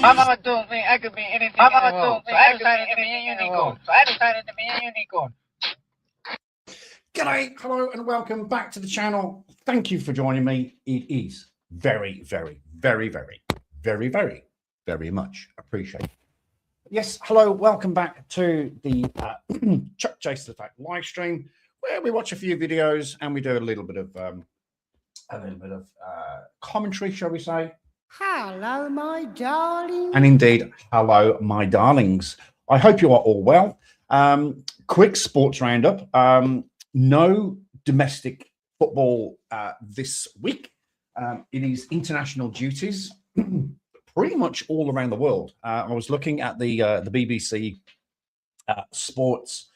My mama told me I could be anything in the world. So I decided to be a unicorn. G'day, hello, and welcome back to the channel. Thank you for joining me. It is very, very, very, very, very, very, very much appreciated. Yes, hello, welcome back to the Chuck Chase the Fact live stream, where we watch a few videos and we do a little bit of commentary, shall we say? Hello, my darling. And indeed, hello, my darlings. I hope you are all well. Quick sports roundup. No domestic football this week. It is international duties pretty much all around the world. I was looking at the BBC sports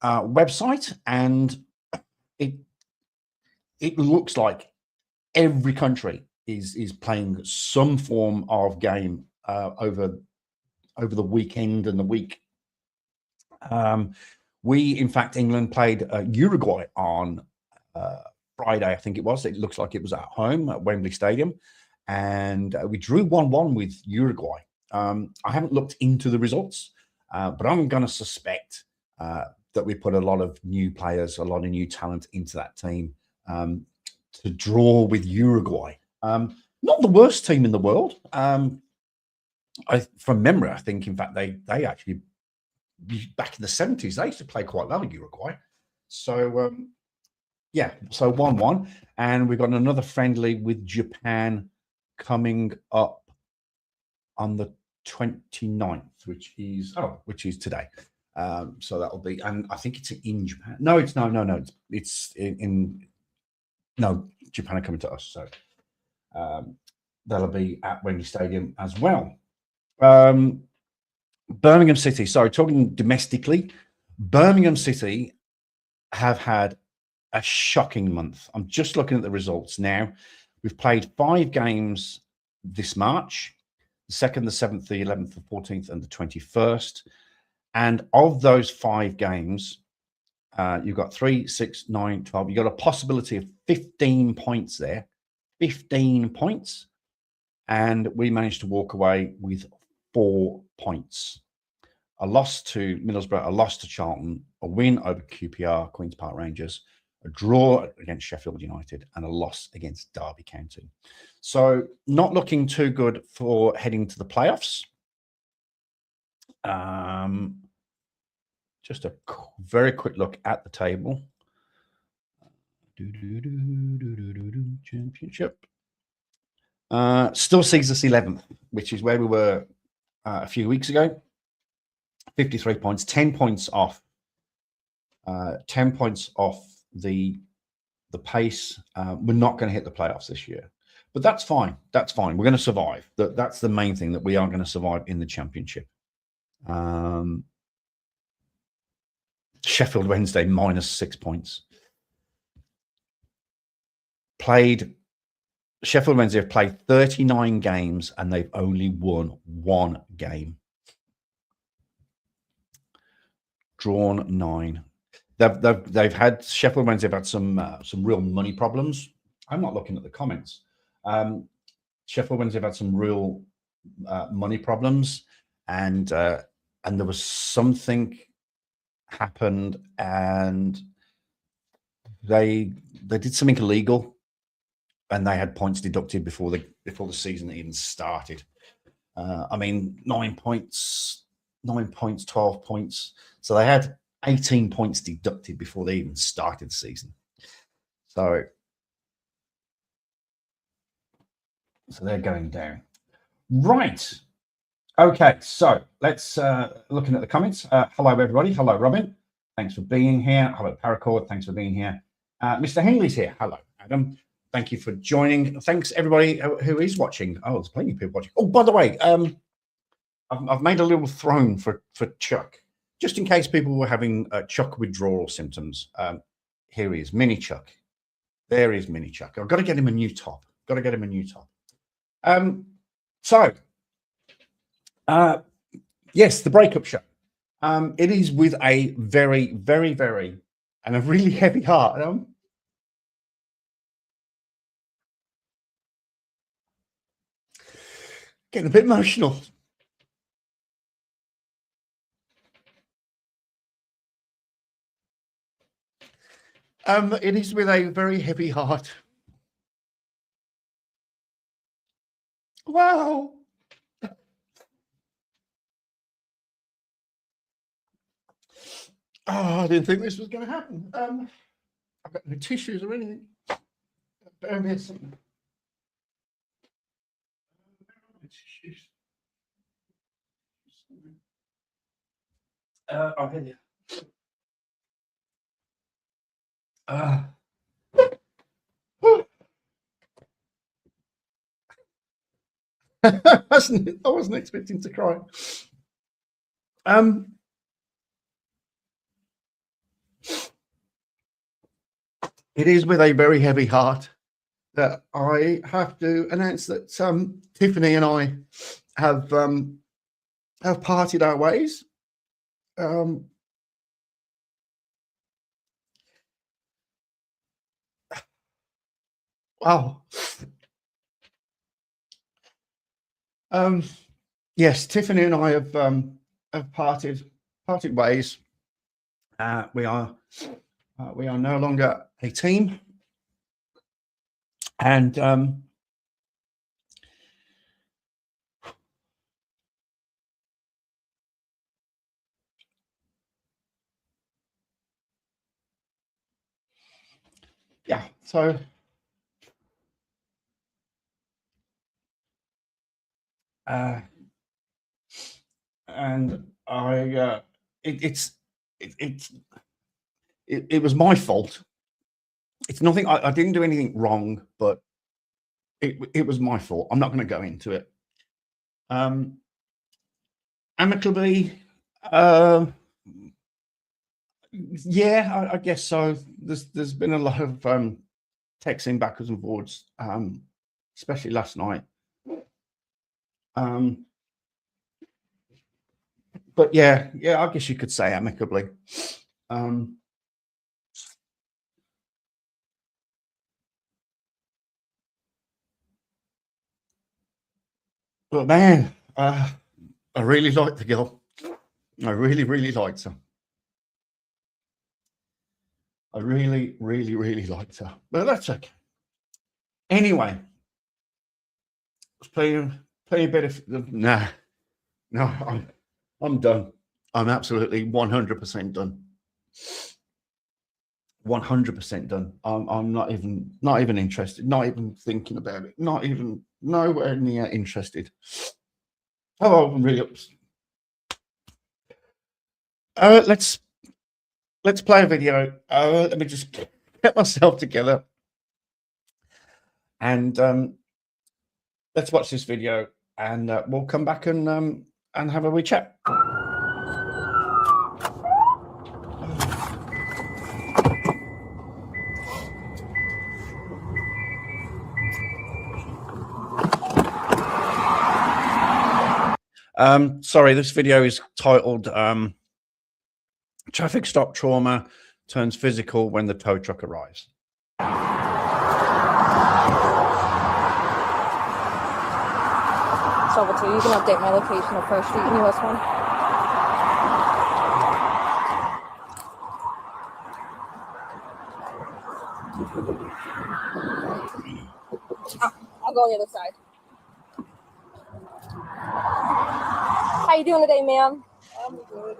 website, and it looks like every country is playing some form of game over the weekend and the week. We, in fact, England played Uruguay on Friday, I think it was. It looks like it was at home at Wembley Stadium, and we drew 1-1 with Uruguay. I haven't looked into the results, but I'm going to suspect that we put a lot of new players, a lot of new talent into that team to draw with Uruguay. Not the worst team in the world. From memory, I think, in fact, they actually, back in the 70s, they used to play quite well in Uruguay. So, yeah, so 1-1. And we've got another friendly with Japan coming up on the 29th, which is today. So that'll be, and I think it's in Japan. No, it's no. It's in Japan are coming to us. So that'll be at Wembley Stadium as well. Birmingham City, sorry, talking domestically, Birmingham City have had a shocking month. I'm just looking at the results now. We've played 5 games this March, the 2nd, the 7th, the 11th, the 14th, and the 21st. And of those 5 games, you've got 3, 6, 9, 12. You've got a possibility of 15 points there. 15 points. And we managed to walk away with 4 points. A loss to Middlesbrough, a loss to Charlton, a win over QPR, Queen's Park Rangers, a draw against Sheffield United, and a loss against Derby County. So not looking too good for heading to the playoffs. Just a very quick look at the table. Championship. Still sees us 11th, which is where we were a few weeks ago. 53 points, 10 points off. 10 points off the pace. We're not going to hit the playoffs this year, but that's fine. That's fine. We're going to survive. That's the main thing, that we are going to survive in the championship. Sheffield Wednesday -6 points. Sheffield Wednesday have played 39 games and they've only won 1 game. Drawn 9. They've had, Sheffield Wednesday have had some real money problems. I'm not looking at the comments. Sheffield Wednesday have had some real money problems, and there was something happened, and they did something illegal, and they had points deducted before the season even started. I mean, 9 points, 12 points. So they had 18 points deducted before they even started the season. So they're going down. Right. Okay, so let's looking at the comments. Hello, everybody. Hello, Robin. Thanks for being here. Hello, Paracord. Thanks for being here. Mr. Henley's here. Hello, Adam. Thank you for joining. Thanks, everybody who is watching. Oh, there's plenty of people watching. Oh, by the way, I've made a little throne for Chuck, just in case people were having Chuck withdrawal symptoms. Here he is, Mini Chuck. There is Mini Chuck. I've got to get him a new top. Yes, the breakup show. It is with a very, very, very, and a really heavy heart. Getting a bit emotional. It is with a very heavy heart. Wow. Oh, I didn't think this was going to happen. I've got no tissues or anything. Bear me a second. I'll get you. I wasn't expecting to cry. It is with a very heavy heart that I have to announce that Tiffany and I have parted our ways. Wow. Yes, Tiffany and I have parted ways. We are no longer a team, and yeah, so and I it was my fault. It's nothing. I didn't do anything wrong, but it was my fault. I'm not going to go into it. Amicably, yeah, I guess so. There's been a lot of texting backwards and forwards, especially last night. But yeah, I guess you could say amicably. But man, I really liked the girl. I really liked her. I really liked her. But that's okay. Anyway, I was playing a bit of no, I'm done. I'm absolutely 100% done. 100% done. I'm not even interested. Not even thinking about it. Not even nowhere near interested. Oh, I'm really upset. Let's play a video. Let me just get myself together, and let's watch this video, and we'll come back and have a wee chat. Sorry, this video is titled Traffic Stop Trauma Turns Physical When the Tow Truck Arrives. So you can update my location of First Street in US 1. I'll go on the other side. How you doing today, ma'am? I'm good.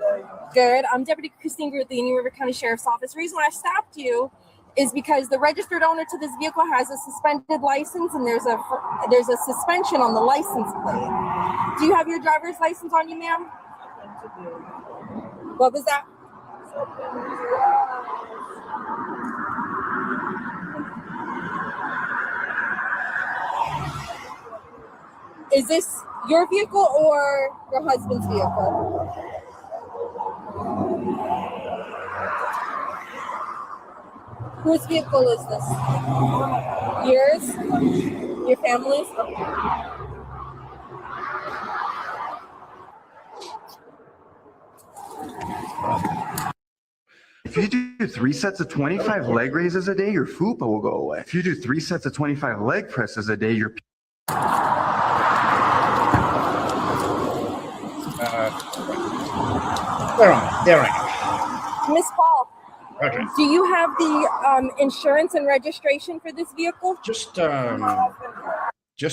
Good. I'm Deputy Christine Greer at the Indian River County Sheriff's Office. The reason why I stopped you is because the registered owner to this vehicle has a suspended license, and there's a suspension on the license plate. Do you have your driver's license on you, ma'am? What was that? Is this your vehicle or your husband's vehicle? Whose vehicle is this? Yours? Your family's? Okay. If you do 3 sets of 25 leg raises a day, your FUPA will go away. If you do 3 sets of 25 leg presses a day, your There I Miss Paul, am. Okay. do you have the insurance and registration for this vehicle? Just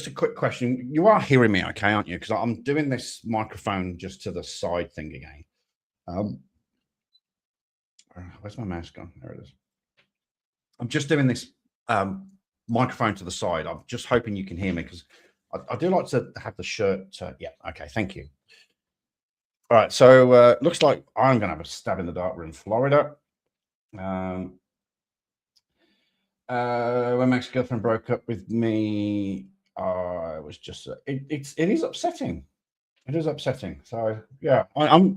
a quick question. You are hearing me okay, aren't you? Because I'm doing this microphone just to the side thing again. Where's my mouse gone? There it is. I'm just doing this microphone to the side. I'm just hoping you can hear me because I do like to have the shirt. Yeah, okay, thank you. All right, so looks like I'm going to have a stab in the dark. We're in Florida. When my ex-girlfriend broke up with me, it was just it is upsetting. It is upsetting. So yeah, I'm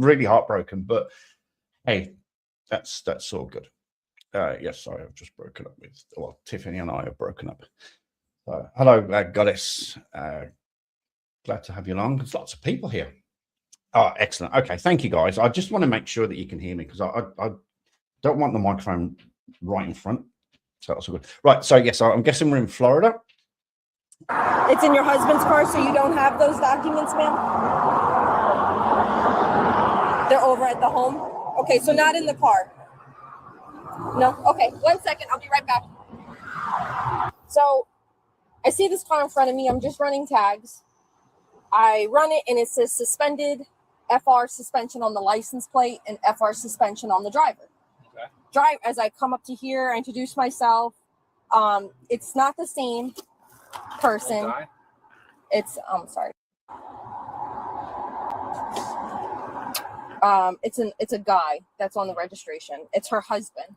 really heartbroken. But hey, that's all good. Yes, sorry, I've just broken up with. Well, Tiffany and I have broken up. So hello, Goddess. Glad to have you along. There's lots of people here. Oh, excellent. Okay, thank you, guys. I just want to make sure that you can hear me because I don't want the microphone right in front. So that's all good. Right. So yes, I'm guessing we're in Florida. It's in your husband's car, so you don't have those documents, ma'am? They're over at the home? Okay, so not in the car. No? Okay, 1 second. I'll be right back. So I see this car in front of me. I'm just running tags. I run it, and it says suspended, FR suspension on the license plate, and FR suspension on the driver. Okay. Drive as I come up to here, I introduce myself. It's not the same person. It's sorry. It's a guy that's on the registration. It's her husband.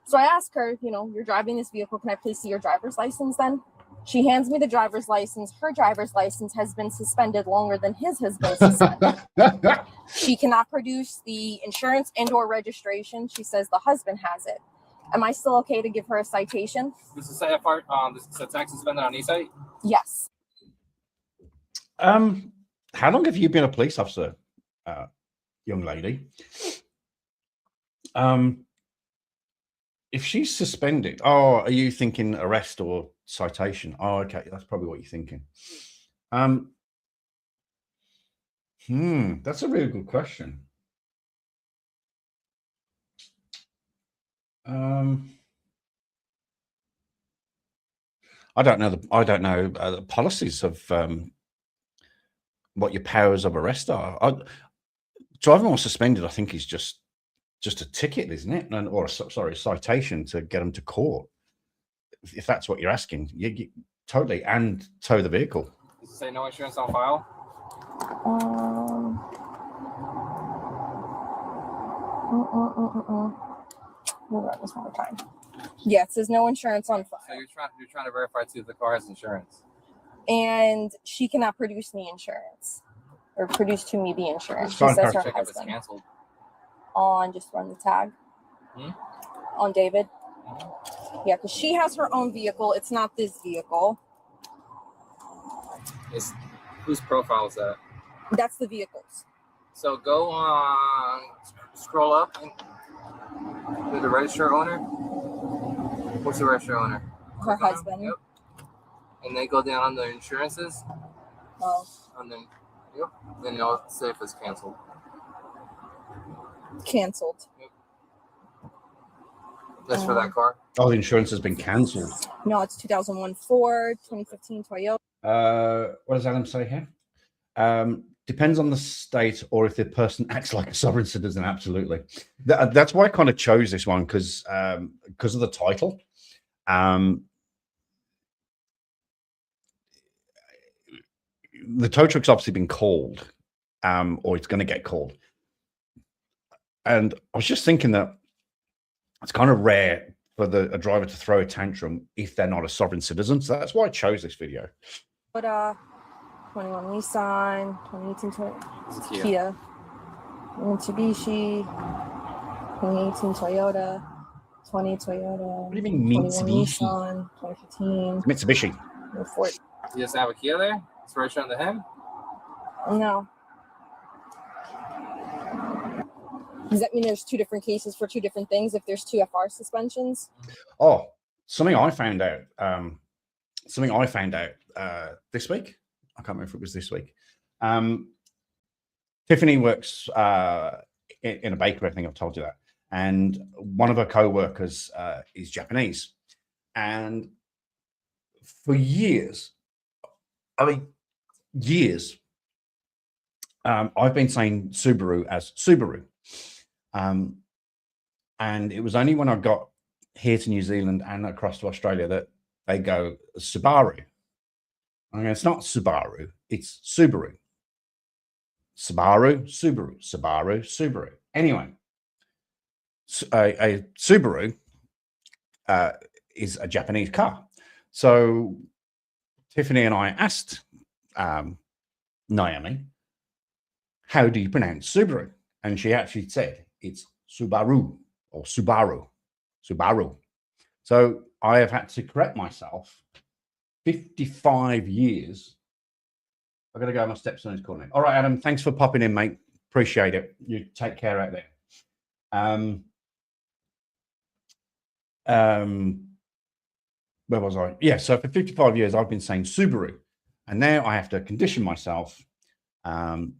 So I ask her, you know, you're driving this vehicle. Can I please see your driver's license then? She hands me the driver's license. Her driver's license has been suspended longer than his has been suspended. She cannot produce the insurance and or registration. She says the husband has it. Am I still okay to give her a citation? This is FR, this is a tax suspended on E-site? Yes. How long have you been a police officer, young lady? If she's suspended, are you thinking arrest or citation? Oh, okay, that's probably what you're thinking. That's a really good question. I don't know the policies of what your powers of arrest are. Driving while suspended, I think, is just a ticket, isn't it? Or a citation to get them to court. If that's what you're asking, you totally, and tow the vehicle. Does it say no insurance on file? We'll run this one more time. Yeah, it says no insurance on file. So you're trying to verify too if the car has insurance. And she cannot produce me insurance or produce to me the insurance. She says her husband. Canceled. On just run the tag on David. Yeah, because she has her own vehicle. It's not this vehicle. Whose profile is that? That's the vehicle's. So go on, scroll up and to the register owner. What's the register owner? Her husband. Yep. And then go down on the insurances. Oh. And then, yep. Then it'll say if it's canceled. Canceled. Yep. That's for that car. Oh, the insurance has been cancelled. No, it's 2001 Ford, 2015 Toyota. What does Adam say here? Depends on the state or if the person acts like a sovereign citizen. Absolutely. That's why I kind of chose this one because of the title. The tow truck's obviously been called, or it's going to get called. And I was just thinking that it's kind of rare for a driver to throw a tantrum if they're not a sovereign citizen. So that's why I chose this video. But 21 Nissan, 2018 Kia, Mitsubishi, 2018 Toyota, 20 Toyota. What do you mean Mitsubishi? Nissan, 2015. Mitsubishi. Ford. You just have a Kia there? It's registered under him? No. Does that mean there's two different cases for two different things if there's two FR suspensions? Oh, something I found out this week. I can't remember if it was this week. Tiffany works in a bakery. I think I've told you that. And one of her co-workers is Japanese. And for years, I've been saying Subaru as Subaru. And it was only when I got here to New Zealand and across to Australia that they go Subaru. I mean, it's not Subaru, it's Subaru. Subaru, Subaru, Subaru, Subaru. Anyway, a Subaru is a Japanese car. So Tiffany and I asked Naomi, how do you pronounce Subaru? And she actually said it's Subaru or Subaru. So I have had to correct myself 55 years. I've got to go. My stepson's calling me. All right, Adam, thanks for popping in, mate. Appreciate it. You take care out there. Where was I? Yeah, so for 55 years, I've been saying Subaru. And now I have to condition myself. And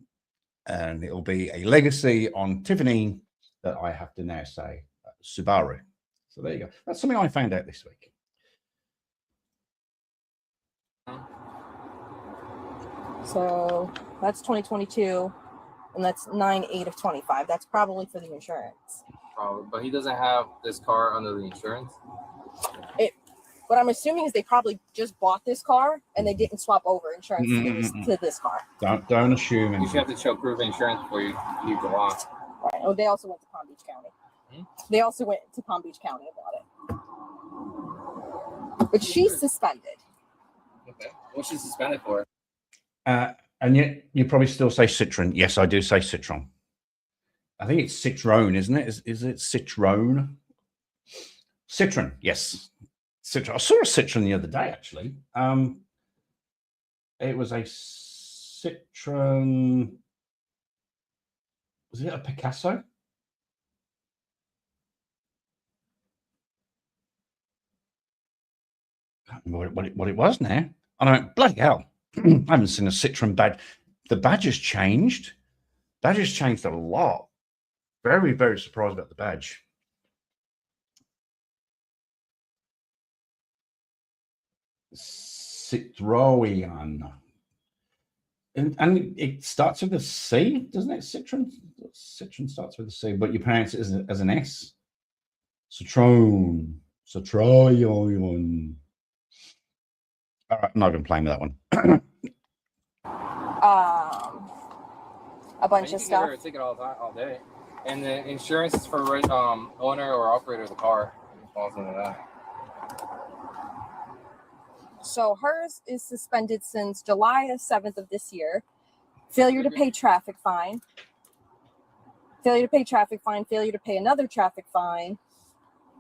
it'll be a legacy on Tiffany that I have to now say Subaru. So there you go. That's something I found out this week. So that's 2022, and that's 9/8 of 25. That's probably for the insurance. But he doesn't have this car under the insurance. What I'm assuming is they probably just bought this car and they didn't swap over insurance to this car. Don't assume anything. You should have to show proof of insurance before you go on. Right. Oh, they also went to Palm Beach County. They also went to Palm Beach County about it. But she's suspended. Okay. What's she suspended for? And yet you probably still say Citroen. Yes, I do say Citroen. I think it's Citroen, isn't it? Is it Citroen? Citroen, yes. Citroen. I saw a Citroen the other day, actually. It was a Citroen. Was it a Picasso? I can't remember what it was now. And I went, bloody hell. I haven't seen a Citroen badge. The badge has changed. Badge has changed a lot. Very, very surprised about the badge. Citroen. And it starts with a C, doesn't it? Citroen starts with a C, but you pronounce it as an S. Citroen. Citroen. All right, I'm not even playing with that one. A bunch of stuff. You can ticket all day. And the insurance is for owner or operator of the car. It falls into that. So hers is suspended since July 7th of this year. Failure to pay traffic fine. Failure to pay traffic fine. Failure to pay another traffic fine.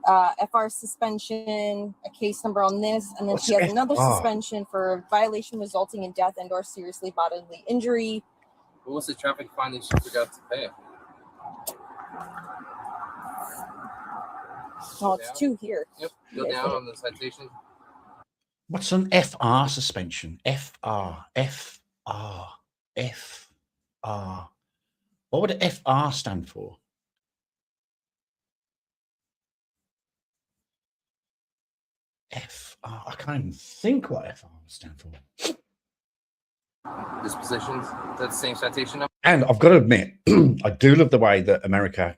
FR suspension, a case number on this, and then she has another suspension for violation resulting in death and/or seriously bodily injury. But what's the traffic fine that she forgot to pay? No, it's 2 here. Yep, go down on the citation. What's an FR suspension? FR. What would FR stand for? FR. I can't even think what FR stand for. Dispositions. That's the same citation number. And I've got to admit, I do love the way that America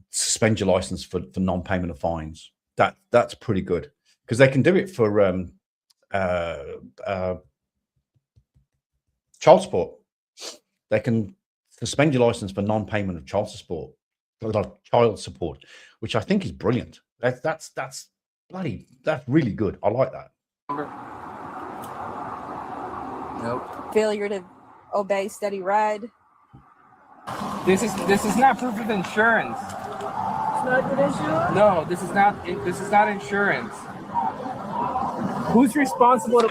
suspends your license for non-payment of fines. That's pretty good because they can do it for child support. They can suspend your license for non-payment of child support, which I think is brilliant. That's really good. I like that. Nope. Failure to obey steady red. This is not proof of insurance. It's not good insurance? No, this is not insurance. Who's responsible to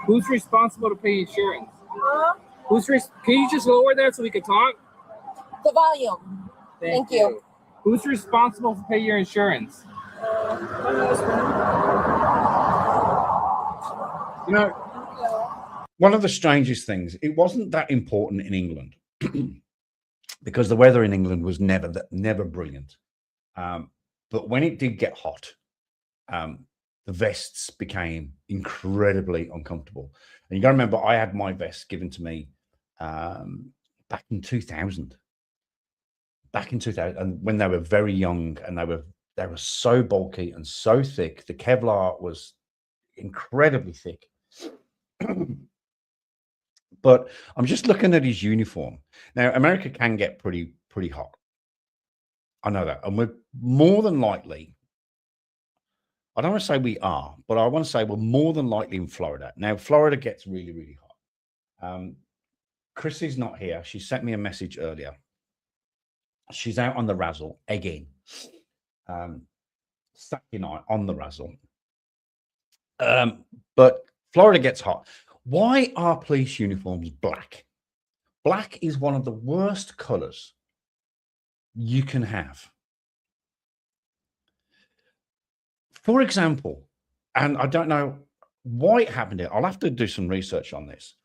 Who's responsible to pay insurance? Huh? Can you just lower that so we can talk? The volume. Thank you. Who's responsible to pay your insurance? My husband. You know, one of the strangest things, it wasn't that important in England because the weather in England was never brilliant. But when it did get hot, the vests became incredibly uncomfortable. And you got to remember, I had my vest given to me back in 2000. Back in 2000, and when they were very young, and they were so bulky and so thick. The Kevlar was incredibly thick. But I'm just looking at his uniform. Now, America can get pretty hot. I know that. And we're more than likely, I don't want to say we are, but I want to say we're more than likely in Florida. Now, Florida gets really hot. Chrissy's not here. She sent me a message earlier. She's out on the razzle again. Saturday night on the razzle. But Florida gets hot. Why are police uniforms black? Black is one of the worst colors you can have. For example, and I don't know why it happened here. I'll have to do some research on this.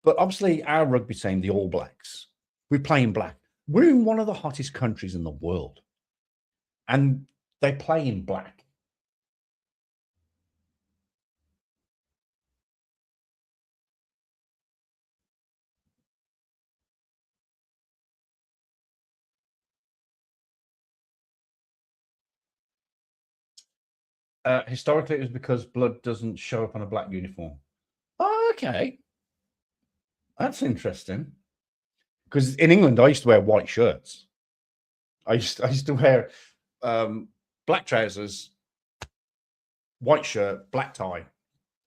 But obviously, our rugby team, the All Blacks, we play in black. We're in one of the hottest countries in the world. And they play in black. Historically, it was because blood doesn't show up on a black uniform. Oh, okay. That's interesting. Because in England, I used to wear white shirts. I used to wear black trousers, white shirt, black tie,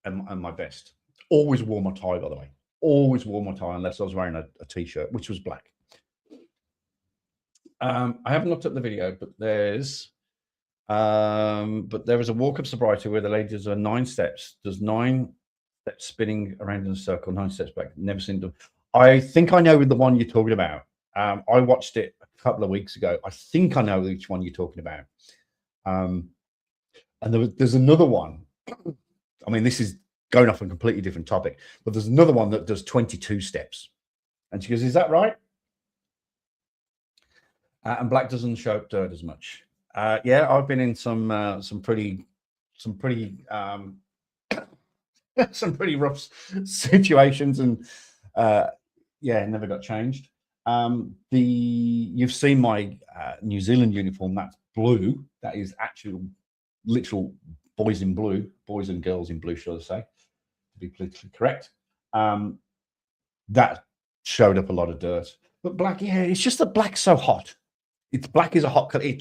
and my vest. Always wore my tie, by the way. Always wore my tie unless I was wearing a t-shirt, which was black. I haven't looked at the video, but there is a walk-up sobriety where the lady does 9 steps, does 9 steps spinning around in a circle, 9 steps back. Never seen them. I think I know the one you're talking about. I watched it a couple of weeks ago. I think I know which one you're talking about. And there's another one. I mean, this is going off a completely different topic, but there's another one that does 22 steps. And she goes, "Is that right?" And black doesn't show up dirt as much. Yeah, I've been in some pretty rough situations, and yeah, it never got changed. You've seen my New Zealand uniform. That's blue. That is actual literal boys in blue, boys and girls in blue, shall I say, to be politically correct. That showed up a lot of dirt. But black, yeah, it's just that black's so hot. Black is a hot color. It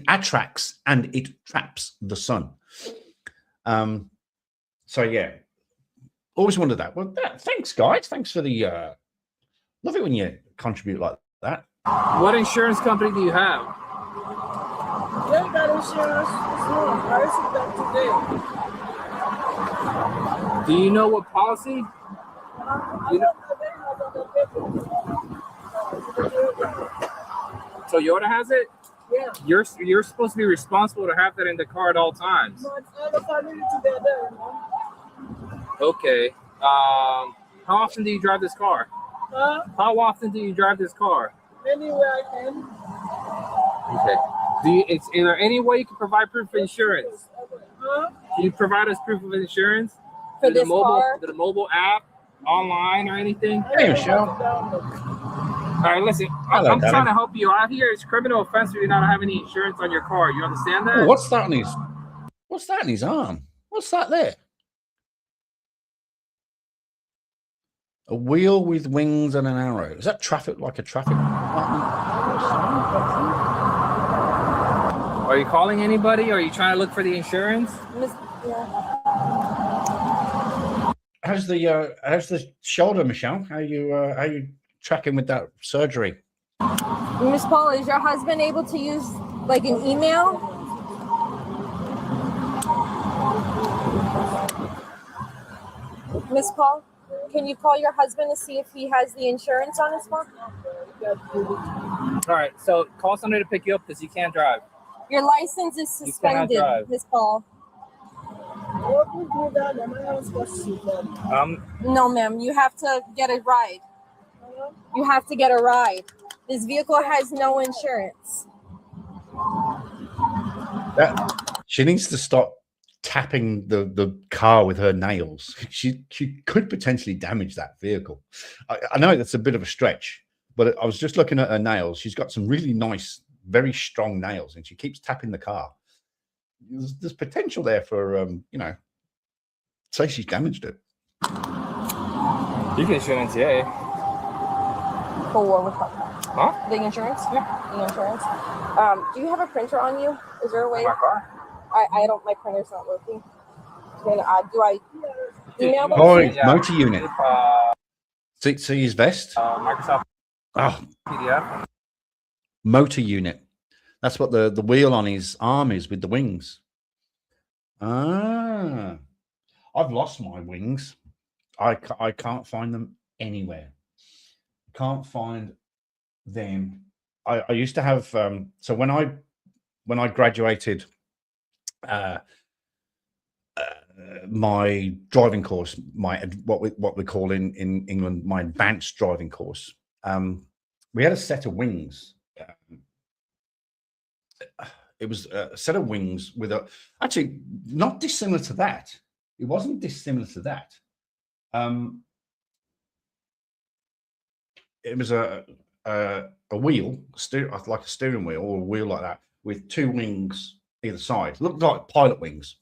attracts and it traps the sun. So yeah, always wondered that. Well, thanks, guys. Thanks for the love it when you contribute like that. What insurance company do you have? Yeah, I got insurance. I received that today. Do you know what policy? Toyota has it? Yeah. You're supposed to be responsible to have that in the car at all times. No, it's not if I need it to be there, man. Okay. How often do you drive this car? How often do you drive this car? Anywhere I can. Okay. Is there any way you can provide proof of insurance? Can you provide us proof of insurance For this car? The mobile app, online, or anything? Hey, Michelle. All right, listen. I'm trying to help you out here. It's criminal offense for you not to have any insurance on your car. You understand that? Oh, what's that in his arm? What's that there? A wheel with wings and an arrow. Is that traffic, like a traffic department? Are you calling anybody? Are you trying to look for the insurance? How's the shoulder, Michelle? How you tracking with that surgery? Miss Paul, is your husband able to use like an email? Miss Paul, can you call your husband to see if he has the insurance on his phone? All right, so call somebody to pick you up because you can't drive. Your license is suspended, Miss Paul. No, ma'am. You have to get a ride. You have to get a ride. This vehicle has no insurance. She needs to stop tapping the car with her nails. She could potentially damage that vehicle. I know that's a bit of a stretch, but I was just looking at her nails. She's got some really nice, very strong nails, and she keeps tapping the car. There's potential there for say she's damaged it. You can insure an NTA. For what? Huh? The insurance? Yeah. The insurance. Do you have a printer on you? Is there a way? My car? I don't. My printer's not working. Do I email them? Oh, Yeah. motor unit. See his vest. Microsoft Oh, PDF. motor unit. That's what the wheel on his arm is with the wings. Ah, I've lost my wings. I can't find them anywhere. Can't find them. I used to have so when I graduated my driving course, what we call in England my advanced driving course, we had a set of wings. It was a set of wings with actually not dissimilar to that. It wasn't dissimilar to that. It was a wheel, like a steering wheel or a wheel like that, with two wings either side. Looked like pilot wings.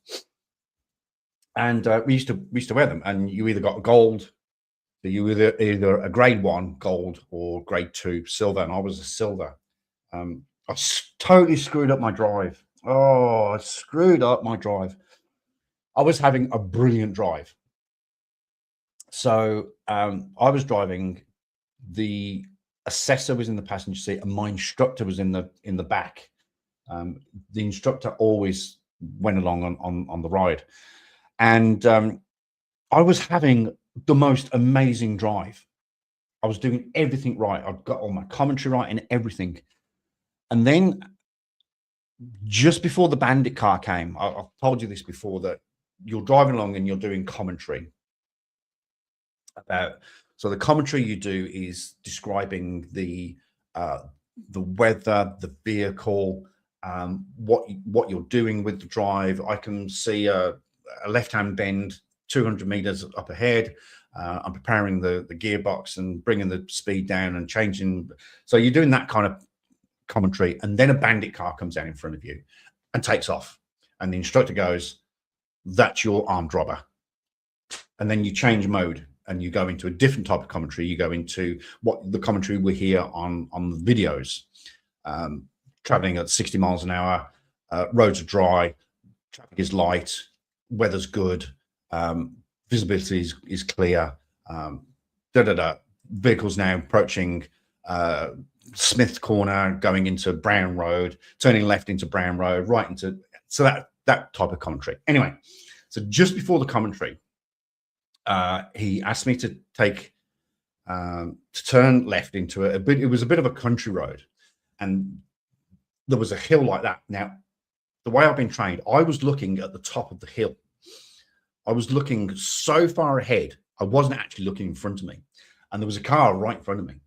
And we used to wear them. And you either got gold, so you were either a grade 1 gold or grade 2 silver, and I was a silver. I totally screwed up my drive. Oh, I screwed up my drive. I was having a brilliant drive. So I was driving. The assessor was in the passenger seat, and my instructor was in the back. The instructor always went along on the ride, and I was having the most amazing drive. I was doing everything right. I've got all my commentary right and everything. And then just before the bandit car came, I've told you this before, that you're driving along and you're doing commentary about. So the commentary you do is describing the weather, the vehicle, what you're doing with the drive. I can see a left-hand bend 200 meters up ahead. I'm preparing the gearbox and bringing the speed down and changing. So you're doing that kind of commentary, and then a bandit car comes down in front of you and takes off, and the instructor goes, "That's your armed robber." And then you change mode and you go into a different type of commentary. You go into what the commentary we hear on the videos. Traveling at 60 miles an hour, roads are dry, traffic is light, weather's good, visibility is clear, vehicles now approaching Smith Corner, going into Brown Road, turning left into Brown Road, right into, so that type of commentary. Anyway, so just before the commentary, he asked me to turn left into it was a bit of a country road, and there was a hill like that. Now, the way I've been trained, I was looking at the top of the hill. I was looking so far ahead, I wasn't actually looking in front of me, and there was a car right in front of me,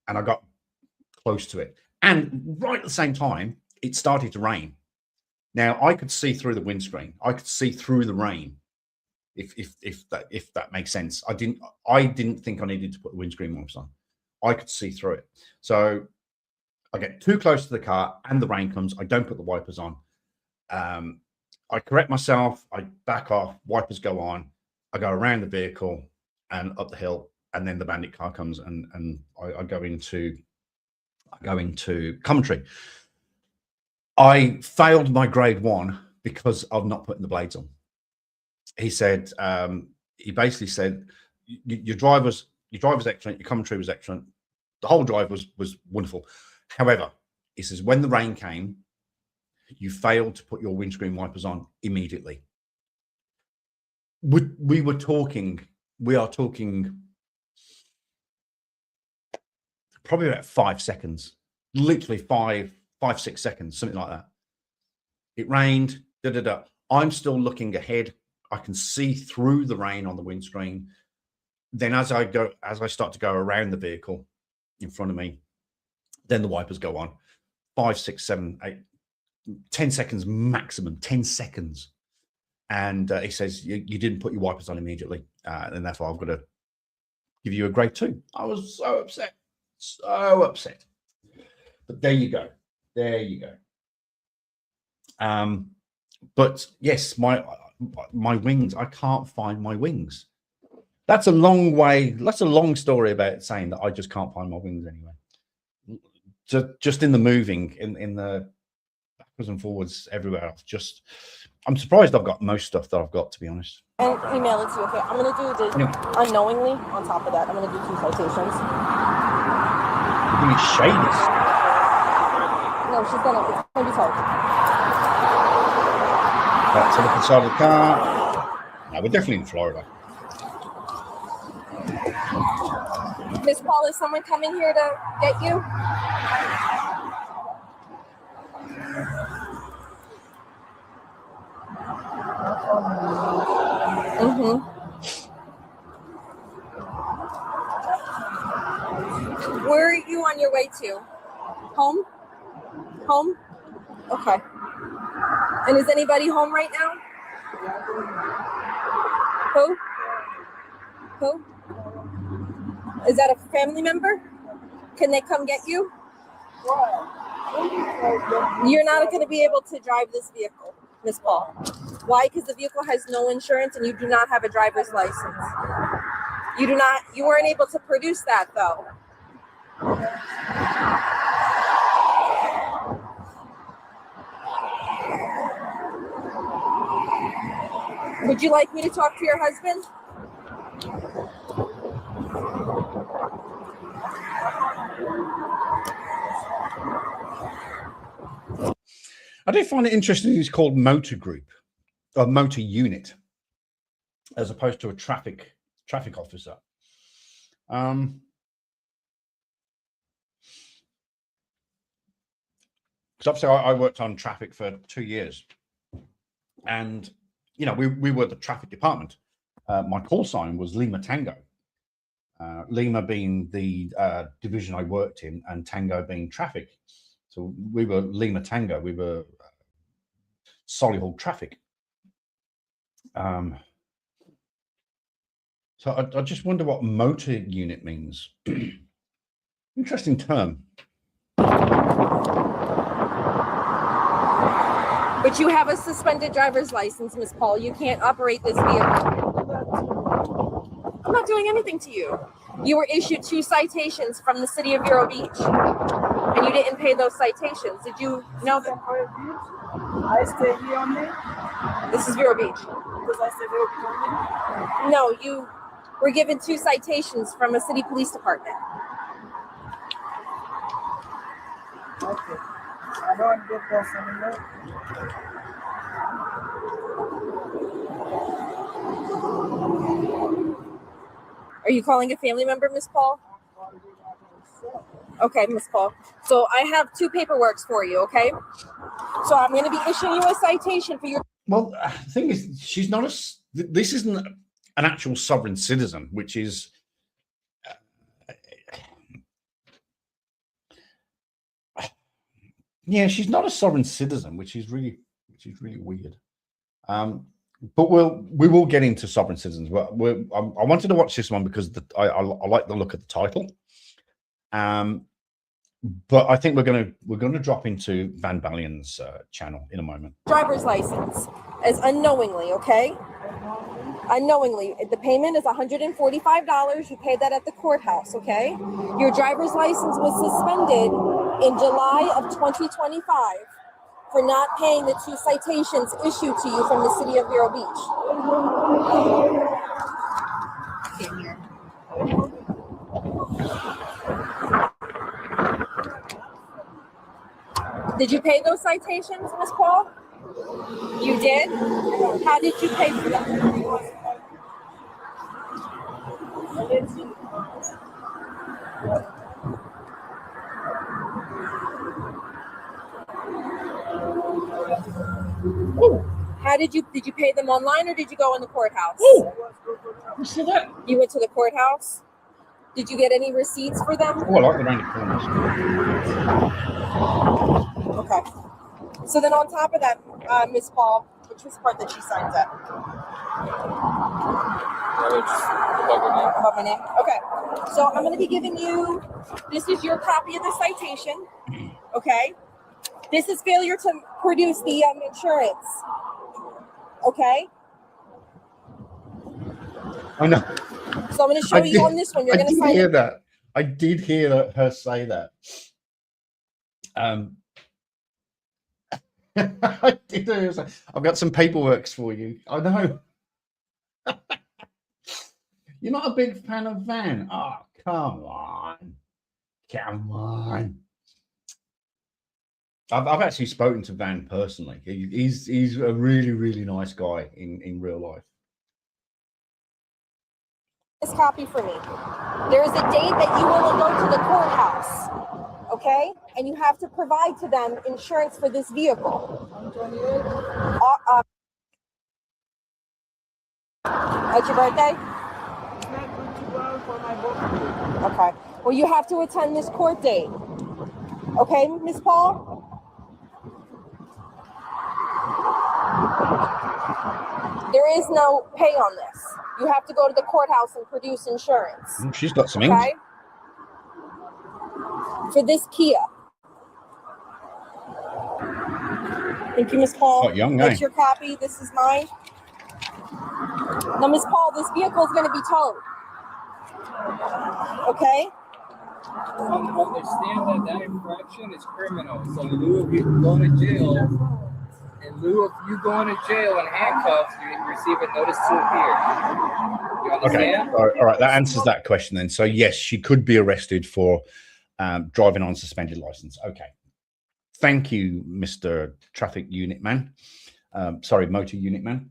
and I got close to it, and right at the same time it started to rain. Now I could see through the windscreen, I could see through the rain, if that makes sense. I didn't think I needed to put the windscreen wipers on. I could see through it. So I get too close to the car and the rain comes, I don't put the wipers on. I correct myself, I back off, wipers go on, I go around the vehicle and up the hill, and then the bandit car comes, and I go into commentary. I failed my grade 1 because of not putting the blades on. He said, he basically said, your drive was excellent, your commentary was excellent, the whole drive was wonderful. However, he says, when the rain came, you failed to put your windscreen wipers on immediately. We are talking probably about 5 seconds, literally 5-6 seconds, something like that. It rained, I'm still looking ahead I can see through the rain on the windscreen. Then as I start to go around the vehicle in front of me, then the wipers go on. 5, 6, 7, 8, 10 seconds maximum, 10 seconds. And he says, you didn't put your wipers on immediately. And that's why I've got to give you a grade 2. I was so upset. So upset. But there you go. There you go. But yes, my wings, I can't find my wings. That's a long way. That's a long story about saying that I just can't find my wings anyway. Just in the moving, in the backwards and forwards everywhere else. I'm surprised I've got most stuff that I've got, to be honest. And email it to you. Okay, I'm going to do the unknowingly on top of that. I'm going to do 2 citations. You're doing shaders. No, she's going to. It's going to be told. Right, so look inside of the car. No, we're definitely in Florida. Miss Paul, is someone coming here to get you? Where are you on your way to? Home? Home? Okay. And is anybody home right now? Who? Who? Is that a family member? Can they come get you? You're not going to be able to drive this vehicle, Miss Paul. Why? Because the vehicle has no insurance and you do not have a driver's license. You weren't able to produce that though. Would you like me to talk to your husband? I do find it interesting it's called motor group or motor unit as opposed to a traffic officer. Because obviously I worked on traffic for 2 years, and we were the traffic department. My call sign was Lima Tango, Lima being the division I worked in and Tango being traffic. So we were Lima Tango, we were Solihull traffic. So I just wonder what motor unit means. Interesting term. But you have a suspended driver's license, Miss Paul. You can't operate this vehicle. I'm not doing anything to you. You were issued 2 citations from the city of Vero Beach, and you didn't pay those citations. Did you know that? I stay here only. This is Vero Beach. Because I stay Vero Beach only. No, you were given 2 citations from a city police department. Okay. I don't get that anymore. Are you calling a family member, Miss Paul? Okay, Miss Paul. So I have 2 paperworks for you, okay? So I'm going to be issuing you a citation for your... Well, the thing is, she's not this isn't an actual sovereign citizen, which is... yeah, she's not a sovereign citizen, which is really weird. But we will get into sovereign citizens. I wanted to watch this one because I like the look of the title. But I think we're gonna drop into Van Ballien's channel in a moment. Driver's license as unknowingly, okay? Unknowingly, the payment is $145. You paid that at the courthouse, okay? Your driver's license was suspended in July of 2025 for not paying the 2 citations issued to you from the city of Vero Beach. Did you pay those citations, Ms. Paul? You did? How did you pay for them? How did you pay them online or did you go in the courthouse? Oh, you see that? You went to the courthouse. Did you get any receipts for them? Oh, I like the round the corners. Okay. So then on top of that, Miss Paul, which was the part that she signs at? About my name. Okay. So I'm going to be giving you, this is your copy of the citation. Okay. This is failure to produce the insurance. Okay. I know. So I'm going to show you on this one. You're going to sign hear that. I did hear her say that. I did hear her say, I've got some paperwork for you. I know. You're not a big fan of Van. Oh, come on. Come on. I've actually spoken to Van personally. He's a really, really nice guy in real life. This copy for me. There is a date that you will go to the courthouse, okay? And you have to provide to them insurance for this vehicle. What's your birthday? Okay. Well, you have to attend this court date. Okay, Miss Paul? There is no pay on this. You have to go to the courthouse and produce insurance. She's got some okay? ink. For this Kia. Thank you, Miss Paul. Quite young, That's eh? your copy. This is mine. Now, Miss Paul, this vehicle is going to be towed. Okay? Understand that infraction is criminal. So in lieu of you going to jail, in lieu of you going to jail in handcuffs, you receive a notice to appear. You understand? Okay. All right. That answers that question then. So yes, she could be arrested for driving on suspended license. Okay. Thank you, Mr. Traffic Unit Man. Sorry, Motor Unit Man.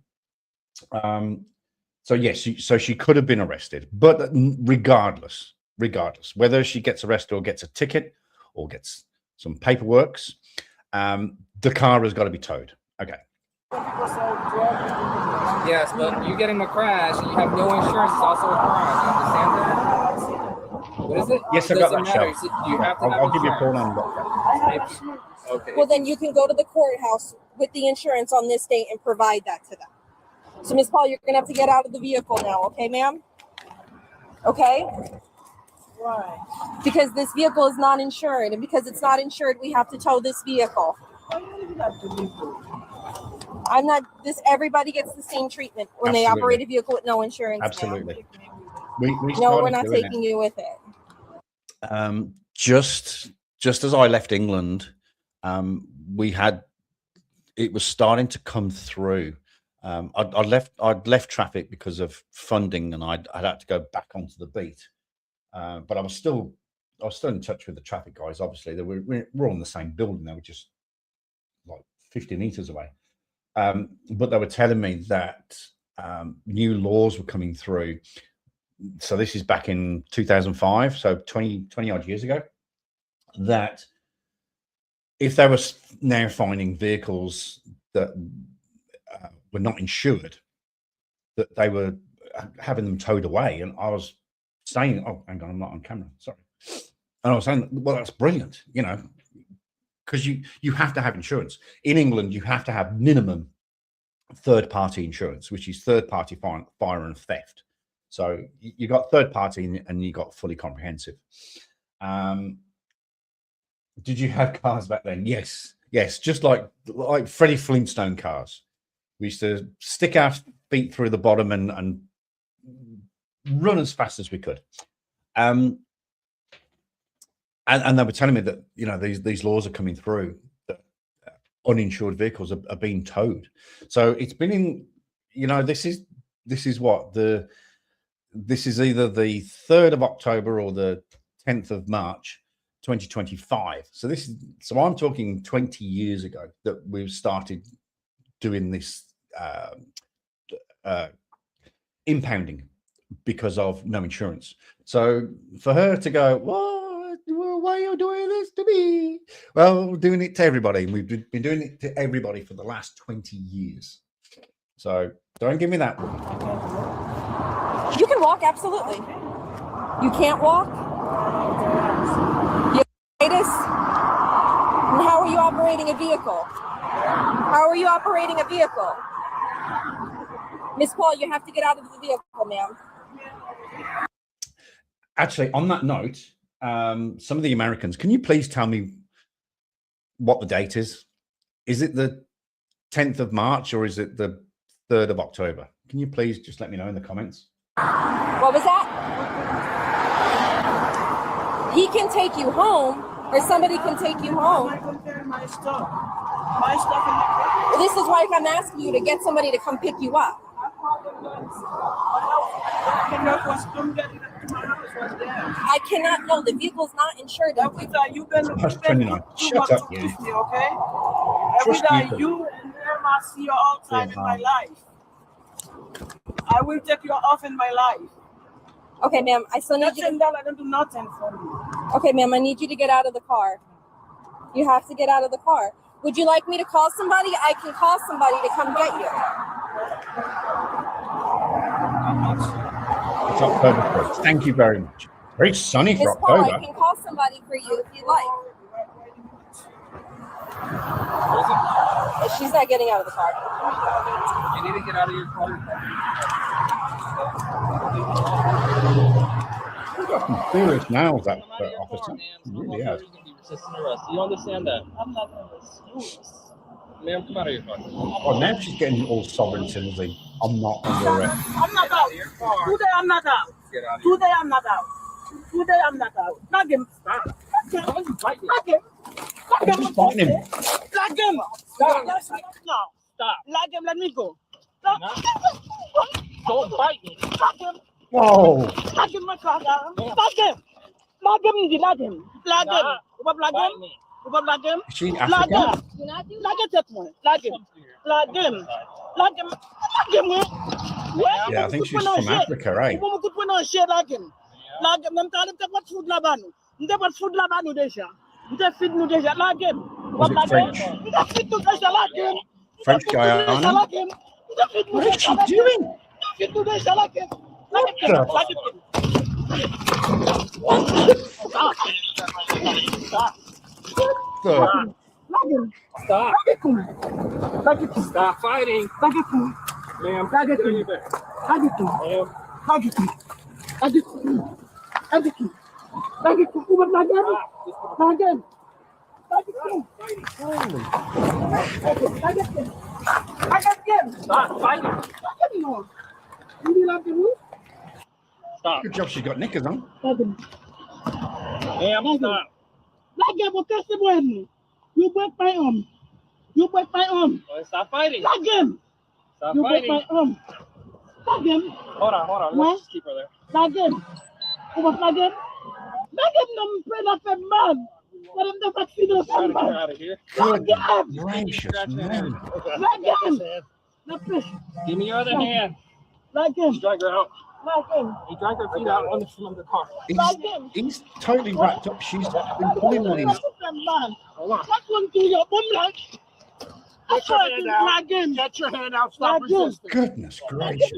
So yes, so she could have been arrested, but regardless, whether she gets arrested or gets a ticket or gets some paperwork, the car has got to be towed. Okay. Yes, but you get in a crash and you have no insurance, it's also a crime. You understand that? What is it? Yes, I got that, Shell. You have to I'll give you a call on that. Okay. Well, then you can go to the courthouse with the insurance on this date and provide that to them. So, Ms. Paul, you're going to have to get out of the vehicle now, okay, ma'am? Okay? Why? Because this vehicle is not insured, and because it's not insured, we have to tow this vehicle. Why do you have to be so? I'm not, everybody gets the same treatment when they operate a vehicle with no insurance. Absolutely. No, we're not taking you with it. Just as I left England, it was starting to come through. I'd left traffic because of funding, and I'd had to go back onto the beat. But I was still in touch with the traffic guys. Obviously, we're on the same building. They were just like 50 meters away. But they were telling me that new laws were coming through. So this is back in 2005, so 20 odd years ago, that if they were now finding vehicles that were not insured, that they were having them towed away. And I was saying, oh, hang on, I'm not on camera, sorry. And I was saying, well, that's brilliant, you know, because you have to have insurance. In England, you have to have minimum third-party insurance, which is third-party fire and theft. So you got third-party and you got fully comprehensive. Did you have cars back then? Yes, just like Freddie Flintstone cars. We used to stick our feet through the bottom and run as fast as we could. And they were telling me that, you know, these laws are coming through that uninsured vehicles are being towed. So it's been in, you know, this is either the 3rd of October or the 10th of March, 2025. So I'm talking 20 years ago that we've started doing this impounding because of no insurance. So for her to go, what? Why are you doing this to me? Well, we're doing it to everybody. We've been doing it to everybody for the last 20 years. So don't give me that one. You can walk, absolutely. You can't walk? You have arthritis? And how are you operating a vehicle? How are you operating a vehicle? Miss Paul, you have to get out of the vehicle, ma'am. Actually, on that note, some of the Americans, can you please tell me what the date is? Is it the 10th of March or is it the 3rd of October? Can you please just let me know in the comments? What was that? He can take you home, or somebody can take you home. My stuff. My stuff in the This is why I'm asking you to get somebody to come pick you up. I cannot know. The vehicle's not insured. Every day you've been Shut up, you. me, okay? Every day you and them I see you all the time in my life. I will take you off in my life. Okay, ma'am. I still need you to... I don't do nothing for you. Okay, ma'am. I need you to get out of the car. You have to get out of the car. Would you like me to call somebody? I can call somebody to come get you. It's October 1st. Thank you very much. Very sunny for Miss Paul, October. I can call somebody for you if you like. She's not getting out of the car. You need to get out of your car. He's got some serious nails, that officer. He really has. You understand that? I'm not going to resist. Ma'am, come out of your car. Oh, now she's getting all sovereign citizen. I'm not under arrest. I'm not out. Today I'm not out. Today I'm not out. Today I'm not out. Not him. Stop. Not him. I'm just fighting him. Not him. Stop. No. Stop. Like him. Let me go. Stop. Don't bite me. Not him. Whoa. Not him. My car. Not him. Not him. Not him. Not him. What like him? What like him? Is she Like African? him. Like him. Like him. Like him. Like him. Like him. Yeah, I think she's from Africa, right? Like him. Like him. I'm telling you what food labanu. What food labanu desha. Feed nu desha. Like him. Was it French? Feed nu desha. Like him. French Guyana? Like him. What is she doing? Feed nu desha. Like him. Like him. Like him. Stop. Stop. Stop fighting. Ma'am, Stop. Good job she's got knickers on. Ma'am, stop. You break my arm. You break my arm. Stop fighting. Lag him. Stop You fighting. break my arm. Lag him. Hold on. Let's just keep her there. Lag him. You want lag him? Lag him. No, I'm a man. Let him never see the Trying to get man. out of here. Good gracious, man. Lag him. No, please. Give me your other hand. Lag him. Just drag her out. Lag him. You drag her feet out on the front of the car. He's totally wrapped up. She's been pulling on him. Hold on. What one do your bum like? Get your hand out. Lag him. Get your hand out. Stop Lag him. resisting. Goodness gracious.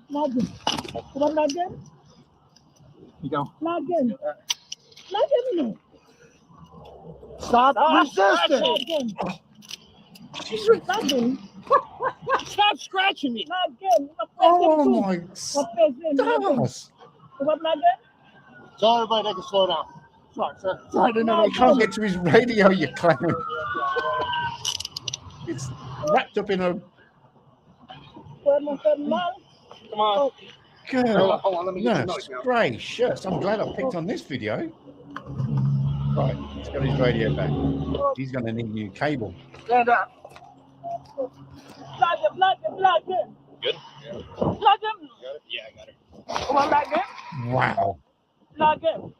Lag him. You want lag him? You go. Lag him. Lag him. No. Stop resisting. Lag him. Lag him. Stop scratching me. Lag him. Oh my Stars. What lag him? Tell everybody they can slow down. Sorry, sir. I don't know. He can't get to his radio, you clown. It's wrapped up in a. Come on. Good. Hold on. Let me get Goodness some noise now. gracious. I'm glad I picked on this video. Right, he's got his radio back. He's going to need a new cable. Stand up. Lag him. Good? Yeah. Lag him. You got it? Yeah, I got it. Come on, lag him. Wow. Lag him.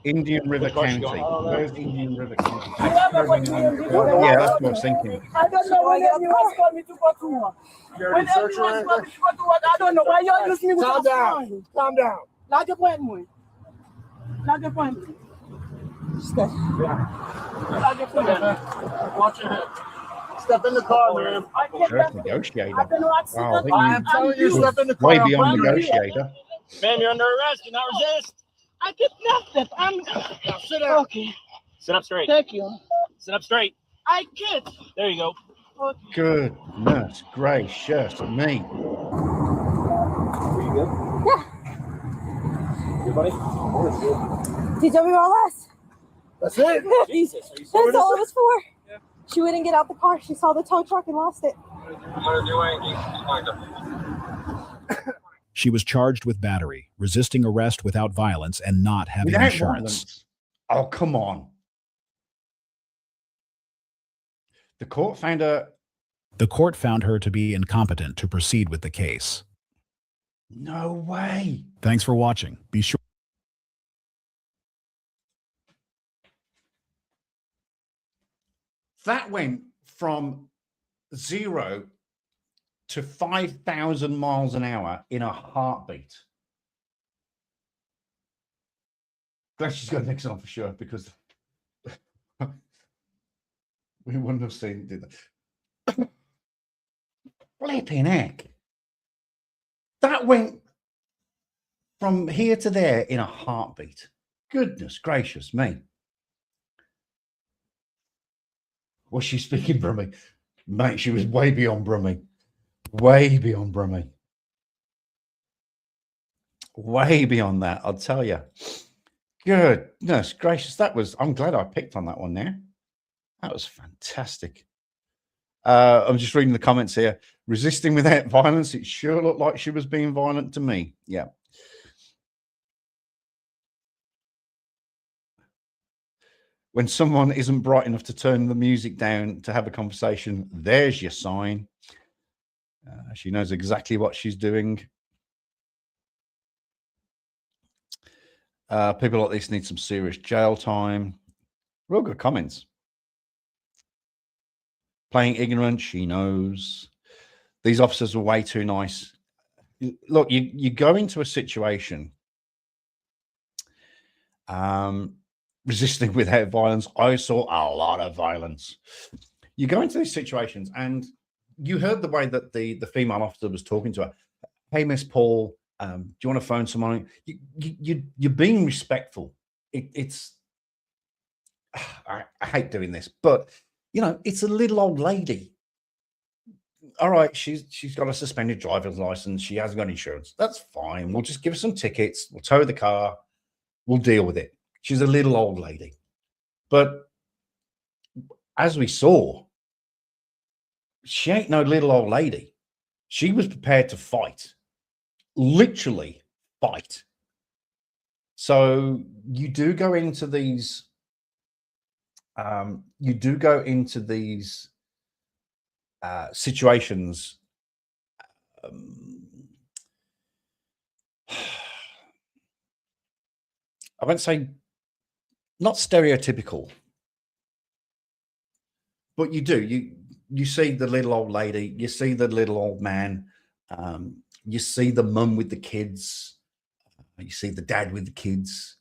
Indian River Which way County. you going? Where's Indian River County? Yeah, that's what Yeah, that's what I was thinking. I don't know why you was calling me to go to work. You already searched her? I don't know why you use me with Calm that down. sign. Calm down. Lag him when me. Lag him when me. Stay. Lag him when me. Watch your head. step in the car, man. Sheriff negotiator. Wow, I think I am telling you, step in the car. way I'm beyond front of you. negotiator. Man, you're under arrest. Do not resist. I kidnapped. I'm. Now sit down. Okay. Sit up straight. Thank you. Sit up straight. I can't. There you go. Okay. Goodness gracious me. Are you good? Yeah. Good, buddy? TWLS. That's it. Jesus. Are you That's all it was for. Yeah. She wouldn't get out the car. She saw the tow truck and lost it. She was charged with battery, resisting arrest without violence, and not having Without insurance. violence. Oh, come on. The court found her. The court found her to be incompetent to proceed with the case. No way. Thanks for watching. Be sure. That went from 0 to 5,000 miles an hour in a heartbeat. Glad she's got Nixon on for sure, because we wouldn't have seen it, did that. Flipping heck. That went from here to there in a heartbeat. Goodness gracious me. Was she speaking Brummie? Mate, she was way beyond Brummie. Way beyond Brummie. Way beyond that, I'll tell you. Goodness gracious. That was, I'm glad I picked on that one there. That was fantastic. I'm just reading the comments here. Resisting without violence. It sure looked like she was being violent to me. Yeah. When someone isn't bright enough to turn the music down to have a conversation, there's your sign. She knows exactly what she's doing. People like this need some serious jail time. Real good comments. Playing ignorant, she knows. These officers were way too nice. Look, you go into a situation resisting without violence. I saw a lot of violence. You go into these situations, and you heard the way that the female officer was talking to her. Hey, Miss Paul, do you want to phone someone? You're being respectful. It's I hate doing this, but you know, it's a little old lady. All right, she's got a suspended driver's license. She hasn't got insurance. That's fine. We'll just give her some tickets. We'll tow the car. We'll deal with it. She's a little old lady. But as we saw, she ain't no little old lady. She was prepared to fight. Literally fight. So you do go into these situations I won't say not stereotypical, but you do. You see the little old lady, you see the little old man, you see the mum with the kids, you see the dad with the kids,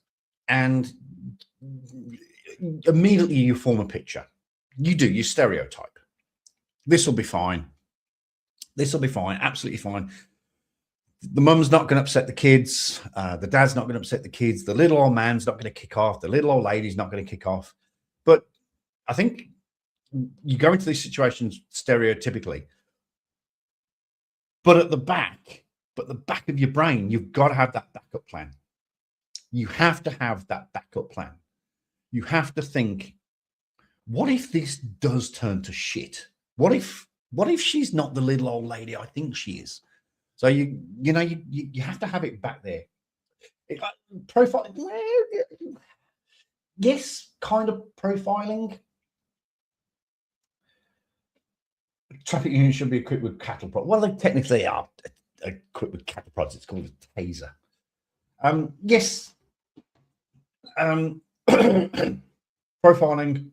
and immediately you form a picture. You do, you stereotype. This will be fine. This will be fine, absolutely fine. The mum's not going to upset the kids. The dad's not going to upset the kids. The little old man's not going to kick off. The little old lady's not going to kick off. But I think you go into these situations stereotypically. But at the back of your brain, you've got to have that backup plan. You have to have that backup plan. You have to think, what if this does turn to shit? What if she's not the little old lady I think she is? So you have to have it back there. Profile, yes, kind of profiling. Traffic units should be equipped with cattle prods. Well, they technically are equipped with cattle prods. It's called a taser. Yes. Profiling.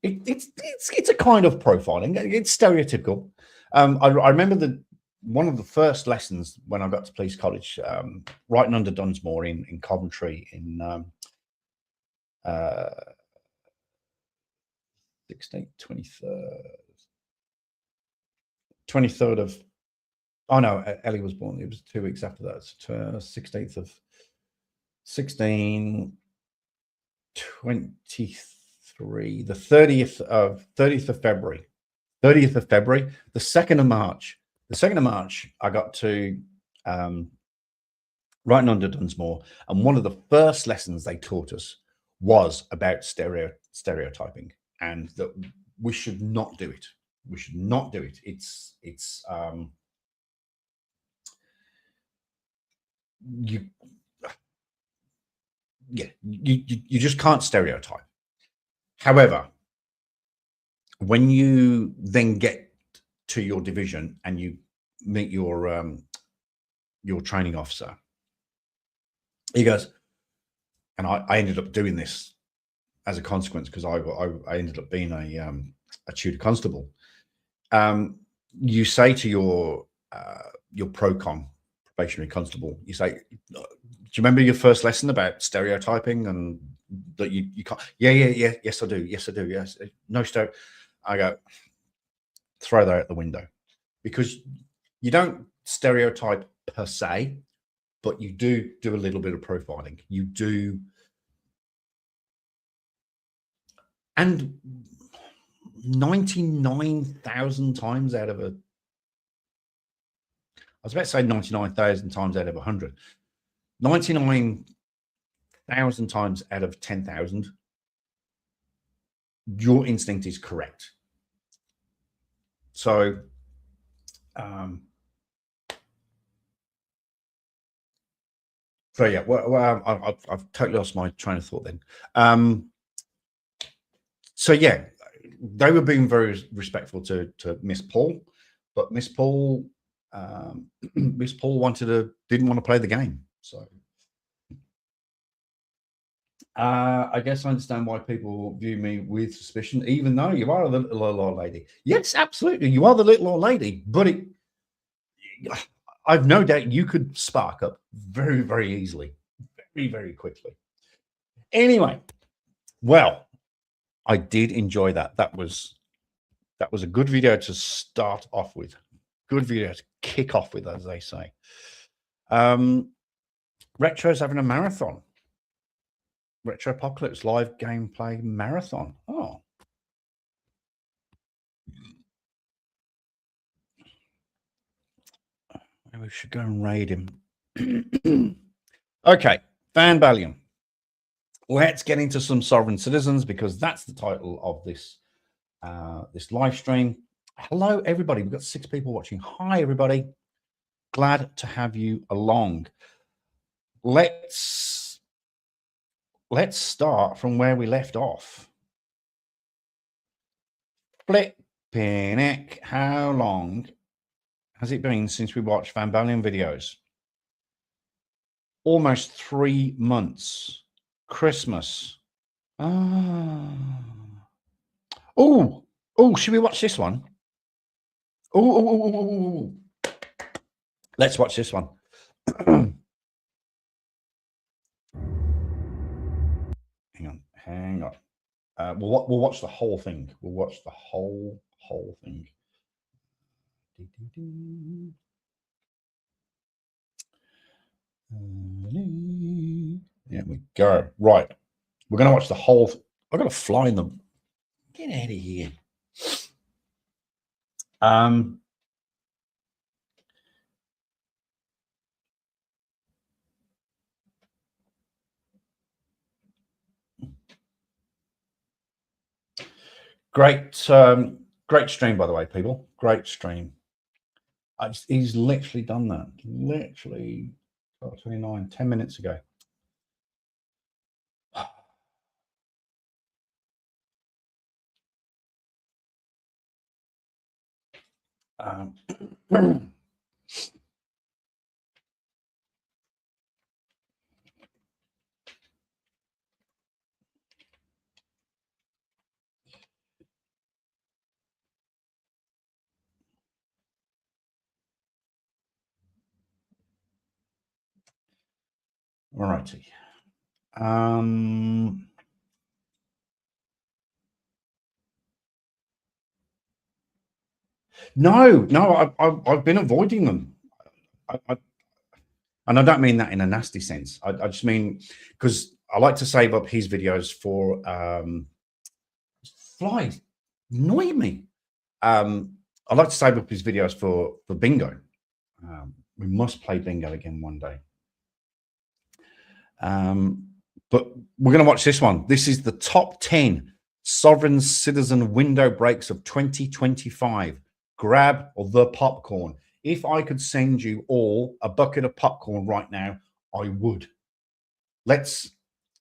It's a kind of profiling. It's stereotypical. I remember one of the first lessons when I got to police college, right under Dunsmore in Coventry in 16th, 23rd of, oh no, Ellie was born. It was 2 weeks after that. So 16th of 16, 23, the 30th of February, the 2nd of March. The 2nd of March, I got to Writing Under Dunsmore, and one of the first lessons they taught us was about stereotyping, and that we should not do it. We should not do it. It's you just can't stereotype. However, when you then get to your division and you meet your training officer, he goes, and I ended up doing this as a consequence because I ended up being a tutor constable. You say to your pro-con probationary constable, you say, do you remember your first lesson about stereotyping and that you can't? Yeah, yes I do, yes. No stereo. I go, throw that out the window, because you don't stereotype per se, but you do a little bit of profiling. You do. And 99,000 times out of I was about to say 99,000 times out of 100, 99,000 times out of 10,000, your instinct is correct. So, so yeah, well I've totally lost my train of thought then. So yeah, they were being very respectful to Miss Paul, but Miss Paul didn't want to play the game. So I guess I understand why people view me with suspicion, even though you are the little old lady. Yes, absolutely, you are the little old lady, but I've no doubt you could spark up very, very easily, very, very quickly. Anyway, well, I did enjoy that. That was a good video to start off with. Good video to kick off with, as they say. Retro's having a marathon. Retro Apocalypse live gameplay marathon. Oh. Maybe we should go and raid him. Okay, Van Ballion. Let's get into some sovereign citizens, because that's the title of this this live stream. Hello, everybody. We've got 6 people watching. Hi, everybody. Glad to have you along. Let's start from where we left off. Flipping heck, how long has it been since we watched Van Ballion videos? Almost 3 months. Christmas. Oh, should we watch this one? Oh, let's watch this one. Hang on. We'll watch the whole thing. We'll watch the whole thing. There we go. Right. We're going to watch the whole. I've got to fly in them. Get out of here. Great stream, by the way, people. Great stream. He's literally done that. Literally 29, 10 minutes ago. All righty. No, I've been avoiding them. And I don't mean that in a nasty sense. I just mean because I like to save up his videos for flies annoy me. I like to save up his videos for bingo. We must play bingo again one day. But we're going to watch this one. This is the top 10 sovereign citizen window breaks of 2025. Grab the popcorn. If I could send you all a bucket of popcorn right now, I would. Let's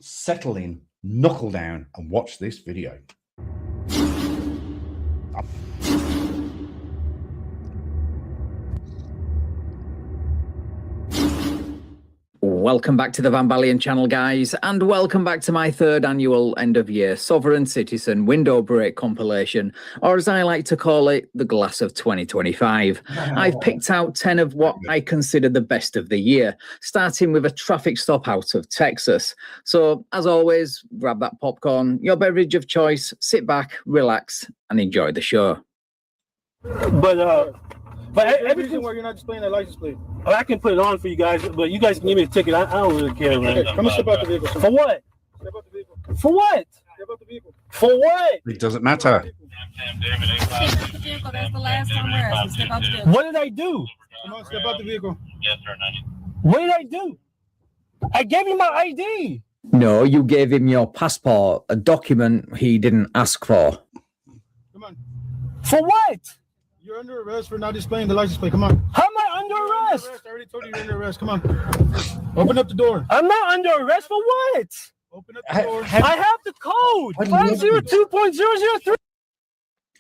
settle in, knuckle down, and watch this video. Welcome back to the Van Balian channel, guys, and welcome back to my third annual end-of-year Sovereign Citizen Window Break compilation, or as I like to call it, the Glass of 2025. I've picked out 10 of what I consider the best of the year, starting with a traffic stop out of Texas. So, as always, grab that popcorn, your beverage of choice, sit back, relax, and enjoy the show. But everything where you're not displaying that license plate. Oh, I can put it on for you guys, but you guys can give me a ticket. I don't really care, man. Okay, come and step out the vehicle. For what? Step out the vehicle. For what? Step out the vehicle. For what? It doesn't matter. What did I do? Come on, step out the vehicle. Yes, sir. What did I do? I gave you my ID. No, you gave him your passport, a document he didn't ask for. Come on. For what? You're under arrest for not displaying the license plate. Come on. How am I under arrest? I already told you you're under arrest. Come on. Open up the door. I'm not under arrest for what? Open up the door. I have the code. 502.003.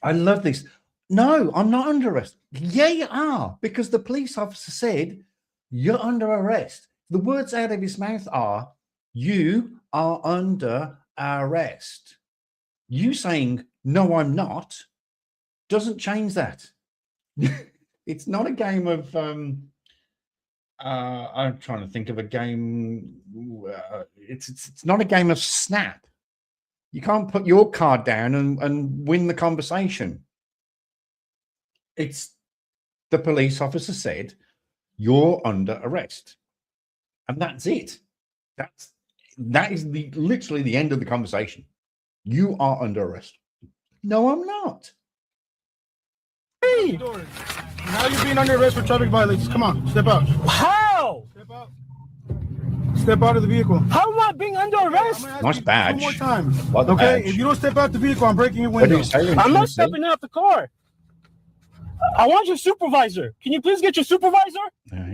I love this. No, I'm not under arrest. Yeah, you are, because the police officer said you're under arrest. The words out of his mouth are, you are under arrest. You saying, no, I'm not, doesn't change that. It's not a game of I'm trying to think of a game. It's not a game of snap. You can't put your card down and win the conversation. It's the police officer said you're under arrest, and that's it. That is literally the end of the conversation. You are under arrest. No, I'm not. Hey! Now you're being under arrest for traffic violations. Come on, step out. How? Step out. Step out of the vehicle. How am I being under arrest? Nice badge. One more time. What okay, badge? if you don't step out the vehicle, I'm breaking your window. I'm not stepping out the car. I want your supervisor. Can you please get your supervisor?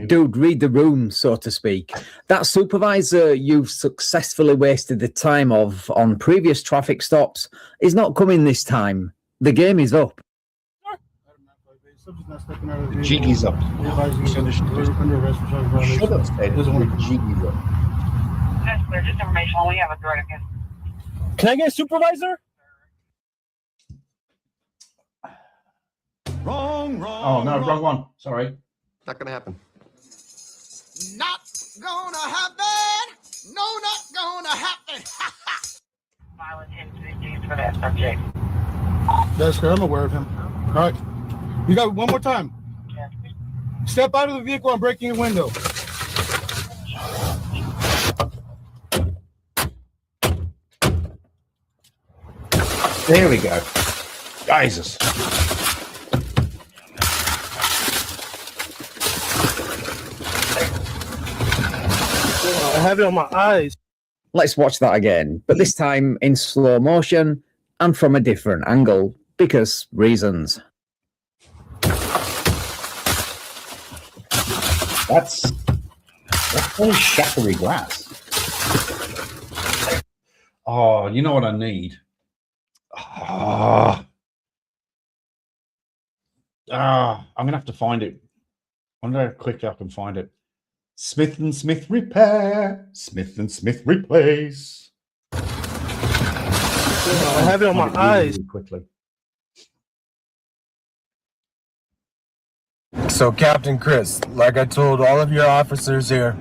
Dude, read the room, so to speak. That supervisor you've successfully wasted the time of on previous traffic stops is not coming this time. The game is up. The jig is up. Shut up, Ted. The jig is up. That's clear. Just information. We have a threat again. Can I get a supervisor? Wrong. Oh, no, wrong one. Sorry. Not gonna happen. Not gonna happen. No, not gonna happen. Violent incident for that subject. That's good. I'm aware of him. All right. You got one more time. Yeah. Step out of the vehicle. I'm breaking your window. There we go. Jesus. I have it on my eyes. Let's watch that again, but this time in slow motion and from a different angle, because reasons. That's very shattery glass. Oh, you know what I need? I'm gonna have to find it. I wonder how quickly I can find it. Smith & Smith repair. Smith & Smith replace. I have it on my eyes. Really quickly. So, Captain Chris, like I told all of your officers here,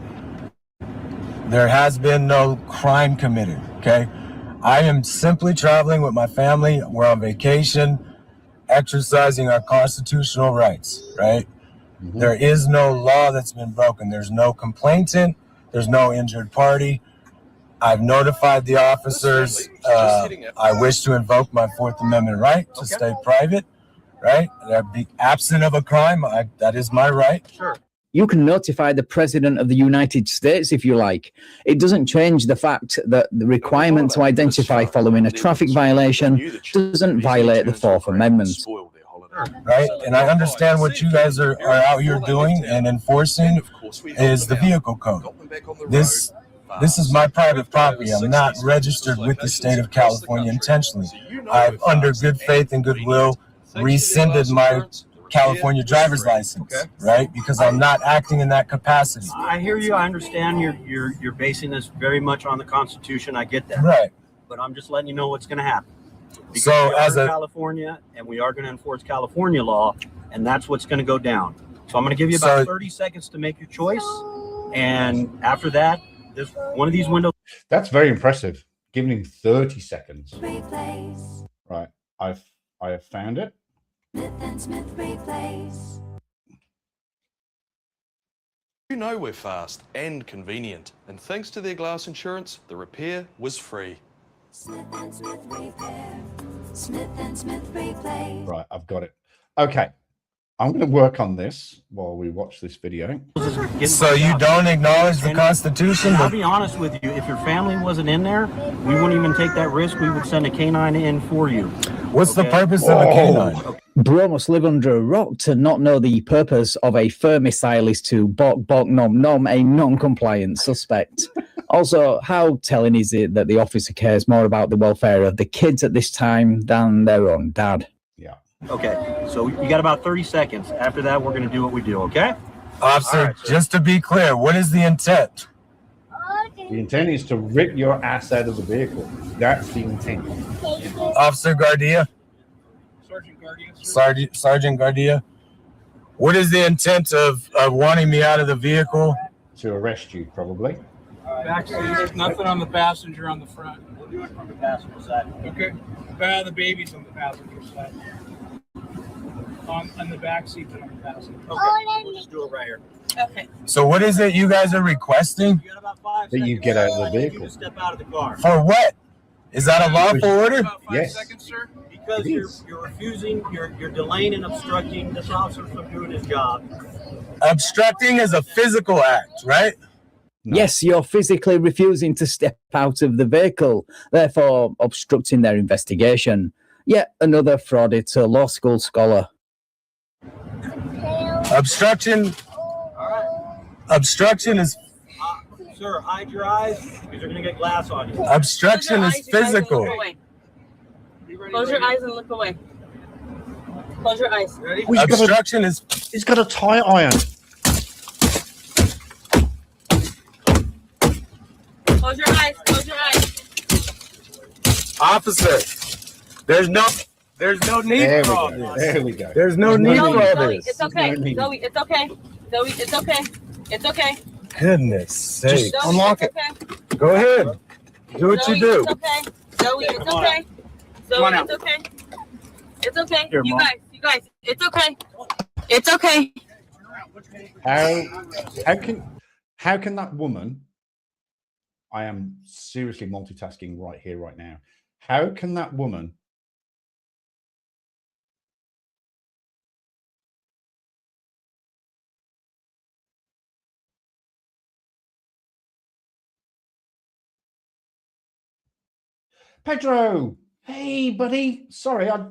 there has been no crime committed, okay? I am simply traveling with my family. We're on vacation, exercising our constitutional rights, right? There is no law that's been broken. There's no complainant. There's no injured party. I've notified the officers. I wish to invoke my Fourth Amendment right to stay private, right? Be absent of a crime. That is my right. Sure. You can notify the President of the United States if you like. It doesn't change the fact that the requirement to identify following a traffic violation doesn't violate the Fourth Amendment. Right, and I understand what you guys are out here doing and enforcing is the vehicle code. This is my private property. I'm not registered with the state of California intentionally. I've, under good faith and goodwill, rescinded my California driver's license, right? Because I'm not acting in that capacity. I hear you. I understand you're basing this very much on the Constitution. I get that. Right. But I'm just letting you know what's going to happen. Because so as a California, and we are going to enforce California law, and that's what's going to go down. So I'm going to give you about 30 seconds to make your choice, and after that, this one of these windows. That's very impressive. Giving him 30 seconds. Right, I have found it. Smith replays. You know we're fast and convenient, and thanks to their glass insurance, the repair was free. Smith repair. Smith replays. Right, I've got it. Okay, I'm going to work on this while we watch this video. So you don't acknowledge the Constitution? I'll be honest with you. If your family wasn't in there, we wouldn't even take that risk. We would send a canine in for you. What's the purpose of a canine? Bro must live under a rock to not know the purpose of a fur missile is to bark, bark, nom, nom, a non-compliant suspect. Also, how telling is it that the officer cares more about the welfare of the kids at this time than their own dad? Yeah. Okay, so you got about 30 seconds. After that, we're going to do what we do, okay? Officer, right, just to be clear, what is the intent? The intent is to rip your ass out of the vehicle. That's the intent. Officer Gardia? Sergeant Gardia? What is the intent of wanting me out of the vehicle? To arrest you, probably. There's nothing on the passenger on the front. We'll do it from the passenger side. Okay. The baby's on the passenger side. On the back seat and on the passenger. Okay. We'll just do it right here. Okay. So what is it you guys are requesting? You got about 5 that you get out of the vehicle. Step out of the car. For what? Is that a lawful order? About 5 yes. seconds, sir. Because you're refusing, you're delaying and obstructing this officer from doing his job. Obstructing is a physical act, right? No. Yes, you're physically refusing to step out of the vehicle, therefore obstructing their investigation. Yet another frauditer, law school scholar. Obstruction. Obstruction is. Sir, hide your eyes because you're going to get glass on you. Obstruction is physical. Close your eyes and look away. Close your eyes. Ready? Obstruction is. He's got a tie iron. Close your eyes. Close your eyes. Officer, there's no need for all this. There we go. There's no need for all Zoe, this. it's okay. Zoe, it's okay. Zoe, it's okay. It's okay. Goodness sake. Zoe, Unlock it's it. okay. Go ahead. Do what Zoe, you do. It's okay. Zoe, it's okay. Zoe, it's okay. It's okay. Here, you Mom. guys, it's okay. It's okay. How can that woman? I am seriously multitasking right here, right now. How can that woman? Pedro, hey buddy. Sorry, I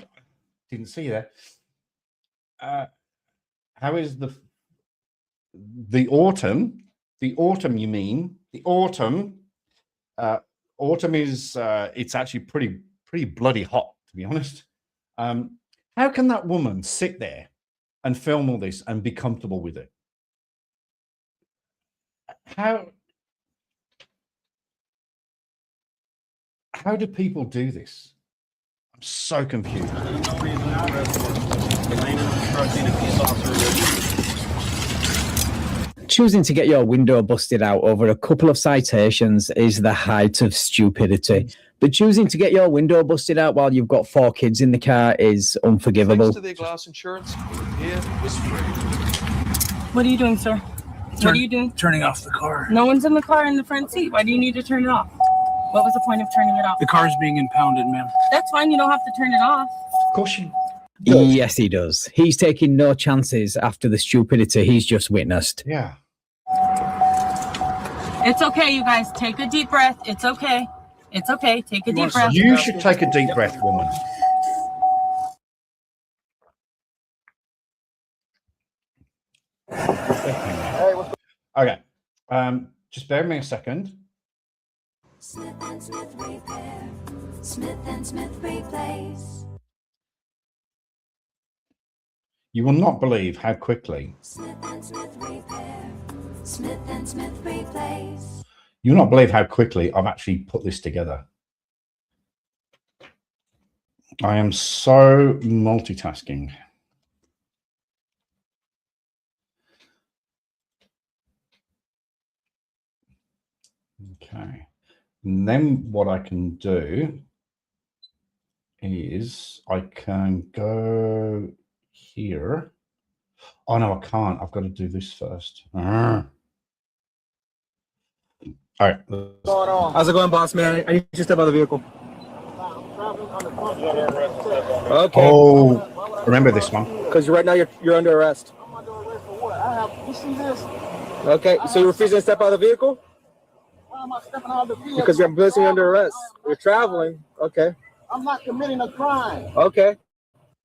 didn't see you there. How is the autumn? The autumn, you mean? The autumn. Autumn is it's actually pretty bloody hot, to be honest. How can that woman sit there and film all this and be comfortable with it? How do people do this? I'm so confused. Choosing to get your window busted out over a couple of citations is the height of stupidity. But choosing to get your window busted out while you've got 4 kids in the car is unforgivable. Thanks to their glass insurance, the repair was free. What are you doing, sir? What are you doing? Turning off the car. No one's in the car in the front seat. Why do you need to turn it off? What was the point of turning it off? The car's being impounded, ma'am. That's fine. You don't have to turn it off. Of course you. Yes, he does. He's taking no chances after the stupidity he's just witnessed. Yeah. It's okay, you guys. Take a deep breath. It's okay. It's okay. Take a deep breath. You should take a deep breath, woman. Okay. Just bear with me a second. Smith and Smith Repair. Smith and Smith Replace. You will not believe how quickly. Smith and Smith Repair. Smith and Smith Replace. You will not believe how quickly I've actually put this together. I am so multitasking. Okay. And then what I can do is I can go here. Oh, no, I can't. I've got to do this first. All right. How's it going, boss man? I need you to step out of the vehicle. Okay. Oh, remember this one. Because right now you're under arrest. You see this? Okay, so you're refusing to step out of the vehicle? Why am I stepping out of the vehicle? Because you're placing you under arrest. You're traveling. Okay. I'm not committing a crime. Okay.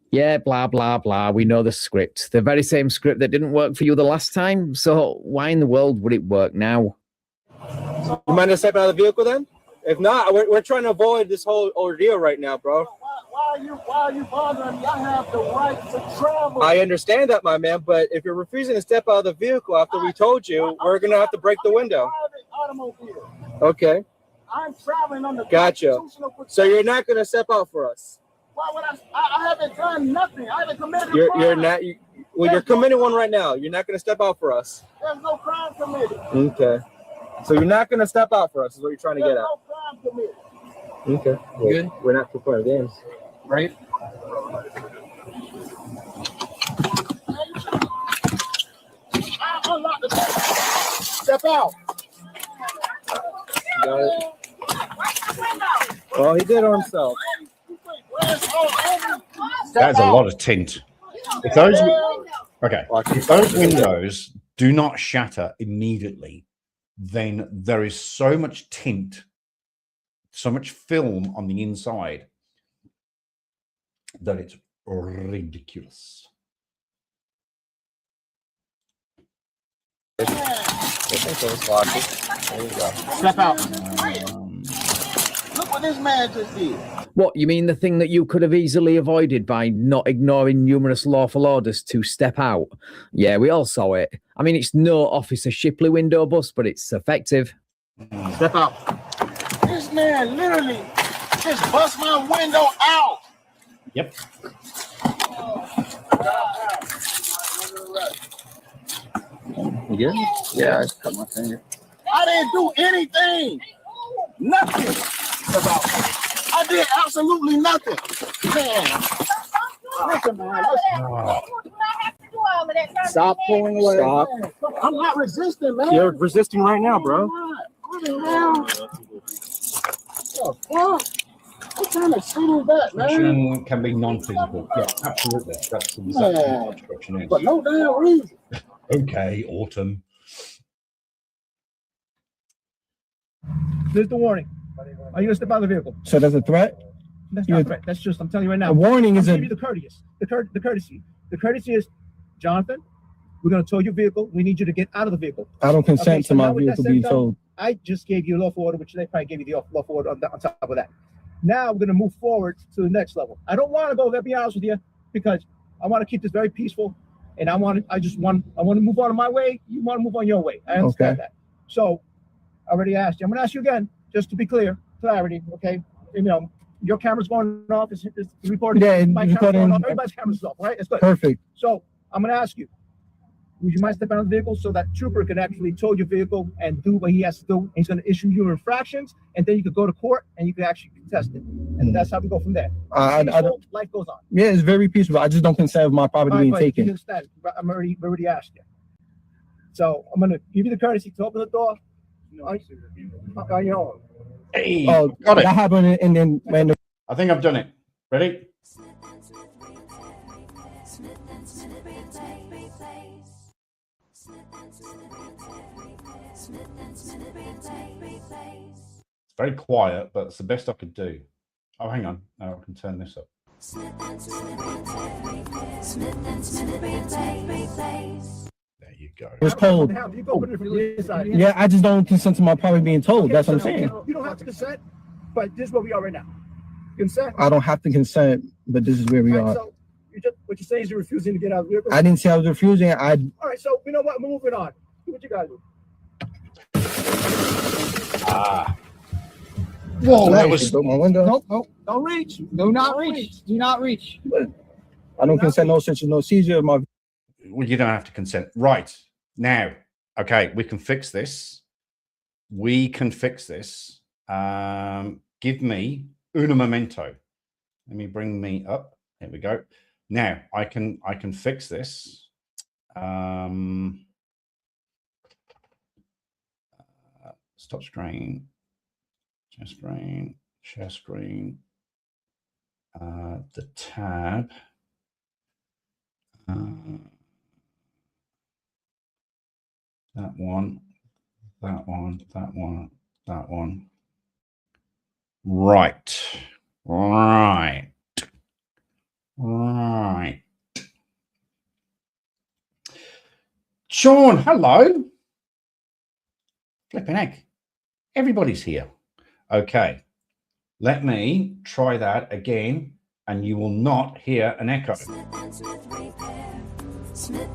Yeah, blah, blah, blah. We know the script. The very same script that didn't work for you the last time. So why in the world would it work now? You mind just stepping out of the vehicle then? If not, we're trying to avoid this whole ordeal right now, bro. Why are you bothering me? I have the right to travel. I understand that, my man, but if you're refusing to step out of the vehicle after we told you, we're going to have to break the window. Automobile. Okay. I'm traveling on the Gotcha. So you're not going to step out for us? Why would I haven't done nothing. I haven't committed a crime. You're not. Well, you're committing one right now. You're not going to step out for us. There's no crime committed. Okay. So you're not going to step out for us is what you're trying to get at. No crime committed. Okay. Well, Good. We're not for playing games. Right? I unlock the door. Step out. Got it. Well, he did it himself. That's a lot of tint. If those, if those windows do not shatter immediately, then there is so much tint, so much film on the inside that it's ridiculous. There you go. Step out. Look what this man just did. What, you mean the thing that you could have easily avoided by not ignoring numerous lawful orders to step out? Yeah, we all saw it. I mean, it's no Officer Shipley window bust, but it's effective. Step out. This man literally just bust my window out. Yep. Yeah? Yeah, I just cut my finger. I didn't do anything. Nothing. I did absolutely nothing. Man. Listen, man. Stop pulling away. Stop. I'm not resisting, man. You're resisting right now, bro. What the hell? What kind of shit is that, man? Obstruction can be non-physical. Yeah, absolutely. That's exactly what obstruction is. But no damn reason. Okay, Autumn. There's the warning. Are you gonna step out of the vehicle? So that's a threat? That's not a threat. That's just, I'm telling you right now. A warning is give you the courteous. The courtesy. The courtesy is, Jonathan, we're gonna tow your vehicle. We need you to get out of the vehicle. I don't consent to my vehicle being towed. I just gave you a lawful order, which they probably gave you the lawful order on top of that. Now we're gonna move forward to the next level. I don't want to go there, be honest with you, because I want to keep this very peaceful, and I want to move on my way. You want to move on your way. I understand that. So I already asked you. I'm gonna ask you again, just to be clear, clarity. Okay, you know, your camera's going off. It's recording. Yeah, my camera's going off. Everybody's camera's off. Right? It's good. Perfect. So I'm gonna ask you. would you mind stepping out of the vehicle so that trooper can actually tow your vehicle and do what he has to do? And he's going to issue you infractions, and then you could go to court and you can actually contest it. And that's how we go from there. Life goes on. Yeah, it's very peaceful. I just don't consent with my property being taken. You understand? I'm already asked you. So I'm going to give you the courtesy to open the door. On your own. Hey, got it. That happened, and then when I think I've done it. Ready? It's very quiet, but it's the best I could do. Oh, hang on. Now I can turn this up. There you go. It's told. Yeah, I just don't consent to my property being told. Okay, that's what I'm saying. You don't have to consent, but this is where we are right now. Consent? I don't have to consent, but this is where we are. So what you're saying is you're refusing to get out of the vehicle? I didn't say I was refusing. All right, so you know what? We're moving on. Do what you gotta do. Whoa, that was my window. Nope. Don't reach. Do not reach. Do not reach. I don't consent, no search, no seizure. Well, you don't have to consent. Right. Now, okay, we can fix this. We can fix this. Give me un momento. Let me bring me up. There we go. Now I can fix this. Stop screen, share screen, the tab. That one. Right. Sean, hello. Flipping heck. Everybody's here. Okay. Let me try that again, and you will not hear an echo. Smith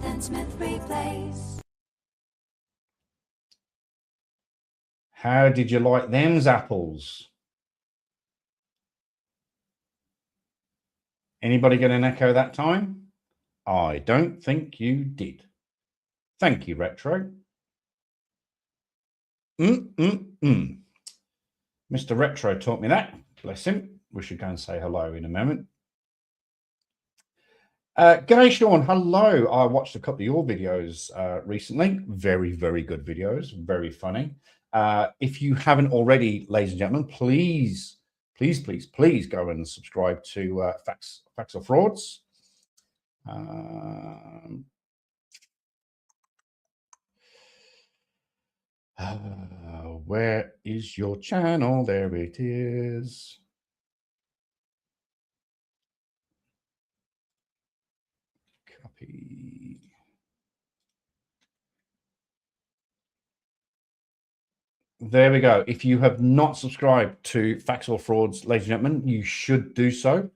and Smith replays. How did you like them apples? Anybody get an echo that time? I don't think you did. Thank you, Retro. Mr. Retro taught me that. Bless him. We should go and say hello in a moment. G'day, Sean. Hello. I watched a couple of your videos recently. Very, very good videos. Very funny. If you haven't already, ladies and gentlemen, please go and subscribe to Facts or Frauds. Where is your channel? There it is. Copy. There we go. If you have not subscribed to Facts or Frauds, ladies and gentlemen, you should do so.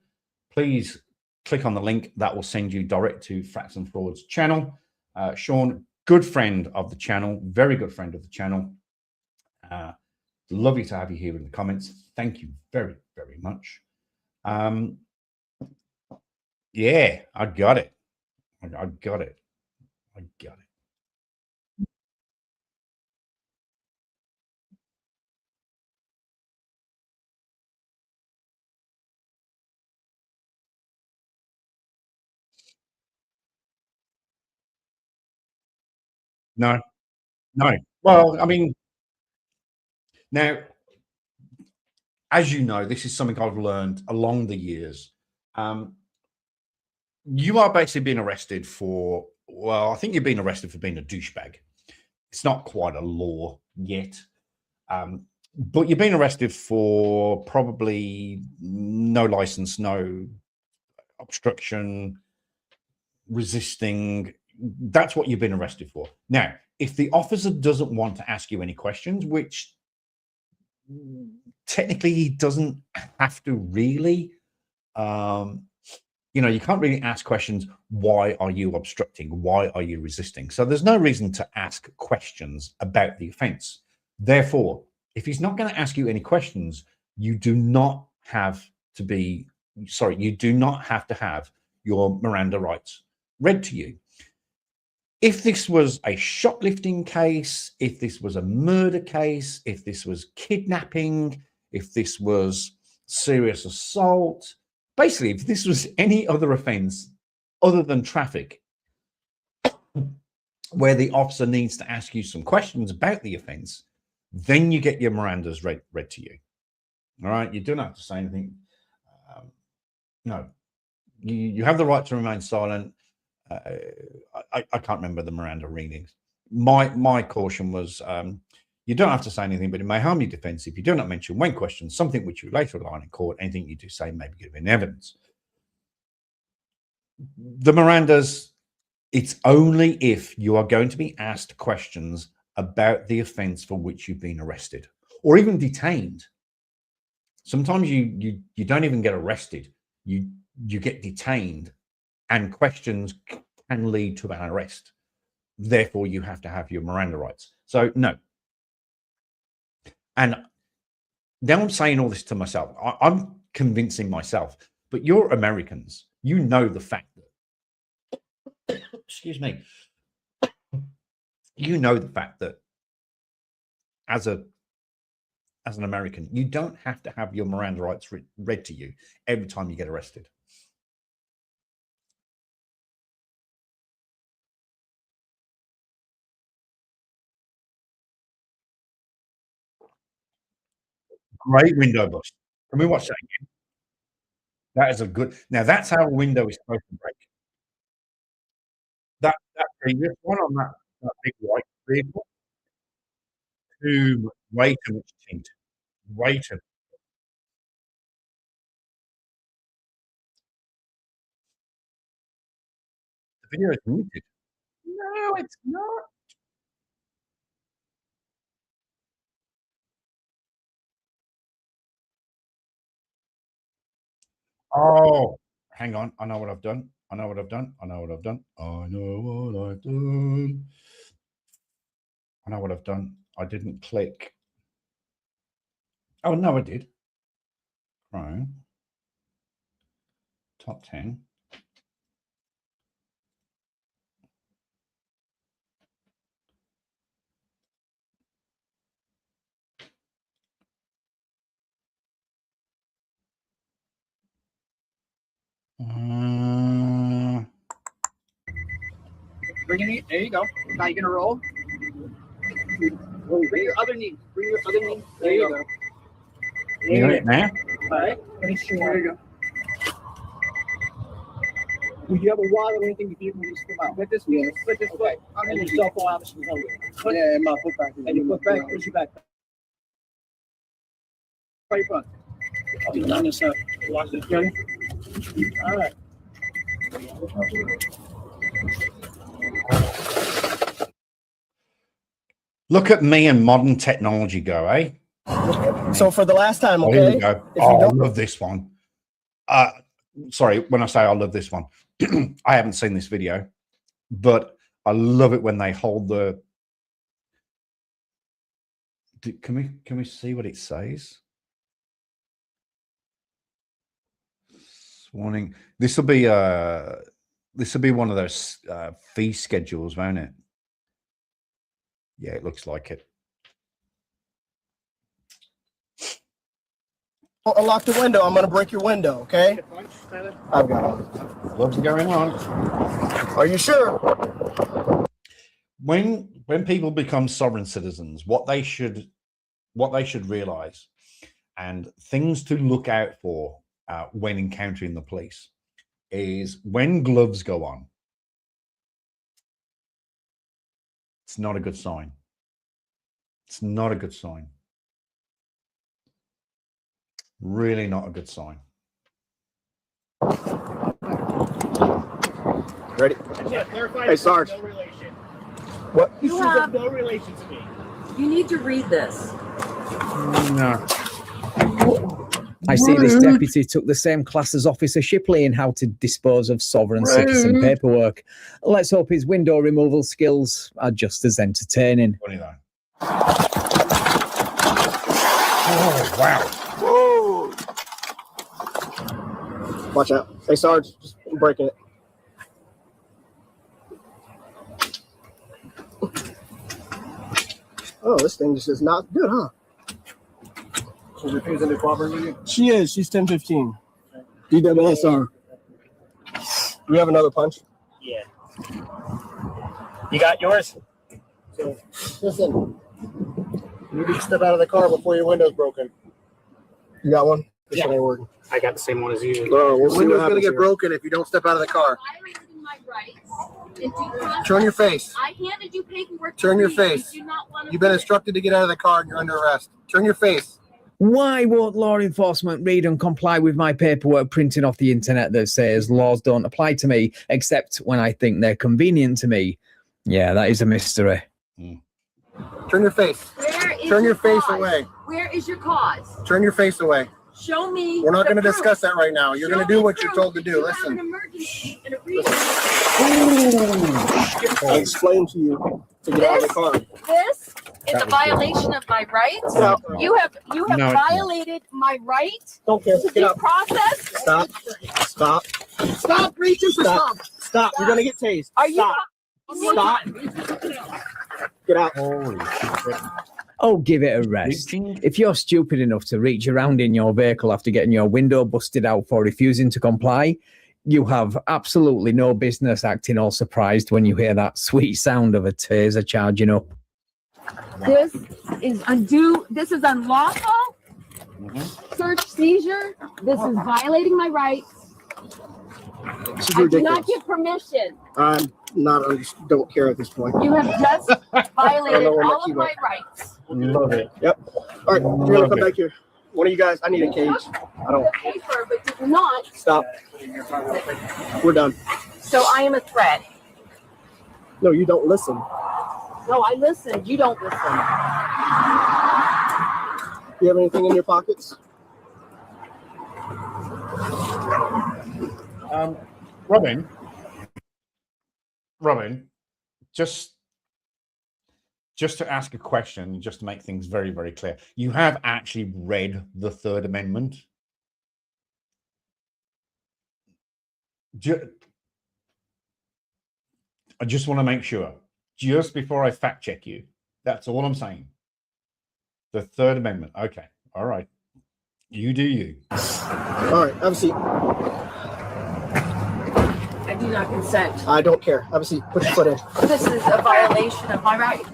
Please click on the link that will send you direct to Facts and Frauds channel. Sean, good friend of the channel, very good friend of the channel. Lovely to have you here in the comments. Thank you very, very much. Yeah, I got it. I got it. No. Well, I mean, now, as you know, this is something I've learned along the years. You are basically being arrested for, well, I think you're being arrested for being a douchebag. It's not quite a law yet, but you're being arrested for probably no license, no obstruction, resisting. That's what you've been arrested for. Now, if the officer doesn't want to ask you any questions, which technically he doesn't have to really, you know, you can't really ask questions. Why are you obstructing? Why are you resisting? So there's no reason to ask questions about the offense. Therefore, if he's not going to ask you any questions, you do not have to be, sorry, you do not have to have your Miranda rights read to you. If this was a shoplifting case, if this was a murder case, if this was kidnapping, if this was serious assault, basically, if this was any other offense other than traffic, where the officer needs to ask you some questions about the offense, then you get your Mirandas read to you. All right, you don't have to say anything. No, you have the right to remain silent. I can't remember the Miranda readings. My caution was you don't have to say anything, but it may harm your defense if you do not mention when questioned something which you later rely on in court. Anything you do say may be given evidence. The Mirandas, it's only if you are going to be asked questions about the offense for which you've been arrested or even detained. Sometimes you don't even get arrested. You get detained, and questions can lead to an arrest. Therefore, you have to have your Miranda rights. So no. And now I'm saying all this to myself. I'm convincing myself, but you're Americans. You know the fact that, excuse me, you know the fact that as an American, you don't have to have your Miranda rights read to you every time you get arrested. Great window bust. Can we watch that again? That is a good. Now that's how a window is supposed to break. That previous one on that big white vehicle, way too much tint. Way too. The video is muted. No, it's not. Oh, hang on. I know what I've done. I know what I've done. I know what I've done. I know what I've done. I know what I've done. I didn't click. Oh, no, I did. Right. Top 10. Bring your knee. There you go. Now you're gonna roll. Bring your other knee. Bring your other knee. There you go. You know it now? All right. There you go. Would you have a wallet or anything to give me to come out? Let this way. Let this way. And your cell phone obviously is over. Yeah, and my foot back. And your foot back. Push your back. Right front. I'll be on this side. Watch this. Okay. All right. Look at me and modern technology go, eh? So for the last time, okay? Here we go. Oh, I love this one. Sorry, when I say I love this one, I haven't seen this video, but I love it when they hold the. Can we see what it says? Warning. This will be one of those fee schedules, won't it? Yeah, it looks like it. Unlock the window. I'm gonna break your window, okay? I've got it. What's going on? Are you sure? When people become sovereign citizens, what they should realize, and things to look out for when encountering the police, is when gloves go on. It's not a good sign. It's not a good sign. Really not a good sign. Ready? Hey, Sarge. What? You have no relation to me. You need to read this. No. I see this deputy took the same class as Officer Shipley in how to dispose of sovereign citizen paperwork. Let's hope his window removal skills are just as entertaining. Oh, wow. Whoa. Watch out. Hey, Sarge, just breaking it. Oh, this thing just is not good, huh? She's refusing to cooperate with you? She is. She's 1015. DWSR. Do we have another punch? Yeah. You got yours? So, listen. You need to step out of the car before your window's broken. You got one? This one ain't working. I got the same one as you. Your window's going to get broken if you don't step out of the car. Violating my rights. Turn your face. I handed you paperwork. Turn your face. You've been instructed to get out of the car and you're under arrest. Turn your face. Why won't law enforcement read and comply with my paperwork printing off the internet that says laws don't apply to me except when I think they're convenient to me? Yeah, that is a mystery. Turn your face. Turn your face away. Where is your cause? Turn your face away. Show me. We're not going to discuss that right now. You're going to do what you're told to do. Listen. I'll explain to you to get out of the car. This is a violation of my rights. No. You have violated my right Don't care. to Get due up. process. Stop. Stop. Stop reaching for stuff. Stop. You're going to get tased. Are you? Stop. Get out. Holy shit. Oh, give it a rest. If you're stupid enough to reach around in your vehicle after getting your window busted out for refusing to comply, you have absolutely no business acting all surprised when you hear that sweet sound of a taser charging up. This is undue. This is unlawful. Search seizure. This is violating my rights. This is I do ridiculous. not give permission. I'm not. I just don't care at this point. You have just violated where my all key of my went. rights. Love it. Yep. All right, you're gonna come back here. One of you guys, I need a cage. I don't. The paper, but did not. Stop. We're done. So I am a threat. No, you don't listen. No, I listened. You don't listen. Do you have anything in your pockets? Robin, just to ask a question, just to make things very, very clear. You have actually read the Third Amendment. I just want to make sure, just before I fact check you. That's all I'm saying. The Third Amendment. Okay. All right. You do you. All right, have a seat. I do not consent. I don't care. Have a seat. Put your foot in. This is a violation of my right.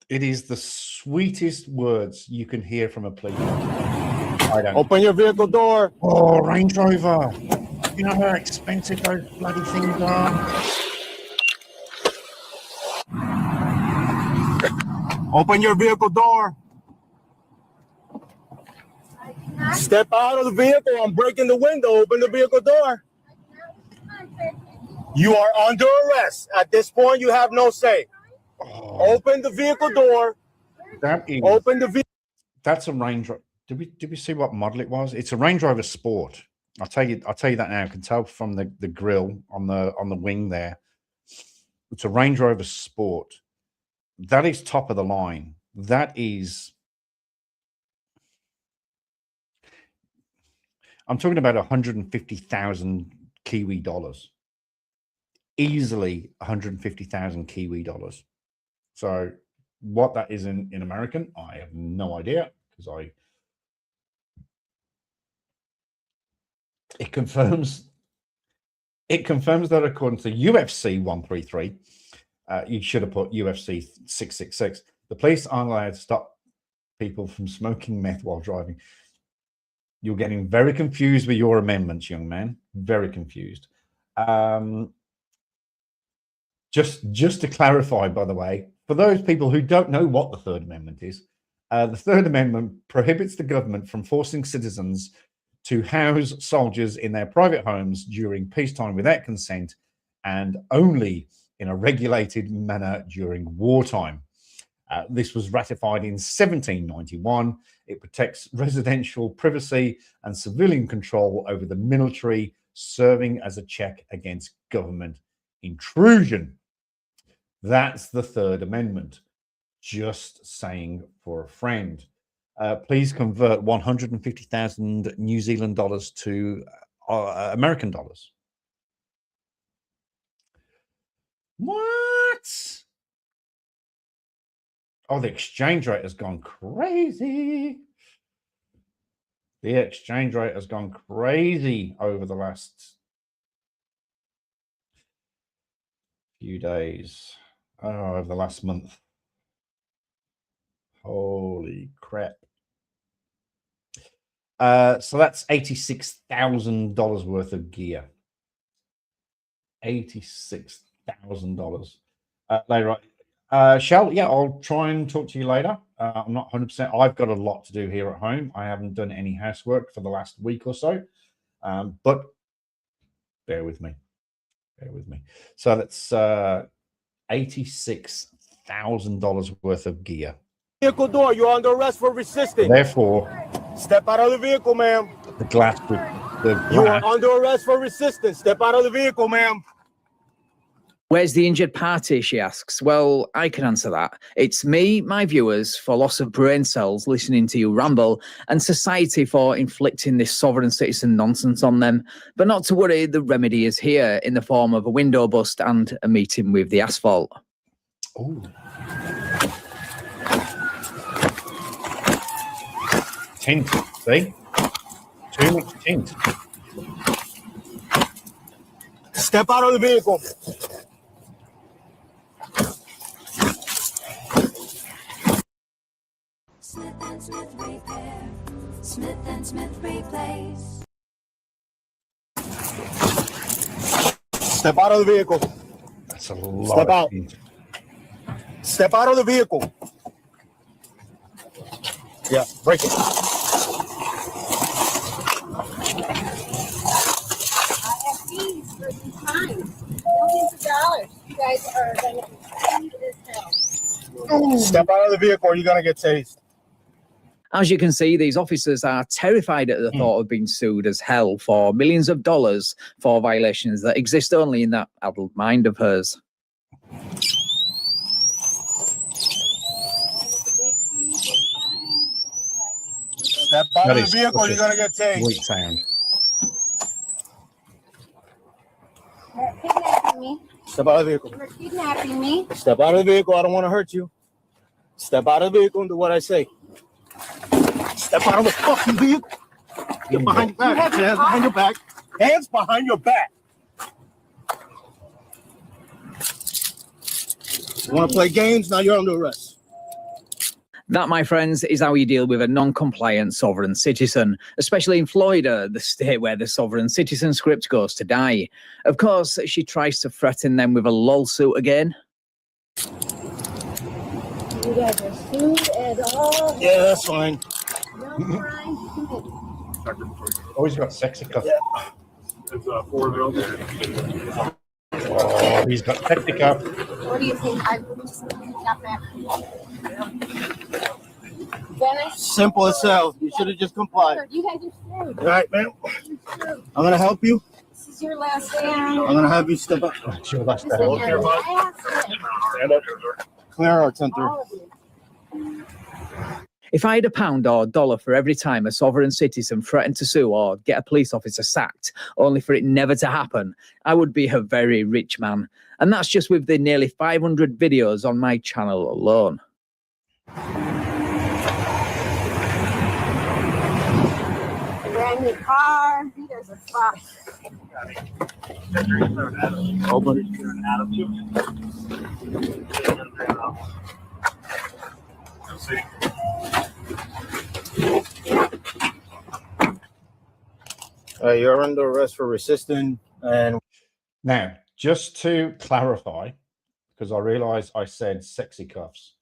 It is the sweetest words you can hear from a police officer. I don't. Open your vehicle door. Oh, Range Rover. You know how expensive those bloody things are? Open your vehicle door. Step out of the vehicle. I'm breaking the window. Open the vehicle door. You are under arrest. At this point, you have no say. Open the vehicle door. That is, Open the vehicle. That's a Range Rover. Did we see what model it was? It's a Range Rover Sport. I'll tell you that now. I can tell from the grill on the wing there. It's a Range Rover Sport. That is top of the line. That is. I'm talking about 150,000 Kiwi dollars. Easily 150,000 Kiwi dollars. So what that is in American, I have no idea, because it confirms that according to UFC 133, you should have put UFC 666. The police aren't allowed to stop people from smoking meth while driving. You're getting very confused with your amendments, young man. Very confused. Just to clarify, by the way, for those people who don't know what the Third Amendment is, the Third Amendment prohibits the government from forcing citizens to house soldiers in their private homes during peacetime without consent, and only in a regulated manner during wartime. This was ratified in 1791. It protects residential privacy and civilian control over the military, serving as a check against government intrusion. That's the Third Amendment. Just saying for a friend. Please convert 150,000 New Zealand dollars to American dollars. What? Oh, the exchange rate has gone crazy. The exchange rate has gone crazy over the last few days. Oh, over the last month. Holy crap. So that's $86,000 worth of gear. $86,000. Later on. Shell, yeah, I'll try and talk to you later. I'm not 100%. I've got a lot to do here at home. I haven't done any housework for the last week or so. But bear with me. Bear with me. So that's $86,000 worth of gear. Vehicle door, you're under arrest for resisting. Therefore, step out of the vehicle, ma'am. The glass. You are under arrest for resistance. Step out of the vehicle, ma'am. Where's the injured party, she asks. Well, I can answer that. It's me, my viewers, for loss of brain cells listening to you ramble, and society for inflicting this sovereign citizen nonsense on them. But not to worry, the remedy is here in the form of a window bust and a meeting with the asphalt. Oh. Tint, see? Too much tint. Step out of the vehicle. Smith and Smith repair. Smith and Smith replace. Step out of the vehicle. That's a lot. Step out. Step out of the vehicle. Yeah, break it. I have fees for these times. Millions of dollars. You guys are going to be paid as hell. Step out of the vehicle or you're going to get tased. As you can see, these officers are terrified at the thought of being sued as hell for millions of dollars for violations that exist only in that adult mind of hers. Step out of the vehicle or you're going to get tased. Sweet sound. You're kidnapping me. Step out of the vehicle. You're kidnapping me. Step out of the vehicle. I don't want to hurt you. Step out of the vehicle and do what I say. Step out of the fucking vehicle. Get behind your back. Hands behind your back. Hands behind your back. You want to play games? Now you're under arrest. That, my friends, is how you deal with a non-compliant sovereign citizen, especially in Florida, the state where the sovereign citizen script goes to die. Of course, she tries to threaten them with a lawsuit again. You guys are sued at all. Yeah, that's fine. No crime committed. Always got sexy cuff. Yeah. It's 4 mil. Oh, he's got technica. What do you think? I just got back. Dennis? Simple as hell. You should have just complied. You guys are screwed. All right, man. I'm going to help you. This is your last stand. I'm going to have you step up. It's your last This is day. your last stand. Stand up. Clear our center. All of you. If I had £1 or $1 for every time a sovereign citizen threatened to sue or get a police officer sacked, only for it never to happen, I would be a very rich man. And that's just with the nearly 500 videos on my channel alone. Brand new car. You guys are fucked. Open. You're under arrest for resisting. And now, just to clarify, because I realize I said sexy cuffs.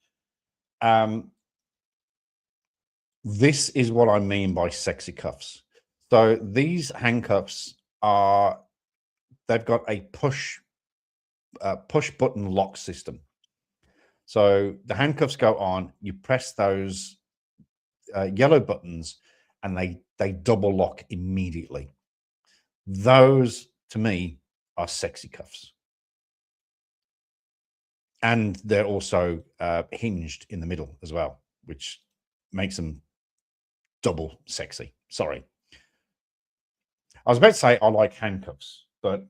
This is what I mean by sexy cuffs. So these handcuffs they've got a push button lock system. So the handcuffs go on, you press those yellow buttons and they double lock immediately. Those, to me, are sexy cuffs. And they're also hinged in the middle as well, which makes them double sexy. Sorry. I was about to say I like handcuffs, but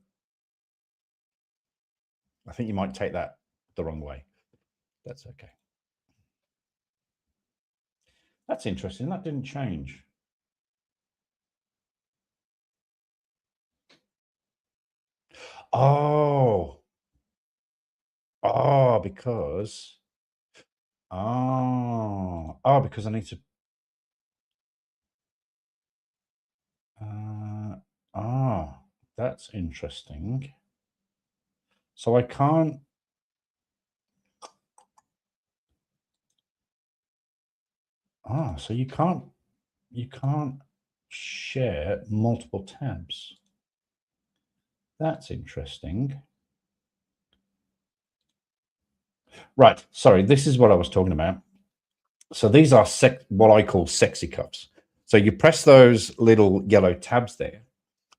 I think you might take that the wrong way. That's okay. That's interesting. That didn't change. Oh. Oh, because. Oh, because I need to. That's interesting. So I can't. So you can't share multiple tabs. That's interesting. Right. Sorry, this is what I was talking about. So these are what I call sexy cuffs. So you press those little yellow tabs there,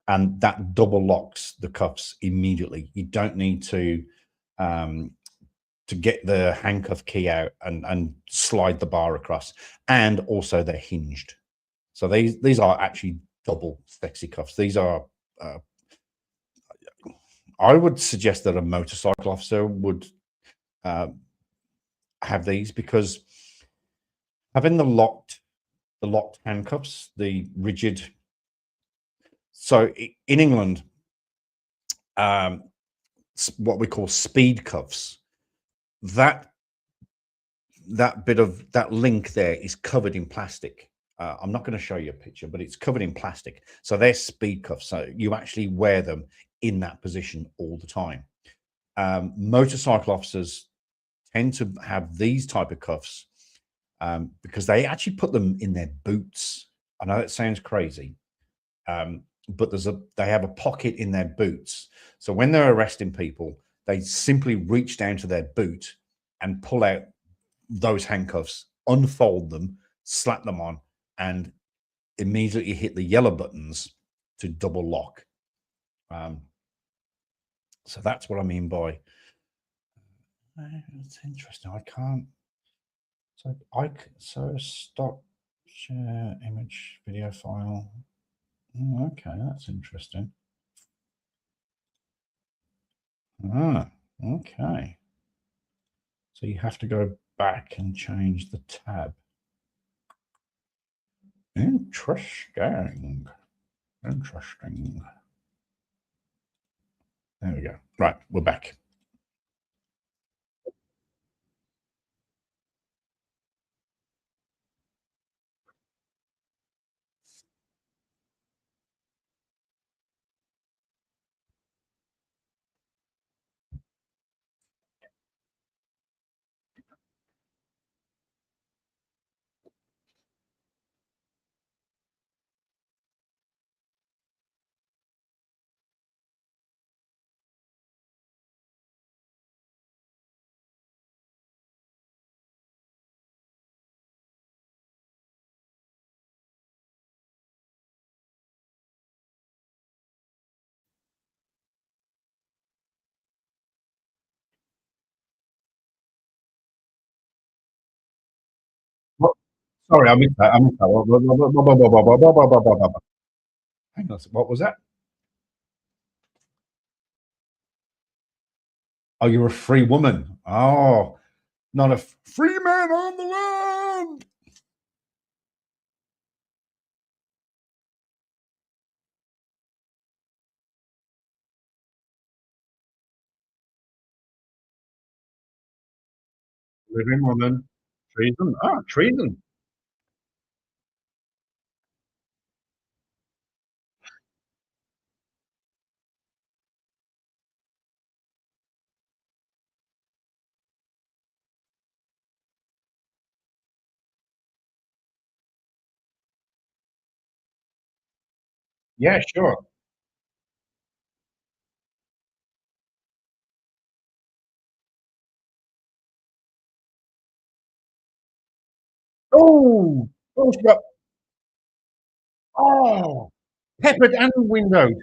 and that double locks the cuffs immediately. You don't need to get the handcuff key out and slide the bar across. And also they're hinged. So these are actually double sexy cuffs. These are, I would suggest that a motorcycle officer would have these, because having the locked handcuffs, the rigid. So in England, what we call speed cuffs, that bit of that link there is covered in plastic. I'm not going to show you a picture, but it's covered in plastic. So they're speed cuffs. So you actually wear them in that position all the time. Motorcycle officers tend to have these type of cuffs because they actually put them in their boots. I know that sounds crazy, but they have a pocket in their boots. So when they're arresting people, they simply reach down to their boot and pull out those handcuffs, unfold them, slap them on, and immediately hit the yellow buttons to double lock. So that's what I mean by. It's interesting. I can't. So stop share image video file. Okay, that's interesting. Okay. So you have to go back and change the tab. Interesting. Interesting. There we go. Right, we're back. Sorry, I missed that. Hang on, what was that? Oh, you're a free woman. Oh, not a free man on the land. Living woman. Treason. Treason. Yeah, sure. Oh, she got peppered and windowed.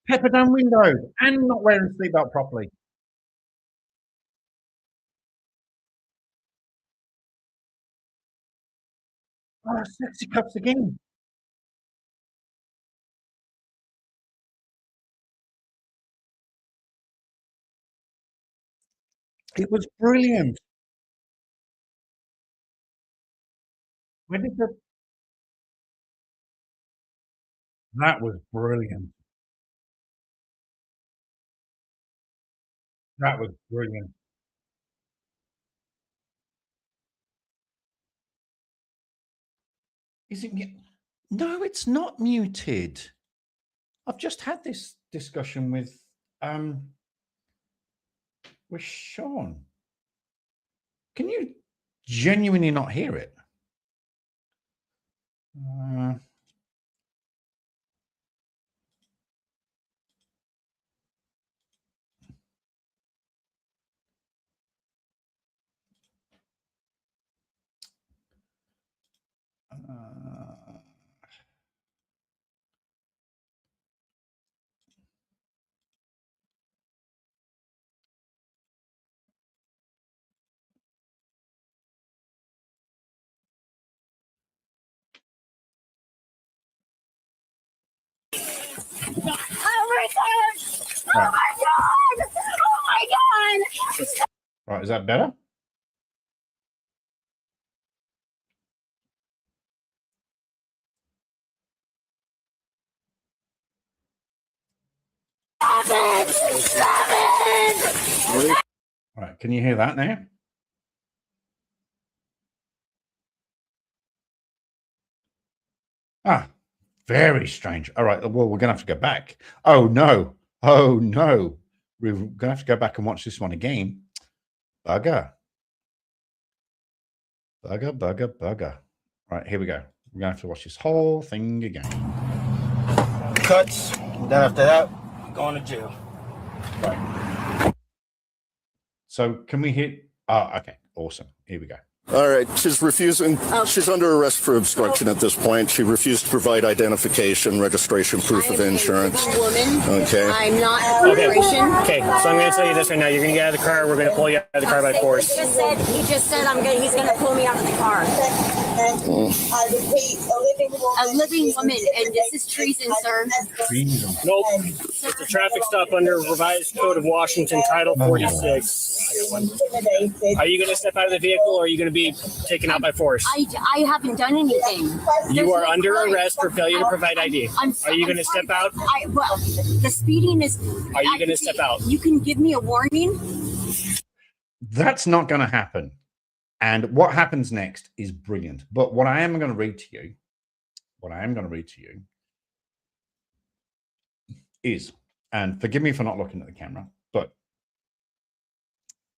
Peppered and windowed, and not wearing a seatbelt properly. Sexy cups again. It was brilliant. Where did the... That was brilliant. That was brilliant. Is it mute? No, it's not muted. I've just had this discussion with Sean. Can you genuinely not hear it? Oh my god! Oh my god! Right, is that better? Stop it! Right, can you hear that now? Ah, very strange. All right, well, we're going to have to go back. Oh, no. Oh, no. We're going to have to go back and watch this one again. Bugger. Bugger, bugger, bugger. Right, here we go. We're going to have to watch this whole thing again. Cuts. Then after that, going to jail. Right. So can we hit... Oh, okay. Awesome. Here we go. All right, she's refusing. She's under arrest for obstruction at this point. She refused to provide identification, registration, proof of insurance. Okay. I'm not a corporation. Okay, so I'm going to tell you this right now. You're going to get out of the car. We're going to pull you out of the car by force. He just said he's going to pull me out of the car. A living woman, and this is treason, sir. Treason. Nope. It's a traffic stop under Revised Code of Washington, Title 46. Are you going to step out of the vehicle, or are you going to be taken out by force? I haven't done anything. You are under arrest for failure to provide ID. Are you going to step out? Well, the speeding is... Are you going to step out? You can give me a warning? That's not going to happen. And what happens next is brilliant. But what I am going to read to you, is, and forgive me for not looking at the camera, but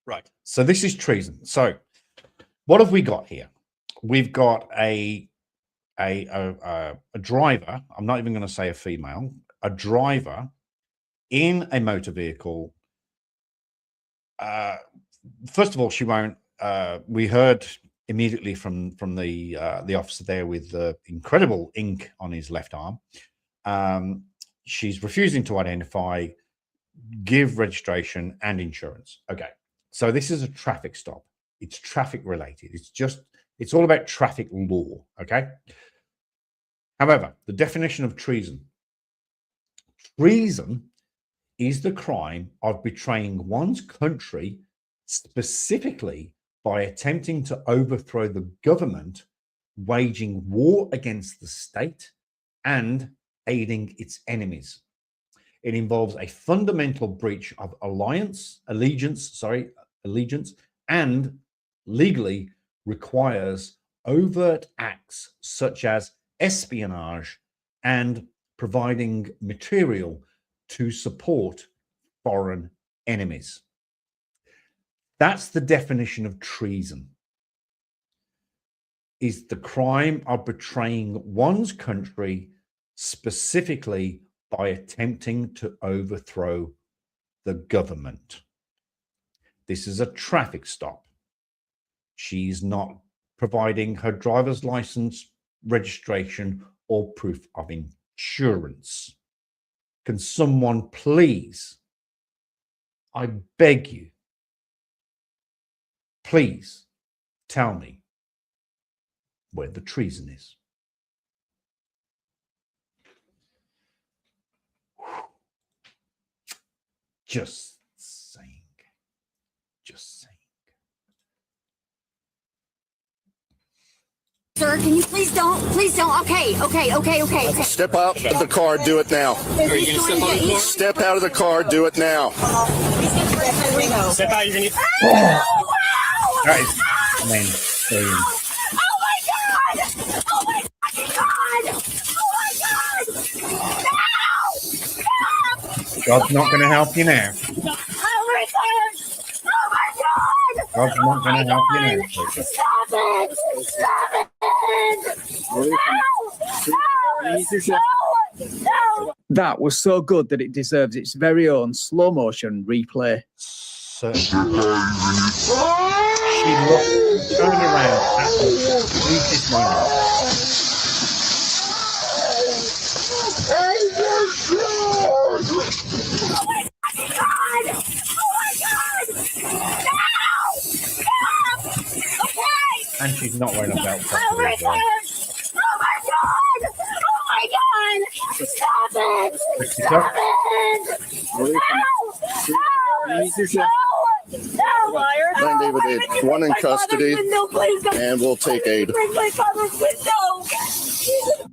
right. So this is treason. So what have we got here? We've got a driver. I'm not even going to say a female. A driver in a motor vehicle. First of all, she won't. We heard immediately from the officer there with the incredible ink on his left arm. She's refusing to identify, give registration and insurance. Okay, so this is a traffic stop. It's traffic related. It's all about traffic law. Okay. However, the definition of treason. Treason is the crime of betraying one's country, specifically by attempting to overthrow the government, waging war against the state, and aiding its enemies. It involves a fundamental breach of allegiance, and legally requires overt acts such as espionage and providing material to support foreign enemies. That's the definition of treason. Is the crime of betraying one's country, specifically by attempting to overthrow the government. This is a traffic stop. She's not providing her driver's license, registration, or proof of insurance. Can someone please, I beg you, please tell me where the treason is? Just saying. Just saying. Sir, can you please don't? Please don't. Okay. Step out of the car, do it now. Are you going to step on the car? Step out of the car, do it now. Step out, you're gonna. That is mainstream. Oh my god! Oh my fucking god! Oh my god! No! God's not going to help you now. Oh my god! Oh my god! God's not going to help you now. Stop it! Stop it! No! That was so good that it deserves its very own slow motion replay. She turned around at the sweetest moment. And she's not wearing a belt properly as well. Oh my god! Oh my god! Stop it! Stop it! No, liar! Nine David 8, one in custody, and we'll take aid.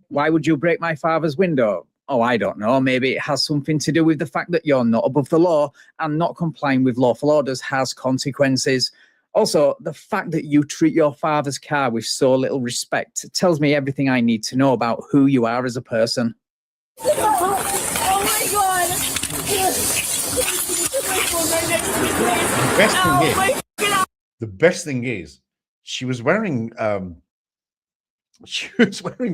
Why would you break my father's window? Oh, I don't know. Maybe it has something to do with the fact that you're not above the law, and not complying with lawful orders has consequences. Also, the fact that you treat your father's car with so little respect tells me everything I need to know about who you are as a person. Oh my god! The best thing is, she was wearing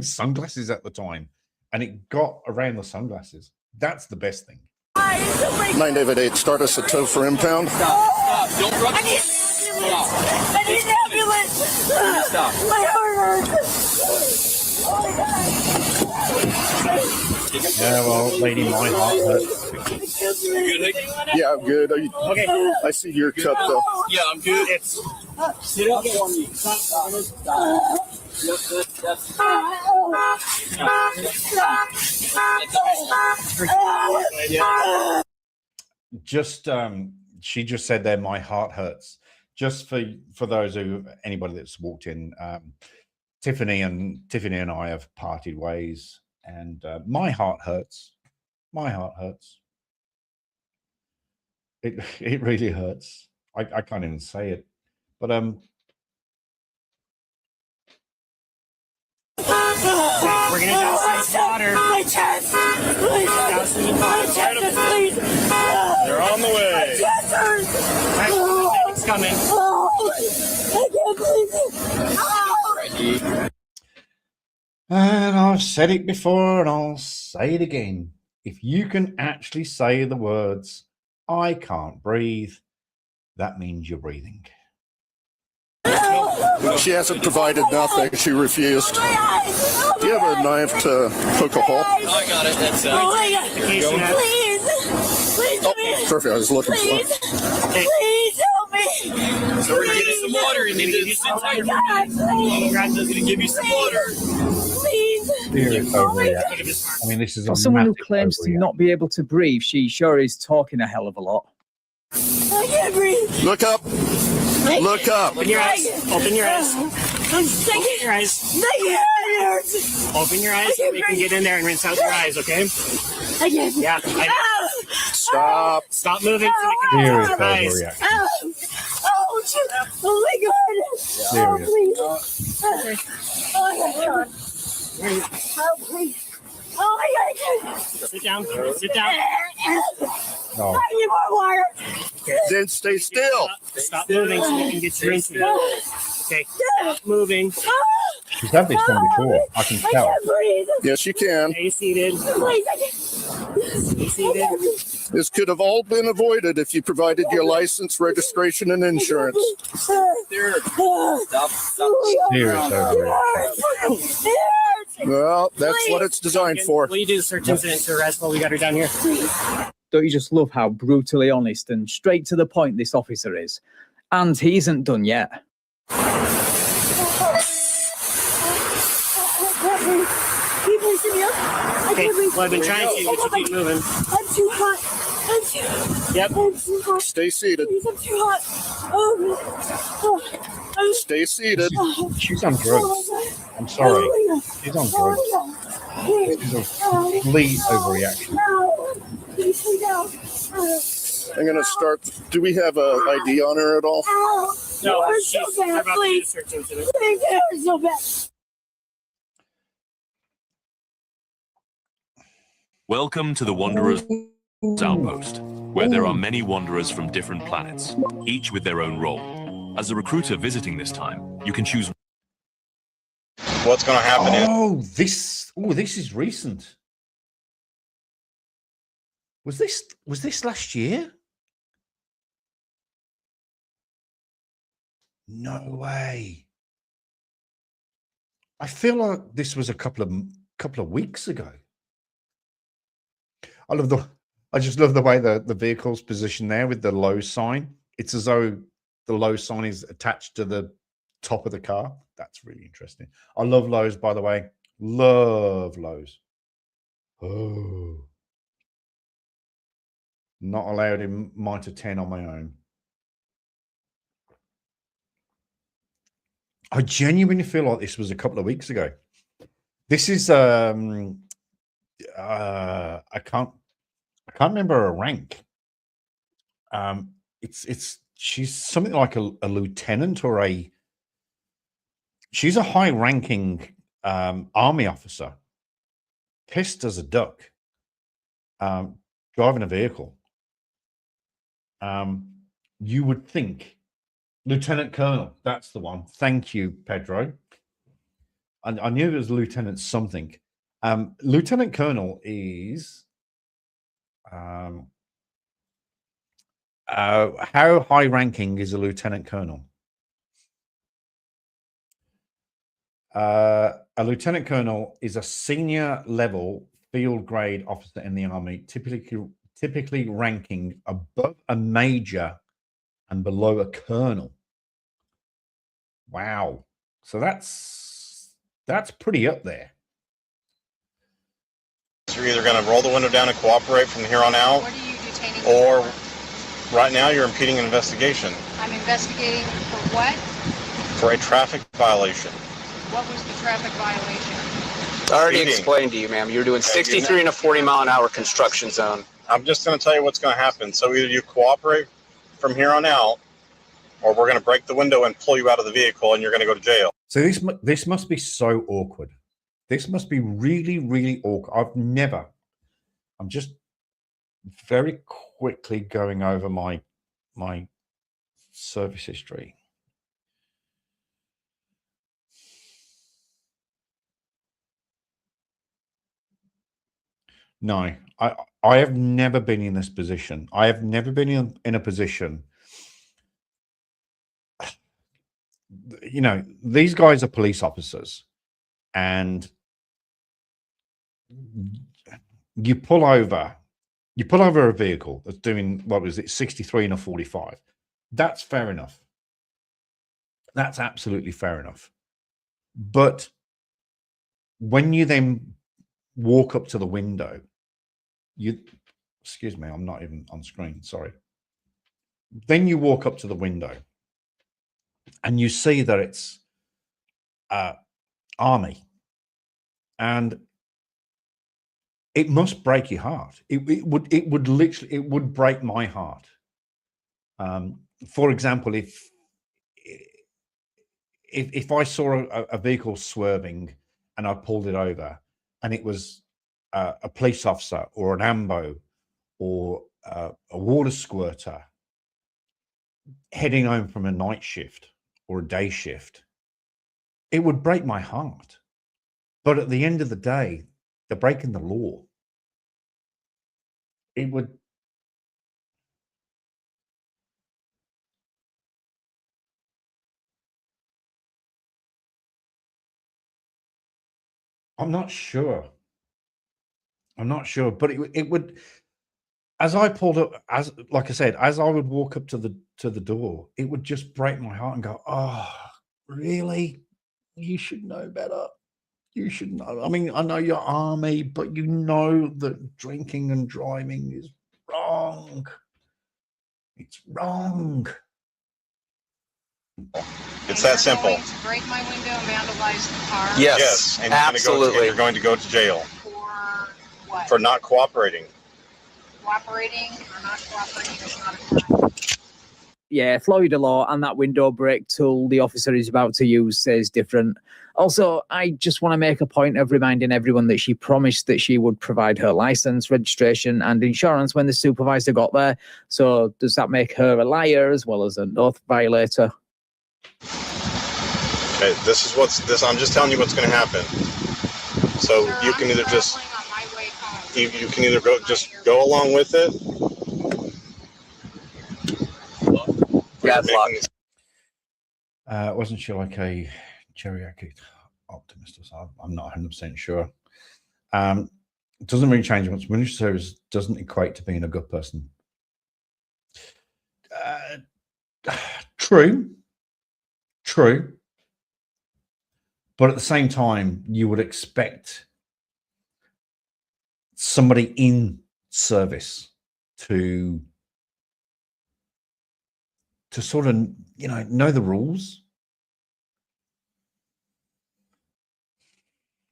sunglasses at the time, and it got around the sunglasses. That's the best thing. 9 David 8, start us a tow for impound. Stop. Don't run. I need an ambulance. Stop. My heart hurts. Oh my god. Yeah, well, lady, my heart hurts. Yeah, I'm good. Okay. I see your cut though. Yeah, I'm good. It's sit up for me. Just she just said there, my heart hurts. Just for those anybody that's walked in, Tiffany and I have parted ways, and my heart hurts. My heart hurts. It really hurts. I can't even say it, but We're gonna douse some water. My chest. My chest, please. They're on the way. My chest hurts. It's coming. I can't believe it. and I've said it before, and I'll say it again. If you can actually say the words, I can't breathe, that means you're breathing. She hasn't provided nothing. She refused. Do you have a knife to poke a hole? I got it. That's Oh my god. Please. Please help me. Perfect. I was looking for it. Please help me. So we're getting some water and then you sit tight. Please. Gonna give you some water. Please. Serious overreaction. I mean, this is For a someone who massive claims to overreaction. not be able to breathe, she sure is talking a hell of a lot. I can't breathe. Look up. Look up. Open your eyes. Open your eyes. I'm sick. Open your eyes. My head hurts. Open your eyes so we can get in there and rinse out your eyes, okay? I can't. Yeah. Stop. Stop moving so we can Serious rinse out your eyes. overreaction. Ouch. Oh my god. Serious. Oh, please. Oh my god. Oh, please. Oh my god. Sit down. Sit down. No. I need more water. Then stay still. Stop moving so we can get you rinsing. Okay. Stop moving. She's had this one before. I can I tell. can't breathe. Yes, you can. Stay seated. Please, I can't. Stay seated. This could have all been avoided if you provided your license, registration, and insurance. Stop. Serious overreaction. Well, that's what it's designed for. Will you do search incident to arrest while we got her down here? Don't you just love how brutally honest and straight to the point this officer is? And he isn't done yet. Can you please sit me up? I Okay, can't breathe. well, I've been trying to, but you keep moving. I'm too hot. Yep. I'm too hot. Stay seated. Please, I'm too hot. Oh. Stay seated. She's on drugs. Oh my God. I'm sorry. He's on drugs. This is a complete overreaction. I'm gonna start. Do we have a ID on her at all? No, so bad, please. Please, you're so bad. Welcome to the Wanderer's Outpost, where there are many wanderers from different planets, each with their own role. As a recruiter visiting this time, you can choose. What's going to happen this is recent. Was this last year? No way. I feel like this was a couple of weeks ago. I just love the way the vehicle's positioned there with the low sign. It's as though the low sign is attached to the top of the car. That's really interesting. I love lows, by the way. Love lows. Oh. Not allowed in Mitre 10 on my own. I genuinely feel like this was a couple of weeks ago. This is I can't remember her rank. She's something like a lieutenant or she's a high-ranking army officer, pissed as a duck, driving a vehicle. You would think Lieutenant Colonel, that's the one. Thank you, Pedro. I knew it was Lieutenant something. Lieutenant Colonel is how high ranking is a Lieutenant Colonel? A Lieutenant Colonel is a senior level field grade officer in the Army, typically ranking above a major and below a colonel. Wow. So that's pretty up there. You're either going to roll the window down and cooperate from here on out, What are you detaining? or right now you're impeding an investigation I'm investigating for what? for a traffic violation. What was the traffic violation? I already Speeding. explained to you, ma'am. You're doing 63 in a 40-mile-an-hour construction zone. I'm just going to tell you what's going to happen. So either you cooperate from here on out, or we're going to break the window and pull you out of the vehicle, and you're going to go to jail. So this must be so awkward. This must be really, really awkward. I'm just very quickly going over my service history. No, I have never been in this position. I have never been in a position. You know, these guys are police officers, and you pull over a vehicle that's doing, what was it, 63 in a 45. That's fair enough. That's absolutely fair enough. But when you then walk up to the window, excuse me, I'm not even on screen, sorry. Then you walk up to the window and you see that it's Army, and it must break your heart. It would literally break my heart. For example, if I saw a vehicle swerving and I pulled it over, and it was a police officer or an ambo or a water squirter heading home from a night shift or a day shift, it would break my heart. But at the end of the day, they're breaking the law. It would. I'm not sure. But it would, as I pulled up, like I said, as I would walk up to the door, it would just break my heart and go, oh, really? You should know better. You should know. I mean, I know you're Army, but you know that drinking and driving is wrong. It's wrong. It's that simple. Going to break my window and vandalize the car? Yes, and absolutely. You're going to go to jail. For what? For not cooperating. Cooperating or not cooperating is not a crime. Yeah, Florida law and that window break tool the officer is about to use says different. Also, I just want to make a point of reminding everyone that she promised that she would provide her license, registration, and insurance when the supervisor got there. So does that make her a liar as well as an oath violator? Okay, I'm just telling you what's going to happen. So Sir, you can I'm either just traveling on my way home. you can either go along with it. Wasn't she like a geriatric optimist or something? I'm not 100% sure. It doesn't really change much. Military service doesn't equate to being a good person. True. But at the same time, you would expect somebody in service to sort of, know the rules.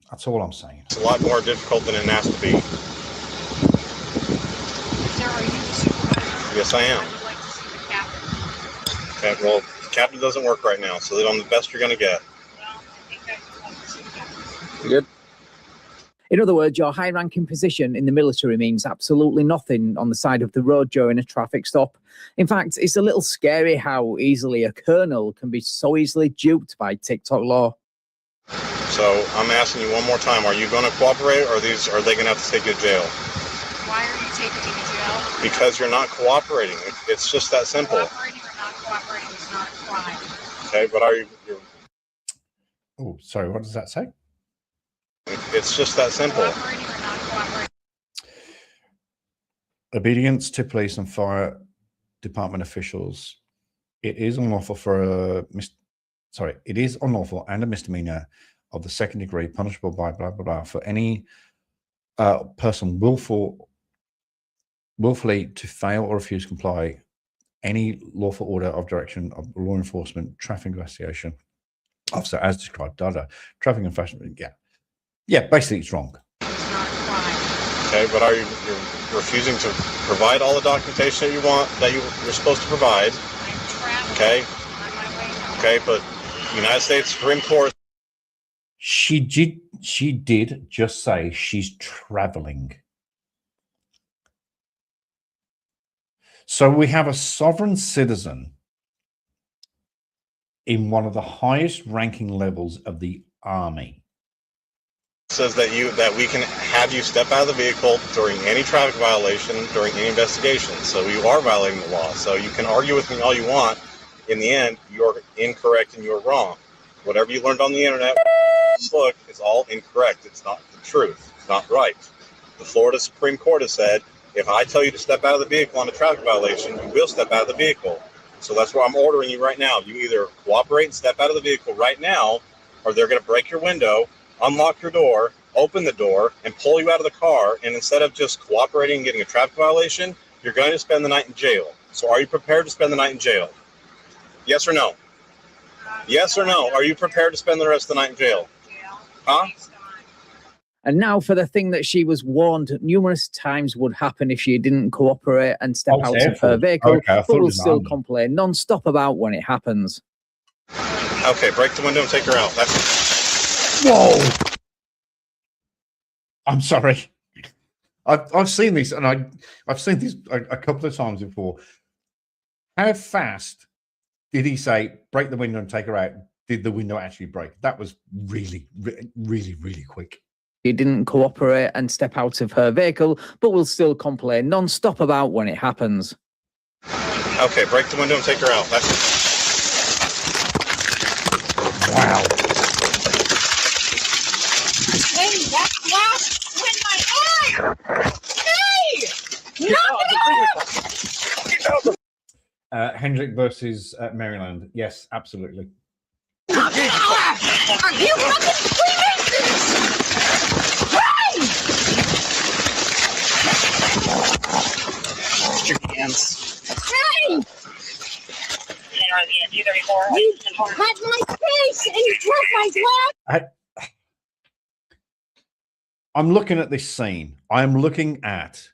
That's all I'm saying. It's a lot more difficult than it has to be. Sir, are you the supervisor? Yes, I am. I would like to see the captain. Okay, well, the captain doesn't work right now, so I'm the best you're going to get. Well, I think I would like to see the captain. Good. In other words, your high-ranking position in the military means absolutely nothing on the side of the road during a traffic stop. In fact, it's a little scary how easily a colonel can be so easily duped by TikTok law. So I'm asking you one more time: are you going to cooperate, or are they going to have to take you to jail? Why are you taking me to jail? Because you're not cooperating. It's just that simple. Cooperating or not cooperating is not a crime. Okay, but are you? Oh, sorry. What does that say? It's just that simple. Cooperating or not cooperating. Obedience to police and fire department officials. It is unlawful for it is unlawful and a misdemeanor of the second degree, punishable by blah blah blah, for any person willfully to fail or refuse to comply any lawful order of direction of law enforcement, traffic investigation officer as described. Traffic enforcement. Yeah. Basically, it's wrong. It's not a crime. Okay, but you're refusing to provide all the documentation that you want, that you're supposed to provide? I'm traveling. Okay. On my way home. Okay, but United States Supreme Court. She did just say she's traveling. So we have a sovereign citizen in one of the highest ranking levels of the army. Says that we can have you step out of the vehicle during any traffic violation, during any investigation. So you are violating the law. So you can argue with me all you want. In the end, you're incorrect and you're wrong. Whatever you learned on the internet, look, is all incorrect. It's not the truth. It's not right. The Florida Supreme Court has said, if I tell you to step out of the vehicle on a traffic violation, you will step out of the vehicle. So that's why I'm ordering you right now. You either cooperate and step out of the vehicle right now, or they're going to break your window, unlock your door, open the door, and pull you out of the car. And instead of just cooperating and getting a traffic violation, you're going to spend the night in jail. So are you prepared to spend the night in jail? Yes or no? Yes or no? Are you prepared to spend the rest of the night in jail? Huh? And now for the thing that she was warned numerous times would happen if she didn't cooperate and step out of her vehicle, but will still complain non-stop about when it happens. Okay, break the window and take her out. That's Whoa! I'm sorry. I've seen this, and I've seen this a couple of times before. How fast did he say break the window and take her out? Did the window actually break? That was really, really quick. She didn't cooperate and step out of her vehicle, but will still complain non-stop about when it happens. okay. Break the window and take her out. That's wow. Hey, that glass went my eye! Hey! Knock it off! Hendrick versus Maryland. Yes, absolutely. Knock it off! Are you fucking Freemasons? Your hands. Hey! You cut my face and you broke my glass. I'm looking at this scene. I'm looking at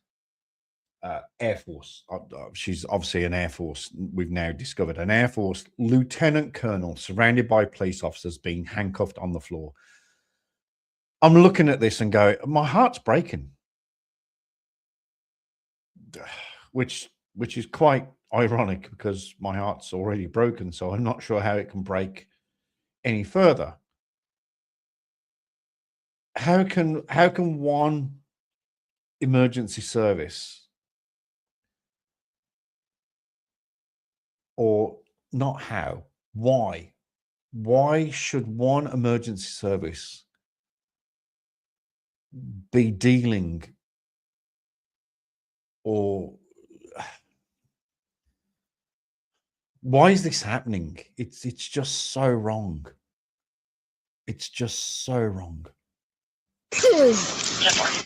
Air Force. She's obviously an Air Force. We've now discovered an Air Force lieutenant colonel surrounded by police officers being handcuffed on the floor. I'm looking at this and go, my heart's breaking, which is quite ironic because my heart's already broken. So I'm not sure how it can break any further. How can one emergency service, or not how, why should one emergency service be dealing, or why is this happening? It's just so wrong. It's just so wrong.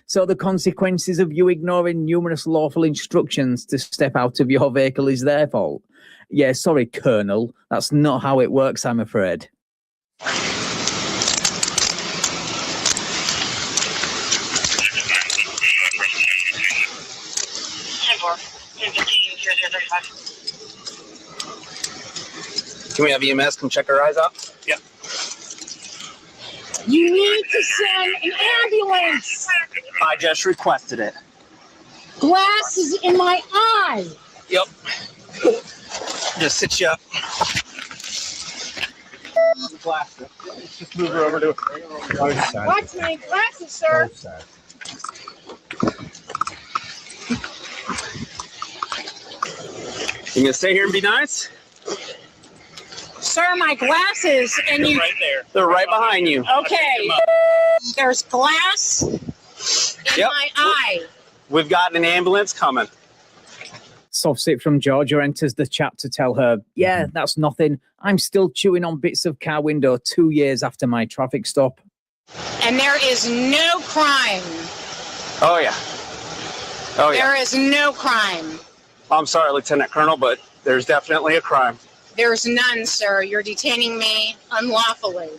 So the consequences of you ignoring numerous lawful instructions to step out of your vehicle is their fault? Yeah, sorry, Colonel. That's not how it works, I'm afraid. Can we have EMS come check our eyes out? Yeah. You need to send an ambulance. I just requested it. Glass is in my eye. Yep. Just sit you up. Just move her over to Watch my glasses, sir. You gonna stay here and be nice? Sir, my glasses, and you. Right there. They're right behind you. Okay. There's glass in my eye. We've got an ambulance coming. Softsit from Georgia enters the chat to tell her, yeah, that's nothing. I'm still chewing on bits of car window 2 years after my traffic stop. And there is no crime. Oh, yeah. Oh, yeah. There is no crime. I'm sorry, Lieutenant Colonel, but there's definitely a crime. There's none, sir. You're detaining me unlawfully.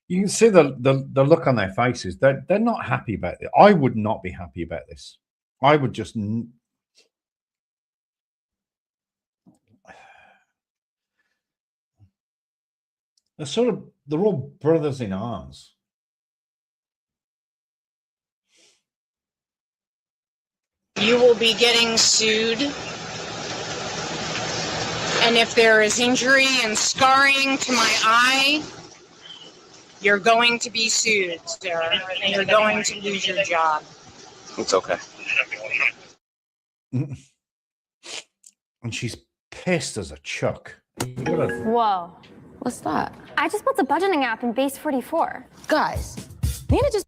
You can see the look on their faces. They're not happy about it. I would not be happy about this. I would just. They're all brothers in arms. You will be getting sued. And if there is injury and scarring to my eye, you're going to be sued, sir. And you're going to lose your job. It's okay. And she's pissed as a chuck. Whoa. What's that? I just built a budgeting app in Base 44. Guys, you need to just...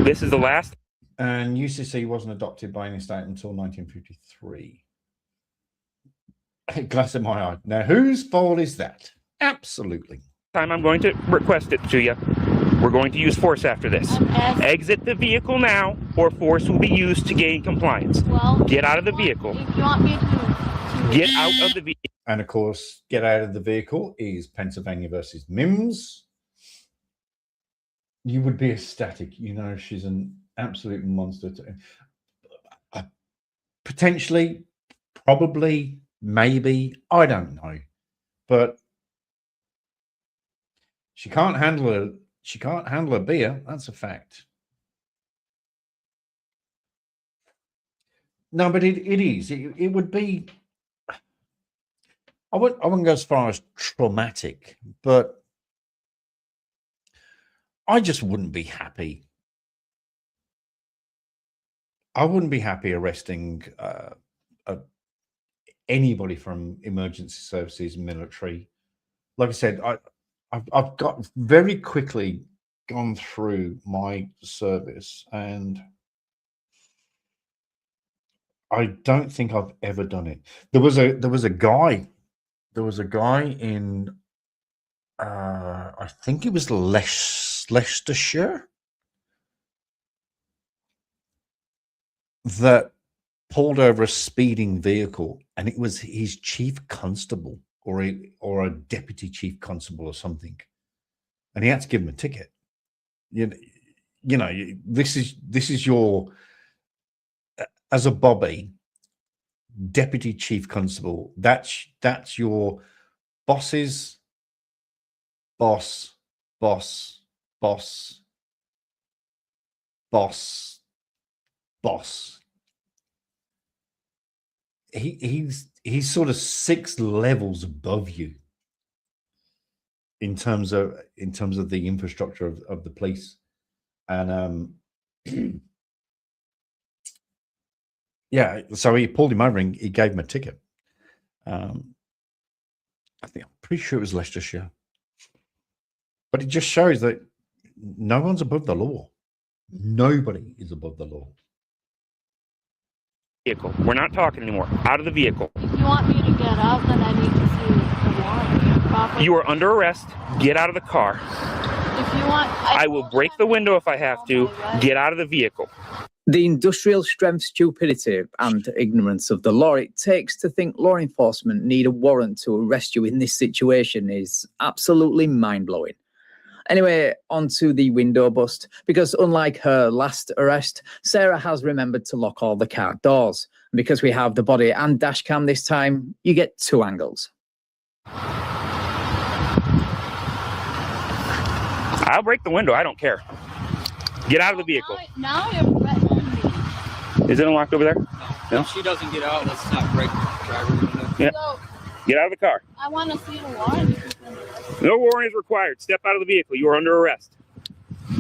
This is the last. And UCC wasn't adopted by any state until 1953. Glass in my eye. Now, whose fault is that? Absolutely. Time I'm going to request it to you. We're going to use force after this. Exit the vehicle now, or force will be used to gain compliance. Well, get out of the vehicle. If you want me to get out of the vehicle. And of course, get out of the vehicle is Pennsylvania versus Mims. You would be ecstatic. You know, she's an absolute monster. Potentially, probably, maybe, I don't know. But she can't handle a beer. That's a fact. No, but it is. It would be. I wouldn't go as far as traumatic, but I just wouldn't be happy. I wouldn't be happy arresting anybody from emergency services, military. Like I said, I've got very quickly gone through my service, and I don't think I've ever done it. There was a guy in I think it was Leicestershire that pulled over a speeding vehicle, and it was his chief constable or a deputy chief constable or something, and he had to give him a ticket. You know, this is your, as a bobby, deputy chief constable. That's your boss's boss. He's sort of 6 levels above you in terms of the infrastructure of the police. And yeah, so he pulled him over and he gave him a ticket. I'm pretty sure it was Leicestershire, but it just shows that no one's above the law. Nobody is above the law. Vehicle. We're not talking anymore. Out of the vehicle. If you want me to get out, then I need to see the warrant. You are under arrest. Get out of the car. If you want, I will break the window if I have to. Get out of the vehicle. The industrial strength stupidity and ignorance of the law it takes to think law enforcement need a warrant to arrest you in this situation is absolutely mind-blowing. Anyway, on to the window bust, because unlike her last arrest, Sarah has remembered to lock all the car doors. And because we have the body and dash cam this time, you get 2 angles. I'll break the window. I don't care. Get out of the vehicle. Now you're threatening me. Is it unlocked over there? No. If she doesn't get out, let's not break the driver's window. Yeah. So, Get out of the car. I want to see the warrant. No warrant is required. Step out of the vehicle. You are under arrest.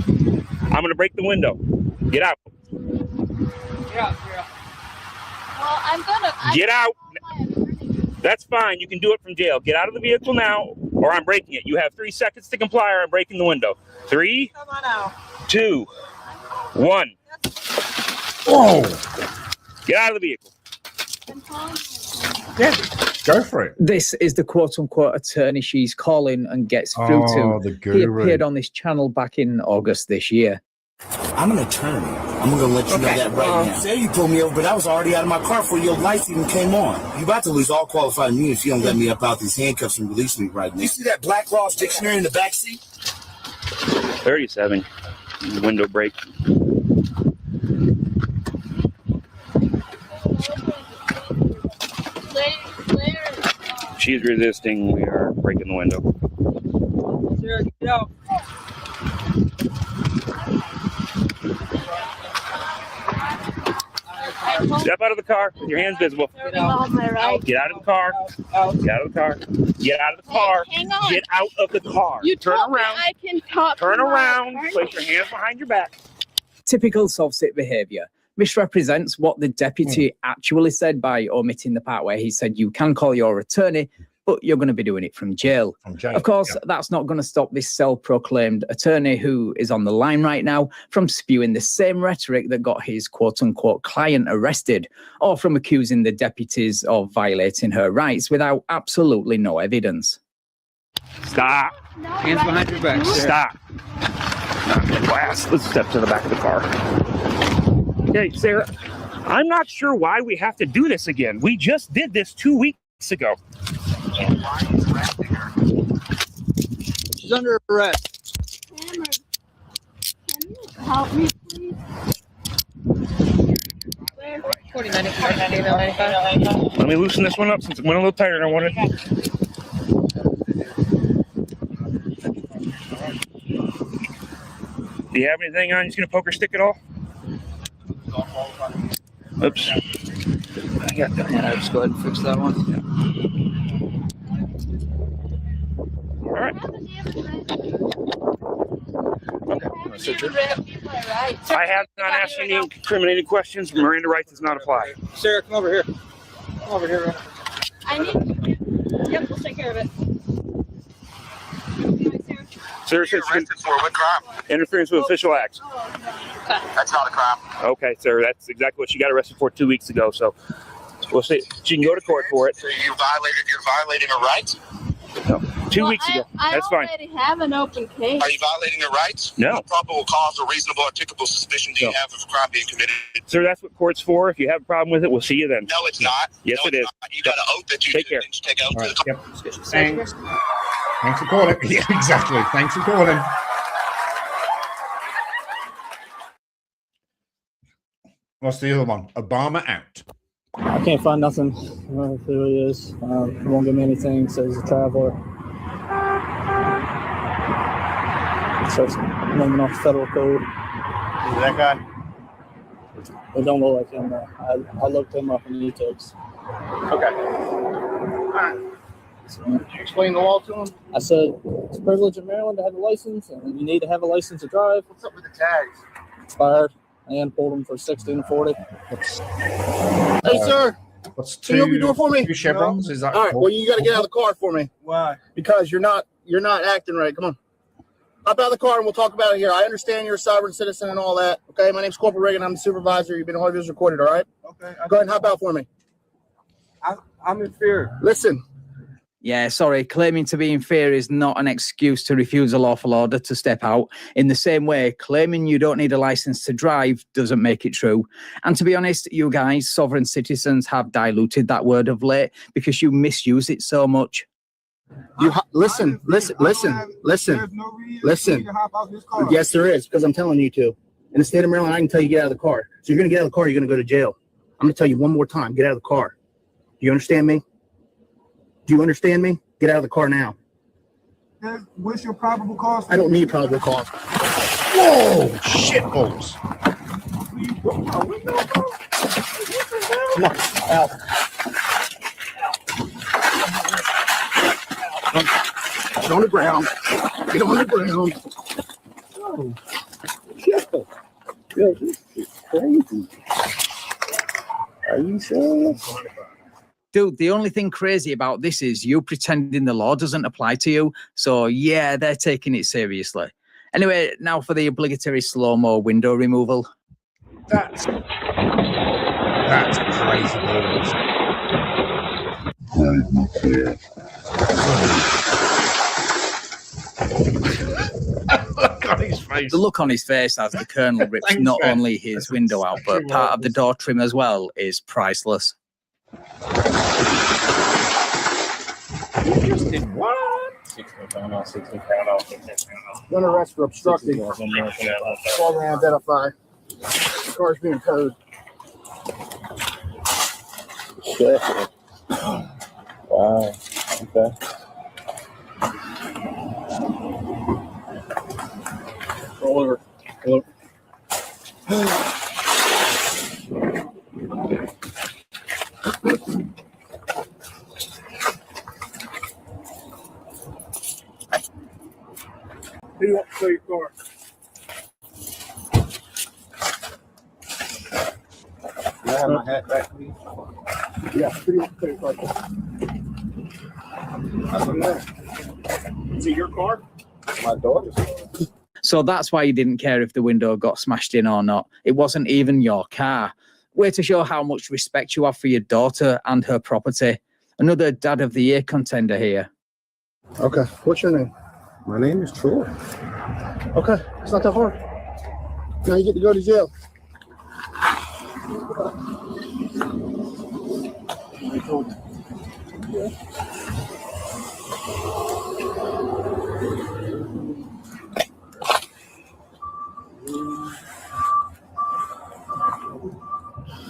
I'm going to break the window. Get out. Well, I'm gonna. Get out. That's fine. You can do it from jail. Get out of the vehicle now, or I'm breaking it. You have 3 seconds to comply, or I'm breaking the window. 3, 2, 1. Oh! Get out of the vehicle. Yeah, go for it. This is the quote-unquote attorney she's calling and gets through to. The He guru. appeared on this channel back in August this year. I'm an attorney. I'm gonna let you know that right now. Say you pulled me over, but I was already out of my car before your lights even came on. You about to lose all qualified immunity if you don't let me up out these handcuffs and release me right now. You see that Black Law's dictionary in the back seat? 37. Window break. She's resisting. We are breaking the window. Sarah, get out. Step out of the car. Your hands visible. Get out of the car. Get out of the car. Get out of the car. Hang on. Get out of the car. You Turn told me around. I can talk. Turn to my around. attorney. Place your hands behind your back. Typical soft-sit behaviour. Misrepresents what the deputy actually said by omitting the part where he said you can call your attorney, but you're going to be doing it from jail. Of course, that's not going to stop this self-proclaimed attorney who is on the line right now from spewing the same rhetoric that got his quote-unquote client arrested, or from accusing the deputies of violating her rights without absolutely no evidence. Stop. Hands behind your back. Stop. Glass. Let's step to the back of the car. Okay, Sarah, I'm not sure why we have to do this again. We just did this 2 weeks ago. She's under arrest. Help me, please. 40-95. Let me loosen this one up since it went a little tighter than I wanted. Do you have anything on? You just gonna poker stick at all? Oops. I got that. Yeah, just go ahead and fix that one. All right. I have not asked any incriminating questions. Miranda rights does not apply. Sarah, come over here. Come over here, bro. I need. Yep, we'll take care of it. Sarah says interference with official acts. That's not a crime. Okay, sir, that's exactly what she got arrested for 2 weeks ago. So we'll see. She can go to court for it. So you're violating her rights? 2 weeks ago. That's fine. I already have an open case. Are you violating their rights? No. What probable cause or reasonable articulable suspicion do you have of a crime being committed? Sir, that's what court's for. If you have a problem with it, we'll see you then. No, it's not. Yes, no, it is. Not. You got an oath that you take care. Take out to the Yep. Thanks. Thanks for calling. Yeah, exactly. Thanks for calling. What's the other one? Obama out. I can't find nothing. I don't know who he is. He won't give me anything. Says he's a traveler. Starts naming off federal code. Is that guy? It don't look like him. Though. I looked him up in the e-tips. Okay. All right. Did you explain the law to him? I said it's a privilege in Maryland to have a license, and you need to have a license to drive. What's up with the tags? Expired. And pulled him for 16 and 40. Hey, sir. What's Can you open your door for me? 2 chevrons? Is that all right? Well, you got to get out of the car for me. Why? Because you're not acting right. Come on. Hop out of the car and we'll talk about it here. I understand you're a sovereign citizen and all that. Okay, my name's Corporal Reagan. I'm the supervisor. You've been all of yours recorded. All right. Okay. Go ahead and hop out for me. I'm in fear. Listen. Yeah, sorry, claiming to be in fear is not an excuse to refuse a lawful order to step out. In the same way, claiming you don't need a license to drive doesn't make it true. And to be honest, you guys, sovereign citizens, have diluted that word of late because you misuse it so much. Listen. Yes, there is, because I'm telling you to. In the state of Maryland, I can tell you get out of the car. So you're going to get out of the car, you're going to go to jail. I'm going to tell you one more time, get out of the car. Do you understand me? Do you understand me? Get out of the car now. What's your probable cause? I don't need probable cause. Whoa! Shit balls. Come on, out. Get on the ground. Get on the ground. Oh, shit. Yo, this is crazy. Are you serious? Dude, the only thing crazy about this is you pretending the law doesn't apply to you. So, yeah, they're taking it seriously. Anyway, now for the obligatory slow-mo window removal. That's crazy balls. Look on his face. The look on his face as the Colonel rips not only his window out, but part of the door trim as well is priceless. You just did what? 16 pound off. You're under arrest for obstructing. Former identify. The car's being towed. Shit. Wow. Okay. Roll over. Roll Who do you want to tow your car? I have my hat back, please. Yeah, who do you want to tow your car? I don't know. Is it your car? My daughter's car. So that's why you didn't care if the window got smashed in or not. It wasn't even your car. Way to show how much respect you have for your daughter and her property. Another Dad of the Year contender here. Okay, what's your name? My name is Troy. Okay, it's not that hard. Now you get to go to jail.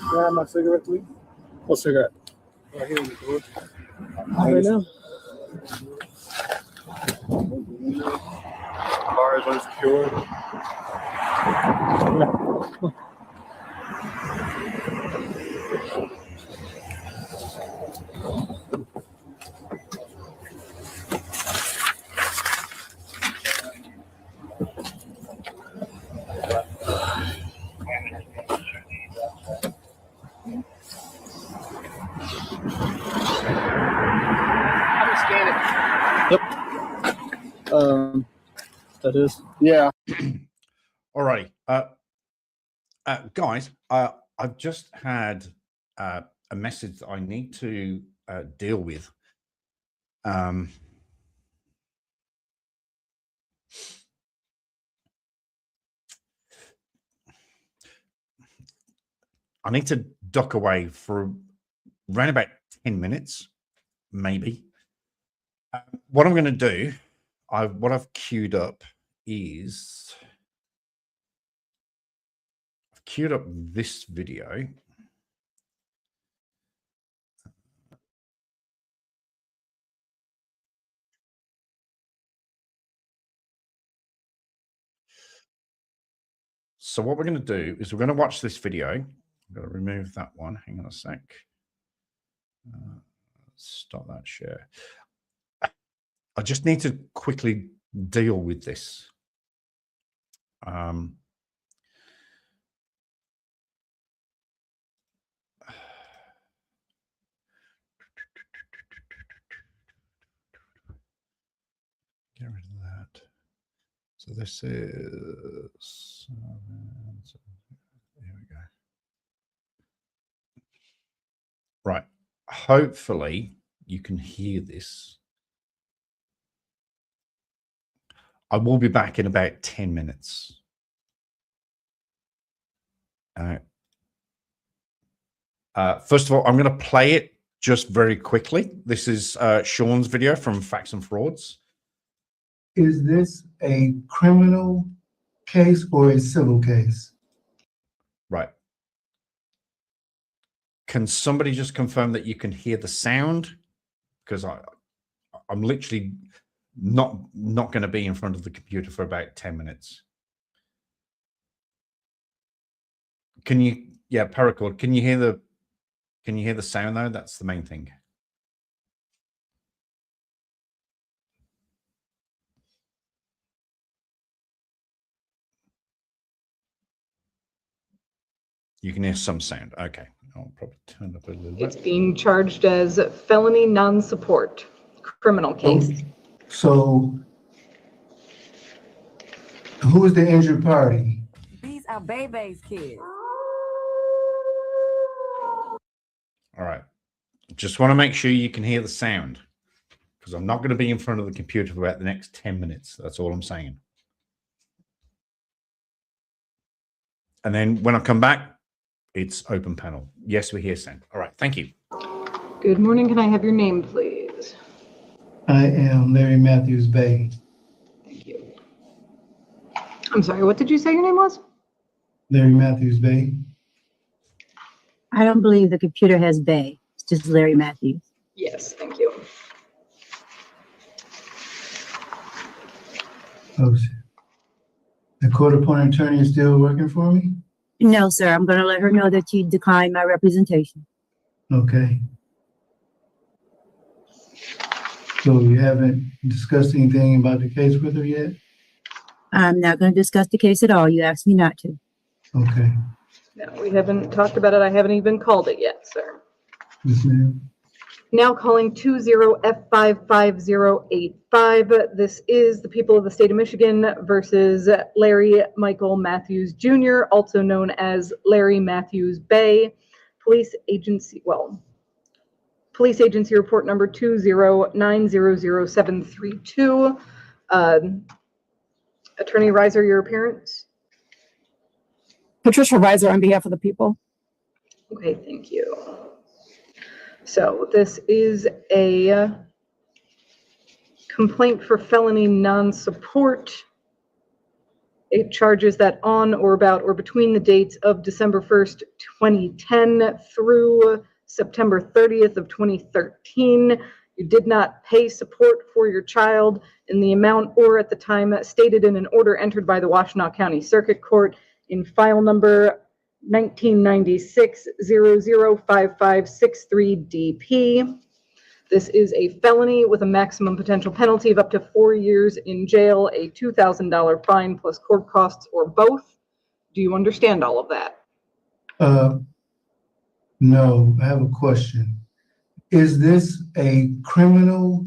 Can I have my cigarette, please? What cigarette? Right here in the door. Right now. Car is unsecured. That is. Yeah. All righty. Guys, I've just had a message that I need to deal with. I need to duck away for around about 10 minutes, maybe. What I'm going to do, what I've queued up is I've queued up this video. So what we're going to do is we're going to watch this video. I'm going to remove that one. Hang on a sec. Stop that share. I just need to quickly deal with this. Get rid of that. So this is, here we go. Right. Hopefully you can hear this. I will be back in about 10 minutes. First of all, I'm going to play it just very quickly. This is Sean's video from Facts and Frauds. Is this a criminal case or a civil case? Right. Can somebody just confirm that you can hear the sound? Because I'm literally not going to be in front of the computer for about 10 minutes. Can you, yeah, paracord, can you hear the sound though? That's the main thing. You can hear some sound. Okay. I'll probably turn up a little bit. It's being charged as felony non-support, criminal case. So, who is the injured party? These are Bebe's kids. All right. Just want to make sure you can hear the sound, because I'm not going to be in front of the computer for about the next 10 minutes. That's all I'm saying. And then when I come back, it's open panel. Yes, we hear sound. All right. Thank you. Good morning. Can I have your name, please? I am Larry Matthews Bay. Thank you. I'm sorry, what did you say your name was? Larry Matthews Bay. I don't believe the computer has Bay. It's just Larry Matthews. Yes, thank you. Oh, the court-appointed attorney is still working for me? No, sir. I'm going to let her know that you declined my representation. Okay. So you haven't discussed anything about the case with her yet? I'm not going to discuss the case at all. You asked me not to. Okay. No, we haven't talked about it. I haven't even called it yet, sir. Yes, ma'am. Now calling 20F55085. This is the people of the state of Michigan versus Larry Michael Matthews Jr., also known as Larry Matthews Bay. Police agency report number 2090732. Attorney Reiser, your appearance. Patricia Reiser on behalf of the people. Okay, thank you. So this is a complaint for felony non-support. It charges that on or about or between the dates of December 1st, 2010 through September 30th of 2013, you did not pay support for your child in the amount or at the time stated in an order entered by the Washtenaw County Circuit Court in file number 1996-005563-DP. This is a felony with a maximum potential penalty of up to 4 years in jail, a $2,000 fine plus court costs or both. Do you understand all of that? No, I have a question. Is this a criminal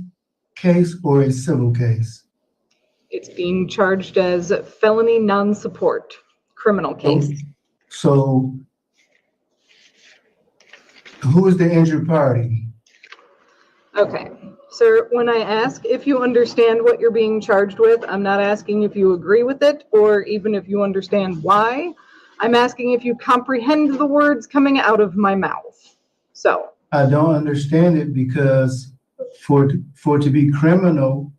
case or a civil case? It's being charged as felony non-support, criminal case. So, who is the injured party? Okay, sir, when I ask if you understand what you're being charged with, I'm not asking if you agree with it or even if you understand why. I'm asking if you comprehend the words coming out of my mouth. So. I don't understand it because for it to be criminal,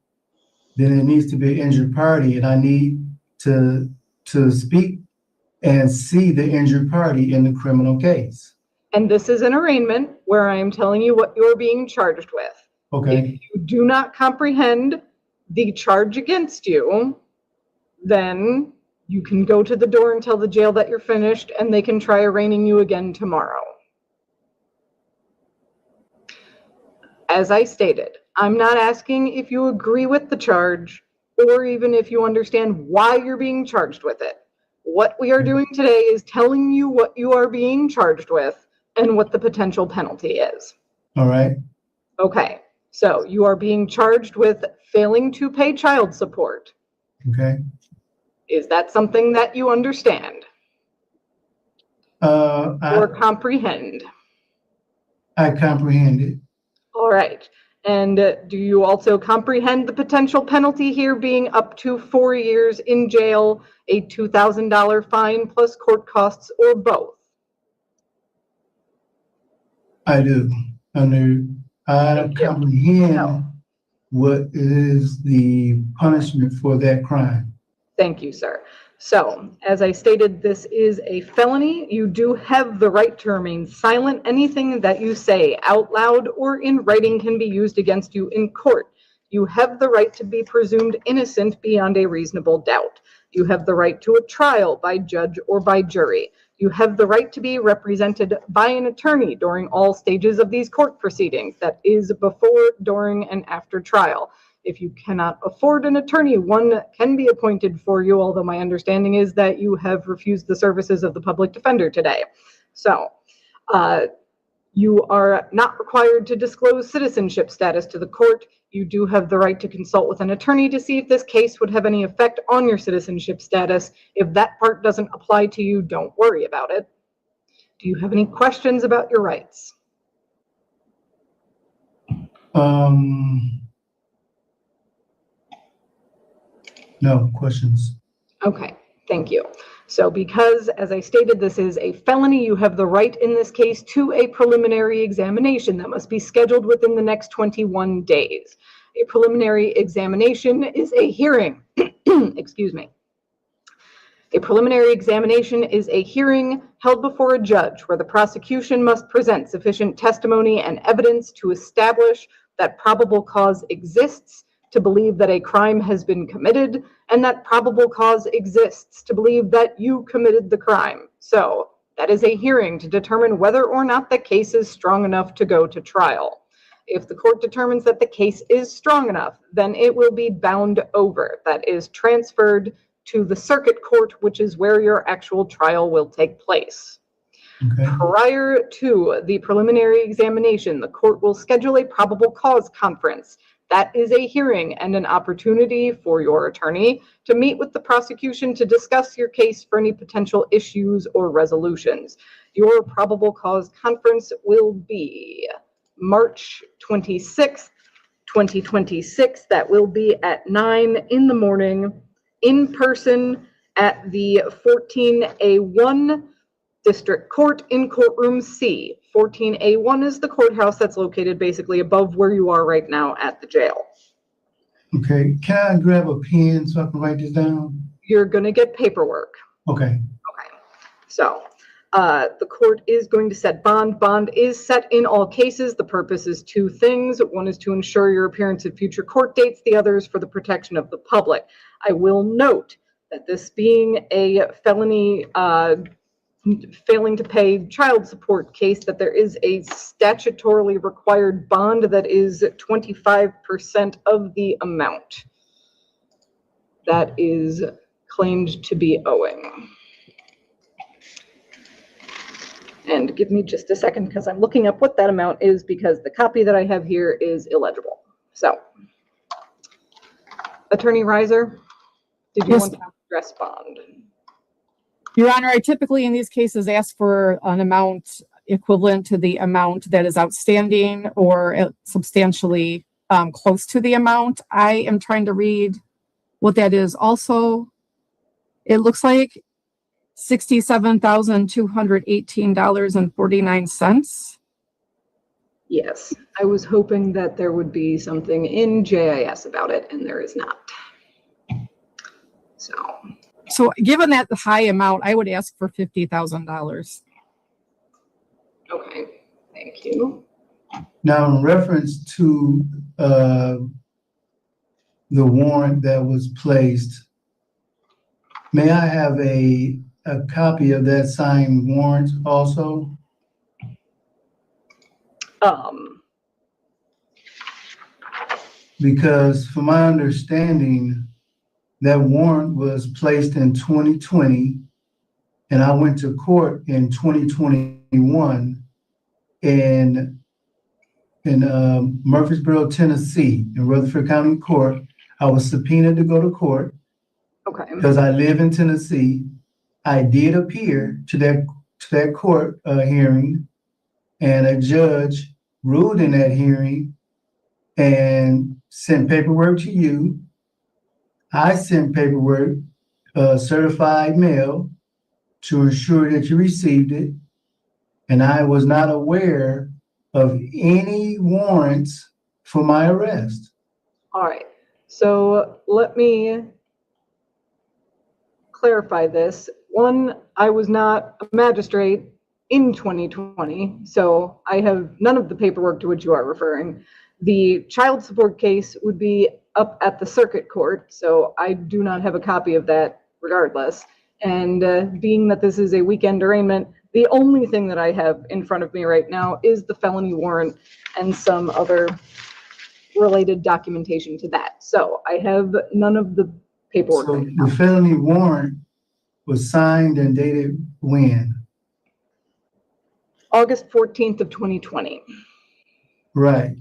then it needs to be an injured party, and I need to speak and see the injured party in the criminal case. And this is an arraignment where I am telling you what you're being charged with. Okay. If you do not comprehend the charge against you, then you can go to the door and tell the jail that you're finished, and they can try arraigning you again tomorrow. As I stated, I'm not asking if you agree with the charge or even if you understand why you're being charged with it. What we are doing today is telling you what you are being charged with and what the potential penalty is. All right. Okay, so you are being charged with failing to pay child support. Okay. Is that something that you understand? Or comprehend? I comprehend it. All right. And do you also comprehend the potential penalty here being up to 4 years in jail, a $2,000 fine plus court costs, or both? I do. I comprehend what is the punishment for that crime. Thank you, sir. So, as I stated, this is a felony. You do have the right to remain silent. Anything that you say out loud or in writing can be used against you in court. You have the right to be presumed innocent beyond a reasonable doubt. You have the right to a trial by judge or by jury. You have the right to be represented by an attorney during all stages of these court proceedings, that is before, during, and after trial. If you cannot afford an attorney, one can be appointed for you, although my understanding is that you have refused the services of the public defender today. So, you are not required to disclose citizenship status to the court. You do have the right to consult with an attorney to see if this case would have any effect on your citizenship status. If that part doesn't apply to you, don't worry about it. Do you have any questions about your rights? No questions. Okay, thank you. So because, as I stated, this is a felony, you have the right in this case to a preliminary examination that must be scheduled within the next 21 days. A preliminary examination is a hearing. Excuse me. A preliminary examination is a hearing held before a judge where the prosecution must present sufficient testimony and evidence to establish that probable cause exists to believe that a crime has been committed, and that probable cause exists to believe that you committed the crime. So that is a hearing to determine whether or not the case is strong enough to go to trial. If the court determines that the case is strong enough, then it will be bound over. That is transferred to the circuit court, which is where your actual trial will take place. Okay. Prior to the preliminary examination, the court will schedule a probable cause conference. That is a hearing and an opportunity for your attorney to meet with the prosecution to discuss your case for any potential issues or resolutions. Your probable cause conference will be March 26th, 2026. That will be at 9 in the morning in person at the 14A1 District Court in Courtroom C. 14A1 is the courthouse that's located basically above where you are right now at the jail. Okay, can I grab a pen so I can write this down? You're going to get paperwork. Okay. Okay. So, the court is going to set bond. Bond is set in all cases. The purpose is two things. One is to ensure your appearance at future court dates. The other is for the protection of the public. I will note that this being a felony failing to pay child support case, that there is a statutorily required bond that is 25% of the amount that is claimed to be owing. And give me just a second because I'm looking up what that amount is, because the copy that I have here is illegible. So, Attorney Reiser, did you want to address bond? Your Honor, I typically in these cases ask for an amount equivalent to the amount that is outstanding or substantially close to the amount. I am trying to read what that is. Also, it looks like $67,218.49. Yes, I was hoping that there would be something in JIS about it, and there is not. So given that high amount, I would ask for $50,000. Okay, thank you. Now, in reference to the warrant that was placed, may I have a copy of that signed warrant also? Because from my understanding, that warrant was placed in 2020, and I went to court in 2021 in Murfreesboro, Tennessee, in Rutherford County Court. I was subpoenaed to go to court. Okay. Because I live in Tennessee. I did appear to that court hearing, and a judge ruled in that hearing and sent paperwork to you. I sent paperwork, certified mail, to ensure that you received it, and I was not aware of any warrants for my arrest. All right, so let me clarify this. One, I was not a magistrate in 2020, so I have none of the paperwork to which you are referring. The child support case would be up at the circuit court, so I do not have a copy of that regardless. And being that this is a weekend arraignment, the only thing that I have in front of me right now is the felony warrant and some other related documentation to that. So I have none of the paperwork. So the felony warrant was signed and dated when? August 14th of 2020. Right.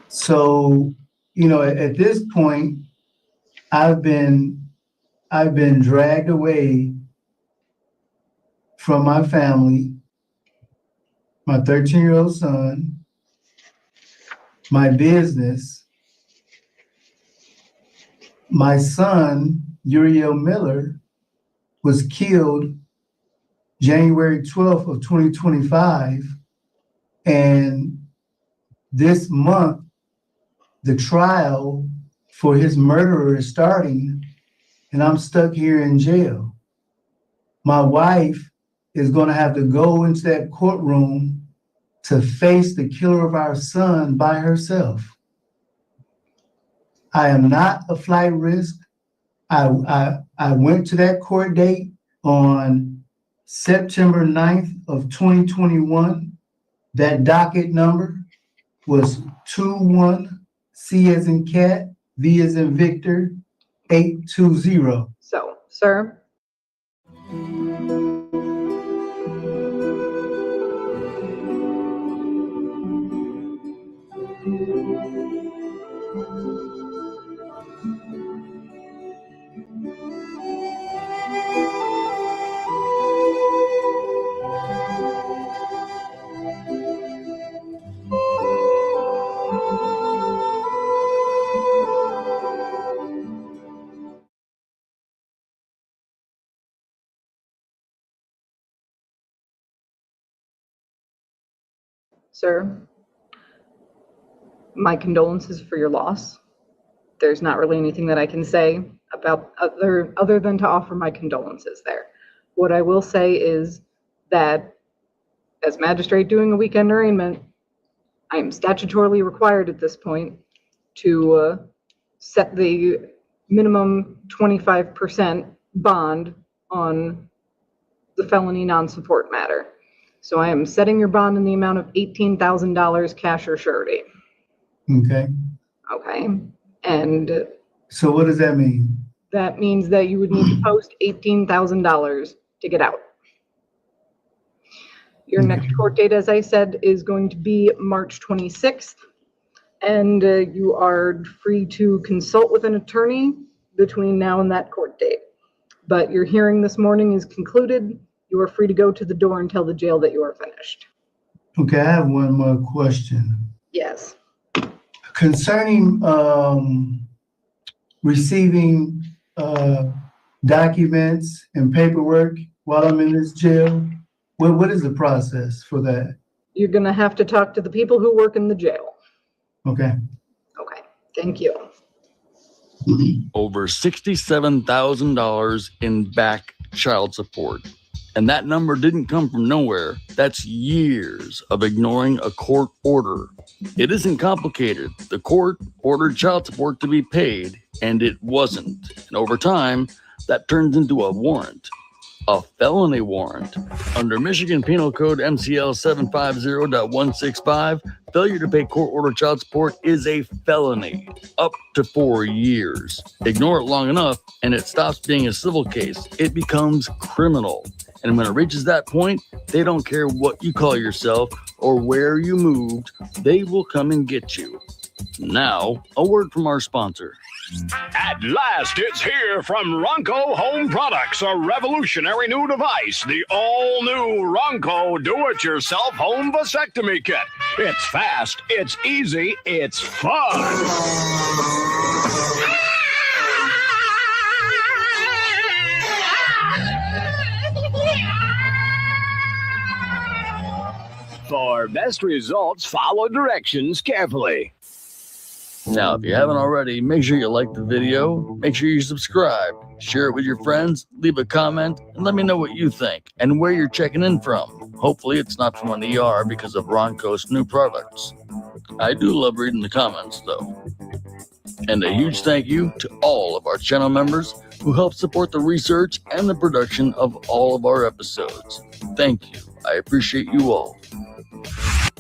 So, you know, at this point, I've been dragged away from my family, my 13-year-old son, my business. My son, Uriel Miller, was killed January 12th of 2025. And this month, the trial for his murderer is starting, and I'm stuck here in jail. My wife is going to have to go into that courtroom to face the killer of our son by herself. I am not a flight risk. I went to that court date on September 9th of 2021. That docket number was 21C as in cat, V as in Victor, 820. So, sir. Sir, my condolences for your loss. There's not really anything that I can say about other than to offer my condolences there. What I will say is that as magistrate doing a weekend arraignment, I am statutorily required at this point to set the minimum 25% bond on the felony non-support matter. So I am setting your bond in the amount of $18,000 cash or surety. Okay. Okay. And so what does that mean? That means that you would need to post $18,000 to get out. Your next court date, as I said, is going to be March 26th. And you are free to consult with an attorney between now and that court date. But your hearing this morning is concluded. You are free to go to the door and tell the jail that you are finished. Okay, I have one more question. Yes. Concerning receiving documents and paperwork while I'm in this jail? What is the process for that? You're gonna have to talk to the people who work in the jail. Okay. Okay, thank you. Over $67,000 in back child support. And that number didn't come from nowhere. That's years of ignoring a court order. It isn't complicated. The court ordered child support to be paid, and it wasn't. And over time, that turns into a warrant. A felony warrant. Under Michigan Penal Code MCL 750.165, failure to pay court-ordered child support is a felony, up to 4 years. Ignore it long enough, and it stops being a civil case. It becomes criminal. And when it reaches that point, they don't care what you call yourself or where you moved, they will come and get you. Now, a word from our sponsor. At last, it's here from Ronco Home Products, a revolutionary new device, the all-new Ronco Do-It-Yourself Home Vasectomy Kit. It's fast, it's easy, it's fun. For best results, follow directions carefully. Now, if you haven't already, make sure you like the video, make sure you subscribe, share it with your friends, leave a comment, and let me know what you think and where you're checking in from. Hopefully it's not from an ER because of Ronco's new products. I do love reading the comments, though. And a huge thank you to all of our channel members who help support the research and the production of all of our episodes. Thank you. I appreciate you all.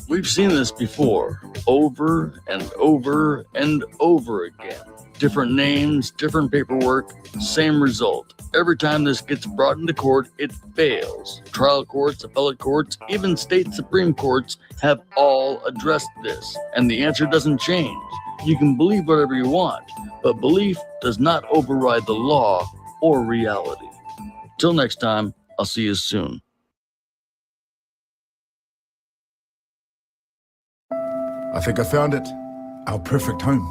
We've seen this before, over and over and over again. Different names, different paperwork, same result. Every time this gets brought into court, it fails. Trial courts, appellate courts, even state Supreme Courts have all addressed this, and the answer doesn't change. You can believe whatever you want, but belief does not override the law or reality. Till next time, I'll see you soon. I think I found it. Our perfect home.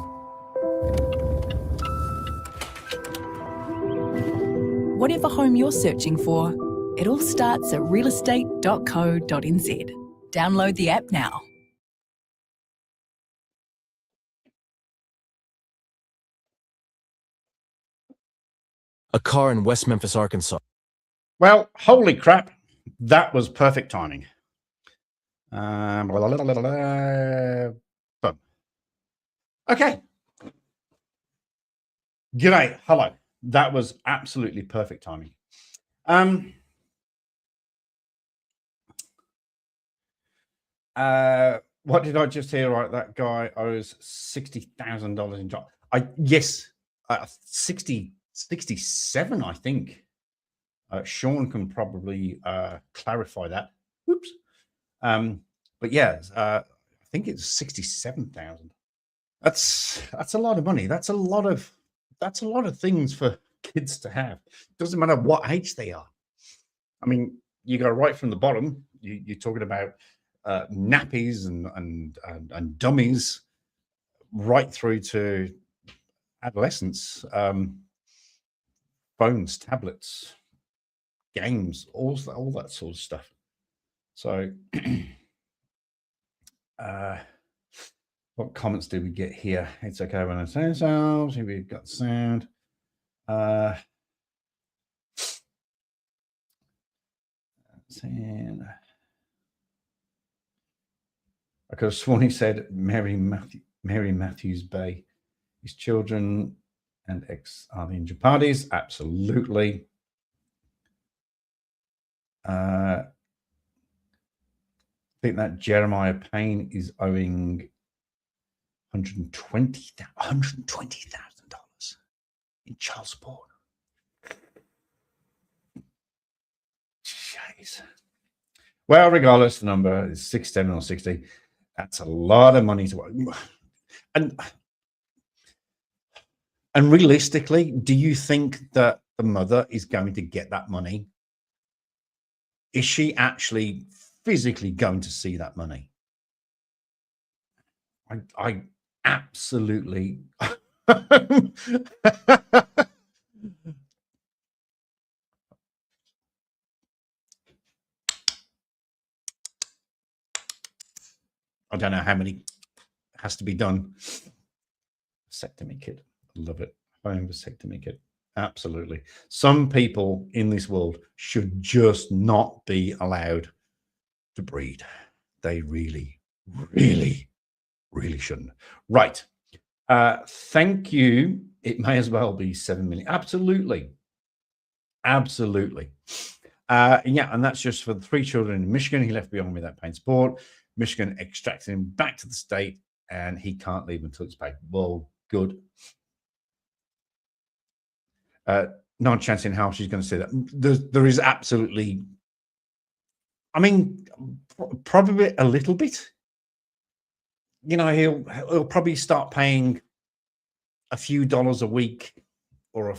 Whatever home you're searching for, it all starts at realestate.co.nz. Download the app now. A car in West Memphis, Arkansas. Well, holy crap. That was perfect timing. Boom. Okay. G'day. Hello. That was absolutely perfect timing. What did I just hear? Right, that guy owes $60,000 in job. Yes, 67, I think. Sean can probably clarify that. Whoops. But yeah, I think it's 67,000. That's a lot of money. That's a lot of things for kids to have. Doesn't matter what age they are. I mean, you go right from the bottom. You're talking about nappies and dummies, right through to adolescence, phones, tablets, games, all that sort of stuff. So, what comments do we get here? It's okay when I say ourselves. Here we've got sound. And I could have sworn he said Mary Matthews Bay. His children and ex are the injured parties. Absolutely. I think that Jeremiah Payne is owing $120,000 in child support. Jeez. Well, regardless, the number is 67 or 60. That's a lot of money to work. And realistically, do you think that the mother is going to get that money? Is she actually physically going to see that money? I absolutely I don't know how many has to be done. Vasectomy kit. Love it. Home vasectomy kit. Absolutely. Some people in this world should just not be allowed to breed. They really, really, really shouldn't. Right. Thank you. It may as well be 7 million. Absolutely. Absolutely. Yeah, and that's just for the 3 children in Michigan he left behind without paying support. Michigan extracted him back to the state, and he can't leave until it's paid. Well, good. No chance in hell she's going to say that. There is absolutely, I mean, probably a little bit. You know, he'll probably start paying a few dollars a week, or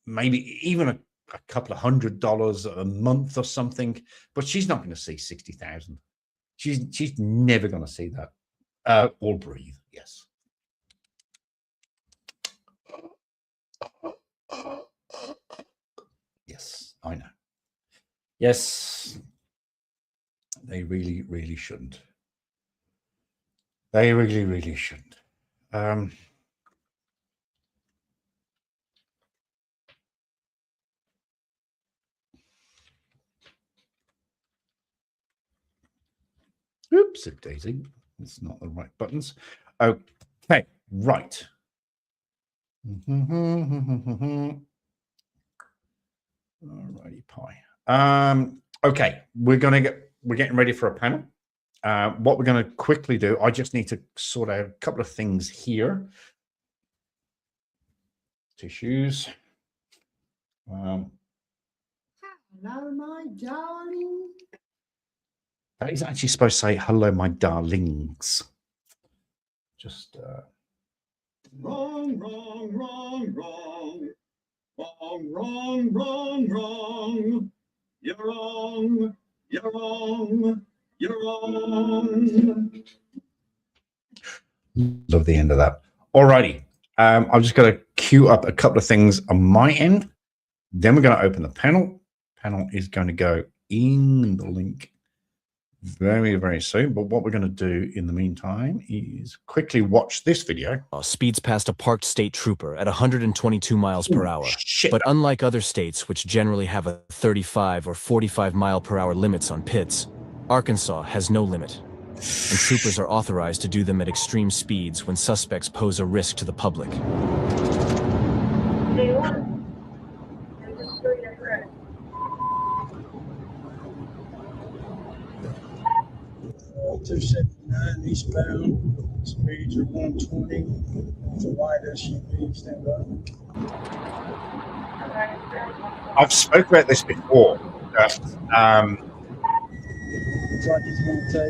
maybe even a couple of $100 a month or something. But she's not going to see 60,000. She's never going to see that. Or breathe. Yes. Yes, I know. Yes, they really, really shouldn't. They really, really shouldn't. Oops, daisy. It's not the right buttons. Okay, right. Alrighty, pie. Okay, we're getting ready for a panel. What we're going to quickly do, I just need to sort out a couple of things here. Tissues. Hello, my darling. That is actually supposed to say, hello, my darlings. Just... Wrong, wrong, wrong, wrong. Wrong, wrong, wrong, wrong. You're wrong. You're wrong. You're wrong. Love the end of that. Alrighty. I'm just going to queue up a couple of things on my end. Then we're going to open the panel. Panel is going to go in the link very, very soon. But what we're going to do in the meantime is quickly watch this video. Speeds past a parked state trooper at 122 miles per hour. Shit. But unlike other states, which generally have a 35 or 45 mile per hour limits on pits, Arkansas has no limit. And troopers are authorized to do them at extreme speeds when suspects pose a risk to the public. Walter 79 eastbound. Speeds are 120. So why does she leave? Stand up. I've spoken about this before.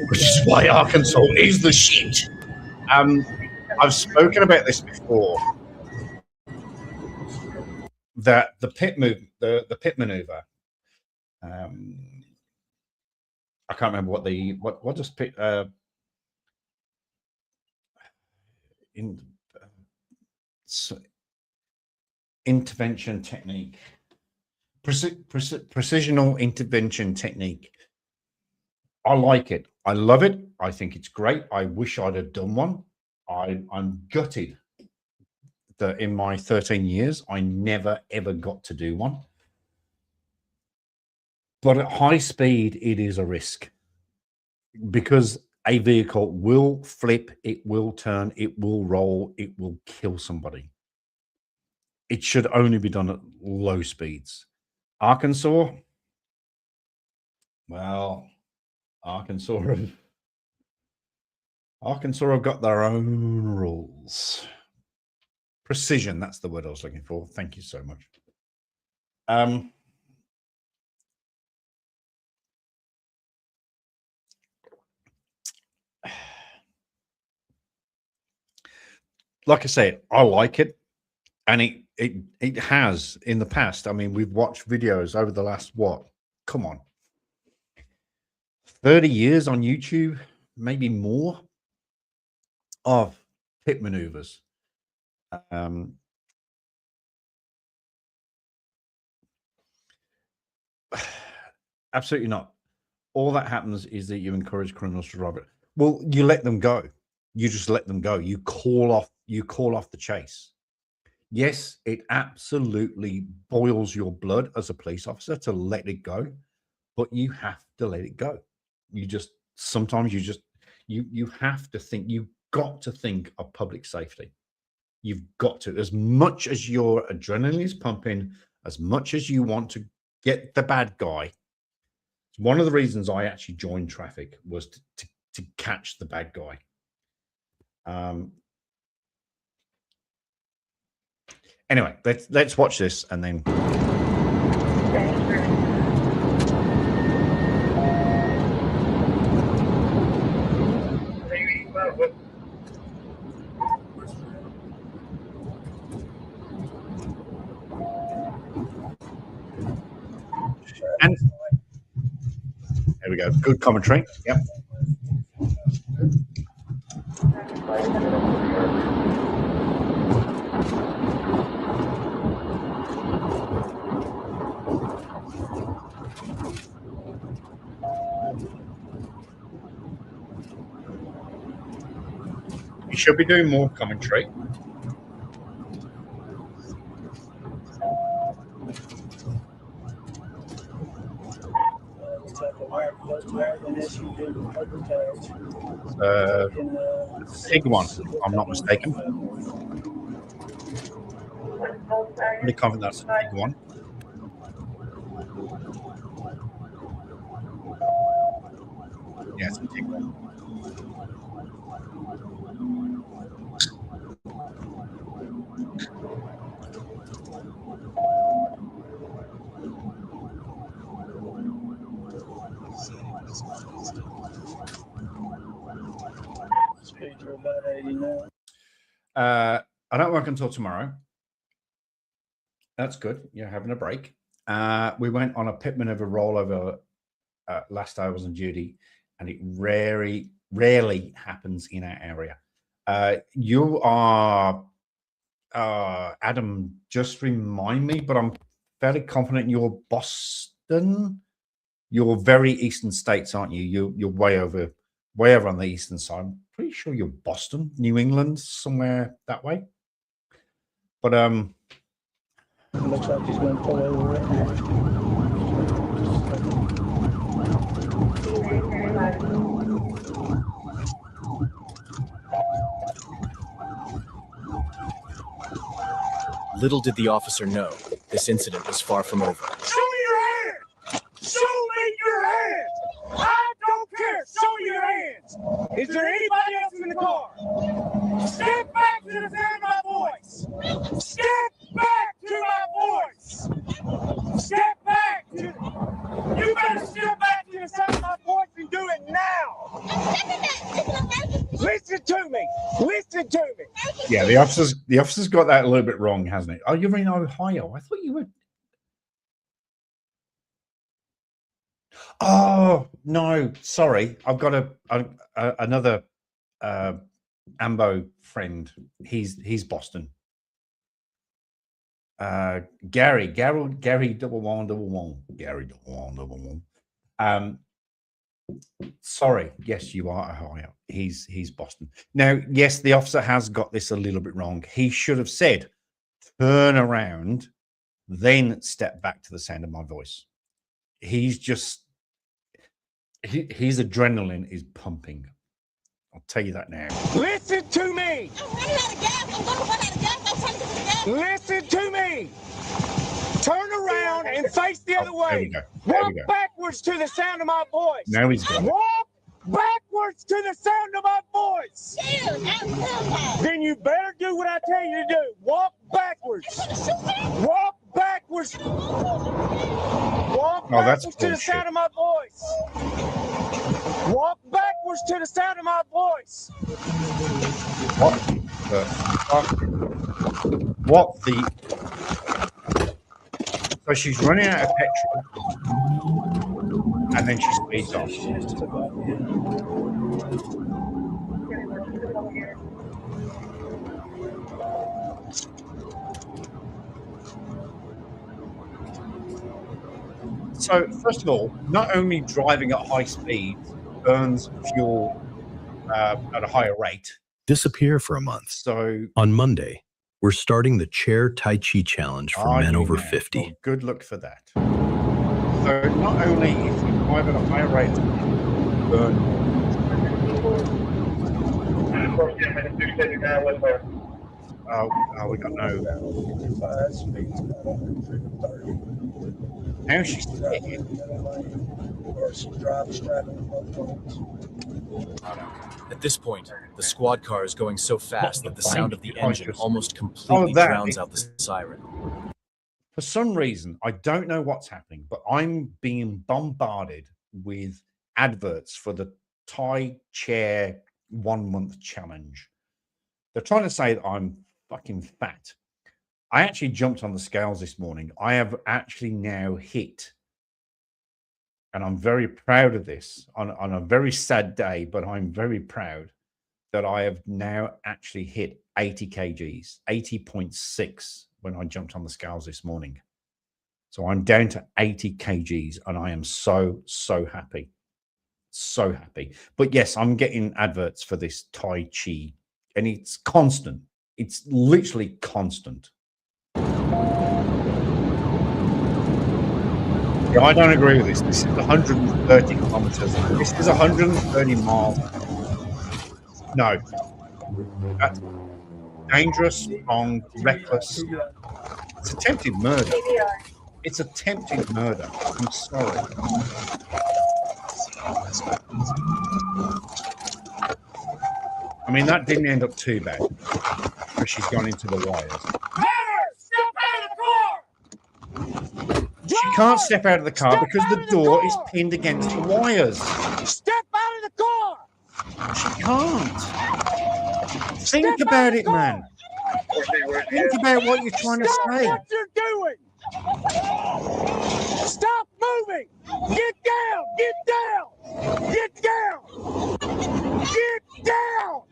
Which is why Arkansas is the shit. I've spoken about this before. That the pit maneuver. I can't remember what does pit intervention technique, precisional intervention technique. I like it. I love it. I think it's great. I wish I'd have done one. I'm gutted that in my 13 years, I never, ever got to do one. But at high speed, it is a risk because a vehicle will flip, it will turn, it will roll, it will kill somebody. It should only be done at low speeds. Arkansas, well, Arkansas have got their own rules. Precision, that's the word I was looking for. Thank you so much. Like I said, I like it, and it has in the past. I mean, we've watched videos over the last come on, 30 years on YouTube, maybe more, of pit maneuvers. Absolutely not. All that happens is that you encourage criminals to rob it. Well, you let them go. You just let them go. You call off the chase. Yes, it absolutely boils your blood as a police officer to let it go, but you have to let it go. Sometimes you have to think, you've got to think of public safety. You've got to, as much as your adrenaline is pumping, as much as you want to get the bad guy. One of the reasons I actually joined traffic was to catch the bad guy. Anyway, let's watch this and then. And there we go. Good commentary. Yep. You should be doing more commentary. Big one, if I'm not mistaken. Pretty confident that's a big one. Yes, a big one. I don't work until tomorrow. That's good. You're having a break. We went on a pit maneuver rollover last day I was on duty, and it rarely happens in our area. You are Adam, just remind me, but I'm fairly confident you're Boston. You're very eastern states, aren't you? You're way over on the eastern side. I'm pretty sure you're Boston, New England, somewhere that way. But looks like he's going to pull over right now. Little did the officer know, this incident was far from over. Show me your hands! Show me your hands! I don't care! Show me your hands! Is there anybody else in the car? Step back to the sound of my voice! Step back to my voice! Step back to... You better step back to the sound of my voice and do it now! Listen to me! Listen to me! yeah, the officer's got that a little bit wrong, hasn't it? Oh, you're in Ohio. I thought you were. Oh no, sorry. I've got another Ambo friend. He's Boston. Gary 1111. Gary 1111. Sorry. Yes, you are Ohio. He's Boston. Now, yes, the officer has got this a little bit wrong. He should have said, turn around, then step back to the sound of my voice. He's just, his adrenaline is pumping. I'll tell you that now. Listen to me! Listen to me! Turn around and face the other way. Walk backwards to the sound of my voice. Now he's got it. Walk backwards to the sound of my voice. Then you better do what I tell you to do. Walk backwards. Walk backwards. Walk backwards to the sound of my voice. Walk backwards to the sound of my voice. What the? So she's running out of petrol, and then she speeds off. So, first of all, not only driving at high speed burns fuel at a higher rate. Disappear for a month. So on Monday, we're starting the Chair Tai Chi Challenge for men over 50. Well, good luck for that. So not only if you drive at a higher rate, burn. We got no. Now she's scared. At this point, the squad car is going so fast that the sound of the engine almost completely drowns out the siren. For some reason, I don't know what's happening, but I'm being bombarded with adverts for the Thai Chair 1 month challenge. They're trying to say that I'm fucking fat. I actually jumped on the scales this morning. I have actually now hit, and I'm very proud of this on a very sad day, but I'm very proud that I have now actually hit 80 kgs, 80.6 when I jumped on the scales this morning. So I'm down to 80 kgs and I am so, so happy. So happy. But yes, I'm getting adverts for this Tai Chi and it's constant. It's literally constant. Yeah, I don't agree with this. This is 130 kilometers. This is 130 miles. No. That's dangerous, wrong, reckless. It's attempted murder. It's attempted murder. I'm sorry. I mean, that didn't end up too bad because she's gone into the wires. She can't step out of the car because the door is pinned against the wires. Step out of the car! She can't. Think about it, man. Think about what you're trying to say. What you're doing! Stop moving! Get down! Get down! Get down! Get down!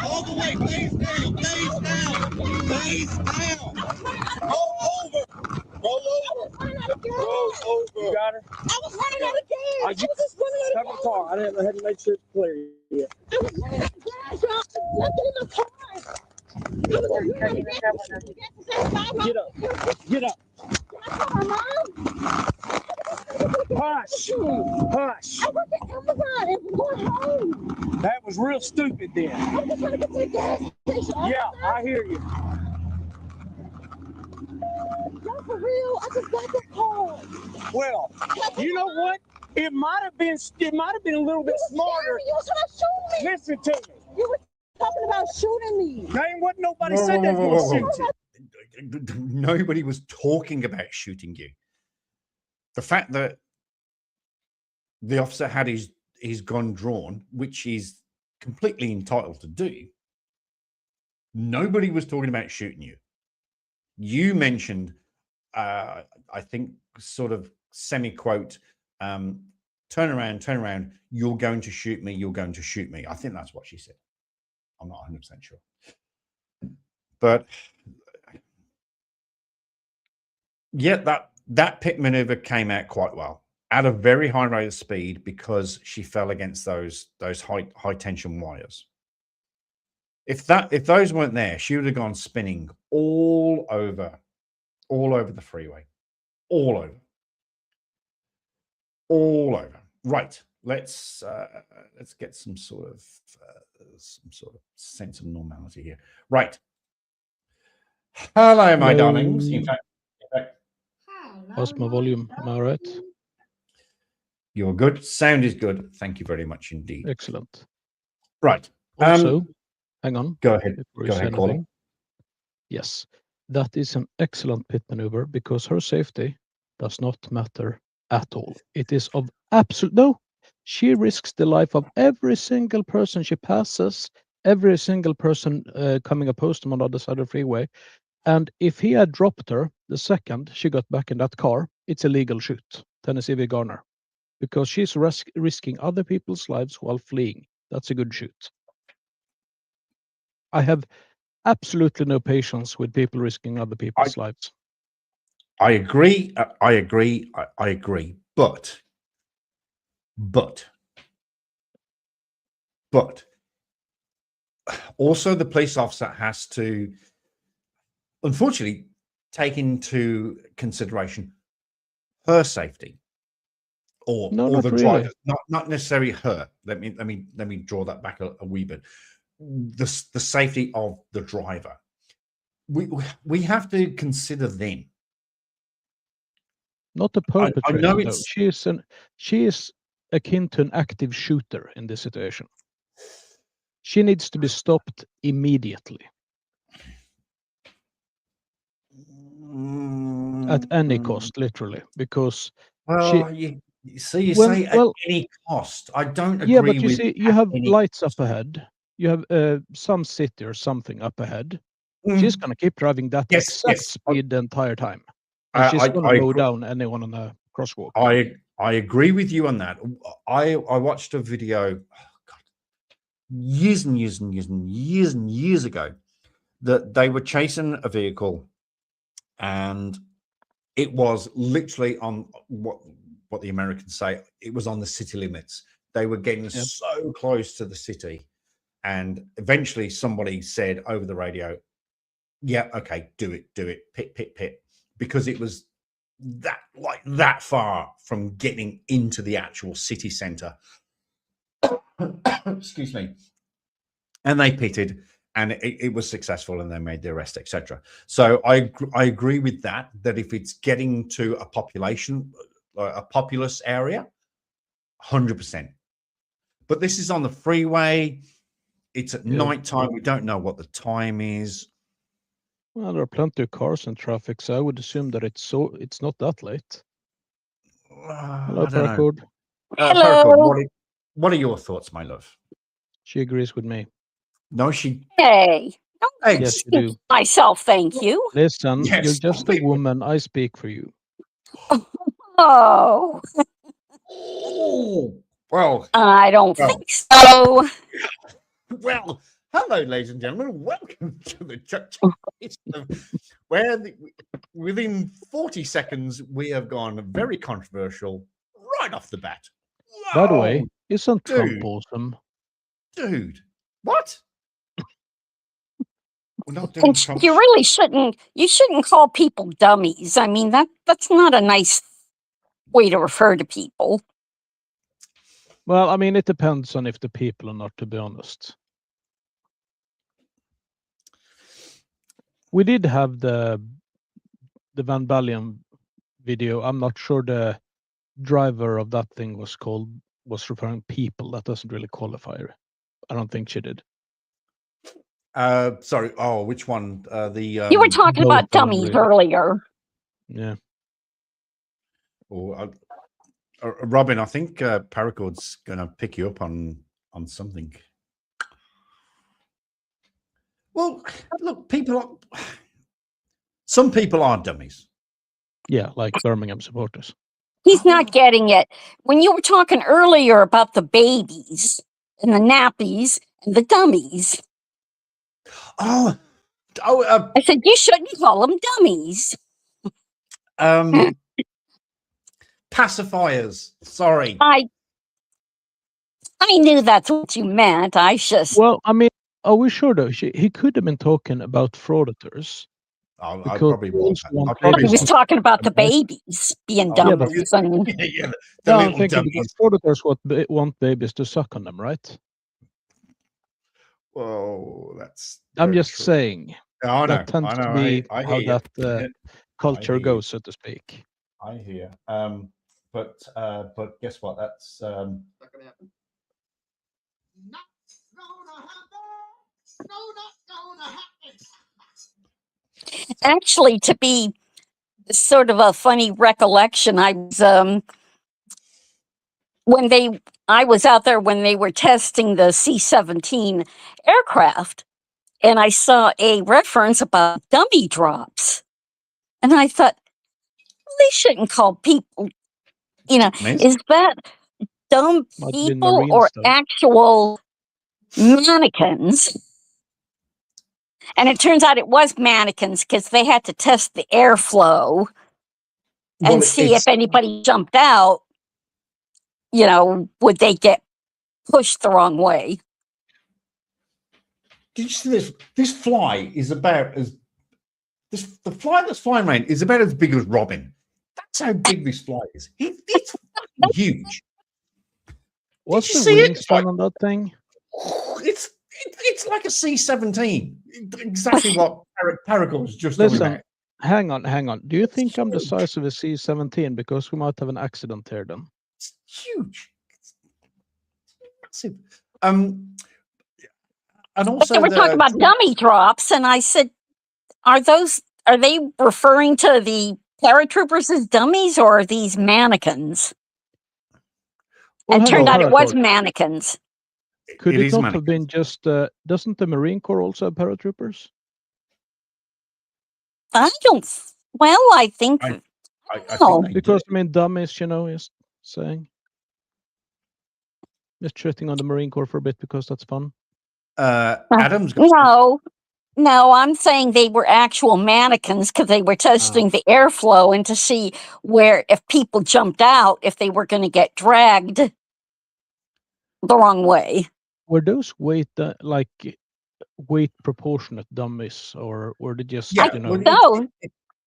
All the way, face down, face down, face down. Roll over. Roll over. Roll over. You got her? I was running out of gas. I was just running out of gas. Stop the car. I hadn't made sure it's clear yet. I was running out of gas. Y'all. Nothing in the car. Get up. Get up. Hush. Hush. I work at Amazon and we're going home. That was real stupid then. I'm just trying to get to the gas station. Yeah, I hear you. Y'all for real? I just got the call. Well, you know what? It might have been a little bit smarter. You were trying to shoot me. Listen to me. You were talking about shooting me. There ain't what nobody said they were going to shoot you. Nobody was talking about shooting you. The fact that the officer had his gun drawn, which he's completely entitled to do, nobody was talking about shooting you. You mentioned, I think, sort of semi-quote, turn around, you're going to shoot me, you're going to shoot me. I think that's what she said. I'm not 100% sure. But yeah, that pit maneuver came out quite well at a very high rate of speed because she fell against those high tension wires. If those weren't there, she would have gone spinning all over the freeway, all over. Right. Let's get some sort of sense of normality here. Right. Hello, my darlings. In fact, how's my volume? Am I right? You're good. Sound is good. Thank you very much indeed. Excellent. Right. Also, hang on. Go ahead. Go ahead, Colin. Yes, that is an excellent pit maneuver because her safety does not matter at all. It is of absolute no. She risks the life of every single person she passes, every single person coming opposed to him on the other side of the freeway. And if he had dropped her the second she got back in that car, it's a legal shoot, Tennessee v. Garner, because she's risking other people's lives while fleeing. That's a good shoot. I have absolutely no patience with people risking other people's lives. I agree. I agree. But But also the police officer has to, unfortunately, take into consideration her safety, or the driver, not necessarily her. Let me draw that back a wee bit. The safety of the driver. We have to consider them. Not the perpetrator. I know though. She is akin to an active shooter in this situation. She needs to be stopped immediately. At any cost, literally, because you say at any cost. I don't agree. Yeah, but you with see, you have lights up ahead. You have some city or something up ahead. She's going to keep driving that exact speed the entire time. And she's going to mow down anyone on a crosswalk. I agree with you on that. I watched a video years and years ago that they were chasing a vehicle, and it was literally on what the Americans say, it was on the city limits. They were getting so close to the city, and eventually somebody said over the radio, yeah, okay, do it, pit, because it was that far from getting into the actual city center. Excuse me. And they pitted, and it was successful, and they made the arrest, etc. So I agree with that if it's getting to a populous area, 100%. But this is on the freeway. It's at nighttime. We don't know what the time is. Well, there are plenty of cars in traffic, so I would assume that it's not that late. Hello, Paracord. Paracord, what are your thoughts, my love? She agrees with me. No, she. Hey, don't yes, you do. Myself, thank you. Listen, you're just a woman. I speak for you. Oh. Well, I don't think so. Well, hello, ladies and gentlemen. Welcome to the Chuck where within 40 seconds we have gone very controversial right off the bat. By the way, isn't Trump awesome? Dude, what? We're not doing Trump. You really shouldn't. You shouldn't call people dummies. I mean, that's not a nice way to refer to people. Well, I mean, it depends on if the people are not, to be honest. We did have the Van Balian video. I'm not sure the driver of that thing was referring people. That doesn't really qualify. I don't think she did. Sorry. Oh, which one? You were talking about dummies earlier. Yeah. Oh, Robin, I think Paracord's going to pick you up on something. Well, look, some people are dummies. Yeah, like Birmingham supporters. He's not getting it. When you were talking earlier about the babies and the nappies and the dummies. I said you shouldn't call them dummies. Pacifiers. Sorry. I knew that's what you meant. Well, I mean, are we sure though? He could have been talking about frauditors. I probably was. He was talking about the babies being dummies. I'm thinking because frauditors want babies to suck on them, right? Whoa, that's. I'm just saying. I know. That tends to be how that culture goes, so to speak. I hear. But guess what? That's not gonna happen. Not gonna happen. Actually, to be sort of a funny recollection, I was out there when they were testing the C-17 aircraft, and I saw a reference about dummy drops, and I thought, they shouldn't call people, is that dumb people or actual mannequins? And it turns out it was mannequins because they had to test the airflow and see if anybody jumped out, would they get pushed the wrong way? Did you see this? This fly is about as the fly that's flying around is about as big as Robin. That's how big this fly is. It's fucking huge. What's the see it? wingspan on that thing? It's like a C-17. Exactly what Paragon's just talking Listen, about. hang on. Do you think I'm the size of a C-17? Because we might have an accident here then. It's huge. It's massive. And also They were talking about dummy drops, and I said, are they referring to the paratroopers as dummies, or are these mannequins? Well, And hang turned on, out it was Paracord. mannequins. Could It it is not mannequins. have been just, doesn't the Marine Corps also have paratroopers? I think I no. think they Because, do. I mean, dummies, you know, is saying. Just shitting on the Marine Corps for a bit because that's fun. Adam's No, I'm saying they were actual mannequins because they were testing the airflow and to see where, if people jumped out, if they were going to get dragged the wrong way. Were those weight proportionate dummies, or were they just, Yeah, you know?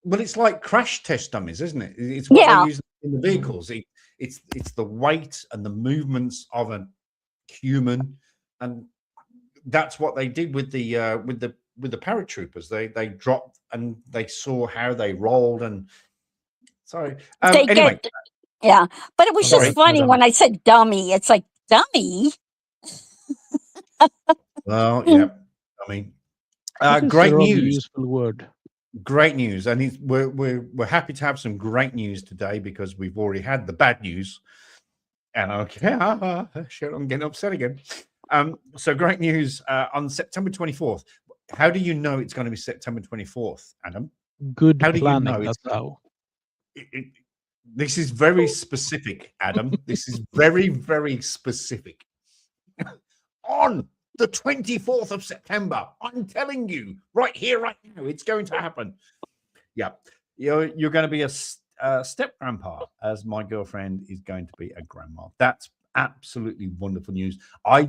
well, it's like crash test dummies, isn't it? It's what they use in the vehicles. It's the weight and the movements of a human, and that's what they did with the paratroopers. They dropped and they saw how they rolled, and sorry. Anyway, yeah, but it was just funny when I said dummy. It's like dummy. Well, yeah. I mean, great news. Useful word. Great news, and we're happy to have some great news today because we've already had the bad news, and shit, I'm getting upset again. So great news on September 24th. How do you know it's going to be September 24th, Adam? Good how do planning. You know that's how. This is very specific, Adam. This is very, very specific. On the 24th of September, I'm telling you, right here, right now, it's going to happen. Yeah, you're going to be a step grandpa, as my girlfriend is going to be a grandma. That's absolutely wonderful news. I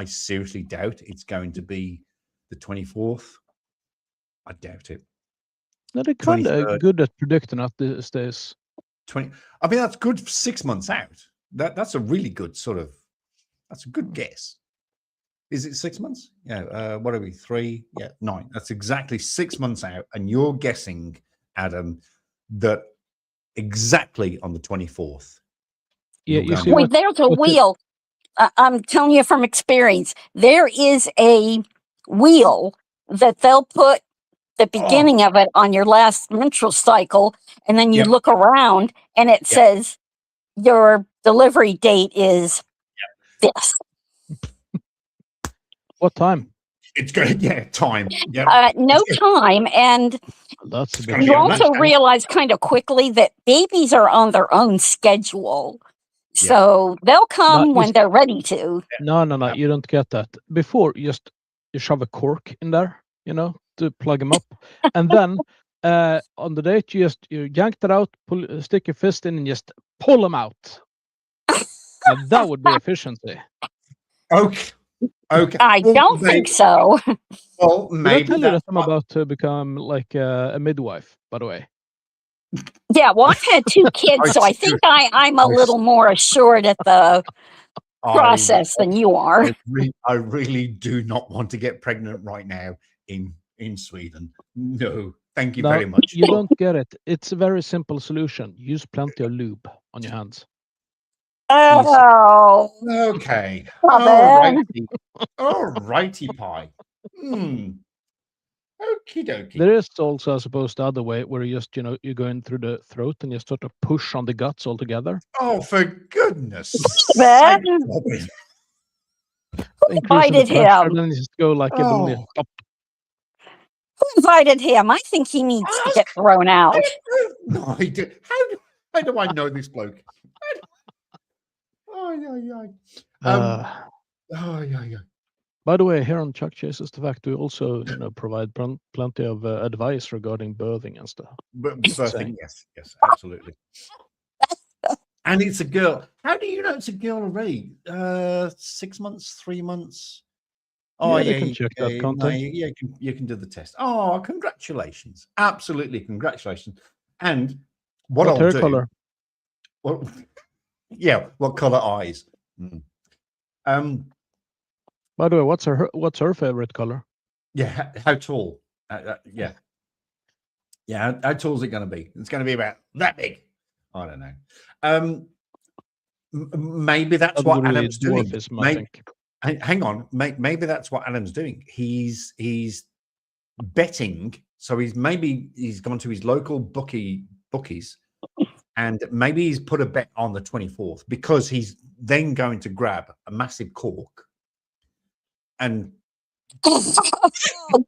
seriously doubt it's going to be the 24th. I doubt it. No, they're kind of good at predicting at these days. 20. I mean, that's good for 6 months out. That's a really good that's a good guess. Is it 6 months? Yeah. What are we? 3? Yeah, 9. That's exactly 6 months out. And you're guessing, Adam, that exactly on the 24th. Yeah, you see. Wait, there's a wheel. I'm telling you from experience, there is a wheel that they'll put the beginning of it on your last menstrual cycle, and then you look around and it says your delivery date is this. What time? It's good. Yeah, time. Yeah. No time. And that's you also realize kind of quickly that babies are on their own schedule. So they'll come when they're ready to. No, you don't get that. Before, you shove a cork in there, you know, to plug them up. And then on the date, you yank it out, stick your fist in and just pull them out. And that would be efficiency. Okay. I don't think so. Well, Did I maybe tell you that I'm about to become like a midwife, by the way? Yeah, well, I've had 2 kids, so I think I'm a little more assured at the process than you are. I really do not want to get pregnant right now in Sweden. No, thank you very much. You don't get it. It's a very simple solution. Use plenty of lube on your hands. Oh. Okay. All righty pie. Okie dokie. There is also, I suppose, the other way where you you go in through the throat and you sort of push on the guts altogether. Oh, for goodness sake! Who invited him? Then you just go like a balloon. Who invited him? I think he needs to get thrown out. No, I do. How do I know this bloke? By the way, here on Chuck Chases TheFacts, we also provide plenty of advice regarding birthing and stuff. Birthing, yes, absolutely. And it's a girl. How do you know it's a girl already? 6 months, 3 months? Oh, yeah, yeah, they can check that no, content. you can do the test. Oh, congratulations. Absolutely, congratulations. And what What I'll hair do, color? well, yeah, what color eyes? By the way, what's her favorite color? Yeah, how tall? Yeah. How tall is it going to be? It's going to be about that big. I don't know. Maybe that's what Probably Adam's doing. dwarfism, I think. Hang on, maybe that's what Adam's doing. He's betting. So he's gone to his local bookies, and maybe he's put a bet on the 24th because he's then going to grab a massive cork and. Oh,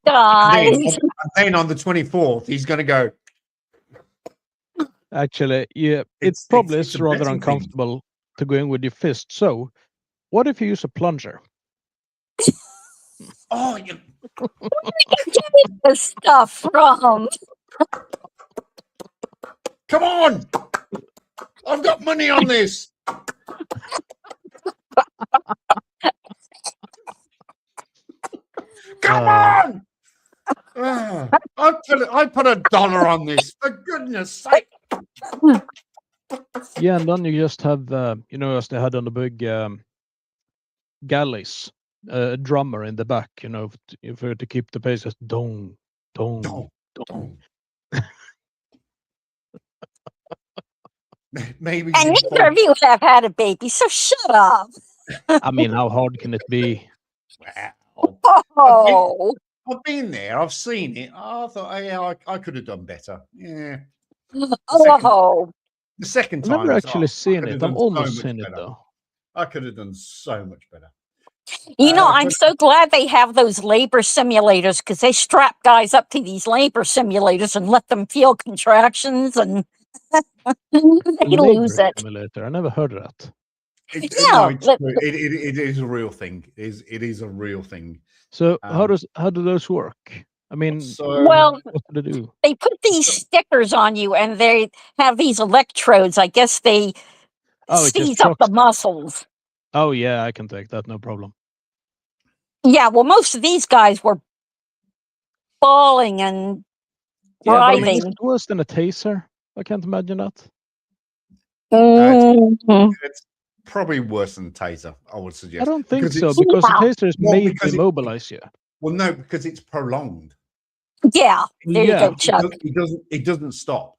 guys. And then on the 24th, he's going to go. Actually, yeah, it probably is rather uncomfortable to go in with your fist. So, what if you use a plunger? Oh, Where are you getting this stuff from? Come on! I've got money on this. Come on! I put $1 on this, for goodness sake. Yeah, and then you just have, as they had on the big galleys, a drummer in the back, to keep the pace. Just dong, dong, dong. Maybe. And neither of you have had a baby, so shut up. I mean, how hard can it be? Oh. I've been there. I've seen it. I thought, yeah, I could have done better. Yeah. Oh. The second I've time. never actually seen it. I'm almost seen it, though. I could have done so much better. I'm so glad they have those labor simulators because they strap guys up to these labor simulators and let them feel contractions and they lose it. Simulator. I never heard of that. It is a real thing. It is a real thing. So how do those work? I mean, well, what do they do? They put these stickers on you and they have these electrodes. I guess they seize up the muscles. Oh, yeah, I can take that. No problem. Yeah, well, most of these guys were bawling and Yeah, but I mean, writhing. it's worse than a taser. I can't imagine that. It's probably worse than taser, I would suggest. I don't think so, because a taser is made to immobilize you. Well, no, because it's prolonged. Yeah, there you go, Chuck. It doesn't stop.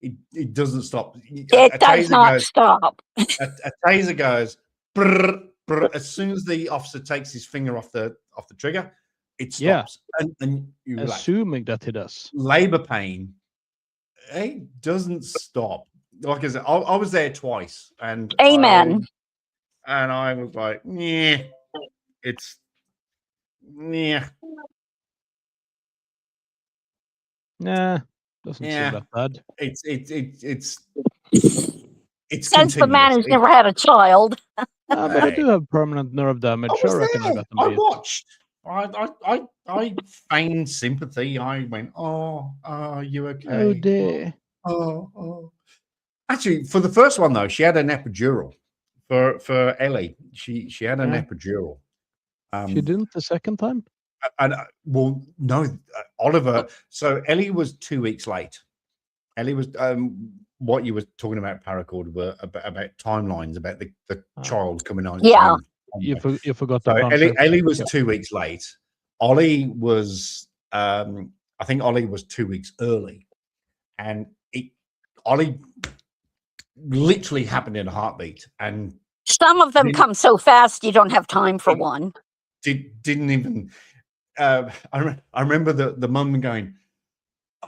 It doesn't stop. It does not stop. A taser goes brr, brr, as soon as the officer takes his finger off the trigger, it stops. Yeah. And you assuming that he does. Labor pain, it doesn't stop. Like I said, I was there twice, and amen. I was like, yeah, it's yeah. Nah, doesn't seem that bad. It's Since the man has never had a child. But I do have permanent nerve damage. I reckon I got them. I watched. I feigned sympathy. I went, oh, are you okay? Oh dear. Oh. Actually, for the first one though, she had an epidural. For Ellie, she had an epidural. She didn't the second time. And well, no, Oliver. So Ellie was 2 weeks late. Ellie was what you were talking about, Paracord, were about timelines about the child coming on. Yeah, you forgot. So Ellie was 2 weeks late. Ollie was, I think Ollie was 2 weeks early, and Ollie literally happened in a heartbeat. And some of them come so fast you don't have time for one. Didn't even. I remember the mum going,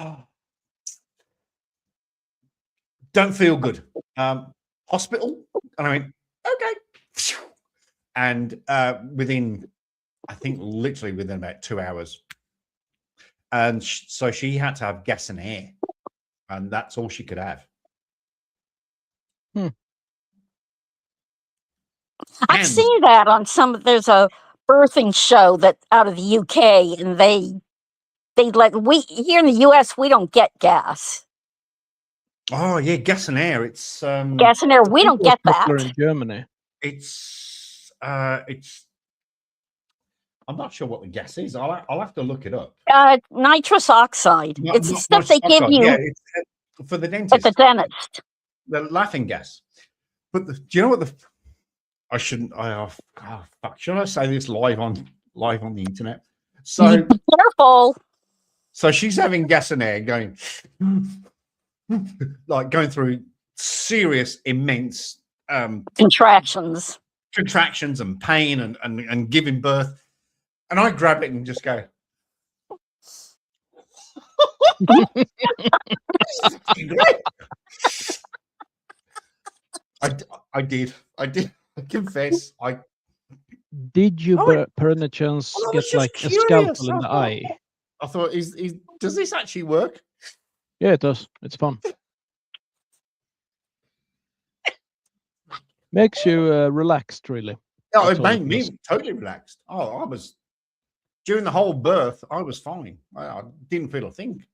"Oh, don't feel good. Hospital?" And I went, "Okay." And within, I think, literally within about 2 hours, and so she had to have gas and air, and that's all she could have. I've seen that on there's a birthing show that out of the UK, and they here in the US we don't get gas. Oh yeah, gas and air. It's gas and air. We don't get that in Germany. It's I'm not sure what the gas is. I'll have to look it up. Nitrous oxide. It's the stuff they give you it's for the dentist. at the dentist. The laughing gas. But do you know what I shouldn't. Fuck. Should I say this live on the internet? So be careful. So she's having gas and air going, like going through serious, immense contractions and pain and giving birth. And I grab it and just go. I did. I confess. Did you, per any chance, get like a scalpel in the eye? I thought, does this actually work? Yeah, it does. It's fun. Makes you relaxed, really. No, it made me totally relaxed. Oh, I was during the whole birth. I was fine. I didn't feel a thing.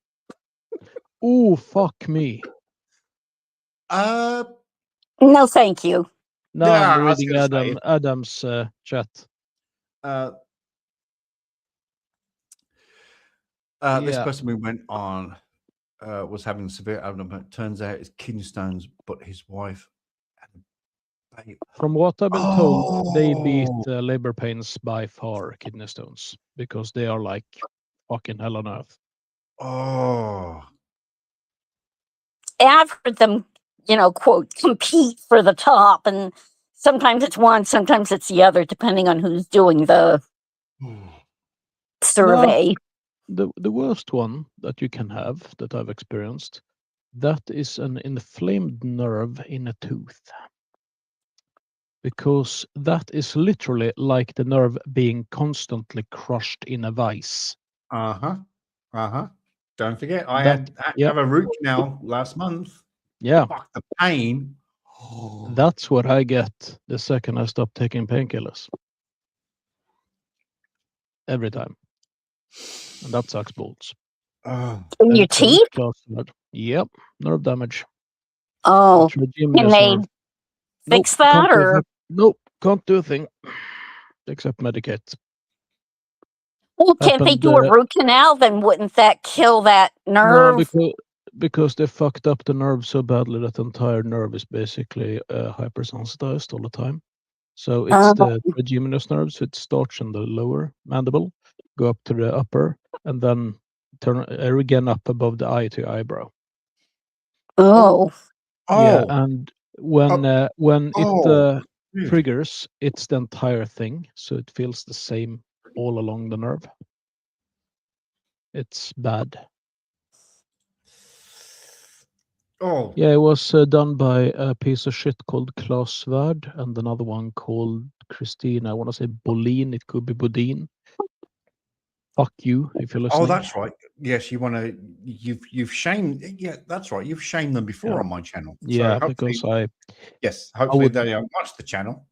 Oh, fuck me. No, thank you. No, Yeah, I'm reading Adam's chat. This person we went on was having severe abdomen. It turns out it's kidney stones, but his wife had a baby. From what I've been told, they beat labor pains by far, kidney stones, because they are like fucking hell on earth. Oh. I've heard them, quote, compete for the top, and sometimes it's one, sometimes it's the other, depending on who's doing the survey. No, the worst one that you can have, that I've experienced, that is an inflamed nerve in a tooth. Because that is literally like the nerve being constantly crushed in a vice. Don't forget, I had to have a root canal last month. Yeah. Fuck the pain. That's what I get the second I stop taking painkillers. Every time. And that sucks balls. In your teeth? Yep. Nerve damage. Oh. Can they fix that or? Nope. Can't do a thing. Except medicate. Well, can't they do a root canal? Then wouldn't that kill that nerve? No, because they fucked up the nerve so badly that the entire nerve is basically hypersensitized all the time. So it's the trigeminous nerves. It starts in the lower mandible, go up to the upper, and then turn again up above the eye to eyebrow. Oh. Yeah, and when it triggers, it's the entire thing, so it feels the same all along the nerve. It's bad. Oh. Yeah, it was done by a piece of shit called Claes Svärd and another one called Christine. I want to say Bolin. It could be Bodin. Fuck you if you're listening. Oh, that's right. Yes, you've shamed. Yeah, that's right. You've shamed them before on my channel. Yeah, so because hopefully they watch the channel.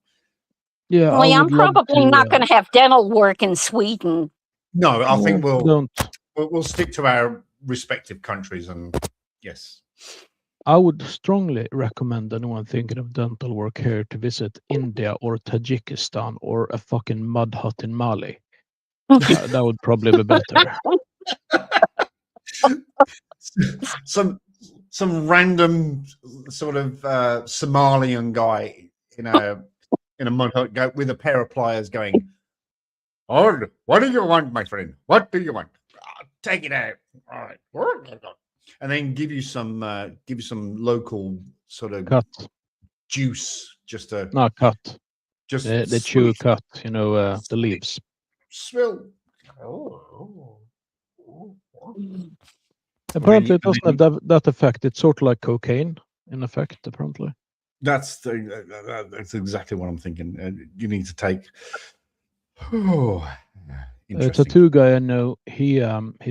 Yeah, well, I'm probably not going to have dental work in Sweden. No, I think we'll stick to our respective countries, and yes. I would strongly recommend anyone thinking of dental work here to visit India or Tajikistan or a fucking mud hut in Mali. That would probably be better. Some random sort of Somalian guy in a mud hut with a pair of pliers going, "Oh, what do you want, my friend? What do you want? Take it out. All right." And then give you some local sort of cut juice, just to cut. Just the chew cut, the leaves. Swill. Apparently, it doesn't have that effect. It's sort of like cocaine in effect. Apparently, that's exactly what I'm thinking. You need to take. Oh, a tattoo guy I know. He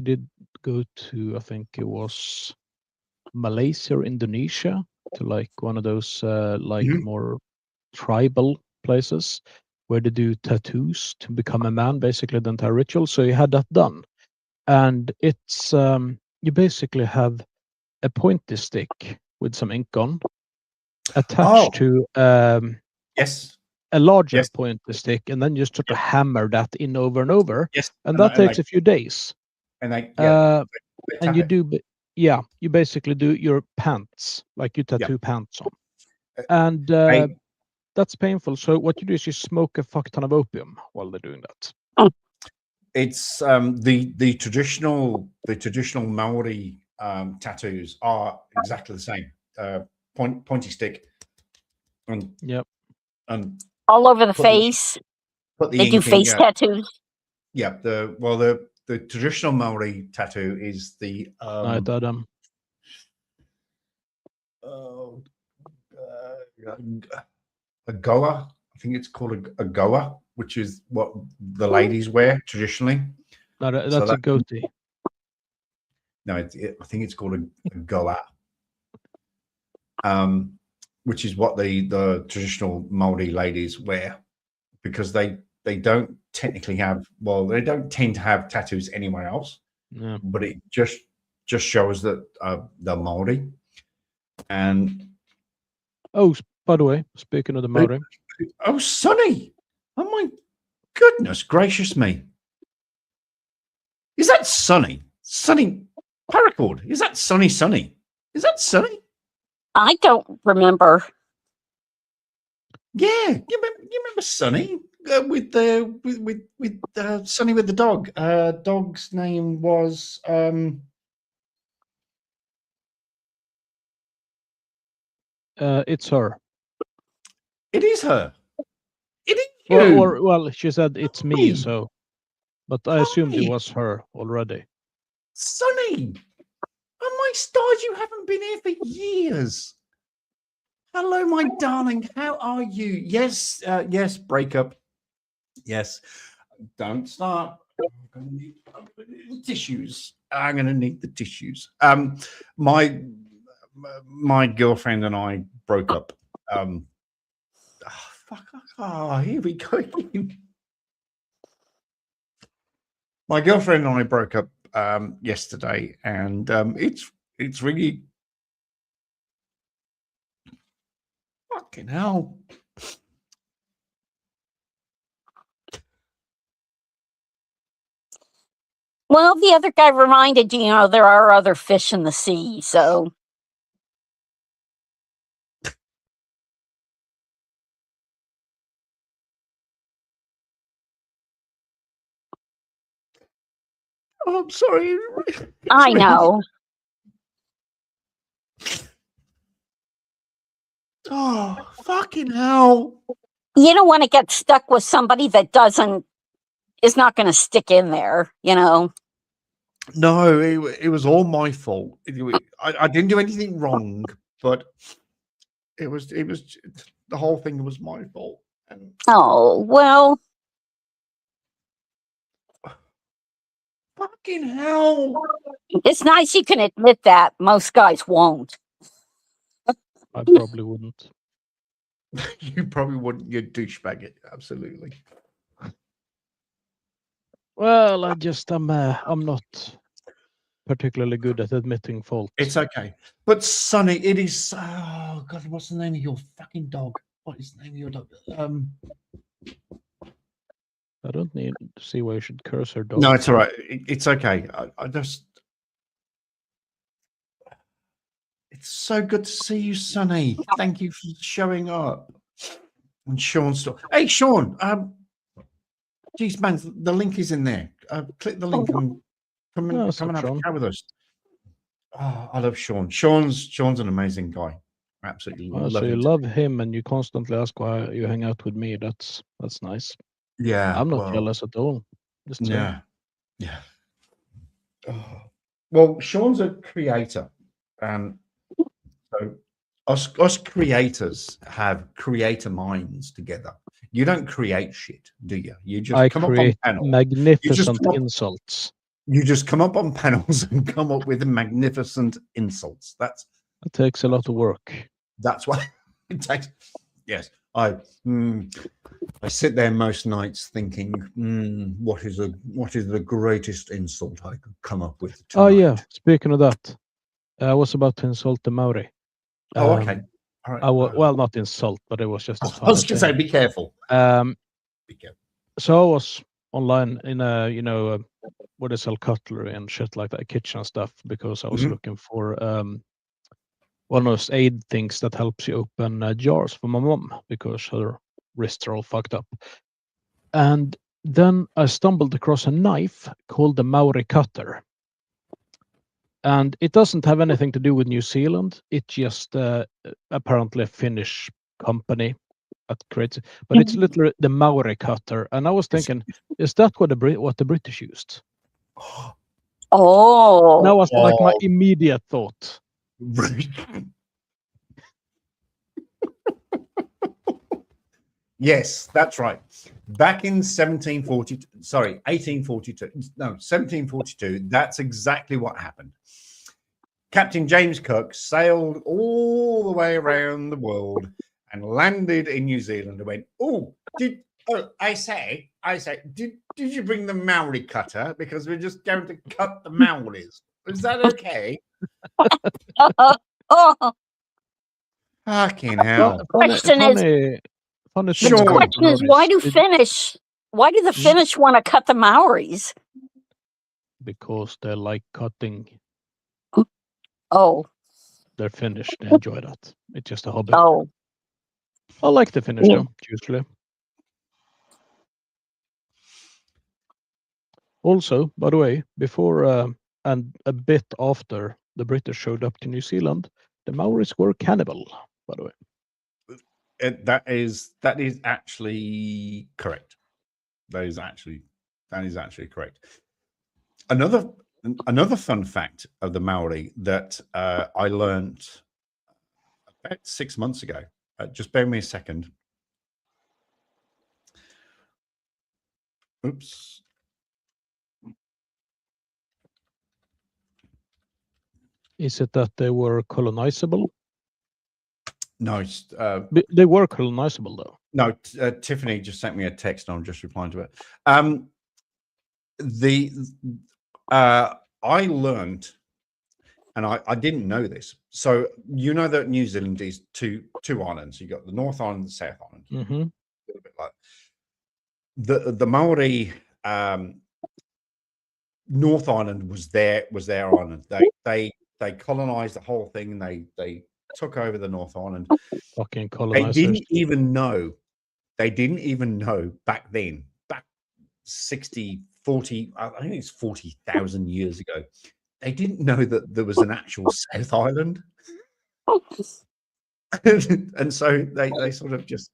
did go to, I think it was Malaysia or Indonesia, to like one of those more tribal places where they do tattoos to become a man, basically the entire ritual. So he had that done, and it's you basically have a pointy stick with some ink on attached to yes, a larger Yes. pointy stick, and then you sort of hammer that in over and over. Yes. And that takes a few days. And they, and you do, you basically do your pants, like you tattoo pants on. And that's painful. So what you do is you smoke a fuck ton of opium while they're doing that. It's the traditional Maori tattoos are exactly the same. Pointy stick. And and all over the face. They do face tattoos. Yeah, the traditional Maori tattoo is the a goa. I think it's called a goa, which is what the ladies wear traditionally. No, that's a goatee. No, I think it's called a goa, which is what the traditional Maori ladies wear, because they don't technically have, they don't tend to have tattoos anywhere else. Yeah. But it just shows that they're Maori. And by the way, speaking of the Maori, Sonny! Oh my goodness gracious me! Is that Sonny? Sonny Paracord? Is that Sonny? Is that Sonny? I don't remember. Yeah, you remember Sonny with Sonny with the dog. Dog's name was it's her. It is her. It is you. Well, she said it's me, so, but I assumed it was her already. Sonny, oh my stars, you haven't been here for years. Hello, my darling. How are you? Yes, yes. Breakup. Yes. Don't start. I'm gonna need tissues. I'm gonna need the tissues. My girlfriend and I broke up. Here we go again. My girlfriend and I broke up yesterday, and it's really fucking hell. Well, the other guy reminded you, there are other fish in the sea, so. Oh, I'm sorry. I know. Oh, fucking hell. You don't want to get stuck with somebody that is not going to stick in there, No, it was all my fault. I didn't do anything wrong, but it was the whole thing was my fault. And oh, well. Fucking hell. It's nice you can admit that. Most guys won't. I probably wouldn't. You probably wouldn't. You'd douchebag it. Absolutely. Well, I'm not particularly good at admitting fault. It's okay. But Sonny, it is, oh God, what's the name of your fucking dog? What is the name of your dog? I don't need to see why you should curse her dog. No, it's all right. It's okay. I just, it's so good to see you, Sonny. Thank you for showing up. And Sean's still, hey, Sean, geez, man, the link is in there. Click the link and come and have a chat with us. Oh, I love Sean. Sean's an amazing guy. Absolutely. So you love him and you constantly ask why you hang out with me. That's nice. Yeah. I'm not jealous at all. Just yeah. Oh. Well, Sean's a creator. And so us creators have creator minds together. You don't create shit, do you? You just come up on panels. Magnificent insults. You just come up on panels and come up with magnificent insults. That takes a lot of work. That's why it takes. Yes, I sit there most nights thinking, what is the greatest insult I could come up with tonight? Oh yeah, speaking of that, I was about to insult the Maori. Oh, okay. All right. Well, not insult, but it was just a I funny was going to say, thing. be careful. Be careful. So I was online in a, where they sell cutlery and shit like that, kitchen stuff, because I was looking for one of those aid things that helps you open jars for my mom because her wrists are all fucked up. And then I stumbled across a knife called the Maori cutter. And it doesn't have anything to do with New Zealand. It's just apparently a Finnish company that creates it. But it's literally the Maori cutter. And I was thinking, is that what the British used? Oh. That was like my immediate thought. Yes, that's right. Back in 1742, that's exactly what happened. Captain James Cook sailed all the way around the world and landed in New Zealand and went, I say, did you bring the Maori cutter? Because we're just going to cut the Maoris. Is that okay? Fucking hell. The question is, why do the Finnish want to cut the Maoris? Because they like cutting. Oh. They're Finnish. They enjoy that. It's just a hobby. Oh. I like the Finnish though, usually. Also, by the way, before and a bit after the British showed up to New Zealand, the Maoris were cannibal, by the way. That is actually correct. That is actually correct. Another fun fact of the Maori that I learned about 6 months ago. Just bear with me a second. Oops. Is it that they were colonizable? No, they were colonizable though. No, Tiffany just sent me a text and I'm just replying to it. I learned, and I didn't know this. So you know that New Zealand is two islands. You got the North Island and the South Island. Mm-hmm. A little bit like the Maori. North Island was their island. They colonized the whole thing and they took over the North Island. Fucking colonizers. They didn't even know back then, back 40, I think it's 40,000 years ago. They didn't know that there was an actual South Island. And so they sort of just,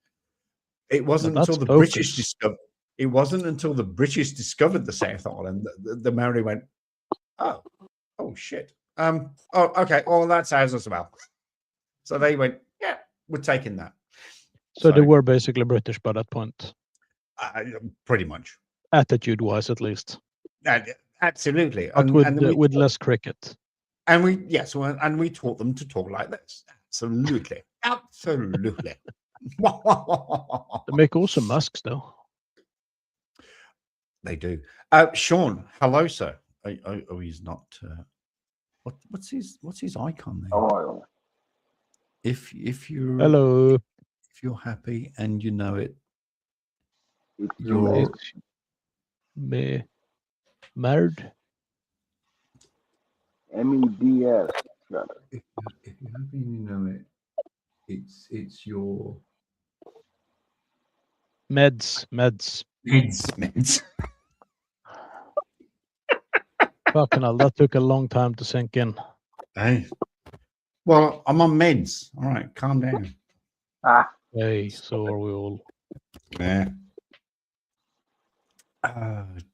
it wasn't until the British discovered. It wasn't until the British discovered the South Island that the Maori went, oh shit. Okay, well, that's ours as well. So they went, yeah, we're taking that. So they were basically British by that point. Pretty much. Attitude-wise, at least. Absolutely. But with less cricket. And we taught them to talk like this. Absolutely. Absolutely. They make awesome masks, though. They do. Sean, hello, sir. Oh, he's not. What's his icon there? Oh. If you're hello, if you're happy and you know it, you're me married. MEDS. If you're happy and you know it, it's your meds. Fucking hell, that took a long time to sink in. Hey. Well, I'm on meds. All right, calm down. Hey, so are we all. Yeah.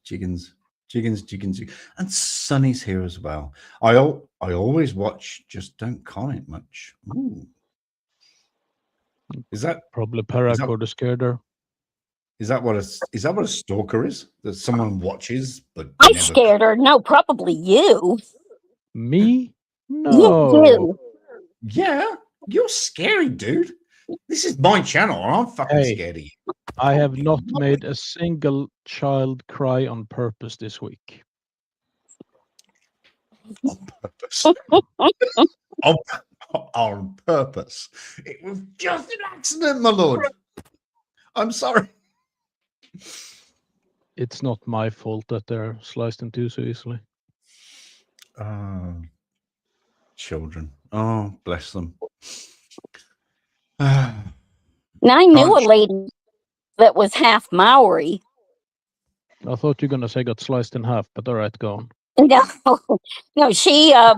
Jiggins. And Sonny's here as well. I always watch, just don't comment much. Ooh. Is that probably paracord scared her? Is that what a stalker is? That someone watches but I scared her. No, probably you. Me? No. You. Yeah, you're scary, dude. This is my channel. I'm fucking scared of you. I have not made a single child cry on purpose this week. On purpose. not on purpose. It was just an accident, my lord. I'm sorry. It's not my fault that they're sliced in two so easily. Children. Oh, bless them. Now, I knew a lady that was half Maori. I thought you were going to say got sliced in half, but all right, go on. No, no, she, her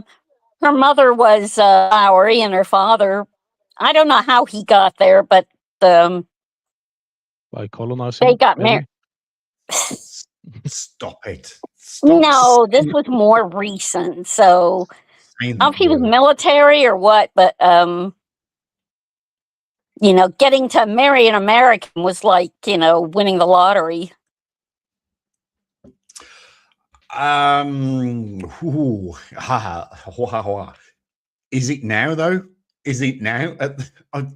mother was Maori and her father, I don't know how he got there, but By colonizing? they got married. Stop it. Stop. No, this was more recent. So, I don't know if he was word. military or what, but, you know, getting to marry an American was like, you know, winning the lottery. Is it now though? Is it now? I'm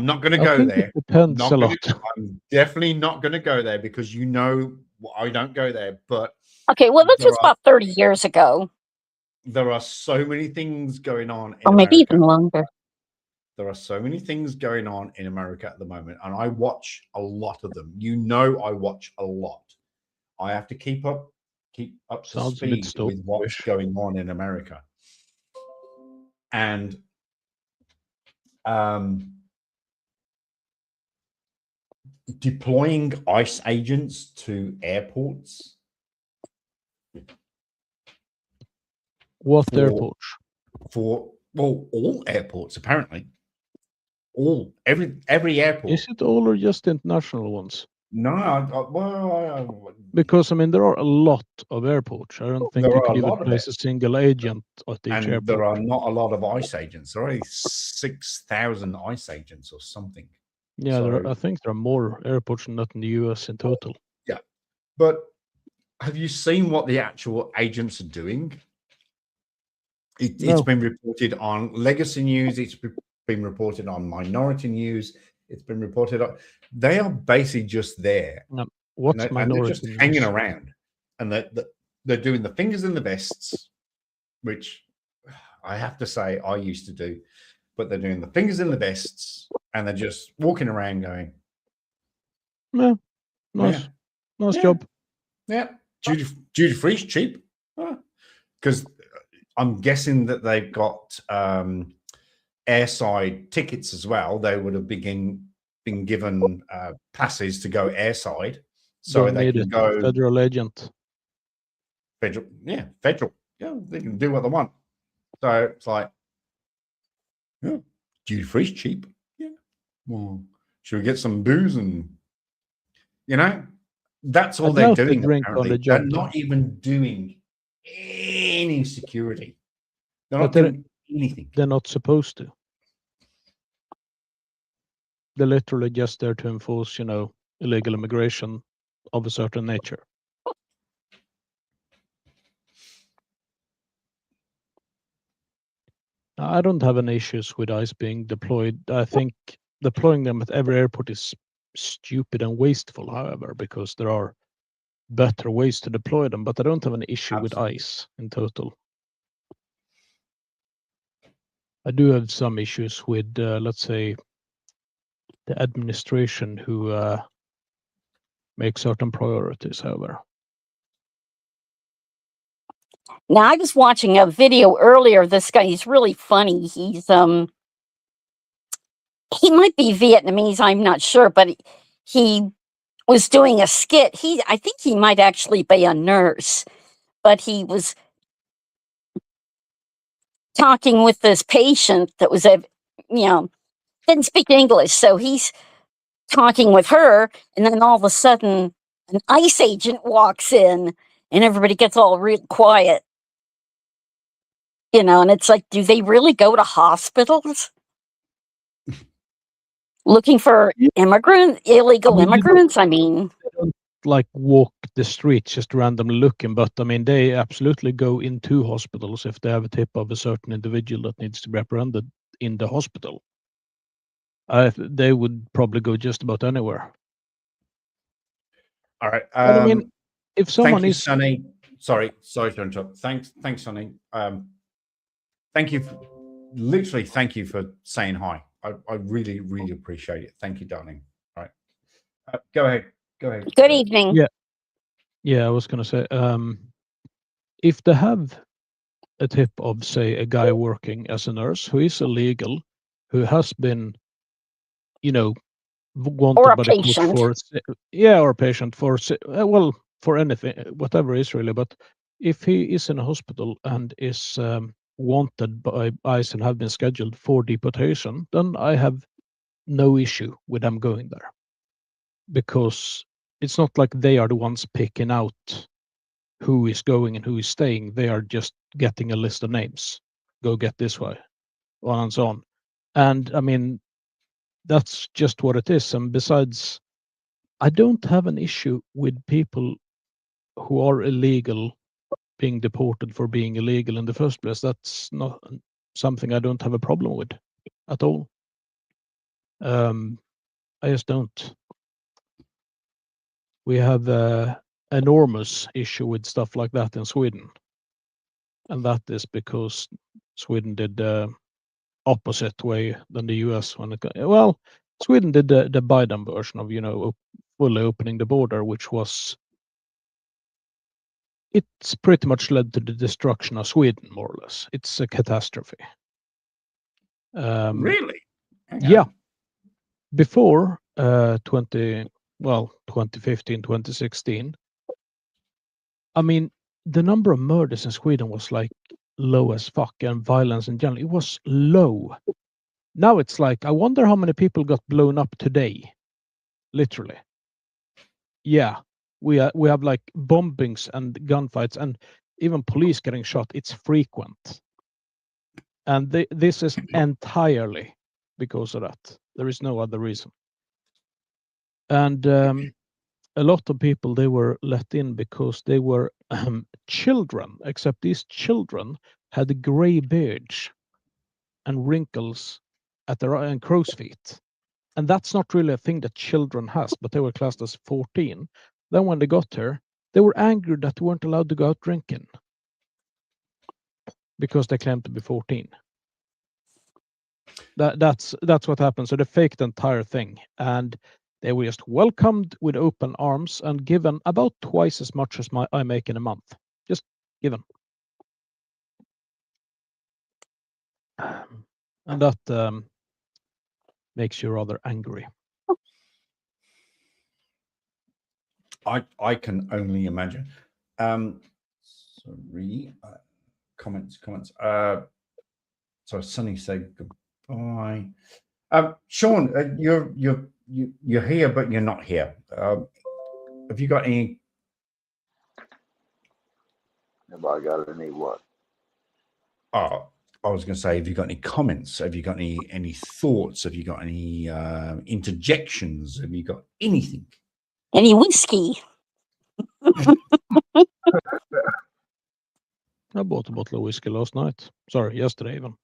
not going to I go think there. it depends a lot. I'm definitely not going to go there because you know I don't go there. But Okay, well, this there was about 30 years ago. There are so many things going on in Or maybe America. even longer. There are so many things going on in America at the moment, and I watch a lot of them. You know, I watch a lot. I have to keep up to Sounds a bit speed with what's going on in America. And deploying ICE agents to airports. What airports? For all airports apparently. Every airport. Is it all or just international ones? No, because I mean there are a lot of airports. I don't think There you are could a even lot of place a single agent at each and airport. there are not a lot of ICE agents. There are only 6,000 ICE agents or something. Yeah, So, I think there are more airports than that in the US in total. yeah, but have you seen what the actual agents are doing? It's been reported on Legacy News. It's been reported on Minority News. It's been reported on. They are basically just there. What's and Minority they're just News? hanging around, and they're doing the fingers in the vests, which I have to say I used to do. But they're doing the fingers in the vests, and they're just walking around going, "Yeah, nice, nice job." Yeah, duty free's cheap, because I'm guessing that they've got airside tickets as well. They would have been given passes to go airside, so Don't they need can it. go Federal agent. federal. Yeah, they can do what they want. So it's like, yeah, duty free's cheap. Yeah, well, should we get some booze and that's all they're doing. Apparently, they're not even doing any security. They're not doing anything. They're not supposed to. They're literally just there to enforce, illegal immigration of a certain nature. I don't have any issues with ICE being deployed. I think deploying them at every airport is stupid and wasteful, however, because there are better ways to deploy them, but I don't have an issue with ICE in total. I do have some issues with, let's say, the administration who make certain priorities, however. Now, I was watching a video earlier. This guy, he's really funny. He might be Vietnamese, I'm not sure, but he was doing a skit. I think he might actually be a nurse, but he was talking with this patient that was didn't speak English. So he's talking with her, and then all of a sudden an ICE agent walks in and everybody gets all real quiet. And it's like, do they really go to hospitals looking for illegal immigrants? I mean, they don't like walk the streets just randomly looking, but I mean, they absolutely go into hospitals if they have a tip of a certain individual that needs to be apprehended in the hospital. They would probably go just about anywhere. All right. But, I mean, if someone thank you, is Sonny. Sorry to interrupt. Thanks, Sonny. Thank you. literally thank you for saying hi. I really, really appreciate it. Thank you, darling. All right. Go ahead. Go ahead. Good evening. Yeah, I was going to say, if they have a tip of, say, a guy working as a nurse who is illegal, who has been, you know, wanted Or a by the court patient. for, or a patient for, well, for anything, whatever is really, but if he is in a hospital and is wanted by ICE and have been scheduled for deportation, then I have no issue with them going there. Because it's not like they are the ones picking out who is going and who is staying. They are just getting a list of names. Go get this way, on and so on. And I mean, that's just what it is. And besides, I don't have an issue with people who are illegal being deported for being illegal in the first place. That's not something I don't have a problem with at all. I just don't. We have an enormous issue with stuff like that in Sweden. And that is because Sweden did the opposite way than the US when it got, well, Sweden did the Biden version of, you know, fully opening the border, which was, it's pretty much led to the destruction of Sweden, more or less. It's a catastrophe. Really? Yeah. Before 2015, 2016, I mean, the number of murders in Sweden was like low as fuck, and violence in general, it was low. Now it's like, I wonder how many people got blown up today. Literally. Yeah. We have like bombings and gunfights and even police getting shot. It's frequent. And this is entirely because of that. There is no other reason. And a lot of people, they were let in because they were children, except these children had gray beards and wrinkles at their and crow's feet. And that's not really a thing that children has, but they were classed as 14. Then when they got here, they were angry that they weren't allowed to go out drinking because they claimed to be 14. That's what happened. So they faked the entire thing, and they were just welcomed with open arms and given about twice as much as I make in a month. Just given. And that makes you rather angry. I can only imagine. Sorry, comments. So Sunny said goodbye. Sean, you're here, but you're not here. Have you got any? Have I got any what? Oh, I was going to say, have you got any comments? Have you got any thoughts? Have you got any interjections? Have you got anything? Any whiskey? I bought a bottle of whiskey last night. Sorry, yesterday even.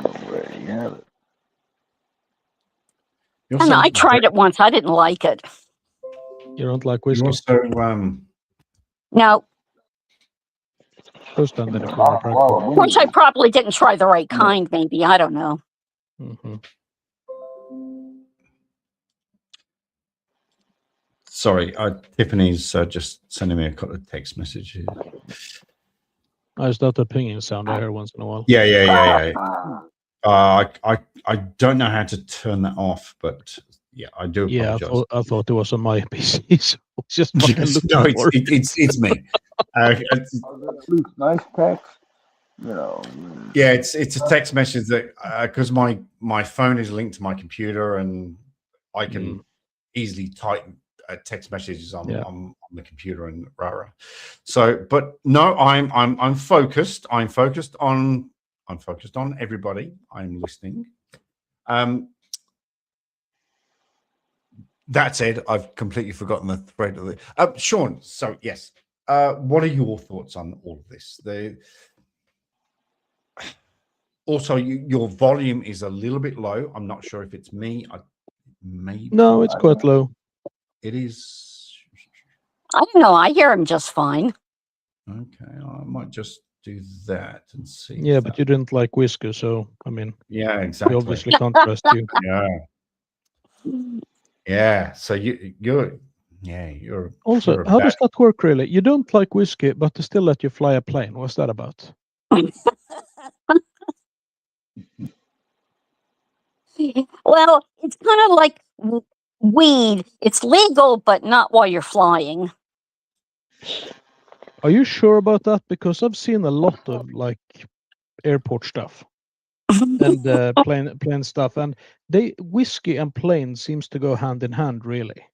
There you have it. And I tried it once. I didn't like it. You don't like whiskey? No. Go stand in a corner. Of course, I probably didn't try the right kind, maybe. I don't know. Mm-hmm. Sorry, Tiffany's just sending me a couple of text messages. I started pinging sound I hear once in a while. Yeah. I don't know how to turn that off, but yeah, I do apologize. Yeah, I thought it was on my PC. So it's just no, it's me. Nice text. You know. Yeah, it's a text message that because my phone is linked to my computer and I can easily type text messages on the computer and rah. So, but no, I'm focused. I'm focused on everybody. I'm listening. That said, I've completely forgotten the thread of it. Sean, so yes, what are your thoughts on all of this? Also, your volume is a little bit low. I'm not sure if it's me. No, it's quite low. It is. I don't know. I hear him just fine. Okay, I might just do that and see. Yeah, if but that- you didn't like whiskey, so I mean, yeah, exactly. we obviously can't trust you. Yeah. So you're Also, you're a how does bad- that work really? You don't like whiskey, but they still let you fly a plane. What's that about? Well, it's kind of like weed. It's legal, but not while you're flying. Are you sure about that? Because I've seen a lot of like airport stuff and plane stuff, and whiskey and plane seems to go hand in hand, really.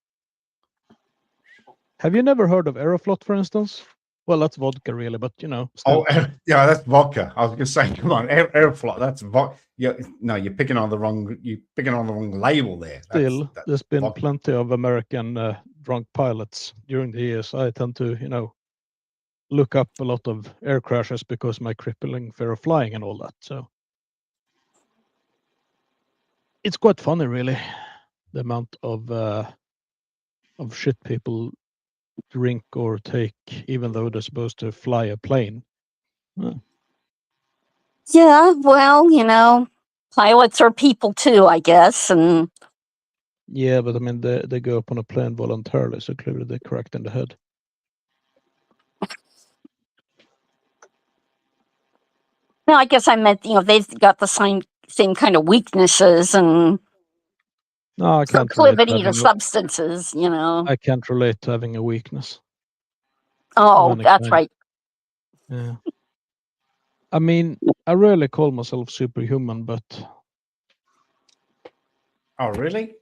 Have you never heard of Aeroflot, for instance? Well, that's vodka, really, but you know. Still. Oh, yeah, that's vodka. I was going to say, come on, Aeroflot. That's vodka. No, you're picking on the wrong. You're picking on the wrong label there. Still, there's been vodka. plenty of American drunk pilots during the years. I tend to, look up a lot of air crashes because of my crippling fear of flying and all that. So it's quite funny, really, the amount of shit people drink or take, even though they're supposed to fly a plane. Yeah, well, pilots are people too, I guess, and Yeah, but I mean, they go up on a plane voluntarily, so clearly they're correct in the head. no, I guess I meant they've got the same kind of weaknesses and No, I can't proclivity to substances. I can't relate to having a weakness. Oh, that's right. Yeah. I mean, I rarely call myself superhuman, but. Oh, really?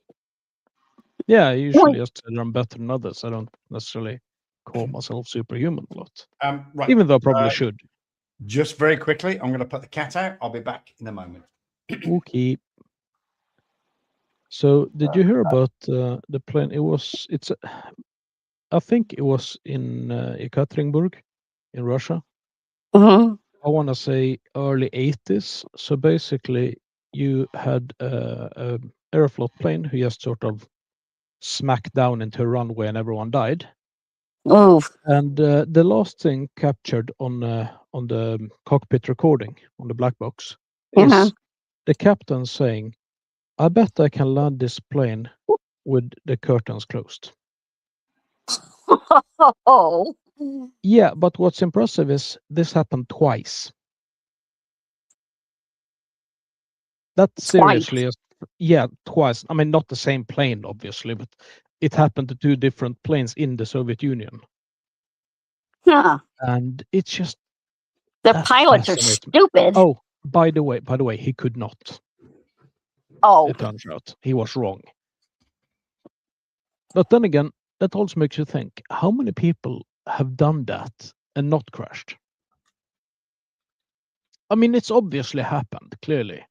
Yeah, I usually just say I'm better than others. I don't necessarily call myself superhuman a lot. Right. Even though I probably should. Just very quickly, I'm going to put the cat out. I'll be back in a moment. Okay. So, did you hear about the plane? I think it was in Ekaterinburg, in Russia. Mm-hmm. I want to say early 80s. So basically, you had a Aeroflot plane who just sort of smacked down into a runway and everyone died. Oh. And the last thing captured on the cockpit recording on the black box is the captain saying, "I bet I can land this plane with the curtains closed." Oh. Yeah, but what's impressive is this happened twice. That's seriously, yeah, twice. I mean, not the same plane, obviously, but it happened to two different planes in the Soviet Union. Huh. And it's just the pilots are stupid. Oh, by the way, he could not. Oh, it turns out he was wrong. But then again, that also makes you think: how many people have done that and not crashed? I mean, it's obviously happened, clearly.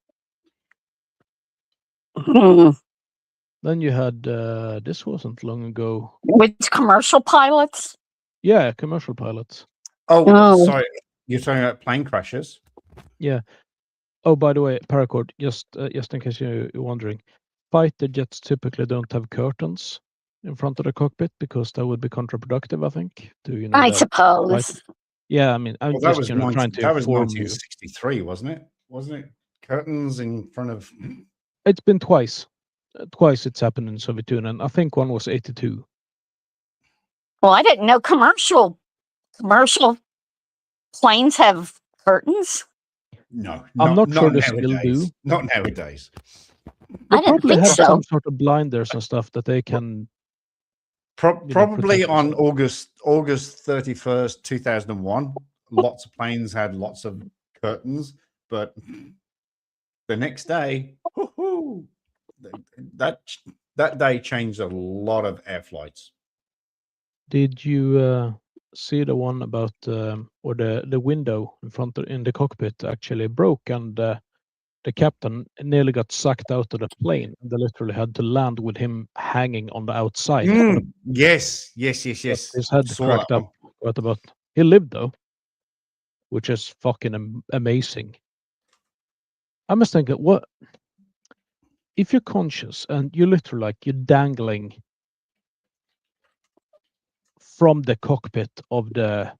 Then you had this wasn't long ago. With commercial pilots? Yeah, commercial pilots. Oh, sorry. You're talking about plane crashes? Yeah. Oh, by the way, paracord, just in case you're wondering, fighter jets typically don't have curtains in front of the cockpit because that would be counterproductive, I think. I suppose. Yeah, I mean, I'm that just was trying to that was inform you. 1963, wasn't it? Wasn't it? Curtains in front of. It's been twice. Twice it's happened in Soviet Union, and I think one was 82. Well, I didn't know commercial planes have curtains. No, I'm not sure they nowadays. still do. Not nowadays. They I didn't probably think have so. some sort of blinders and stuff that they can. Probably on August 31st, 2001. Lots of planes had lots of curtains, but the next day, that day changed a lot of air flights. Did you see the one about or the window in the cockpit actually broke, and the captain nearly got sucked out of the plane, and they literally had to land with him hanging on the outside. Yes. His head cracked up quite a bit. He lived though, which is fucking amazing. I must think, what if you're conscious and you're literally you're dangling from the cockpit of the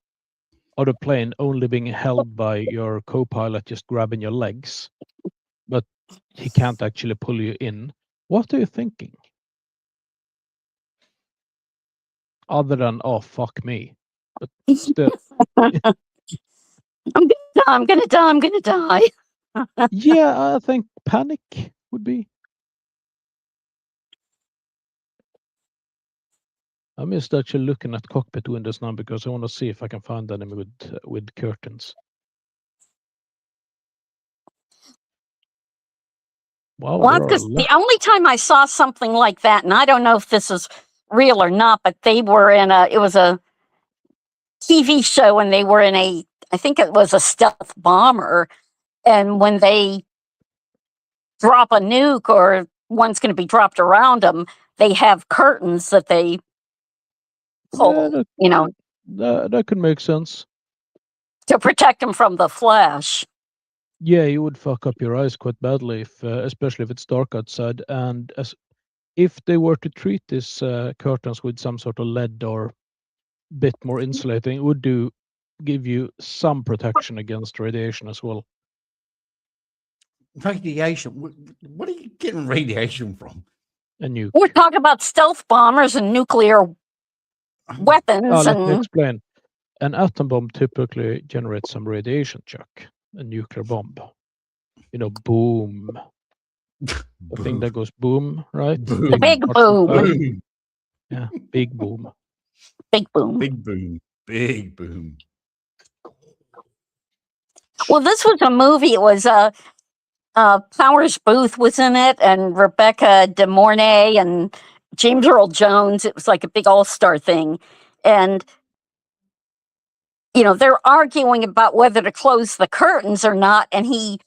of the plane only being held by your co-pilot just grabbing your legs, but he can't actually pull you in. What are you thinking? Other than, oh, fuck me. But still. I'm gonna die. Yeah, I think panic would be. I'm just actually looking at cockpit windows now because I want to see if I can find any with curtains. Wow, Well, there are a because lot. the only time I saw something like that, and I don't know if this is real or not, but they were it was a TV show and they were in I think it was a stealth bomber. And when they drop a nuke or one's going to be dropped around them, they have curtains that they pull, That could make sense. to protect them from the flash. Yeah, you would fuck up your eyes quite badly, if, especially if it's dark outside. And if they were to treat these curtains with some sort of lead or bit more insulating, it would give you some protection against radiation as well. Radiation? What are you getting radiation from? A nuke. We're talking about stealth bombers and nuclear weapons. Let me explain. An atom bomb typically generates some radiation, Chuck. A nuclear bomb. Boom. The thing that goes boom, right? The big boom. Yeah, big boom. Big boom. Big boom. Big boom. Well, this was a movie. It was Powers Booth was in it, and Rebecca De Mornay and James Earl Jones. It was like a big all-star thing. And, they're arguing about whether to close the curtains or not. And he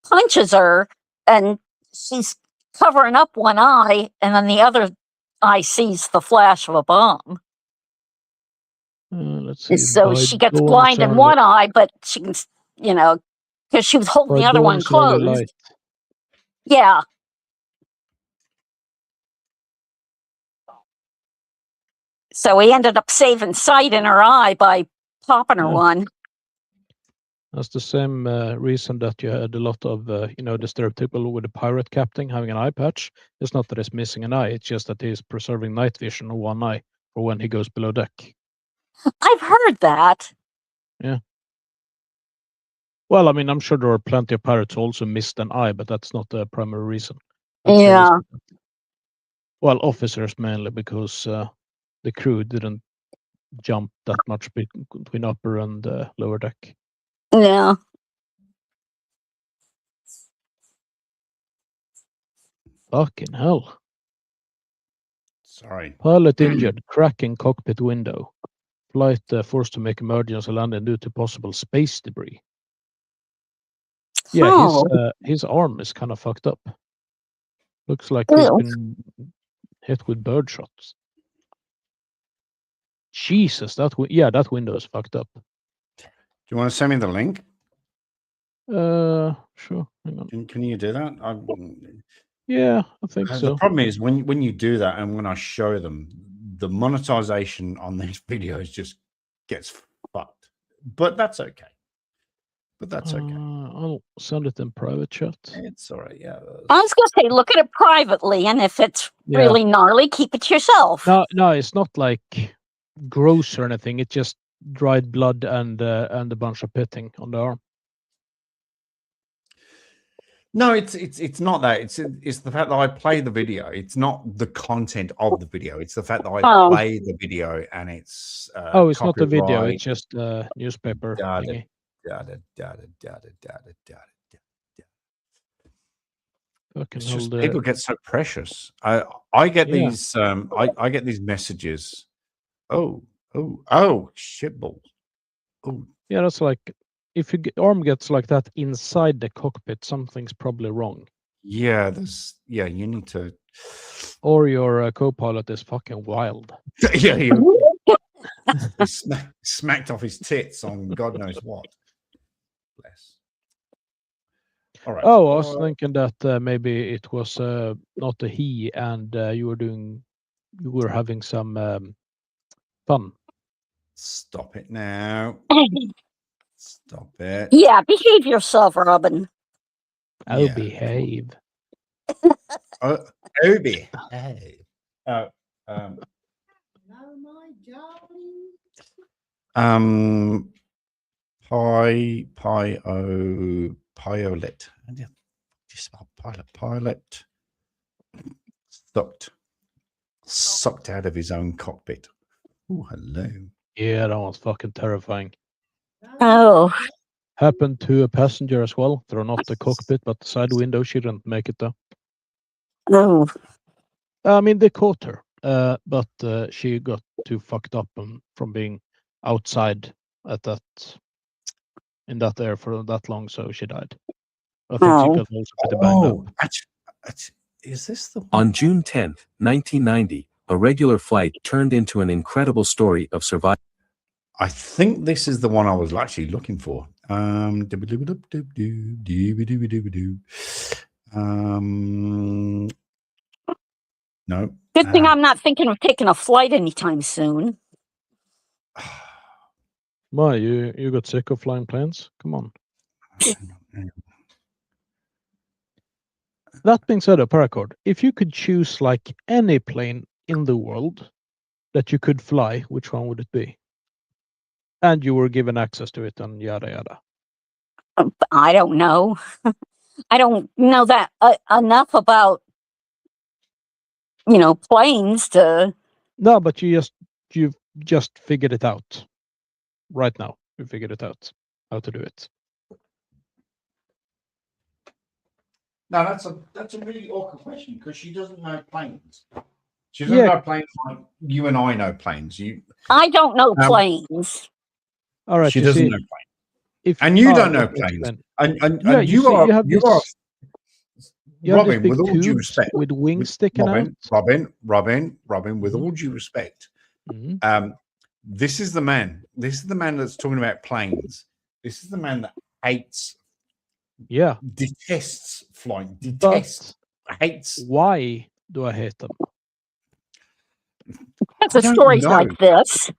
punches her, and she's covering up one eye, and then the other eye sees the flash of a bomb. Let's see. So she gets blind in one eye, but she can, because she was holding the other one closed. Yeah. So he ended up saving sight in her eye by popping her one. That's the same reason that you had a lot of, the stereotypical with the pirate captain having an eye patch. It's not that he's missing an eye. It's just that he's preserving night vision on one eye for when he goes below deck. I've heard that. Yeah. Well, I mean, I'm sure there are plenty of pirates who also missed an eye, but that's not the primary reason. Yeah. Well, officers mainly, because the crew didn't jump that much between upper and lower deck. Yeah. Fucking hell. Sorry. Pilot injured, cracking cockpit window. Flight forced to make emergency landing due to possible space debris. Yeah, his arm is kind of fucked up. Looks like he's been hit with bird shots. Jesus, that window is fucked up. Do you want to send me the link? Sure. Hang on. Can you do that? Yeah, I think so. The problem is when you do that and when I show them, the monetization on these videos just gets fucked. But that's okay. I'll send it in private chat. It's all right. Yeah. I was going to say, look at it privately, and if it's really gnarly, keep it to yourself. No, it's not like gross or anything. It's just dried blood and a bunch of pitting on the arm. No, it's not that. It's the fact that I play the video. It's not the content of the video. It's the fact that I play the video and it's it's not the video. It's just newspaper thingy. It's just people get so precious. I get these I get these messages. Oh shitballs. Oh yeah, that's like if your arm gets like that inside the cockpit, something's probably wrong. Yeah, you need to. Or your co-pilot is fucking wild. Yeah, he smacked off his tits on God knows what. Bless. All right. Oh, I was thinking that maybe it was not a he, and you were having some fun. Stop it now. Stop it. Yeah, behave yourself, Robin. Oh, Yeah. behave. Oh, behave. Pilot. How do you spell pilot? Pilot sucked out of his own cockpit. Oh, hello. Yeah, that was fucking terrifying. Oh. Happened to a passenger as well. Thrown off the cockpit, but the side window, she didn't make it though. Oh. I mean, they caught her, but she got too fucked up from being outside in that air for that long, so she died. I think she got also pretty banged up. Is this the one? On June 10th, 1990, a regular flight turned into an incredible story of survival. I think this is the one I was actually looking for. No. Good thing I'm not thinking of taking a flight anytime soon. Why, you got sick of flying planes? Come on. That being said, Paracord, if you could choose like any plane in the world that you could fly, which one would it be? And you were given access to it and yada yada. I don't know. I don't know that enough about, planes to. No, but you've just figured it out. Right now, you figured it out how to do it. No, that's a really awkward question because she doesn't know planes. She doesn't know planes like you and I know planes. I don't know planes. All right, she doesn't know planes. And you don't know planes. And you are Robin, with all due respect, with wings sticking out. Robin, with all due respect, this is the man. This is the man that's talking about planes. This is the man that hates. Yeah. Detests flying. Hates. Why do I hate them? That's a story like this.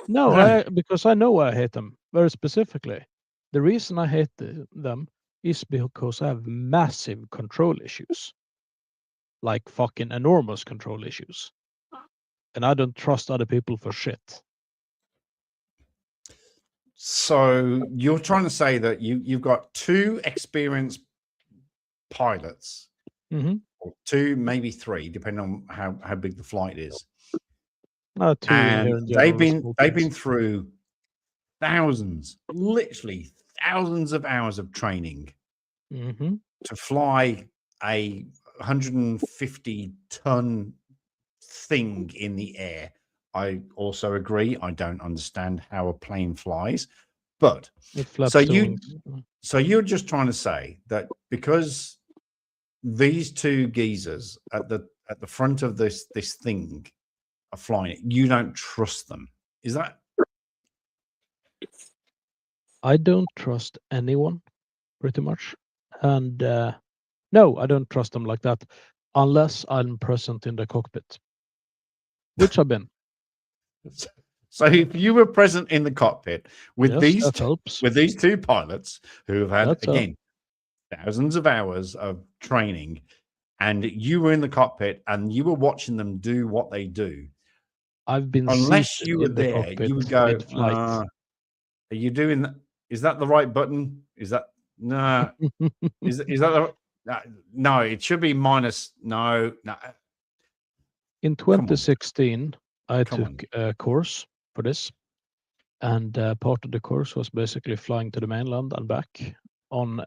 No, because I know I hate them very specifically. The reason I hate them is because I have massive control issues. Like fucking enormous control issues. And I don't trust other people for shit. So you're trying to say that you've got two experienced pilots, or two, maybe three, depending on how big the flight is. And they've been through literally thousands of hours of training to fly a 150-ton thing in the air. I also agree. I don't understand how a plane flies, but so you're just trying to say that because these two geezers at the front of this thing are flying it, you don't trust them. Is that? I don't trust anyone, pretty much, and no, I don't trust them like that, unless I'm present in the cockpit, which I've been. So if you were present in the cockpit with these two pilots who have had again thousands of hours of training, and you were in the cockpit and you were watching them do what they do, I've been unless you were there, you would go, are you doing that? Is that the right button? Is that no? is that the no? It should be minus. No. In 2016, I took a course for this, and part of the course was basically flying to the mainland and back on.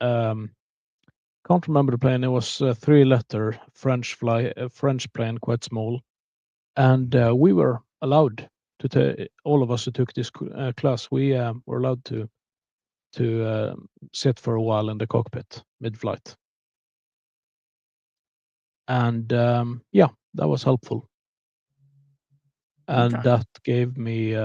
Can't remember the plane. It was a 3-letter French plane, quite small, and we were allowed to all of us who took this class. We were allowed to sit for a while in the cockpit mid-flight, and yeah, that was helpful. And that gave me,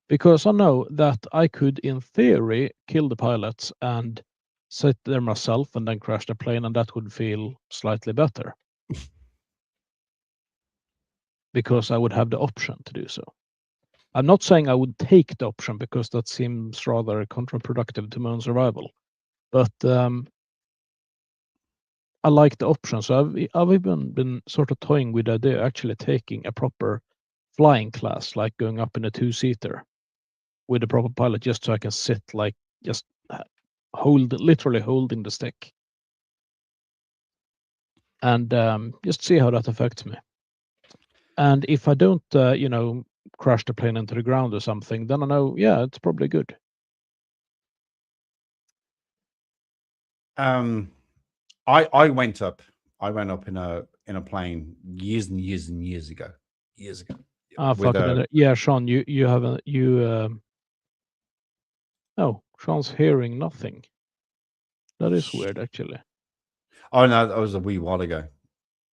because I know that I could, in theory, kill the pilots and sit there myself and then crash the plane, and that would feel slightly better. Because I would have the option to do so. I'm not saying I would take the option because that seems rather counterproductive to my own survival, but I like the option. So I've even been sort of toying with the idea of actually taking a proper flying class, like going up in a 2-seater with a proper pilot, just so I can sit like just literally holding the stick, and just see how that affects me. And if I don't, crash the plane into the ground or something, then I know, yeah, it's probably good. I went up in a plane years and years and years ago. Yeah, Sean, you haven't oh, Sean's hearing nothing. That is weird, actually. Oh no, that was a wee while ago.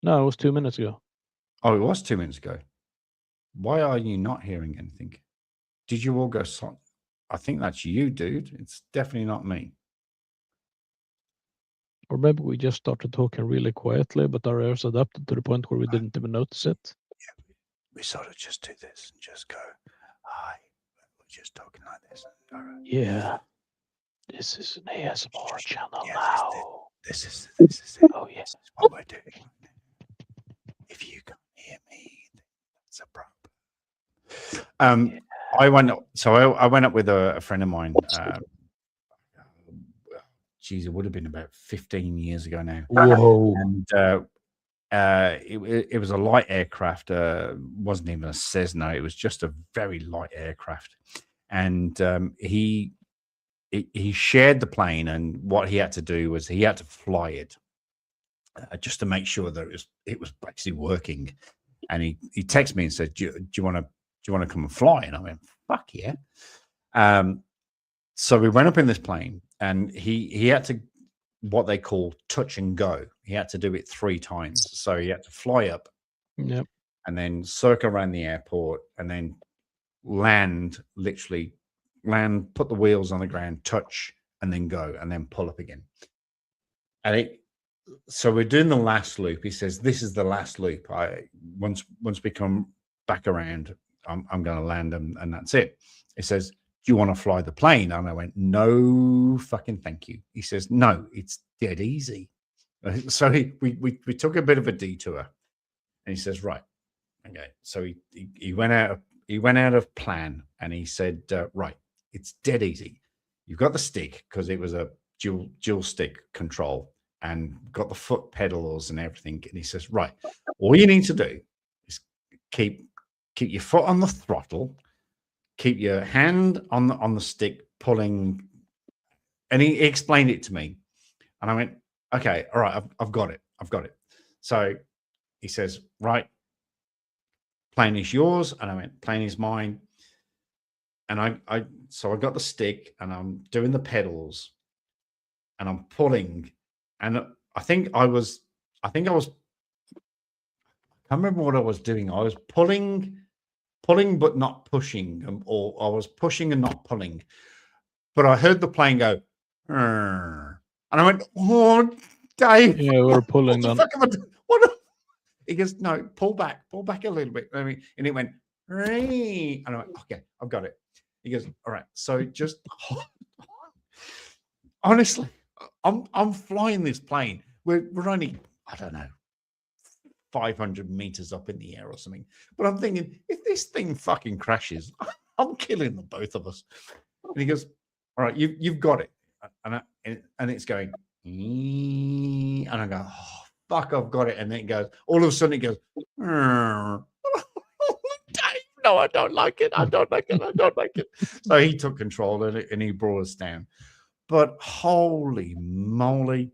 No, it was 2 minutes ago. Oh, it was 2 minutes ago. Why are you not hearing anything? Did you all go silent? I think that's you, dude. It's definitely not me. Or maybe we just started talking really quietly, but our ears adapted to the point where we didn't even notice it. Yeah, we sort of just do this and just go, hi. We're just talking like this. Yeah. This is an ASMR channel now. This is it. Oh, yeah. This is what we're doing. If you can't hear me, that's a problem. I went up with a friend of mine. Geez, it would have been about 15 years ago now. Whoa. And it was a light aircraft. Wasn't even a Cessna. It was just a very light aircraft. And he shared the plane, and what he had to do was he had to fly it just to make sure that it was actually working. And he texted me and said, "Do you want to come and fly?" And I went, "Fuck yeah!" So we went up in this plane, and he had to what they call touch and go. He had to do it 3 times. So he had to fly up, yep, and then circle around the airport, and then literally land, put the wheels on the ground, touch, and then go, and then pull up again. And so we're doing the last loop. He says, "This is the last loop. Once we come back around, I'm going to land, and that's it." He says, "Do you want to fly the plane?" And I went, "No, fucking thank you." He says, "No, it's dead easy." So we took a bit of a detour, and he says, "Right, okay." So he went out of plan, and he said, "Right, it's dead easy. You've got the stick, because it was a dual stick control, and got the foot pedals and everything." And he says, "Right, all you need to do is keep your foot on the throttle, keep your hand on the stick pulling." And he explained it to me, and I went, "Okay, all right, I've got it. So he says, "Right, plane is yours." And I went, "Plane is mine." And so I got the stick, and I'm doing the pedals, and I'm pulling, and I can't remember what I was doing. I was pulling but not pushing, or I was pushing and not pulling. But I heard the plane go, "Arr." And I went, "Oh, Dave." Yeah, we're pulling them. What? He goes, "No, pull back a little bit." And it went, "Ree." And I went, "Okay, I've got it." He goes, "All right, so just honestly, I'm flying this plane. We're only, I don't know, 500 meters up in the air or something. But I'm thinking, if this thing fucking crashes, I'm killing the both of us." And he goes, "All right, you've got it." And it's going, and I go, "Oh, fuck, I've got it." And then it goes, all of a sudden it goes, "Dave, no, I don't like it. I don't like it. So he took control of it, and he brought us down. But holy moly,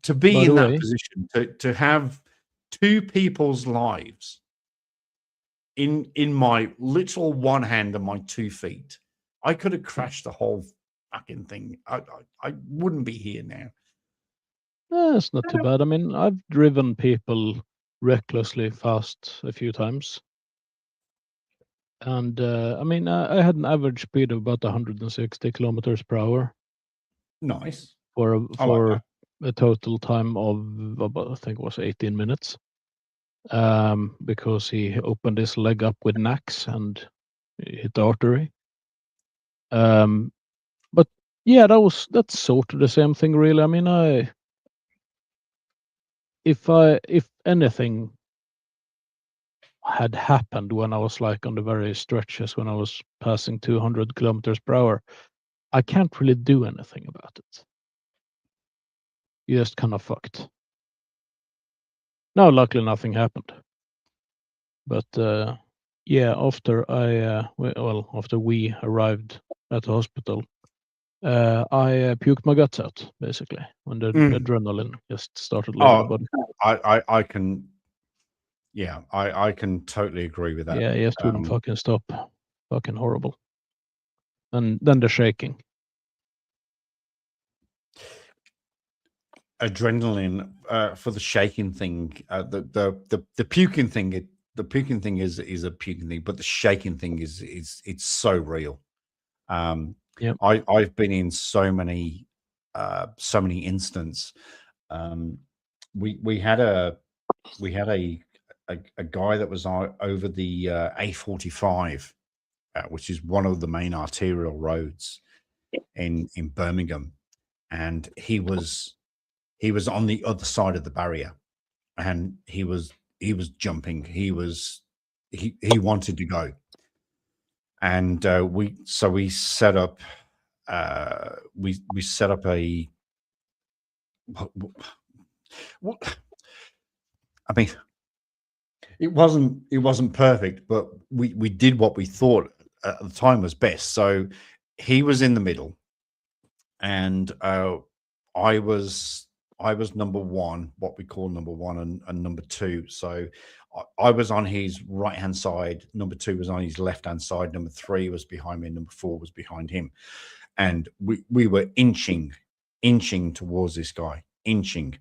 to be in that position, to have 2 people's lives in my literal one hand and my 2 feet, I could have crashed the whole fucking thing. I wouldn't be here now. It's not too bad. I mean, I've driven people recklessly fast a few times. And I mean, I had an average speed of about 160 kilometers per hour. Nice. For a total time of about, I think it was 18 minutes. because he opened his leg up with knacks and hit the artery. But yeah, that's sort of the same thing, really. I mean, if anything had happened when I was like on the very stretches when I was passing 200 kilometers per hour, I can't really do anything about it. You're just kind of fucked. No, luckily nothing happened. But yeah, after after we arrived at the hospital, I puked my guts out basically when the adrenaline just started leaving the body. I can, yeah, I can totally agree with that. Yeah, you just wouldn't fucking stop. Fucking horrible. And then the shaking. Adrenaline for the shaking thing, the puking thing. The puking thing is a puking thing, but the shaking thing is it's so real. Yep. I've been in so many instances. We had a guy that was over the A45, which is one of the main arterial roads in Birmingham, and he was on the other side of the barrier, and he was jumping. He wanted to go, and we set up we set up a. I mean, it wasn't perfect, but we did what we thought at the time was best. So he was in the middle, and I was number one, what we call number one, and number two. So I was on his right hand side. Number two was on his left hand side. Number three was behind me. And number four was behind him, and we were inching towards this guy, inching.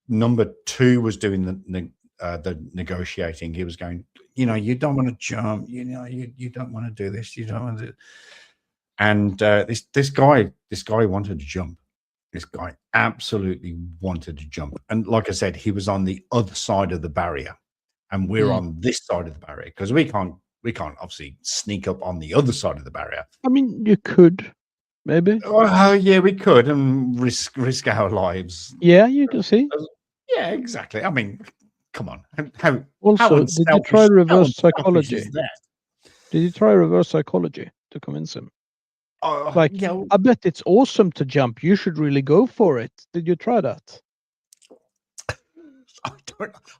Number two was doing the negotiating. He was going, you don't want to jump, you don't want to do this, you don't want to. And this guy wanted to jump. This guy absolutely wanted to jump. And like I said, he was on the other side of the barrier, and we're on this side of the barrier because we can't obviously sneak up on the other side of the barrier. I mean, you could. Maybe. Oh, yeah, we could, and risk our lives. Yeah, you can see. Yeah, exactly. I mean, come on. Also, did you try reverse psychology? Did you try reverse psychology to convince him? Yeah. I bet it's awesome to jump. You should really go for it. Did you try that?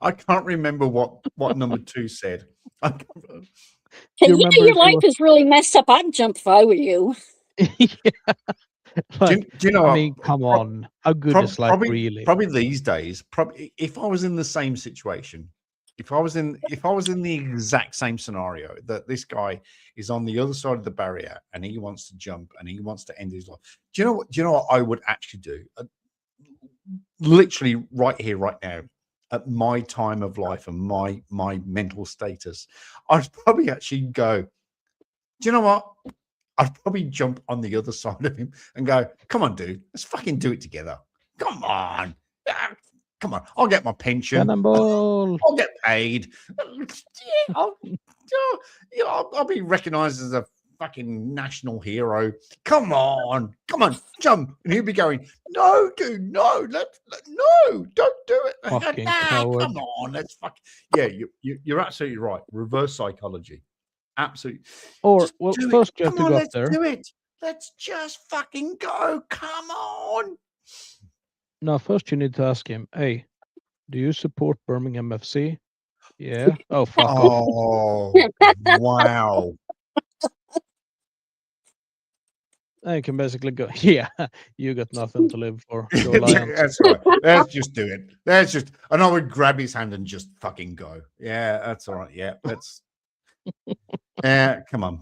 I can't remember what number two said. Hey, your life is really messed up. I'd jump if I were you. Yeah. Do you know? I mean, come on. How good is life really? Probably these days. Probably, if I was in the same situation, if I was in the exact same scenario, that this guy is on the other side of the barrier and he wants to jump and he wants to end his life. Do you know what I would actually do? Literally right here, right now, at my time of life and my mental status, I'd probably actually go, do you know what? I'd probably jump on the other side of him and go, come on, dude, let's fucking do it together. Come on. Come on. I'll get my pension. Cannonball. I'll get paid. I'll be recognized as a fucking national hero. Come on, jump. And he'll be going, no, dude, no, no, don't do it. Fucking coward. Come on, let's fucking. Yeah, you're absolutely right. Reverse psychology. Absolutely. Or first you have to go up there. Do it. Let's just fucking go. Come on. No, first you need to ask him, hey, do you support Birmingham FC? Yeah. Oh, fuck off. Oh, wow. I can basically go, yeah, you got nothing to live for. Go Lions. That's right. Let's just do it. And I would grab his hand and just fucking go. Yeah, that's all right. Yeah, let's. Come on.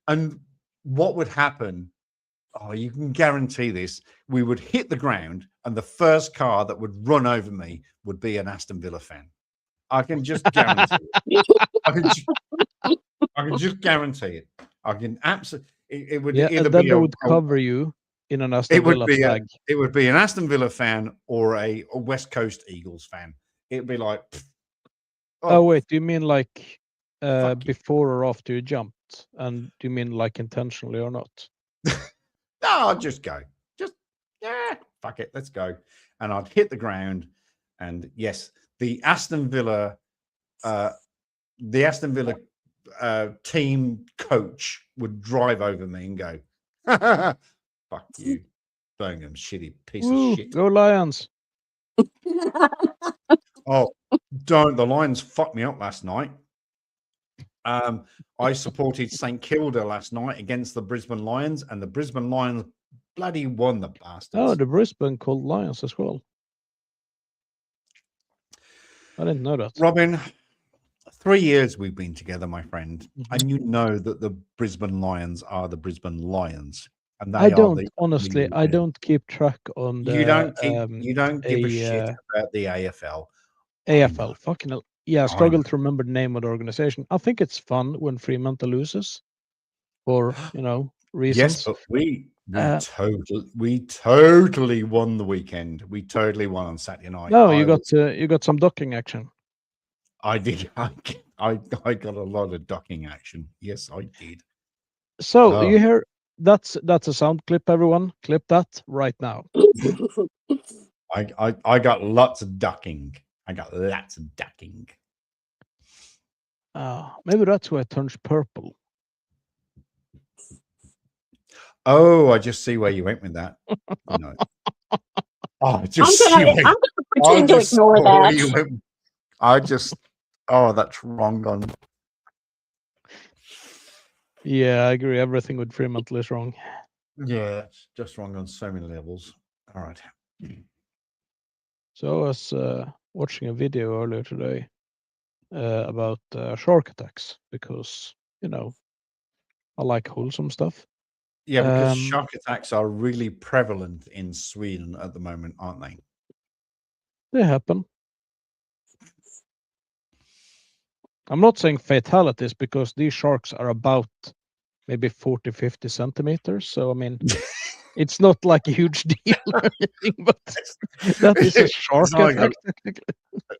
And what would happen? Oh, you can guarantee this. We would hit the ground, and the first car that would run over me would be an Aston Villa fan. I can just guarantee it. I can just guarantee it. I can absolutely. It would either and then be they would cover you in an Aston Villa flag. It would be an Aston Villa fan or a West Coast Eagles fan. it'd be like, Oh wait, do you mean like Fuck you. before or after you jumped? And do you mean like intentionally or not? no, I'll just go. Just, yeah, fuck it, let's go. And I'd hit the ground. And yes, the Aston Villa team coach would drive over me and go, fuck you, Birmingham shitty piece Woo, of shit. go Lions. Oh, don't. The Lions fucked me up last night. I supported St Kilda last night against the Brisbane Lions, and the Brisbane Lions bloody won, the bastards. Oh, the Brisbane called Lions as well. I didn't know that. Robin, 3 years we've been together, my friend, and you know that the Brisbane Lions are the Brisbane Lions, and I they don't are the honestly. I don't keep track on the. You don't give a shit about the AFL. AFL. Fucking hell. Yeah, I struggle know. to remember the name of the organization. I think it's fun when Fremantle loses, for reasons. Yes, but we totally won the weekend. We totally won on Saturday night. No, you got some ducking action. I did. I got a lot of ducking action. Yes, I did. So you hear that's a sound clip, everyone. Clip that right now. I got lots of ducking. I got lots of ducking. Maybe that's why it turns purple. Oh, I just see where you went with that. No. Oh, I'm gonna pretend to ignore that. That's wrong on. Yeah, I agree. Everything with Fremantle is wrong. Yeah, it's just wrong on so many levels. All right. So I was watching a video earlier today about shark attacks because, I like wholesome stuff. Yeah, because shark attacks are really prevalent in Sweden at the moment, aren't they? They happen. I'm not saying fatalities because these sharks are about maybe 40, 50 centimeters. So, I mean, it's not like a huge deal or anything, but that is a shark attack, technically.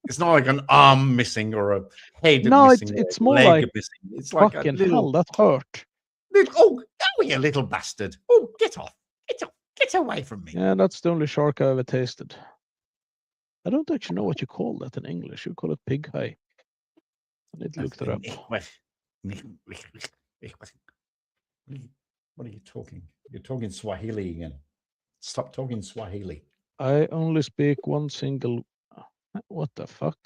It's not like an arm missing or a head missing. It's more leg like missing. It's like fucking a little, hell, that hurt. Oh, you little bastard. Oh, get off. Get away from me. Yeah, that's the only shark I ever tasted. I don't actually know what you call that in English. You call it pig eye. I need to look that up. What are you talking? You're talking Swahili again. Stop talking Swahili. I only speak one single. What the fuck?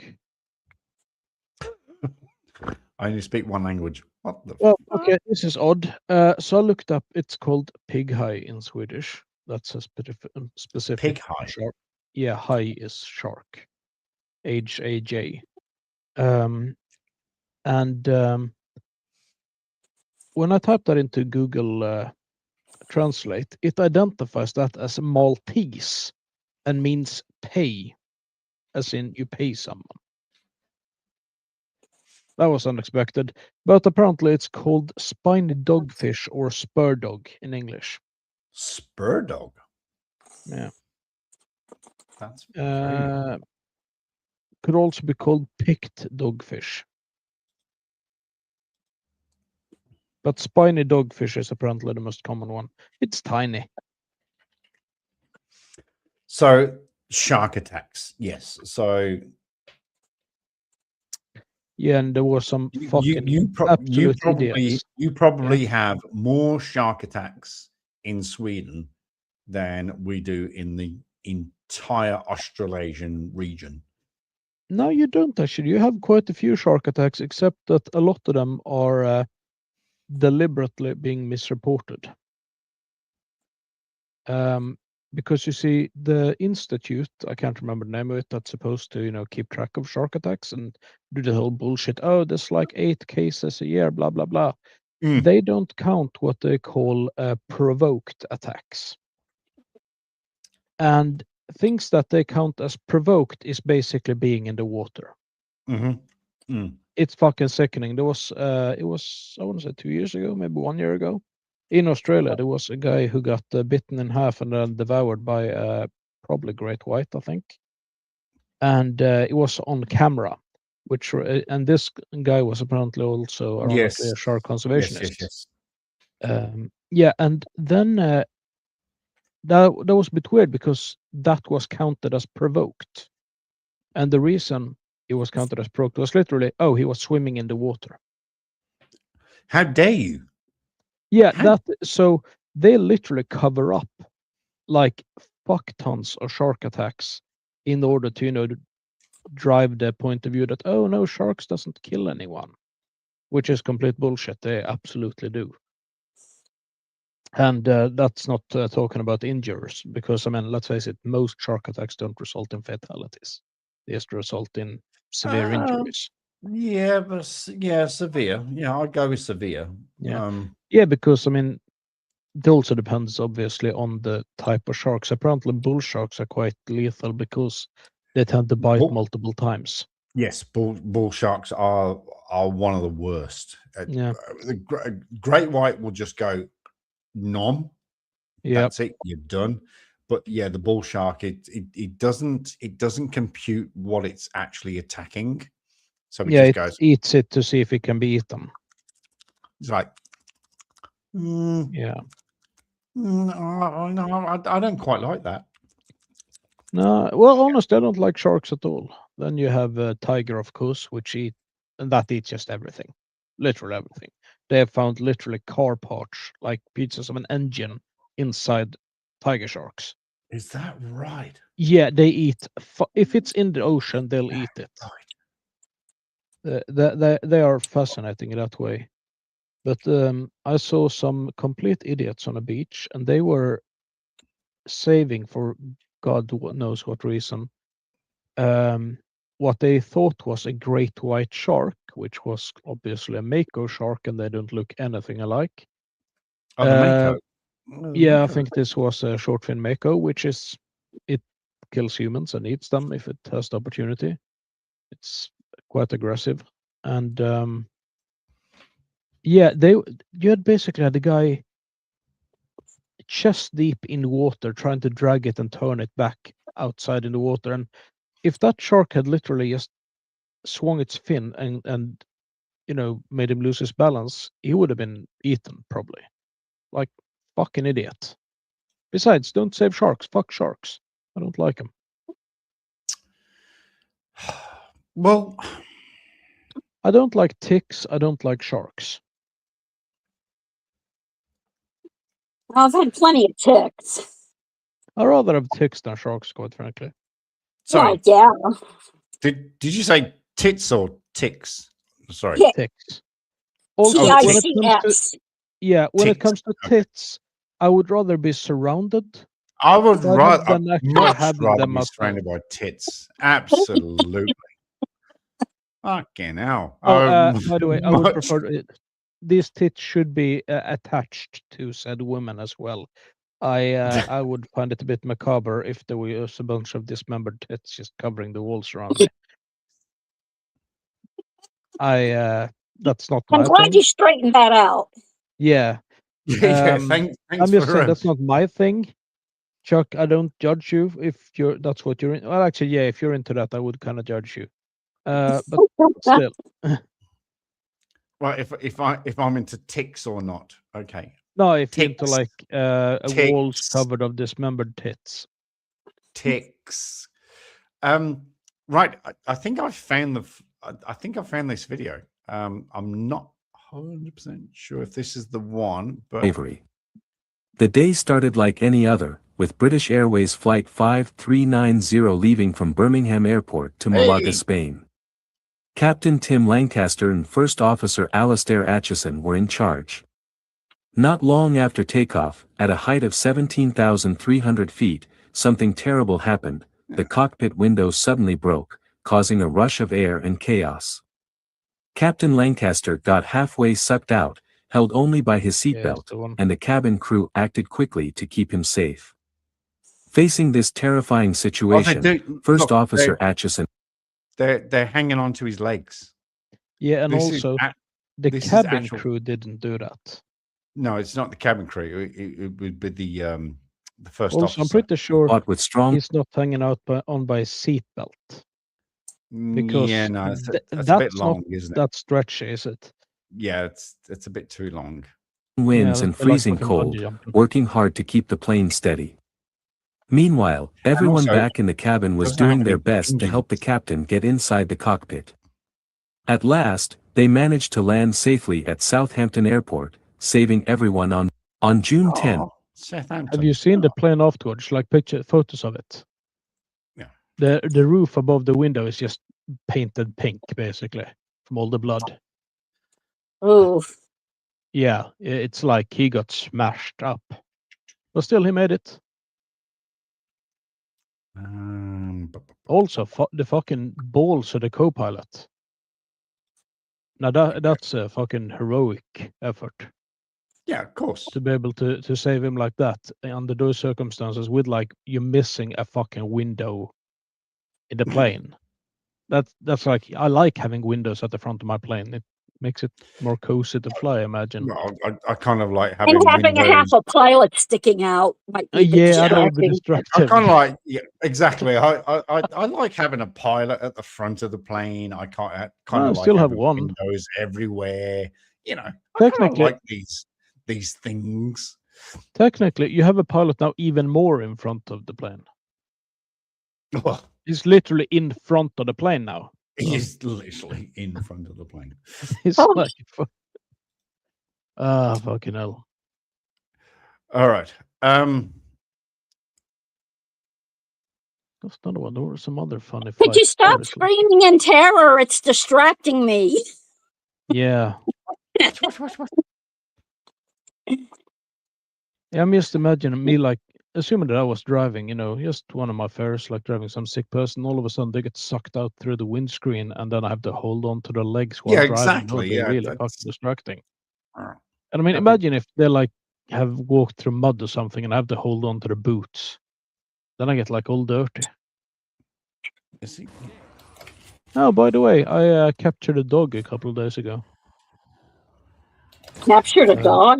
I only speak one language. What the Well, okay, this is odd. So I looked up. It's called pig eye in Swedish. That's a specific pig eye. Shark. Yeah, eye is shark. H-A-J. When I type that into Google Translate, it identifies that as Maltese and means pay, as in you pay someone. That was unexpected, but apparently it's called spiny dogfish or spur dog in English. Spur dog? Yeah. That's could also be called picked dogfish. But spiny dogfish is apparently the most common one. It's tiny. So shark attacks, yes. So yeah, and there was some fucking absolute idiots. You probably have more shark attacks in Sweden than we do in the entire Australasian region. No, you don't actually. You have quite a few shark attacks, except that a lot of them are deliberately being misreported. Because you see, the institute, I can't remember the name of it, that's supposed to, keep track of shark attacks and do the whole bullshit. Oh, there's like 8 cases a year, blah, blah, blah. They don't count what they call provoked attacks. And things that they count as provoked is basically being in the water. It's fucking sickening. There was, I want to say 2 years ago, maybe 1 year ago, in Australia, there was a guy who got bitten in half and then devoured by probably great white, I think. and it was on camera. And this guy was apparently also ironically a shark conservationist. Yes. Yeah, and then that was a bit weird because that was counted as provoked, and the reason it was counted as provoked was literally, oh, he was swimming in the water. How dare you? Yeah, so they literally cover up like fuck tons of shark attacks in order to drive the point of view that, oh no, sharks doesn't kill anyone, which is complete bullshit. They absolutely do. And that's not talking about injuries, because I mean, let's face it, most shark attacks don't result in fatalities. They just result in severe injuries. Yeah, but severe. Yeah, I'd go with severe. Yeah, because I mean, it also depends obviously on the type of sharks. Apparently, bull sharks are quite lethal because they tend to bite multiple times. Yes, bull sharks are one of the worst. Yeah, the great white will just go nom. Yeah, that's it. You're done. But yeah, the bull shark it doesn't compute what it's actually attacking. So it just goes, eats it to see if it can be eaten. It's like, yeah. No, I don't quite like that. No, well, honestly, I don't like sharks at all. Then you have a tiger, of course, that eats just everything, literally everything. They have found literally car parts, like pieces of an engine, inside tiger sharks. Is that right? Yeah, they eat. If it's in the ocean, they'll eat it. They are fascinating in that way. But I saw some complete idiots on a beach, and they were saving, for God knows what reason, what they thought was a great white shark, which was obviously a mako shark, and they don't look anything alike. Oh, the mako. Yeah, I think this was a short fin mako, it kills humans and eats them if it has the opportunity. It's quite aggressive, and yeah, you had basically the guy chest deep in water trying to drag it and turn it back outside in the water, and if that shark had literally just swung its fin and made him lose his balance, he would have been eaten probably. Like, fucking idiot. Besides, don't save sharks. Fuck sharks. I don't like them. Well, I don't like ticks. I don't like sharks. I've had plenty of ticks. I'd rather have ticks than sharks, quite frankly. Sorry. Yeah. Did you say tits or ticks? Sorry. Ticks. Also, when it comes to tits, I would rather be surrounded. I would rather much rather be surrounded by tits. Absolutely. Fucking hell. By the way, I would prefer these tits should be attached to said women as well. I would find it a bit macabre if there was a bunch of dismembered tits just covering the walls around me. That's not my I'm glad thing. you straightened that out. Yeah. Thanks I'm just saying that's not my thing. Chuck, I don't judge you if that's what you're in. Well, actually, yeah, if you're into that, I would kind of judge you. But still. Well, if I'm into ticks or not, okay. No, if ticks. you're into like walls covered of dismembered tits. Ticks. Right. I think I found this video. I'm not 100% sure if this is the one, but Avery. The day started like any other, with British Airways Flight 5390 leaving from Birmingham Airport to Malaga, Spain. Captain Tim Lancaster and First Officer Alastair Atchison were in charge. Not long after takeoff, at a height of 17,300 feet, something terrible happened. The cockpit window suddenly broke, causing a rush of air and chaos. Captain Lancaster got halfway sucked out, held only by his seatbelt, and the cabin crew acted quickly to keep him safe. Facing this terrifying situation, First Officer Atchison... They're hanging on to his legs. Yeah, and also the cabin crew didn't do that. No, it's not the cabin crew. It would be the first also, officer. I'm pretty sure with strong... he's not hanging out on by his seatbelt. Because yeah, no, it's a bit that's long, not isn't it? that stretchy, is it? Yeah, it's a bit too long. Winds Yeah, and that's like freezing fucking cold, bungee jumping. working hard to keep the plane steady. Meanwhile, everyone also, back in the cabin was doesn't have doing to their be best to help the engines. captain get inside the cockpit. At last, they managed to land safely at Southampton Airport, saving everyone on June 10th. Oh, Southampton. Have you seen the plane afterwards? Like photos of it. Yeah. The roof above the window is just painted pink, basically, from all the blood. Oh, Yeah, it's like he got smashed up, but still he made it. Also, the fucking balls of the co-pilot. Now that's a fucking heroic effort. Yeah, of course. To be able to save him like that under those circumstances, with like you missing a fucking window in the plane. That's like, I like having windows at the front of my plane. It makes it more cozy to fly, I imagine. Well, I kind of like having and having windows. a half a pilot sticking out might be a bit Yeah, that would be distracting. I distracting. kind of like, yeah, exactly. I like having a pilot at the front of the plane. I kind Well, of like still have having one. windows everywhere. You know, I kind of Technically, like these things. technically, you have a pilot now even more in front of the plane. Well, He's literally in front of the plane now. he's literally in front of the plane. It's Oh. like, fucking hell. All right. That's another one. There were some other funny Could you flight stop stories. screaming in terror? It's distracting me. Yeah. Yeah, I'm just imagining me, like, assuming that I was driving, just one of my fares, like driving some sick person, all of a sudden they get sucked out through the windscreen, and then I have to hold on to their legs while Yeah, driving. That would exactly. be Yeah, really that's fucking distracting. uh, And I mean, that'd be- imagine if they like have walked through mud or something and I have to hold on to their boots. Then I get like all dirty. is he? Oh, by the way, I captured a dog a couple of days ago. Captured a dog?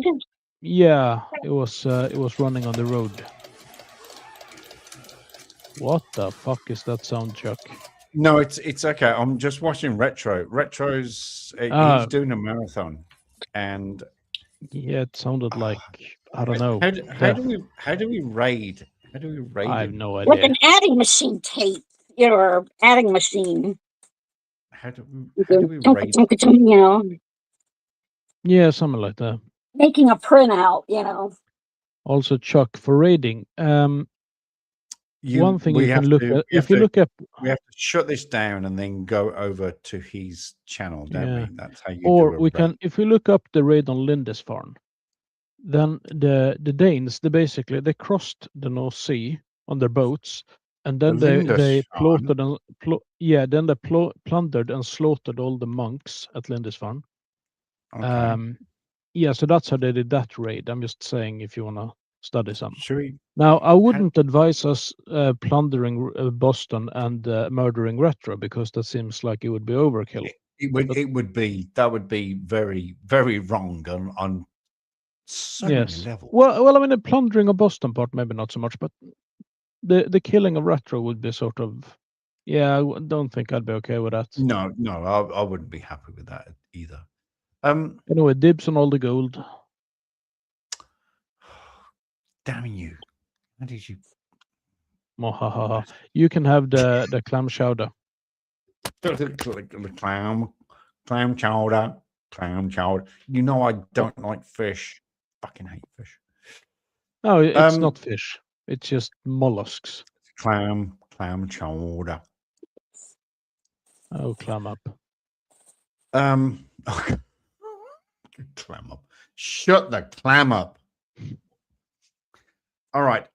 Yeah, it was running on the road. What the fuck is that sound, Chuck? No, it's okay. I'm just watching Retro. Retro's he's doing a marathon, and yeah, it sounded like, I don't know. How do we raid? How do we raid? I have him? no With idea. an adding machine tape, or adding machine. How do we raid? Yeah, something like that. Making a printout, Also, Chuck, for raiding, one thing you can look at, if you look up, we have to shut this down and then go over to his channel, don't yeah, we? That's how you or do a we raid. can, if we look up the raid on Lindisfarne, then the Danes, they crossed the North Sea on their boats, and then they plundered and plundered and slaughtered all the monks at Lindisfarne. Okay. Yeah, so that's how they did that raid. I'm just saying, if you want to study some. Should we? Now, I wouldn't advise us plundering Boston and murdering Retro, because that seems like it would be overkill. That would be very, very wrong on so many levels. Well, I mean, the plundering of Boston part, maybe not so much, but the killing of Retro would be sort of, yeah, I don't think I'd be okay with that. No, I wouldn't be happy with that either. Anyway, dibs on all the gold. Damn you! How did you? You can have the clam chowder. The clam chowder. You know I don't like fish. Fucking hate fish. No, it's not fish. It's just mollusks. Clam chowder. Oh, clam up. Clam up. Shut the clam up. All right.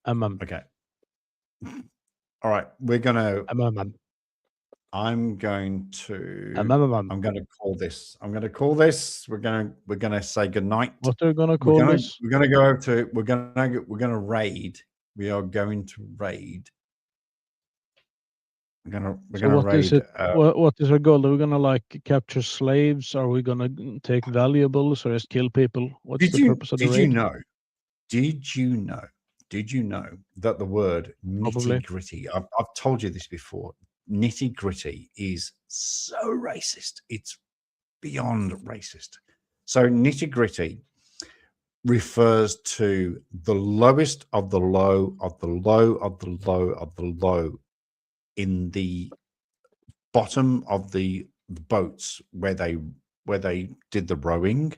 Okay. All right. We're gonna. I'm going to call this. We're gonna say goodnight. What are we gonna call this? We're gonna go over to. We're gonna raid. We are going to raid. We're gonna what raid. is it? What is our goal? Are we gonna like capture slaves? Are we gonna take valuables or just kill people? What's the purpose of the raid? Did you know did you know that the word Probably. nitty gritty, I've told you this before, nitty gritty is so racist. It's beyond racist. So nitty gritty refers to the lowest of the low of the low of the low of the low in the bottom of the boats where they did the rowing.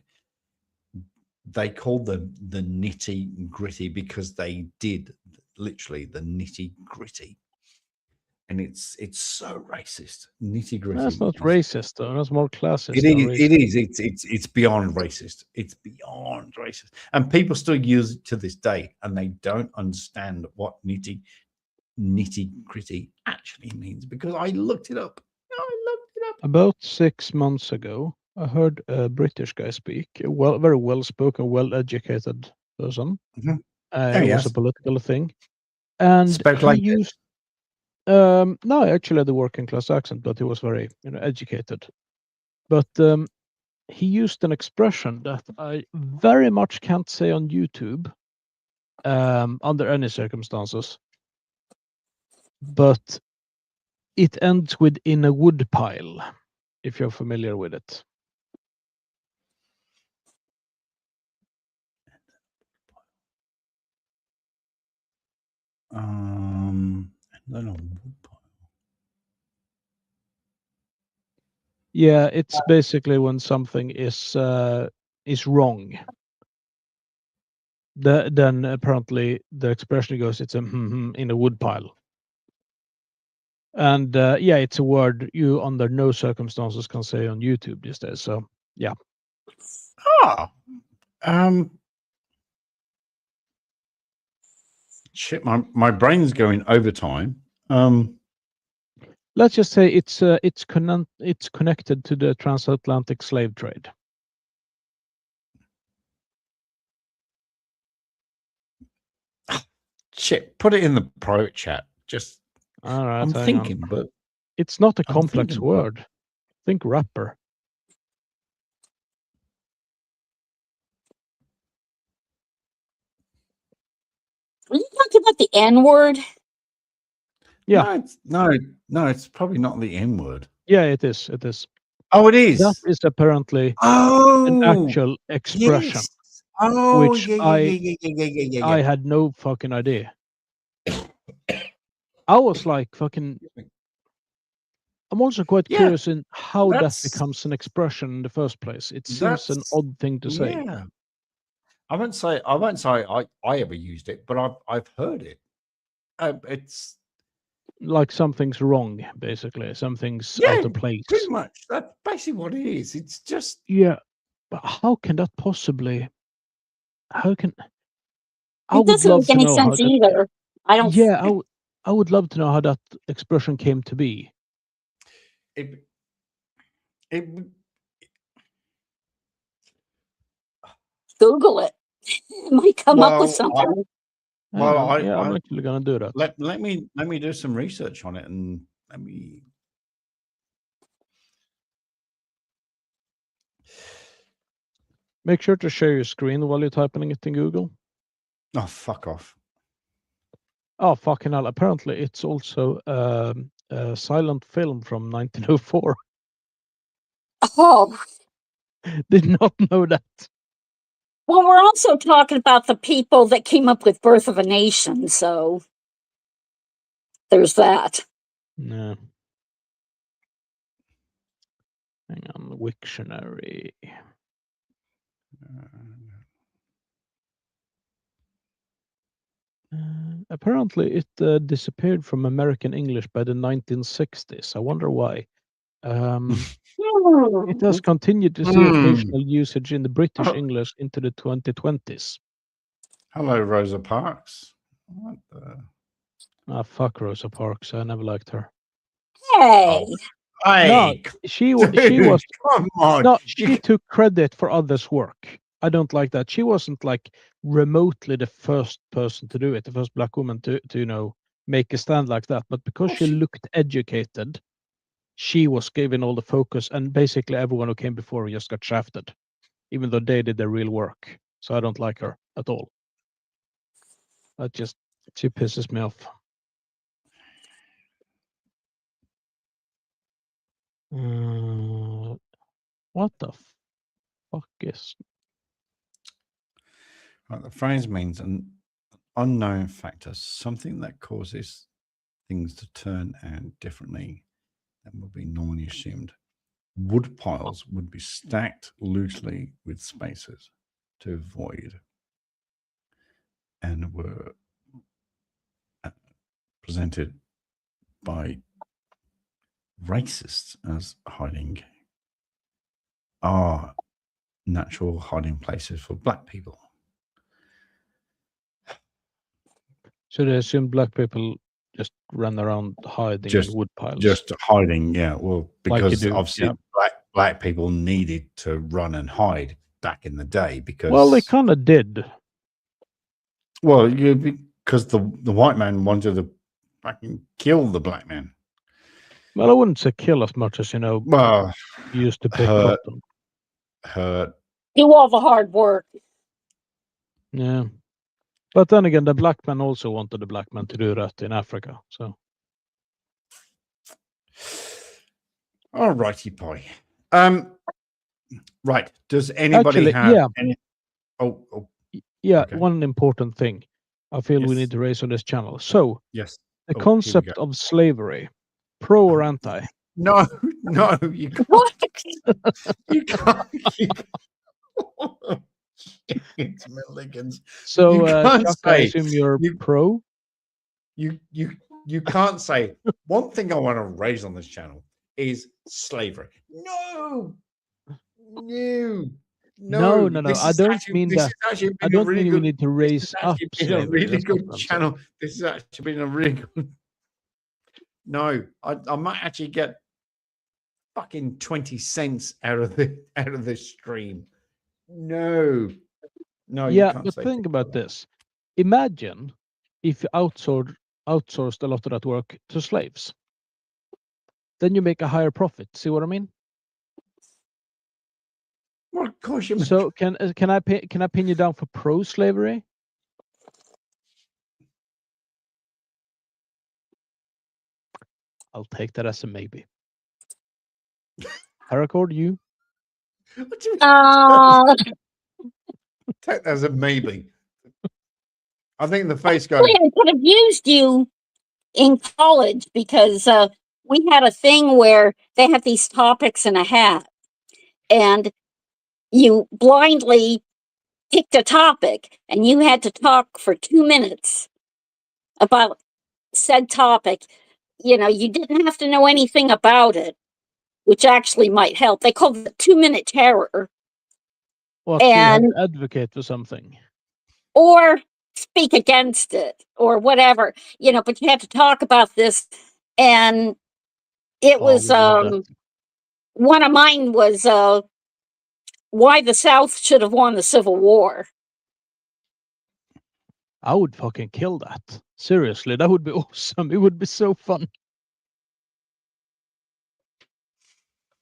They called them the nitty gritty because they did literally the nitty gritty, and it's so racist. Nitty gritty. That's not racist though. That's more classist. It than is. racist. It is. It's beyond racist. It's beyond racist, and people still use it to this day, and they don't understand what nitty gritty actually means because I looked it up. About 6 months ago, I heard a British guy speak, very well spoken, well educated person. Mhm. It was yes. a political thing, and Spoke he like used. No, I actually had a working class accent, but he was very, educated. But he used an expression that I very much can't say on YouTube under any circumstances. But it ends with "in a wood pile," if you're familiar with it. I don't know. Yeah, it's basically when something is wrong. Then apparently the expression goes, "It's a in a wood pile." And yeah, it's a word you under no circumstances can say on YouTube these days. So yeah. Shit, my brain's going overtime. Let's just say it's connected to the transatlantic slave trade. Shit, put it in the private chat. Just all right. I'm thinking, but it's not a I'm complex thinking, word. Think rapper. Are you talking about the N word? Yeah. No, it's probably not the N word. Yeah, it is. It is. Oh, it is. That is apparently an actual expression. Yes. Oh, which yeah. I had no fucking idea. I was like fucking. I'm also quite curious in how that becomes an expression in the first place. It seems an odd thing to say. Yeah. I won't say I ever used it, but I've heard it. It's like something's wrong, basically. Something's out of place. Pretty much. That's basically what it is. It's just but how can that possibly? How can? It doesn't make any sense either. I don't. Yeah, I would love to know how that expression came to be. It Google it. It might come up with something. I'm actually gonna do that. Let me do some research on it and let me. Make sure to share your screen while you're typing it in Google. Oh, fuck off. Oh, fucking hell. Apparently, it's also a silent film from 1904. Oh. Did not know that. Well, we're also talking about the people that came up with Birth of a Nation, so there's that. No. Hang on, Wiktionary. Apparently, it disappeared from American English by the 1960s. I wonder why. It has continued to see occasional usage in the British English into the 2020s. Hello, Rosa Parks. What the? Ah, fuck Rosa Parks. I never liked her. Hey. No, she was. Come on. No, she took credit for others' work. I don't like that. She wasn't like remotely the first person to do it, the first black woman to make a stand like that. But because she looked educated, she was given all the focus, and basically everyone who came before her just got shafted, even though they did the real work. So I don't like her at all. She pisses me off. What the fuck is? Right, the phrase means an unknown factor, something that causes things to turn out differently than would be normally assumed. Wood piles would be stacked loosely with spaces to avoid, and were presented by racists as hiding are natural hiding places for black people. So they assume black people just run around hiding in wood piles. Just hiding, yeah. Well, because do, obviously black people needed to run and hide back in the day because they kind of did. Well, because the white man wanted to fucking kill the black man. Well, I wouldn't say kill as much as Well, used to pick up them. Hurt. Do all the hard work. Yeah. But then again, the black man also wanted the black man to do that in Africa. So, all righty, pie. Right. Does anybody have any? Okay. One important thing I feel we need to raise on this channel. So, yes, the concept of slavery, pro or anti? No, you can't. What? You can't. It's Milligans. So, Chuck, I assume you're pro? You can't say. One thing I want to raise on this channel is slavery. No. I don't mean that. I don't mean we need to raise up slavery. A really good channel. This has actually been a really good. No, I might actually get fucking 20 cents out of this stream. No. Yeah, but think about this. Imagine if you outsourced a lot of that work to slaves. Then you make a higher profit. See what I mean? Well, of course you. So can I pin you down for pro-slavery? I'll take that as a maybe. Paracord, you? Take that as a maybe. I think the face guy. I could have used you in college because we had a thing where they have these topics in a hat, and you blindly picked a topic, and you had to talk for 2 minutes about said topic. You didn't have to know anything about it, which actually might help. They called it 2-minute terror. Well, so you have to advocate for something. Or speak against it, or whatever, but you had to talk about this. And it was, one of mine was why the South should have won the Civil War. I would fucking kill that. Seriously, that would be awesome. It would be so fun.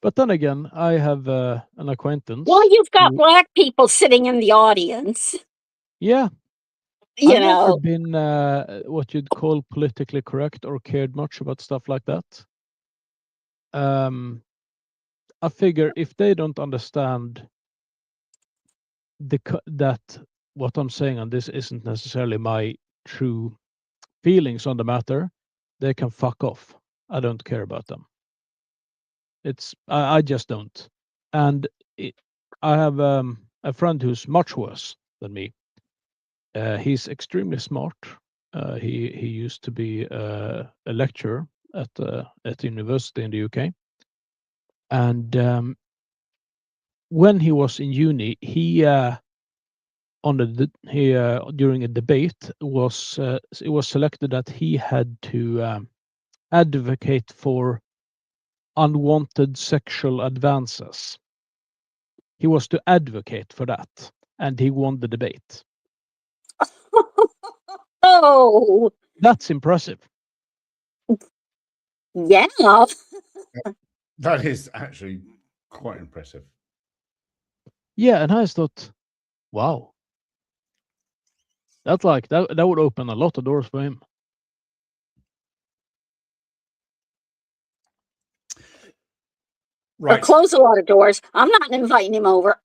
But then again, I have an acquaintance. Well, you've got black people sitting in the audience. Yeah. I've never been what you'd call politically correct or cared much about stuff like that. I figure if they don't understand that what I'm saying on this isn't necessarily my true feelings on the matter, they can fuck off. I don't care about them. I just don't. And I have a friend who's much worse than me. He's extremely smart. He used to be a lecturer at university in the UK. And when he was in uni, he during a debate it was selected that he had to advocate for unwanted sexual advances. He was to advocate for that, and he won the debate. Oh, that's impressive. Yeah. That is actually quite impressive. Yeah, and I just thought, wow. That's like that would open a lot of doors for him. Or close a lot of doors. I'm not inviting him over.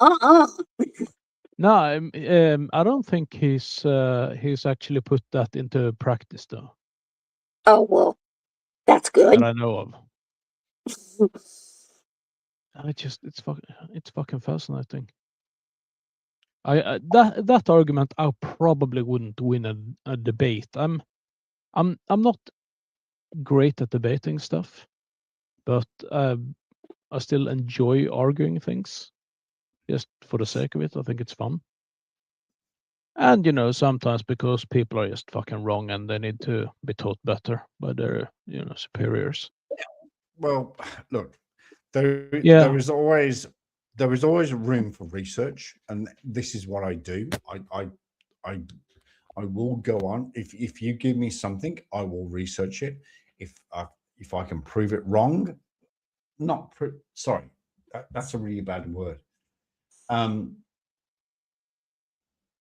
No, I don't think he's actually put that into practice though. Oh well, that's good. That I know of. And it's fucking fascinating. That argument I probably wouldn't win a debate. I'm not great at debating stuff, but I still enjoy arguing things just for the sake of it. I think it's fun. And sometimes because people are just fucking wrong and they need to be taught better by their superiors. Well, look, there is always room for research, and this is what I do. I will go on. If you give me something, I will research it. If I can prove it wrong, sorry, that's a really bad word.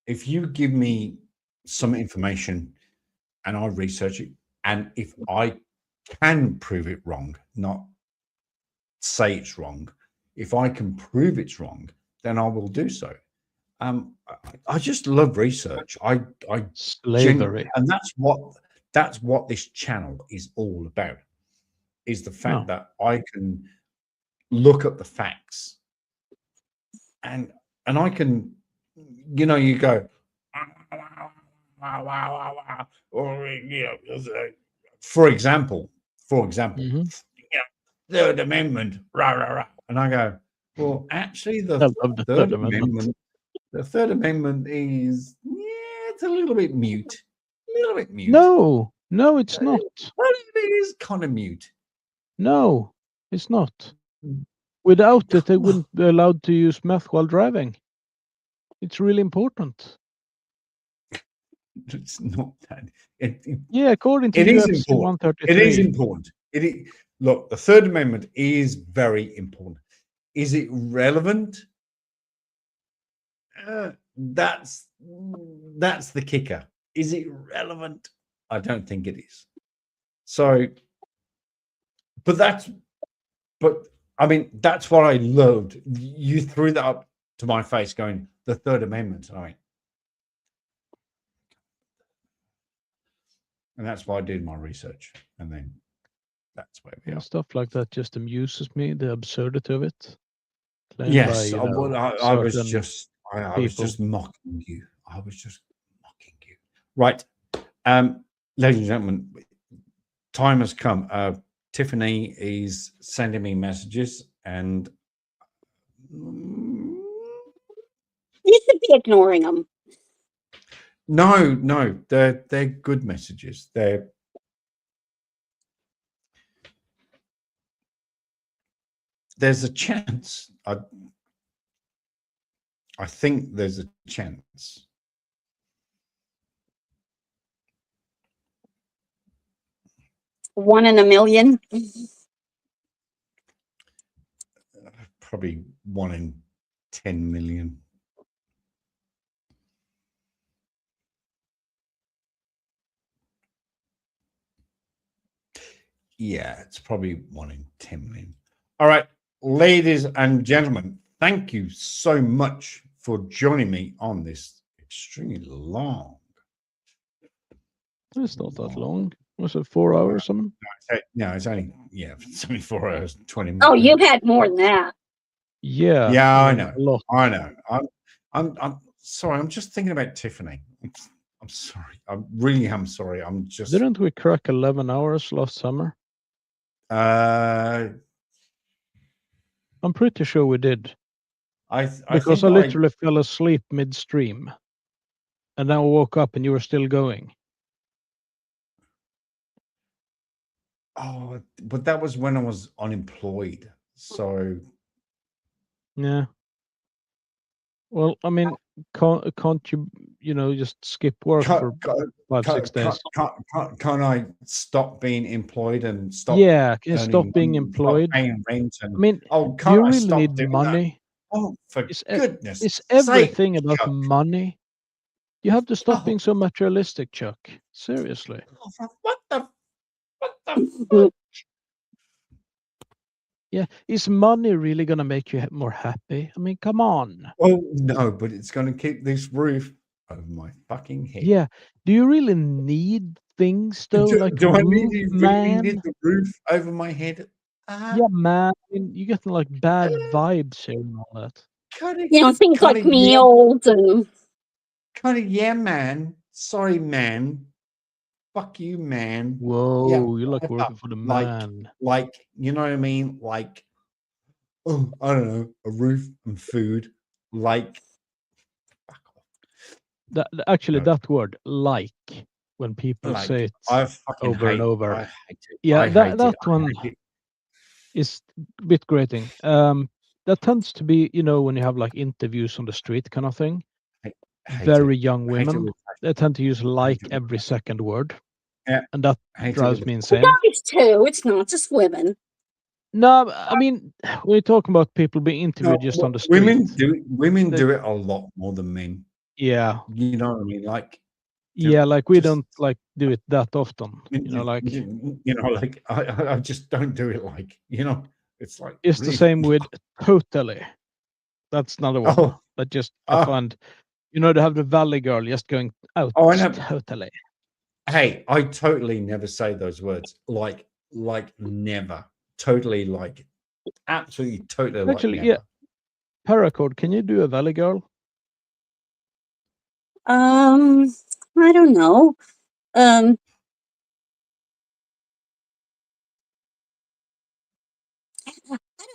If you give me some information and I research it, and if I can prove it wrong, not say it's wrong, if I can prove it's wrong, then I will do so. I just love research. I slavery, and that's what this channel is all about. Is the fact that I can look at the facts, and I can, you go, or for example, Third Amendment, rah rah rah, and I go, well, actually, the Third Amendment. The Third Amendment is, it's a little bit mute. No, it's not. Well, it is kind of mute. No, it's not. Without it, they wouldn't be allowed to use meth while driving. It's really important. It's not that. According to UFC 133. It is important. Look, the Third Amendment is very important. Is it relevant? That's the kicker. Is it relevant? I don't think it is. So, but I mean, that's what I loved. You threw that up to my face going, the Third Amendment. And that's why I did my research. And then that's where we are. Stuff like that just amuses me, the absurdity of it. Yes, I was just mocking you. I was just mocking you. Right. Ladies and gentlemen, time has come. Tiffany is sending me messages, and you should be ignoring them. No, they're good messages. There's a chance. I think there's a chance. One in a million? Probably 1 in 10 million. Yeah, it's probably 1 in 10 million. All right, ladies and gentlemen, thank you so much for joining me on this extremely long. It's not that long. Was it 4 hours or something? No, it's only 4 hours, 20 minutes. Oh, you had more than that. Yeah. Yeah, I know. A lot. I know. I'm sorry. I'm just thinking about Tiffany. I'm sorry. I really am sorry. I'm just. Didn't we crack 11 hours last summer? I'm pretty sure we did. Because I literally fell asleep midstream, and then I woke up and you were still going. Oh, but that was when I was unemployed. So. Yeah. Well, I mean, can't you, just skip work for 5-6 days? Can't I stop being employed and stop? Yeah, can you stop being employed? Stop paying rent and, I mean, do you really need money? That? Oh, for goodness! It's everything about money. You have to stop being so materialistic, Chuck. Seriously. What the Mm. Yeah, is money really gonna make you more happy? I mean, come on. Oh no, but it's going to keep this roof over my fucking head. Yeah. Do you really need things though? Do, Like do I roof, really man? need the roof over my head? Yeah, man. I mean, you're getting like bad vibes here and all that. You know, things like meals and yeah, man. Sorry, man. Fuck you, man. Whoa, Yeah, you're like whatever. working for the man. Like, you know what I mean? Like, oh, I don't know, a roof and food. Like, Actually, No. that word, like, when people Like, say it I fucking over and hate- over. I hate it. Yeah, I hate that it. that I one hate it. is a bit grating. That tends to be, you know, when you have like interviews on the street kind of thing. hate Very it. young I hate it women, with they tend to use like with every second word. Yeah. And that I hate it drives with me insane. guys too. It's not just women. No, I mean, when you're talking about people being interviewed just on the street. Women do it a lot more than men. Yeah. You know what I mean? Like, Yeah, like we don't like do it that often. You know, like like I just don't do it. Like, you know, it's like it's the really- same with totally. That's another one. Oh. That just I find, you know, to have the Valley Girl just going out. Oh, I know. Totally. Hey, I totally never say those words. Like never. Totally, like absolutely, totally. Actually, like yeah. never. Paracord, can you do a Valley Girl? I don't know. I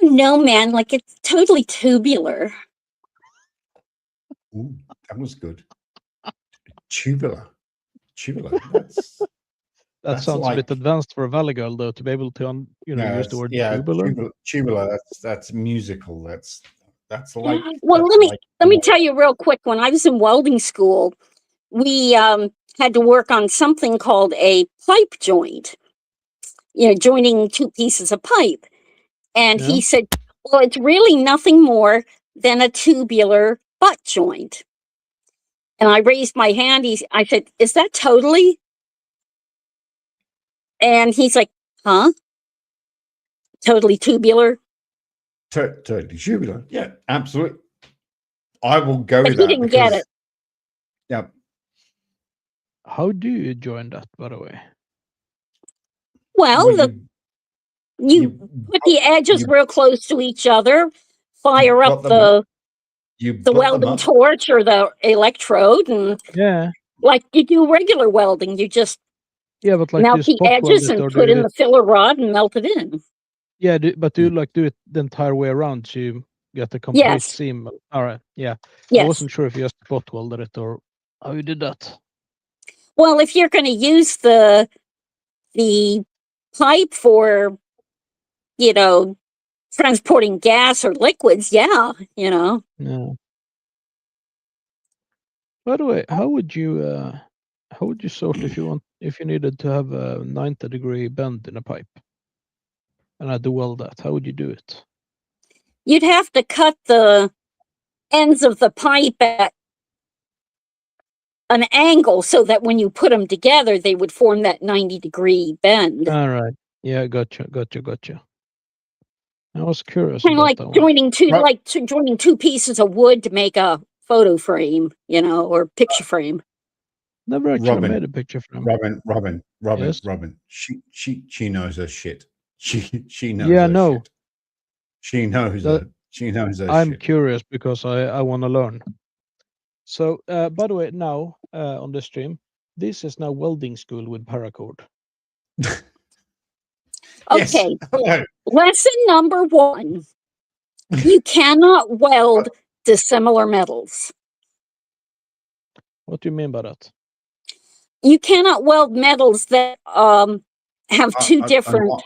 don't know, man. Like it's totally tubular. Ooh, that was good. Tubular. That's That that's sounds a bit like- advanced for a Valley Girl, though, to be able to, use the word tubular. Tubular. That's musical. That's like. Well, that's let me tell you real quick. When I was in welding school, we had to work on something called a pipe joint. You know, joining two pieces of pipe. And he said, "Well, it's really nothing more than a tubular butt joint." And I raised my hand. I said, "Is that totally?" And he's like, "Huh? Totally tubular?" Totally tubular. Yeah, absolutely. I will go But with he that didn't because. get it. Yeah. How do you join that, by the way? Well, you put the edges real close to each other, fire up the welding torch or the electrode, and like you do regular welding, you just but like melt do you the spot edges weld it and or put do in it- the filler rod and melt it in. Yeah, but do you like do it the entire way around so you get the complete Yes. seam? All right, yeah. I Yes. wasn't sure if you just spot welded it or how you did that. Well, if you're going to use the pipe for, you know, transporting gas or liquids, yeah, you know. Yeah. By the way, how would you sort if you needed to have a 90-degree bend in a pipe and had to weld that? How would you do it? You'd have to cut the ends of the pipe at an angle so that when you put them together, they would form that 90-degree bend. All right. Yeah, gotcha. I was curious Kind of about like that one. joining two pieces of wood to make a photo frame, you know, or picture frame. Never actually Robin, made a picture from Robin. Yes? Robin. She knows her shit. She knows. Yeah, her no. Shit. She knows That- her. She knows her I'm shit. curious because I want to learn. So, by the way, now on the stream, this is now welding school with paracord. Okay. Hello. Lesson number 1. You cannot weld dissimilar metals. What do you mean by that? You cannot weld metals that have two different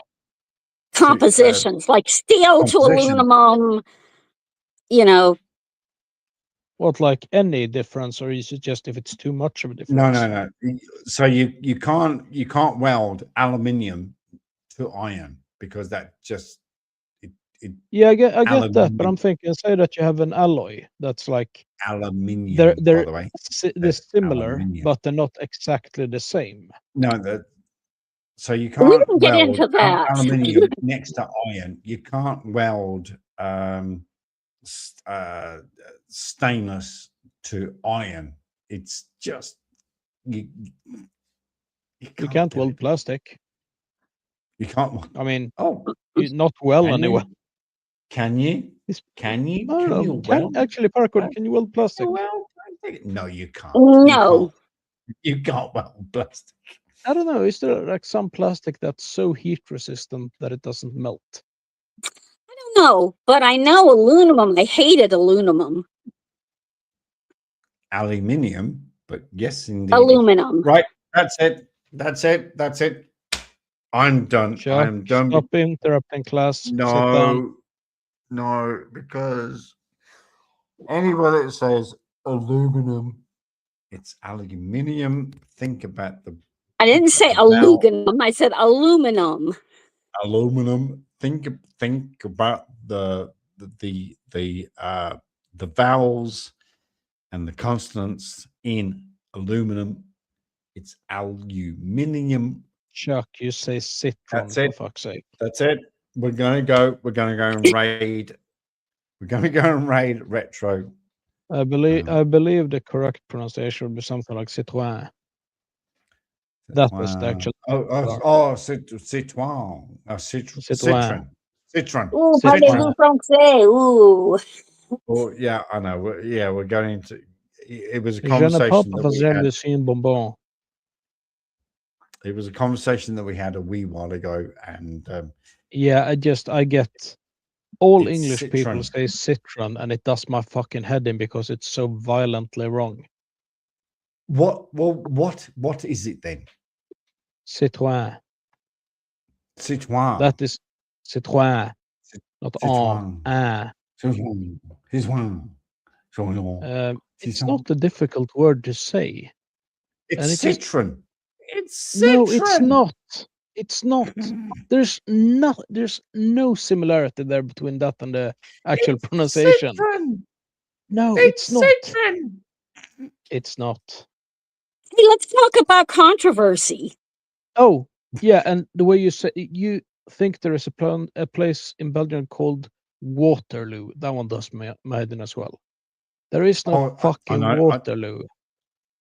compositions, like steel to composition. aluminum, you know. What, like any difference, or is it just if it's too much of a difference? No. So you can't weld aluminium to iron because that just Yeah, I get that, but Aluminium. I'm thinking, say that you have an alloy that's like Aluminium, they're by the way. they're similar, Aluminium. but they're not exactly the same. No, so you We can't didn't get weld into that. aluminium next to iron. You can't weld stainless to iron. It's just you can't weld plastic. You can't. I mean, oh, not well can anyway. you? Can you? Can you? I don't Can you know. weld? Actually, Parkour, can you weld plastic? No, you can't. No. You can't weld plastic. I don't know. Is there like some plastic that's so heat resistant that it doesn't melt? I don't know, but I know aluminum. I hated aluminum. Aluminium, but yes, indeed. Aluminum. Right. That's it. That's it. That's it. I'm done. Chuck, I'm done. stop interrupting class. Sit down. No, because anybody that says aluminum, it's aluminium. Think about the I didn't say aluminum. I said aluminum. aluminum. Think about the vowels and the consonants in aluminum. It's aluminium. Chuck, you say citron for fuck's sake. That's it. We're gonna go and raid. We're gonna go and raid retro. I believe the correct pronunciation would be something like Citroën. That was the actual. Citroën. Citroën. Citron. Ooh, parlez-vous français? Ooh. Oh yeah, I know. We're going to. It was a Je ne peux conversation pas that we faire had. dessus un bonbon. It was a conversation that we had a wee while ago, and yeah, I get all It's English people citron. say citron, and it does my fucking head in because it's so violently wrong. What is it then? Citroën. Citroën. That is Citroën, not Citroën. Citroën. Citroën. It's not a difficult word to say. It's citron. It's No, it's citron. not. It's not. There's no similarity there between that and the actual pronunciation. Citron. No, it's not. Citron. It's not. Hey, let's talk about controversy. Oh, yeah, and the way you say you think there is a place in Belgium called Waterloo. That one does my head in as well. There is no fucking Waterloo.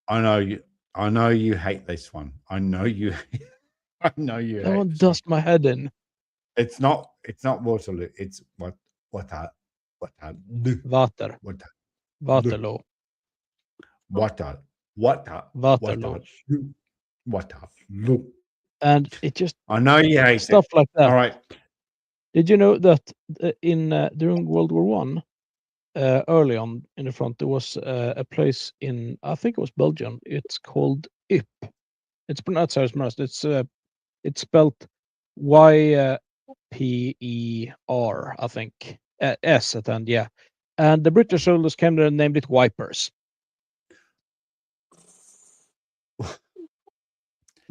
I know you. I know you hate this one. I know you. I know you. That hate one this does my head in. It's not. It's not Waterloo. It's Waterloo. Waterloo. Waterloo. And it just. I know you hate stuff like that. All right. Did you know that during World War One, early on in the front, there was a place in, I think it was Belgium. It's called Yp. It's pronounced as Mars. It's spelled YPER, I think. S at the end, yeah. And the British soldiers came there and named it Wipers.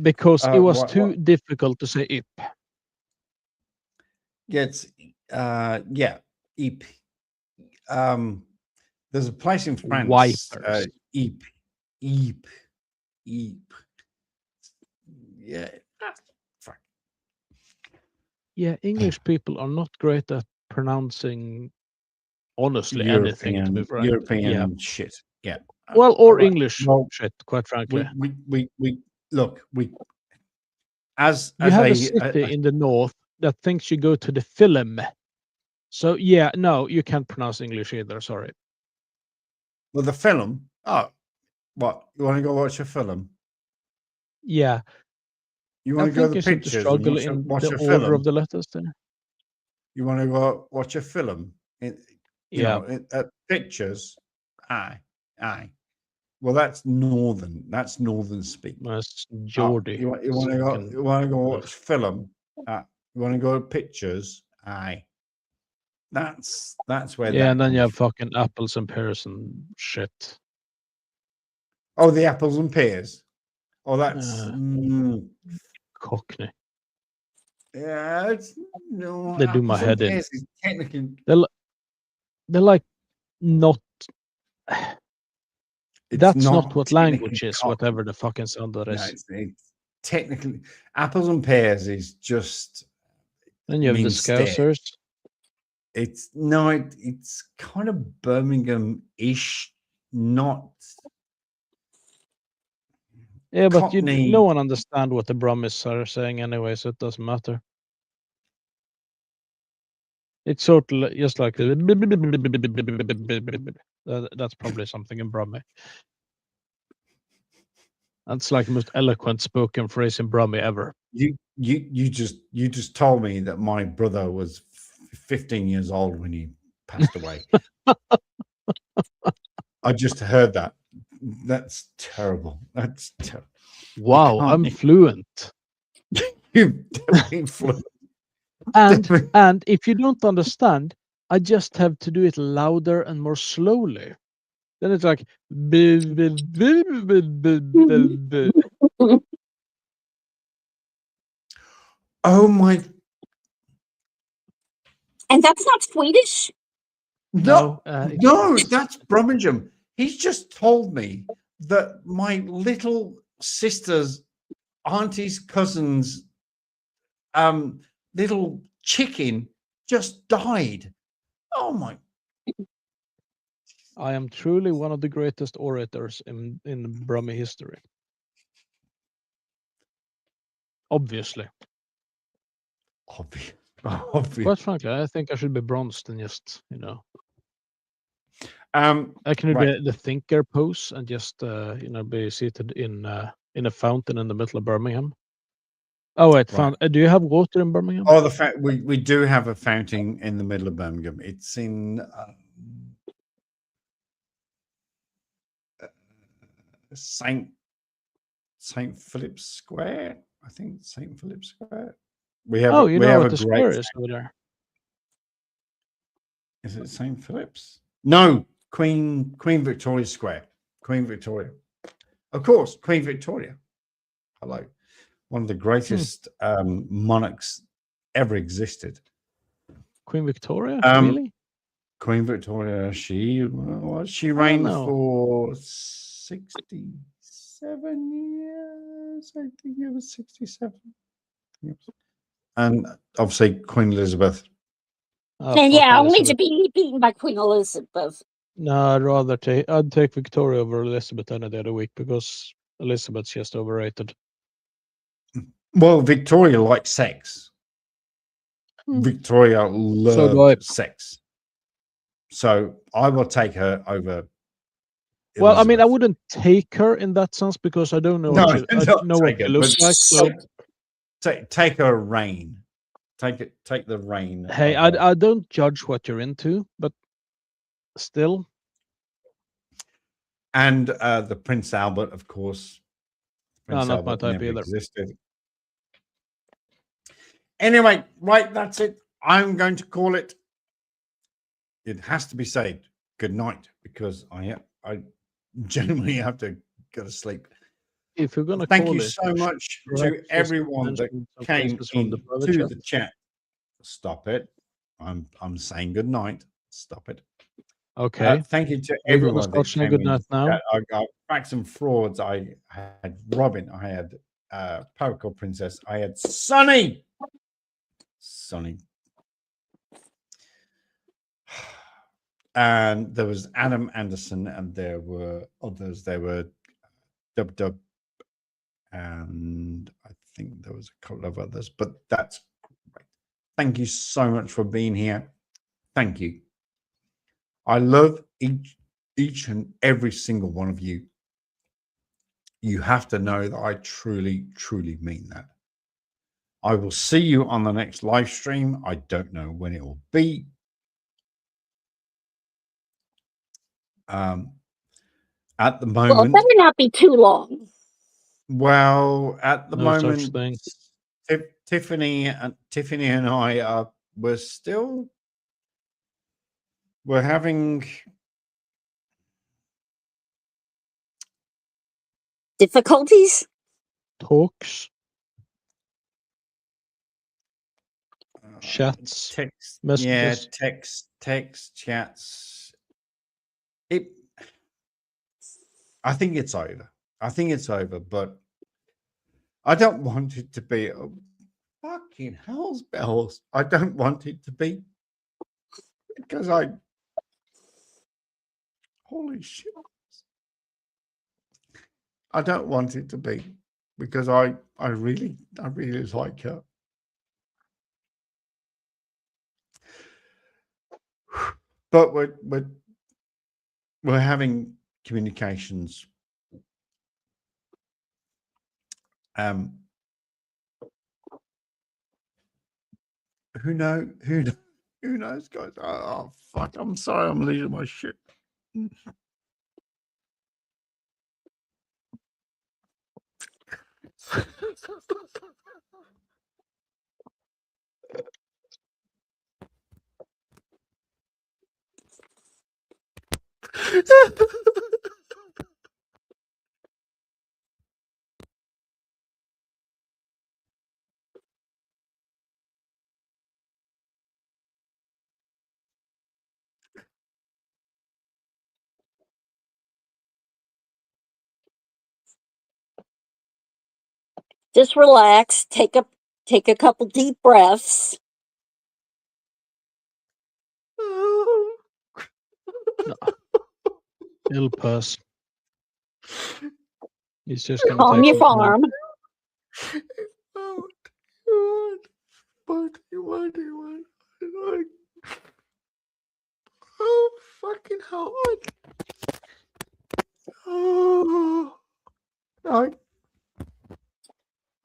Because it was too difficult to say Yp. It's Yp. There's a place in France. Wipers. Yp. Yeah. Yeah, English people are not great at pronouncing honestly anything, to be frank. European shit. Yeah. Well, or English shit, quite frankly. We look, as you have a city in the north that thinks you go to the film. So yeah, no, you can't pronounce English either, sorry. Well, the film? Oh, what? You want to go watch a film? Yeah. You want to go to the pictures and struggle watch in a the film? order of the letters there? You want to go watch a film? You know, pictures? Aye. Well, that's northern. That's northern speak. That's Geordie. You want to go watch film? You want to go to pictures? Aye. That's where. Yeah, and then you have fucking apples and pears and shit. Oh, the apples and pears. Oh, that's Cockney. Yeah, it's no. They do my apples and head in. pears is technically. They're like not. It's That's not not what technically language is. cotton. Whatever the fucking sound that No, is. it's technically apples and pears is just. Then you have the means stare. Scousers. It's no, it's kind of Birmingham-ish, not. Yeah, but Cockney. no one understand what the Brummies are saying anyway, so it doesn't matter. It's sort of just like that's probably something in Brummie. That's like the most eloquent spoken phrase in Brummie ever. You just told me that my brother was 15 years old when he passed away. I just heard that. That's terrible. That's terrible. Wow, I'm fluent. You're definitely fluent. And if you don't understand, I just have to do it louder and more slowly. Then it's like oh my. And that's not Swedish? No, no, that's Birmingham. He's just told me that my little sister's auntie's cousin's little chicken just died. Oh my. I am truly one of the greatest orators in Brummie history. Obviously. Obvious. Quite frankly, I think I should be bronzed and just, I can do the thinker pose and just, be seated in a fountain in the middle of Birmingham. Oh wait, do you have water in Birmingham? Oh, we do have a fountain in the middle of Birmingham. It's in Saint Philip's Square. I think Saint Philip's Square. We have. Oh, you we know have what a the great. square is over there. Is it Saint Philip's? No, Queen Victoria Square. Queen Victoria. Of course, Queen Victoria. Hello. One of the greatest monarchs ever existed. Queen Victoria? Really? Queen Victoria, she reigned for 67 years. I think it was 67. And obviously Queen Elizabeth. And yeah, only to be beaten by Queen Elizabeth. No, I'd take Victoria over Elizabeth any day of the week because Elizabeth's just overrated. Well, Victoria likes sex. Victoria loved sex. So I will take her over. Well, I mean, I wouldn't take her in that sense because I don't know what she looks like. So take her reign. Take the reign. Hey, I don't judge what you're into, but still. And the Prince Albert, of course. Prince not my Albert type never either. existed. Anyway, right, that's it. I'm going to call it. It has to be said good night because I genuinely have to go to sleep. If you're going to thank you so much to everyone that came into the chat. Stop it. I'm saying good night. Stop it. Okay. Thank you to We're gonna everyone that start saying came good night in. now. I got facts and frauds. I had Robin. I had Powercore Princess. I had Sonny. And there was Adam Anderson, and there were others. There were Dub, and I think there was a couple of others. But that's great. Thank you so much for being here. Thank you. I love each and every single one of you. You have to know that I truly, truly mean that. I will see you on the next live stream. I don't know when it will be. At the moment, well, it better not be too long. Well, at the No moment, such thing. Tiffany and I we're having difficulties. Talks. chats, text, messages. text chats. I think it's over. I think it's over, but I don't want it to be. Fucking hell's bells. I don't want it to be, because holy shit. I don't want it to be, because I really like her. But we're having communications. Who knows, guys? Oh fuck! I'm sorry, I'm losing my shit. Just relax. Take a couple deep breaths. It'll pass. He's just gonna Calm take your some time. farm. Oh, fucking hell.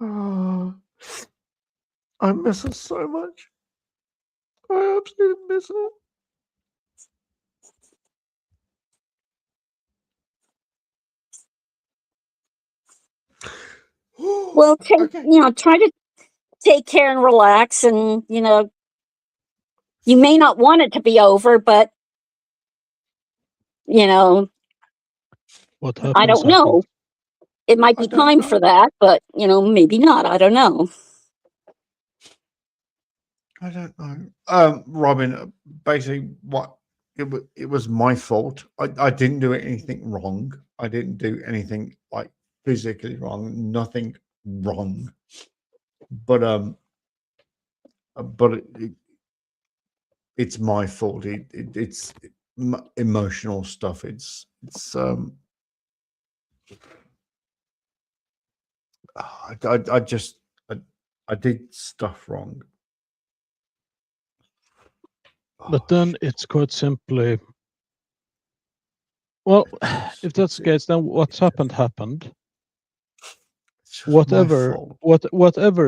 Oh, I miss her so much. I absolutely miss her. Well, try to take care and relax, and you may not want it to be over, but What I happens, don't know. It might be time for that, but maybe not. I don't know. I don't know. Robin, basically it was my fault. I didn't do anything wrong. I didn't do anything like physically wrong, nothing wrong. But it's my fault. It's emotional stuff. It's I did stuff wrong. But then it's quite simply, well, if that's the case, then what's happened. Whatever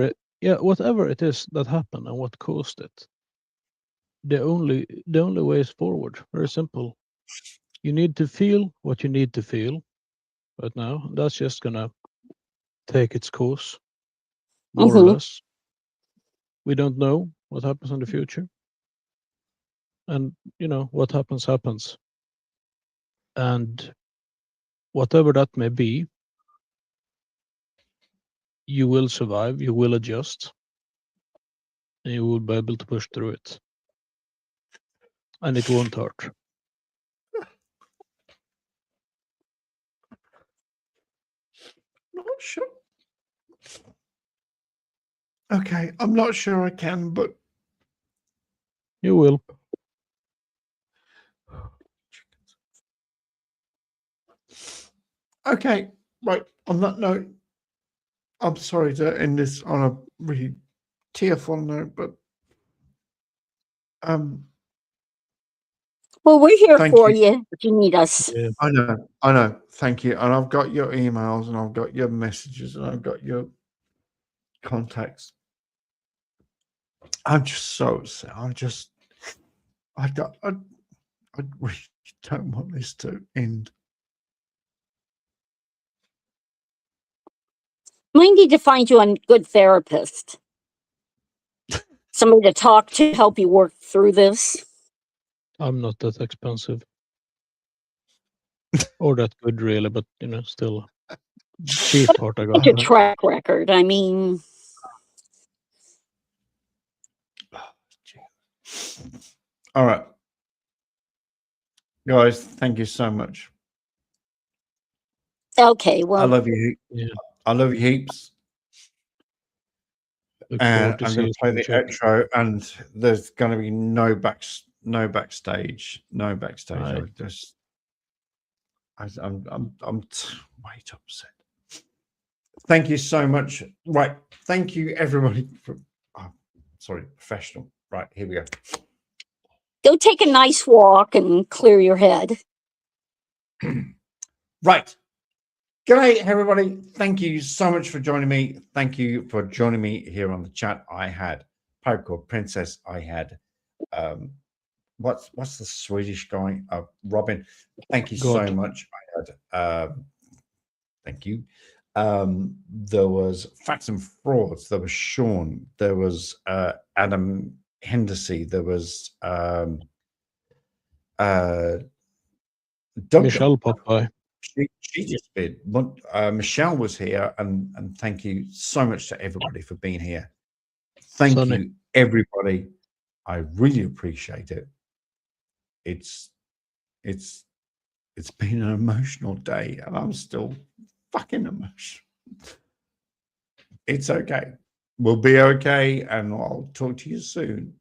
it is that happened and what caused it. The only way is forward. Very simple. You need to feel what you need to feel right now. That's just gonna take its course, more or less. We don't know what happens in the future. And what happens. And whatever that may be, you will survive, you will adjust, and you will be able to push through it. And it won't hurt. Not sure. Okay, I'm not sure I can, but you will. Okay, right. On that note, I'm sorry to end this on a really tearful note, but well, we're here for you if you need us. Yeah. I know. Thank you. And I've got your emails, and I've got your messages, and I've got your contacts. I'm just so sad. I really don't want this to end. Might need to find you a good therapist. Somebody to talk to, help you work through this. I'm not that expensive. Or that good, really, but still cheap part I got. Your track record. I mean, All right. Guys, thank you so much. Okay, well, I love you. Yeah. I love you heaps. Look And forward to I'm going to seeing play you, the Chuck. outro, and there's going to be no backstage. Right. I'm way too upset. Thank you so much. Right. Thank you, everybody. Professional. Right. Here we go. go take a nice walk and clear your head. Right. Good night, everybody. Thank you so much for joining me. Thank you for joining me here on the chat. I had Pirate Princess. I had what's the Swedish guy? Robin. Thank you so much. I had thank you. There was Facts and Frauds. There was Sean. There was Adam Henderson. There was Michelle popped by. She just did. Michelle was here, and thank you so much to everybody for being here. Thank you, everybody. I really appreciate it. It's been an emotional day, and I'm still fucking emotional. It's okay. We'll be okay, and I'll talk to you soon.